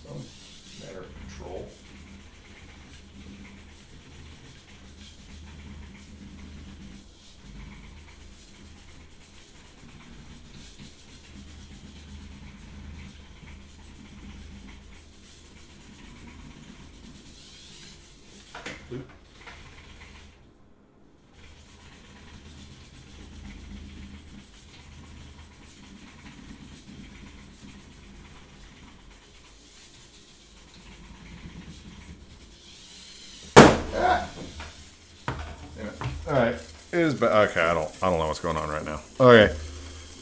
some matter of control. Oop. Alright, it is okay, I don't know what's going on right now. Okay,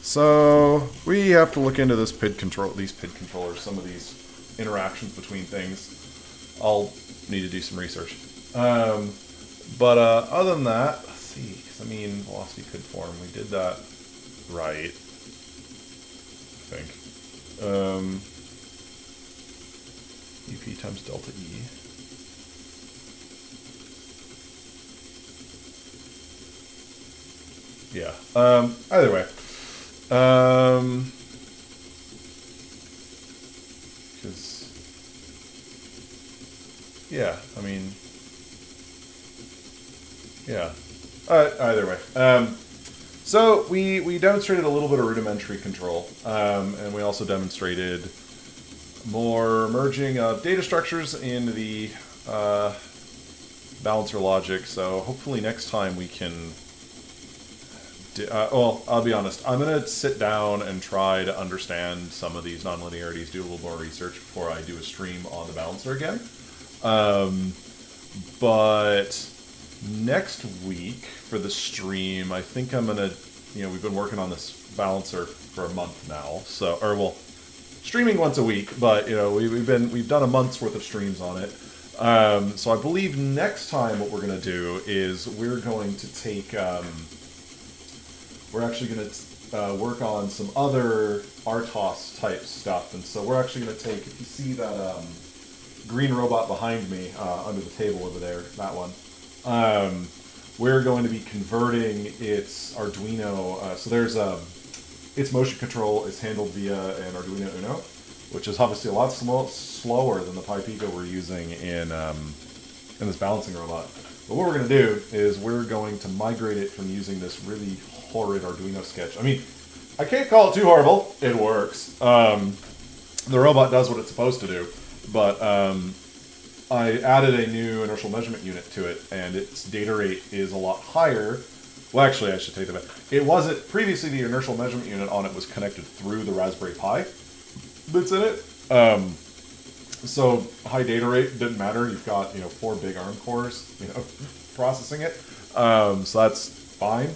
so we have to look into these PID controllers, some of these interactions between things. I'll need to do some research. But other than that, let's see, because I mean, velocity PID form, we did that right, I think. EP times delta E. Yeah. Either way. Because, yeah, I mean, yeah. Either way. So we demonstrated a little bit of rudimentary control, and we also demonstrated more merging of data structures in the balancer logic. So hopefully next time we can. Well, I'll be honest. I'm going to sit down and try to understand some of these nonlinearities, do a little more research before I do a stream on the balancer again. But next week for the stream, I think I'm going to, you know, we've been working on this balancer for a month now. So, or well, streaming once a week, but you know, we've done a month's worth of streams on it. So I believe next time what we're going to do is we're going to take. We're actually going to work on some other RTOS type stuff, and so we're actually going to take, if you see that green robot behind me under the table over there, that one, we're going to be converting its Arduino. So there's its motion control is handled via an Arduino Uno, which is obviously a lot slower than the Pico we're using in this balancing robot. But what we're going to do is we're going to migrate it from using this really horrid Arduino sketch. I mean, I can't call it too horrible. It works. The robot does what it's supposed to do, but I added a new inertial measurement unit to it, and its data rate is a lot higher. Well, actually, I should take that back. It wasn't previously. The inertial measurement unit on it was connected through the Raspberry Pi that's in it. So high data rate didn't matter. You've got 4 big ARM cores, processing it. So that's fine.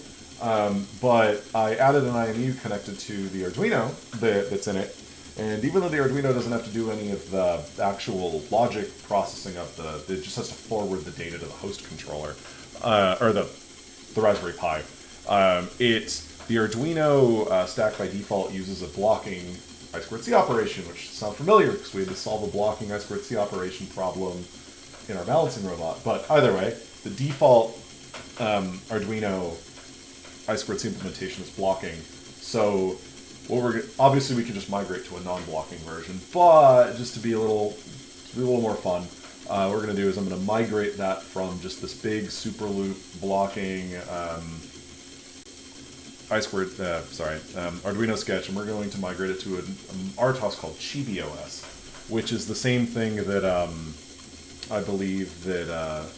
But I added an IMU connected to the Arduino that's in it. And even though the Arduino doesn't have to do any of the actual logic processing of it just has to forward the data to the host controller, or the Raspberry Pi. The Arduino stack by default uses a blocking I2C operation, which sounds familiar because we had to solve a blocking I2C operation problem in our balancing robot. But either way, the default Arduino I2C implementation is blocking. So obviously we can just migrate to a non-blocking version, but just to be a little more fun, what we're going to do is I'm going to migrate that from just this big super loop blocking Arduino sketch, and we're going to migrate it to an RTOS called Chibi OS, which is the same thing that I believe that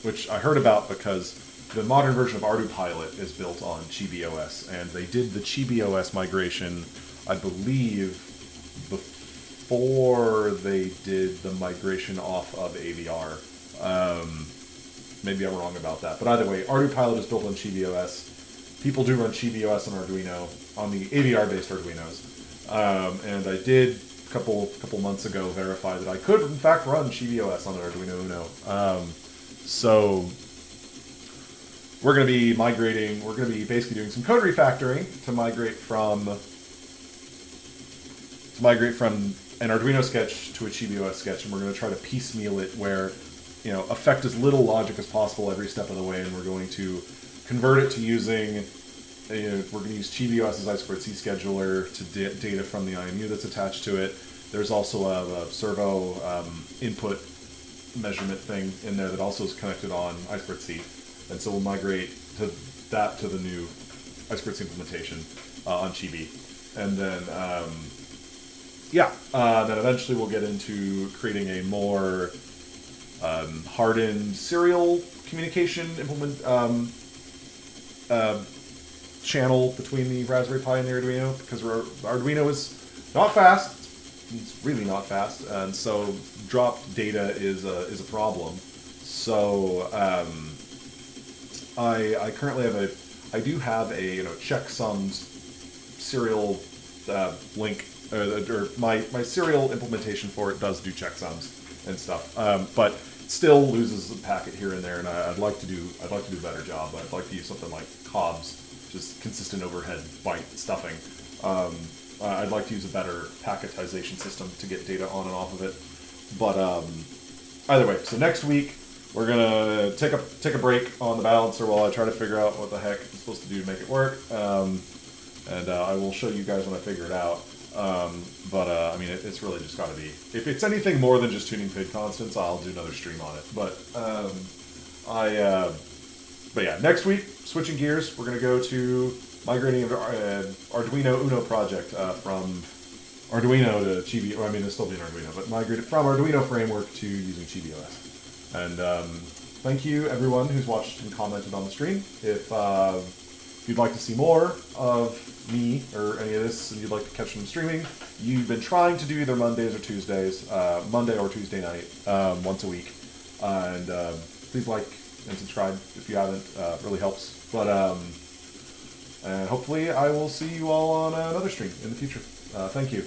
which I heard about because the modern version of ArduPilot is built on Chibi OS, and they did the Chibi OS migration, I believe, before they did the migration off of AVR. Maybe I'm wrong about that, but either way, ArduPilot is built on Chibi OS. People do run Chibi OS on Arduino, on the AVR-based Arduinos, and I did a couple months ago verify that I could in fact run Chibi OS on an Arduino Uno. So we're going to be migrating. We're going to be basically doing some code refactoring to migrate from an Arduino sketch to a Chibi OS sketch, and we're going to try to piecemeal it where affect as little logic as possible every step of the way, and we're going to convert it to using, we're going to use Chibi OS's I2C scheduler to data from the IMU that's attached to it. There's also a servo input measurement thing in there that also is connected on I2C. And so we'll migrate to the new I2C implementation on Chibi. And then, then eventually we'll get into creating a more hardened serial communication channel between the Raspberry Pi and the Arduino, because Arduino is not fast. It's really not fast, and so dropped data is a problem. So I currently have a checksums serial link, or my serial implementation for it does do checksums and stuff, but still loses a packet here and there, and I'd like to do a better job. I'd like to use something like COBS, just consistent overhead byte stuffing. I'd like to use a better packetization system to get data on and off of it. But either way, so next week we're gonna take a break on the balancer while I try to figure out what the heck I'm supposed to do to make it work. And I will show you guys when I figure it out. I mean, it's really just got to be. If it's anything more than just tuning PID constants, I'll do another stream on it. But yeah, next week, switching gears, we're gonna go to migrating an Arduino Uno project from Arduino to Chibi. Well, I mean, it'll still be an Arduino, but migrated from Arduino framework to using Chibi OS. And thank you everyone who's watched and commented on the stream. If you'd like to see more of me or any of this, and you'd like to catch them streaming, you've been trying to do either Mondays or Tuesdays, Monday or Tuesday night, once a week. And please like and subscribe if you haven't. Really helps. But and hopefully I will see you all on another stream in the future. Thank you.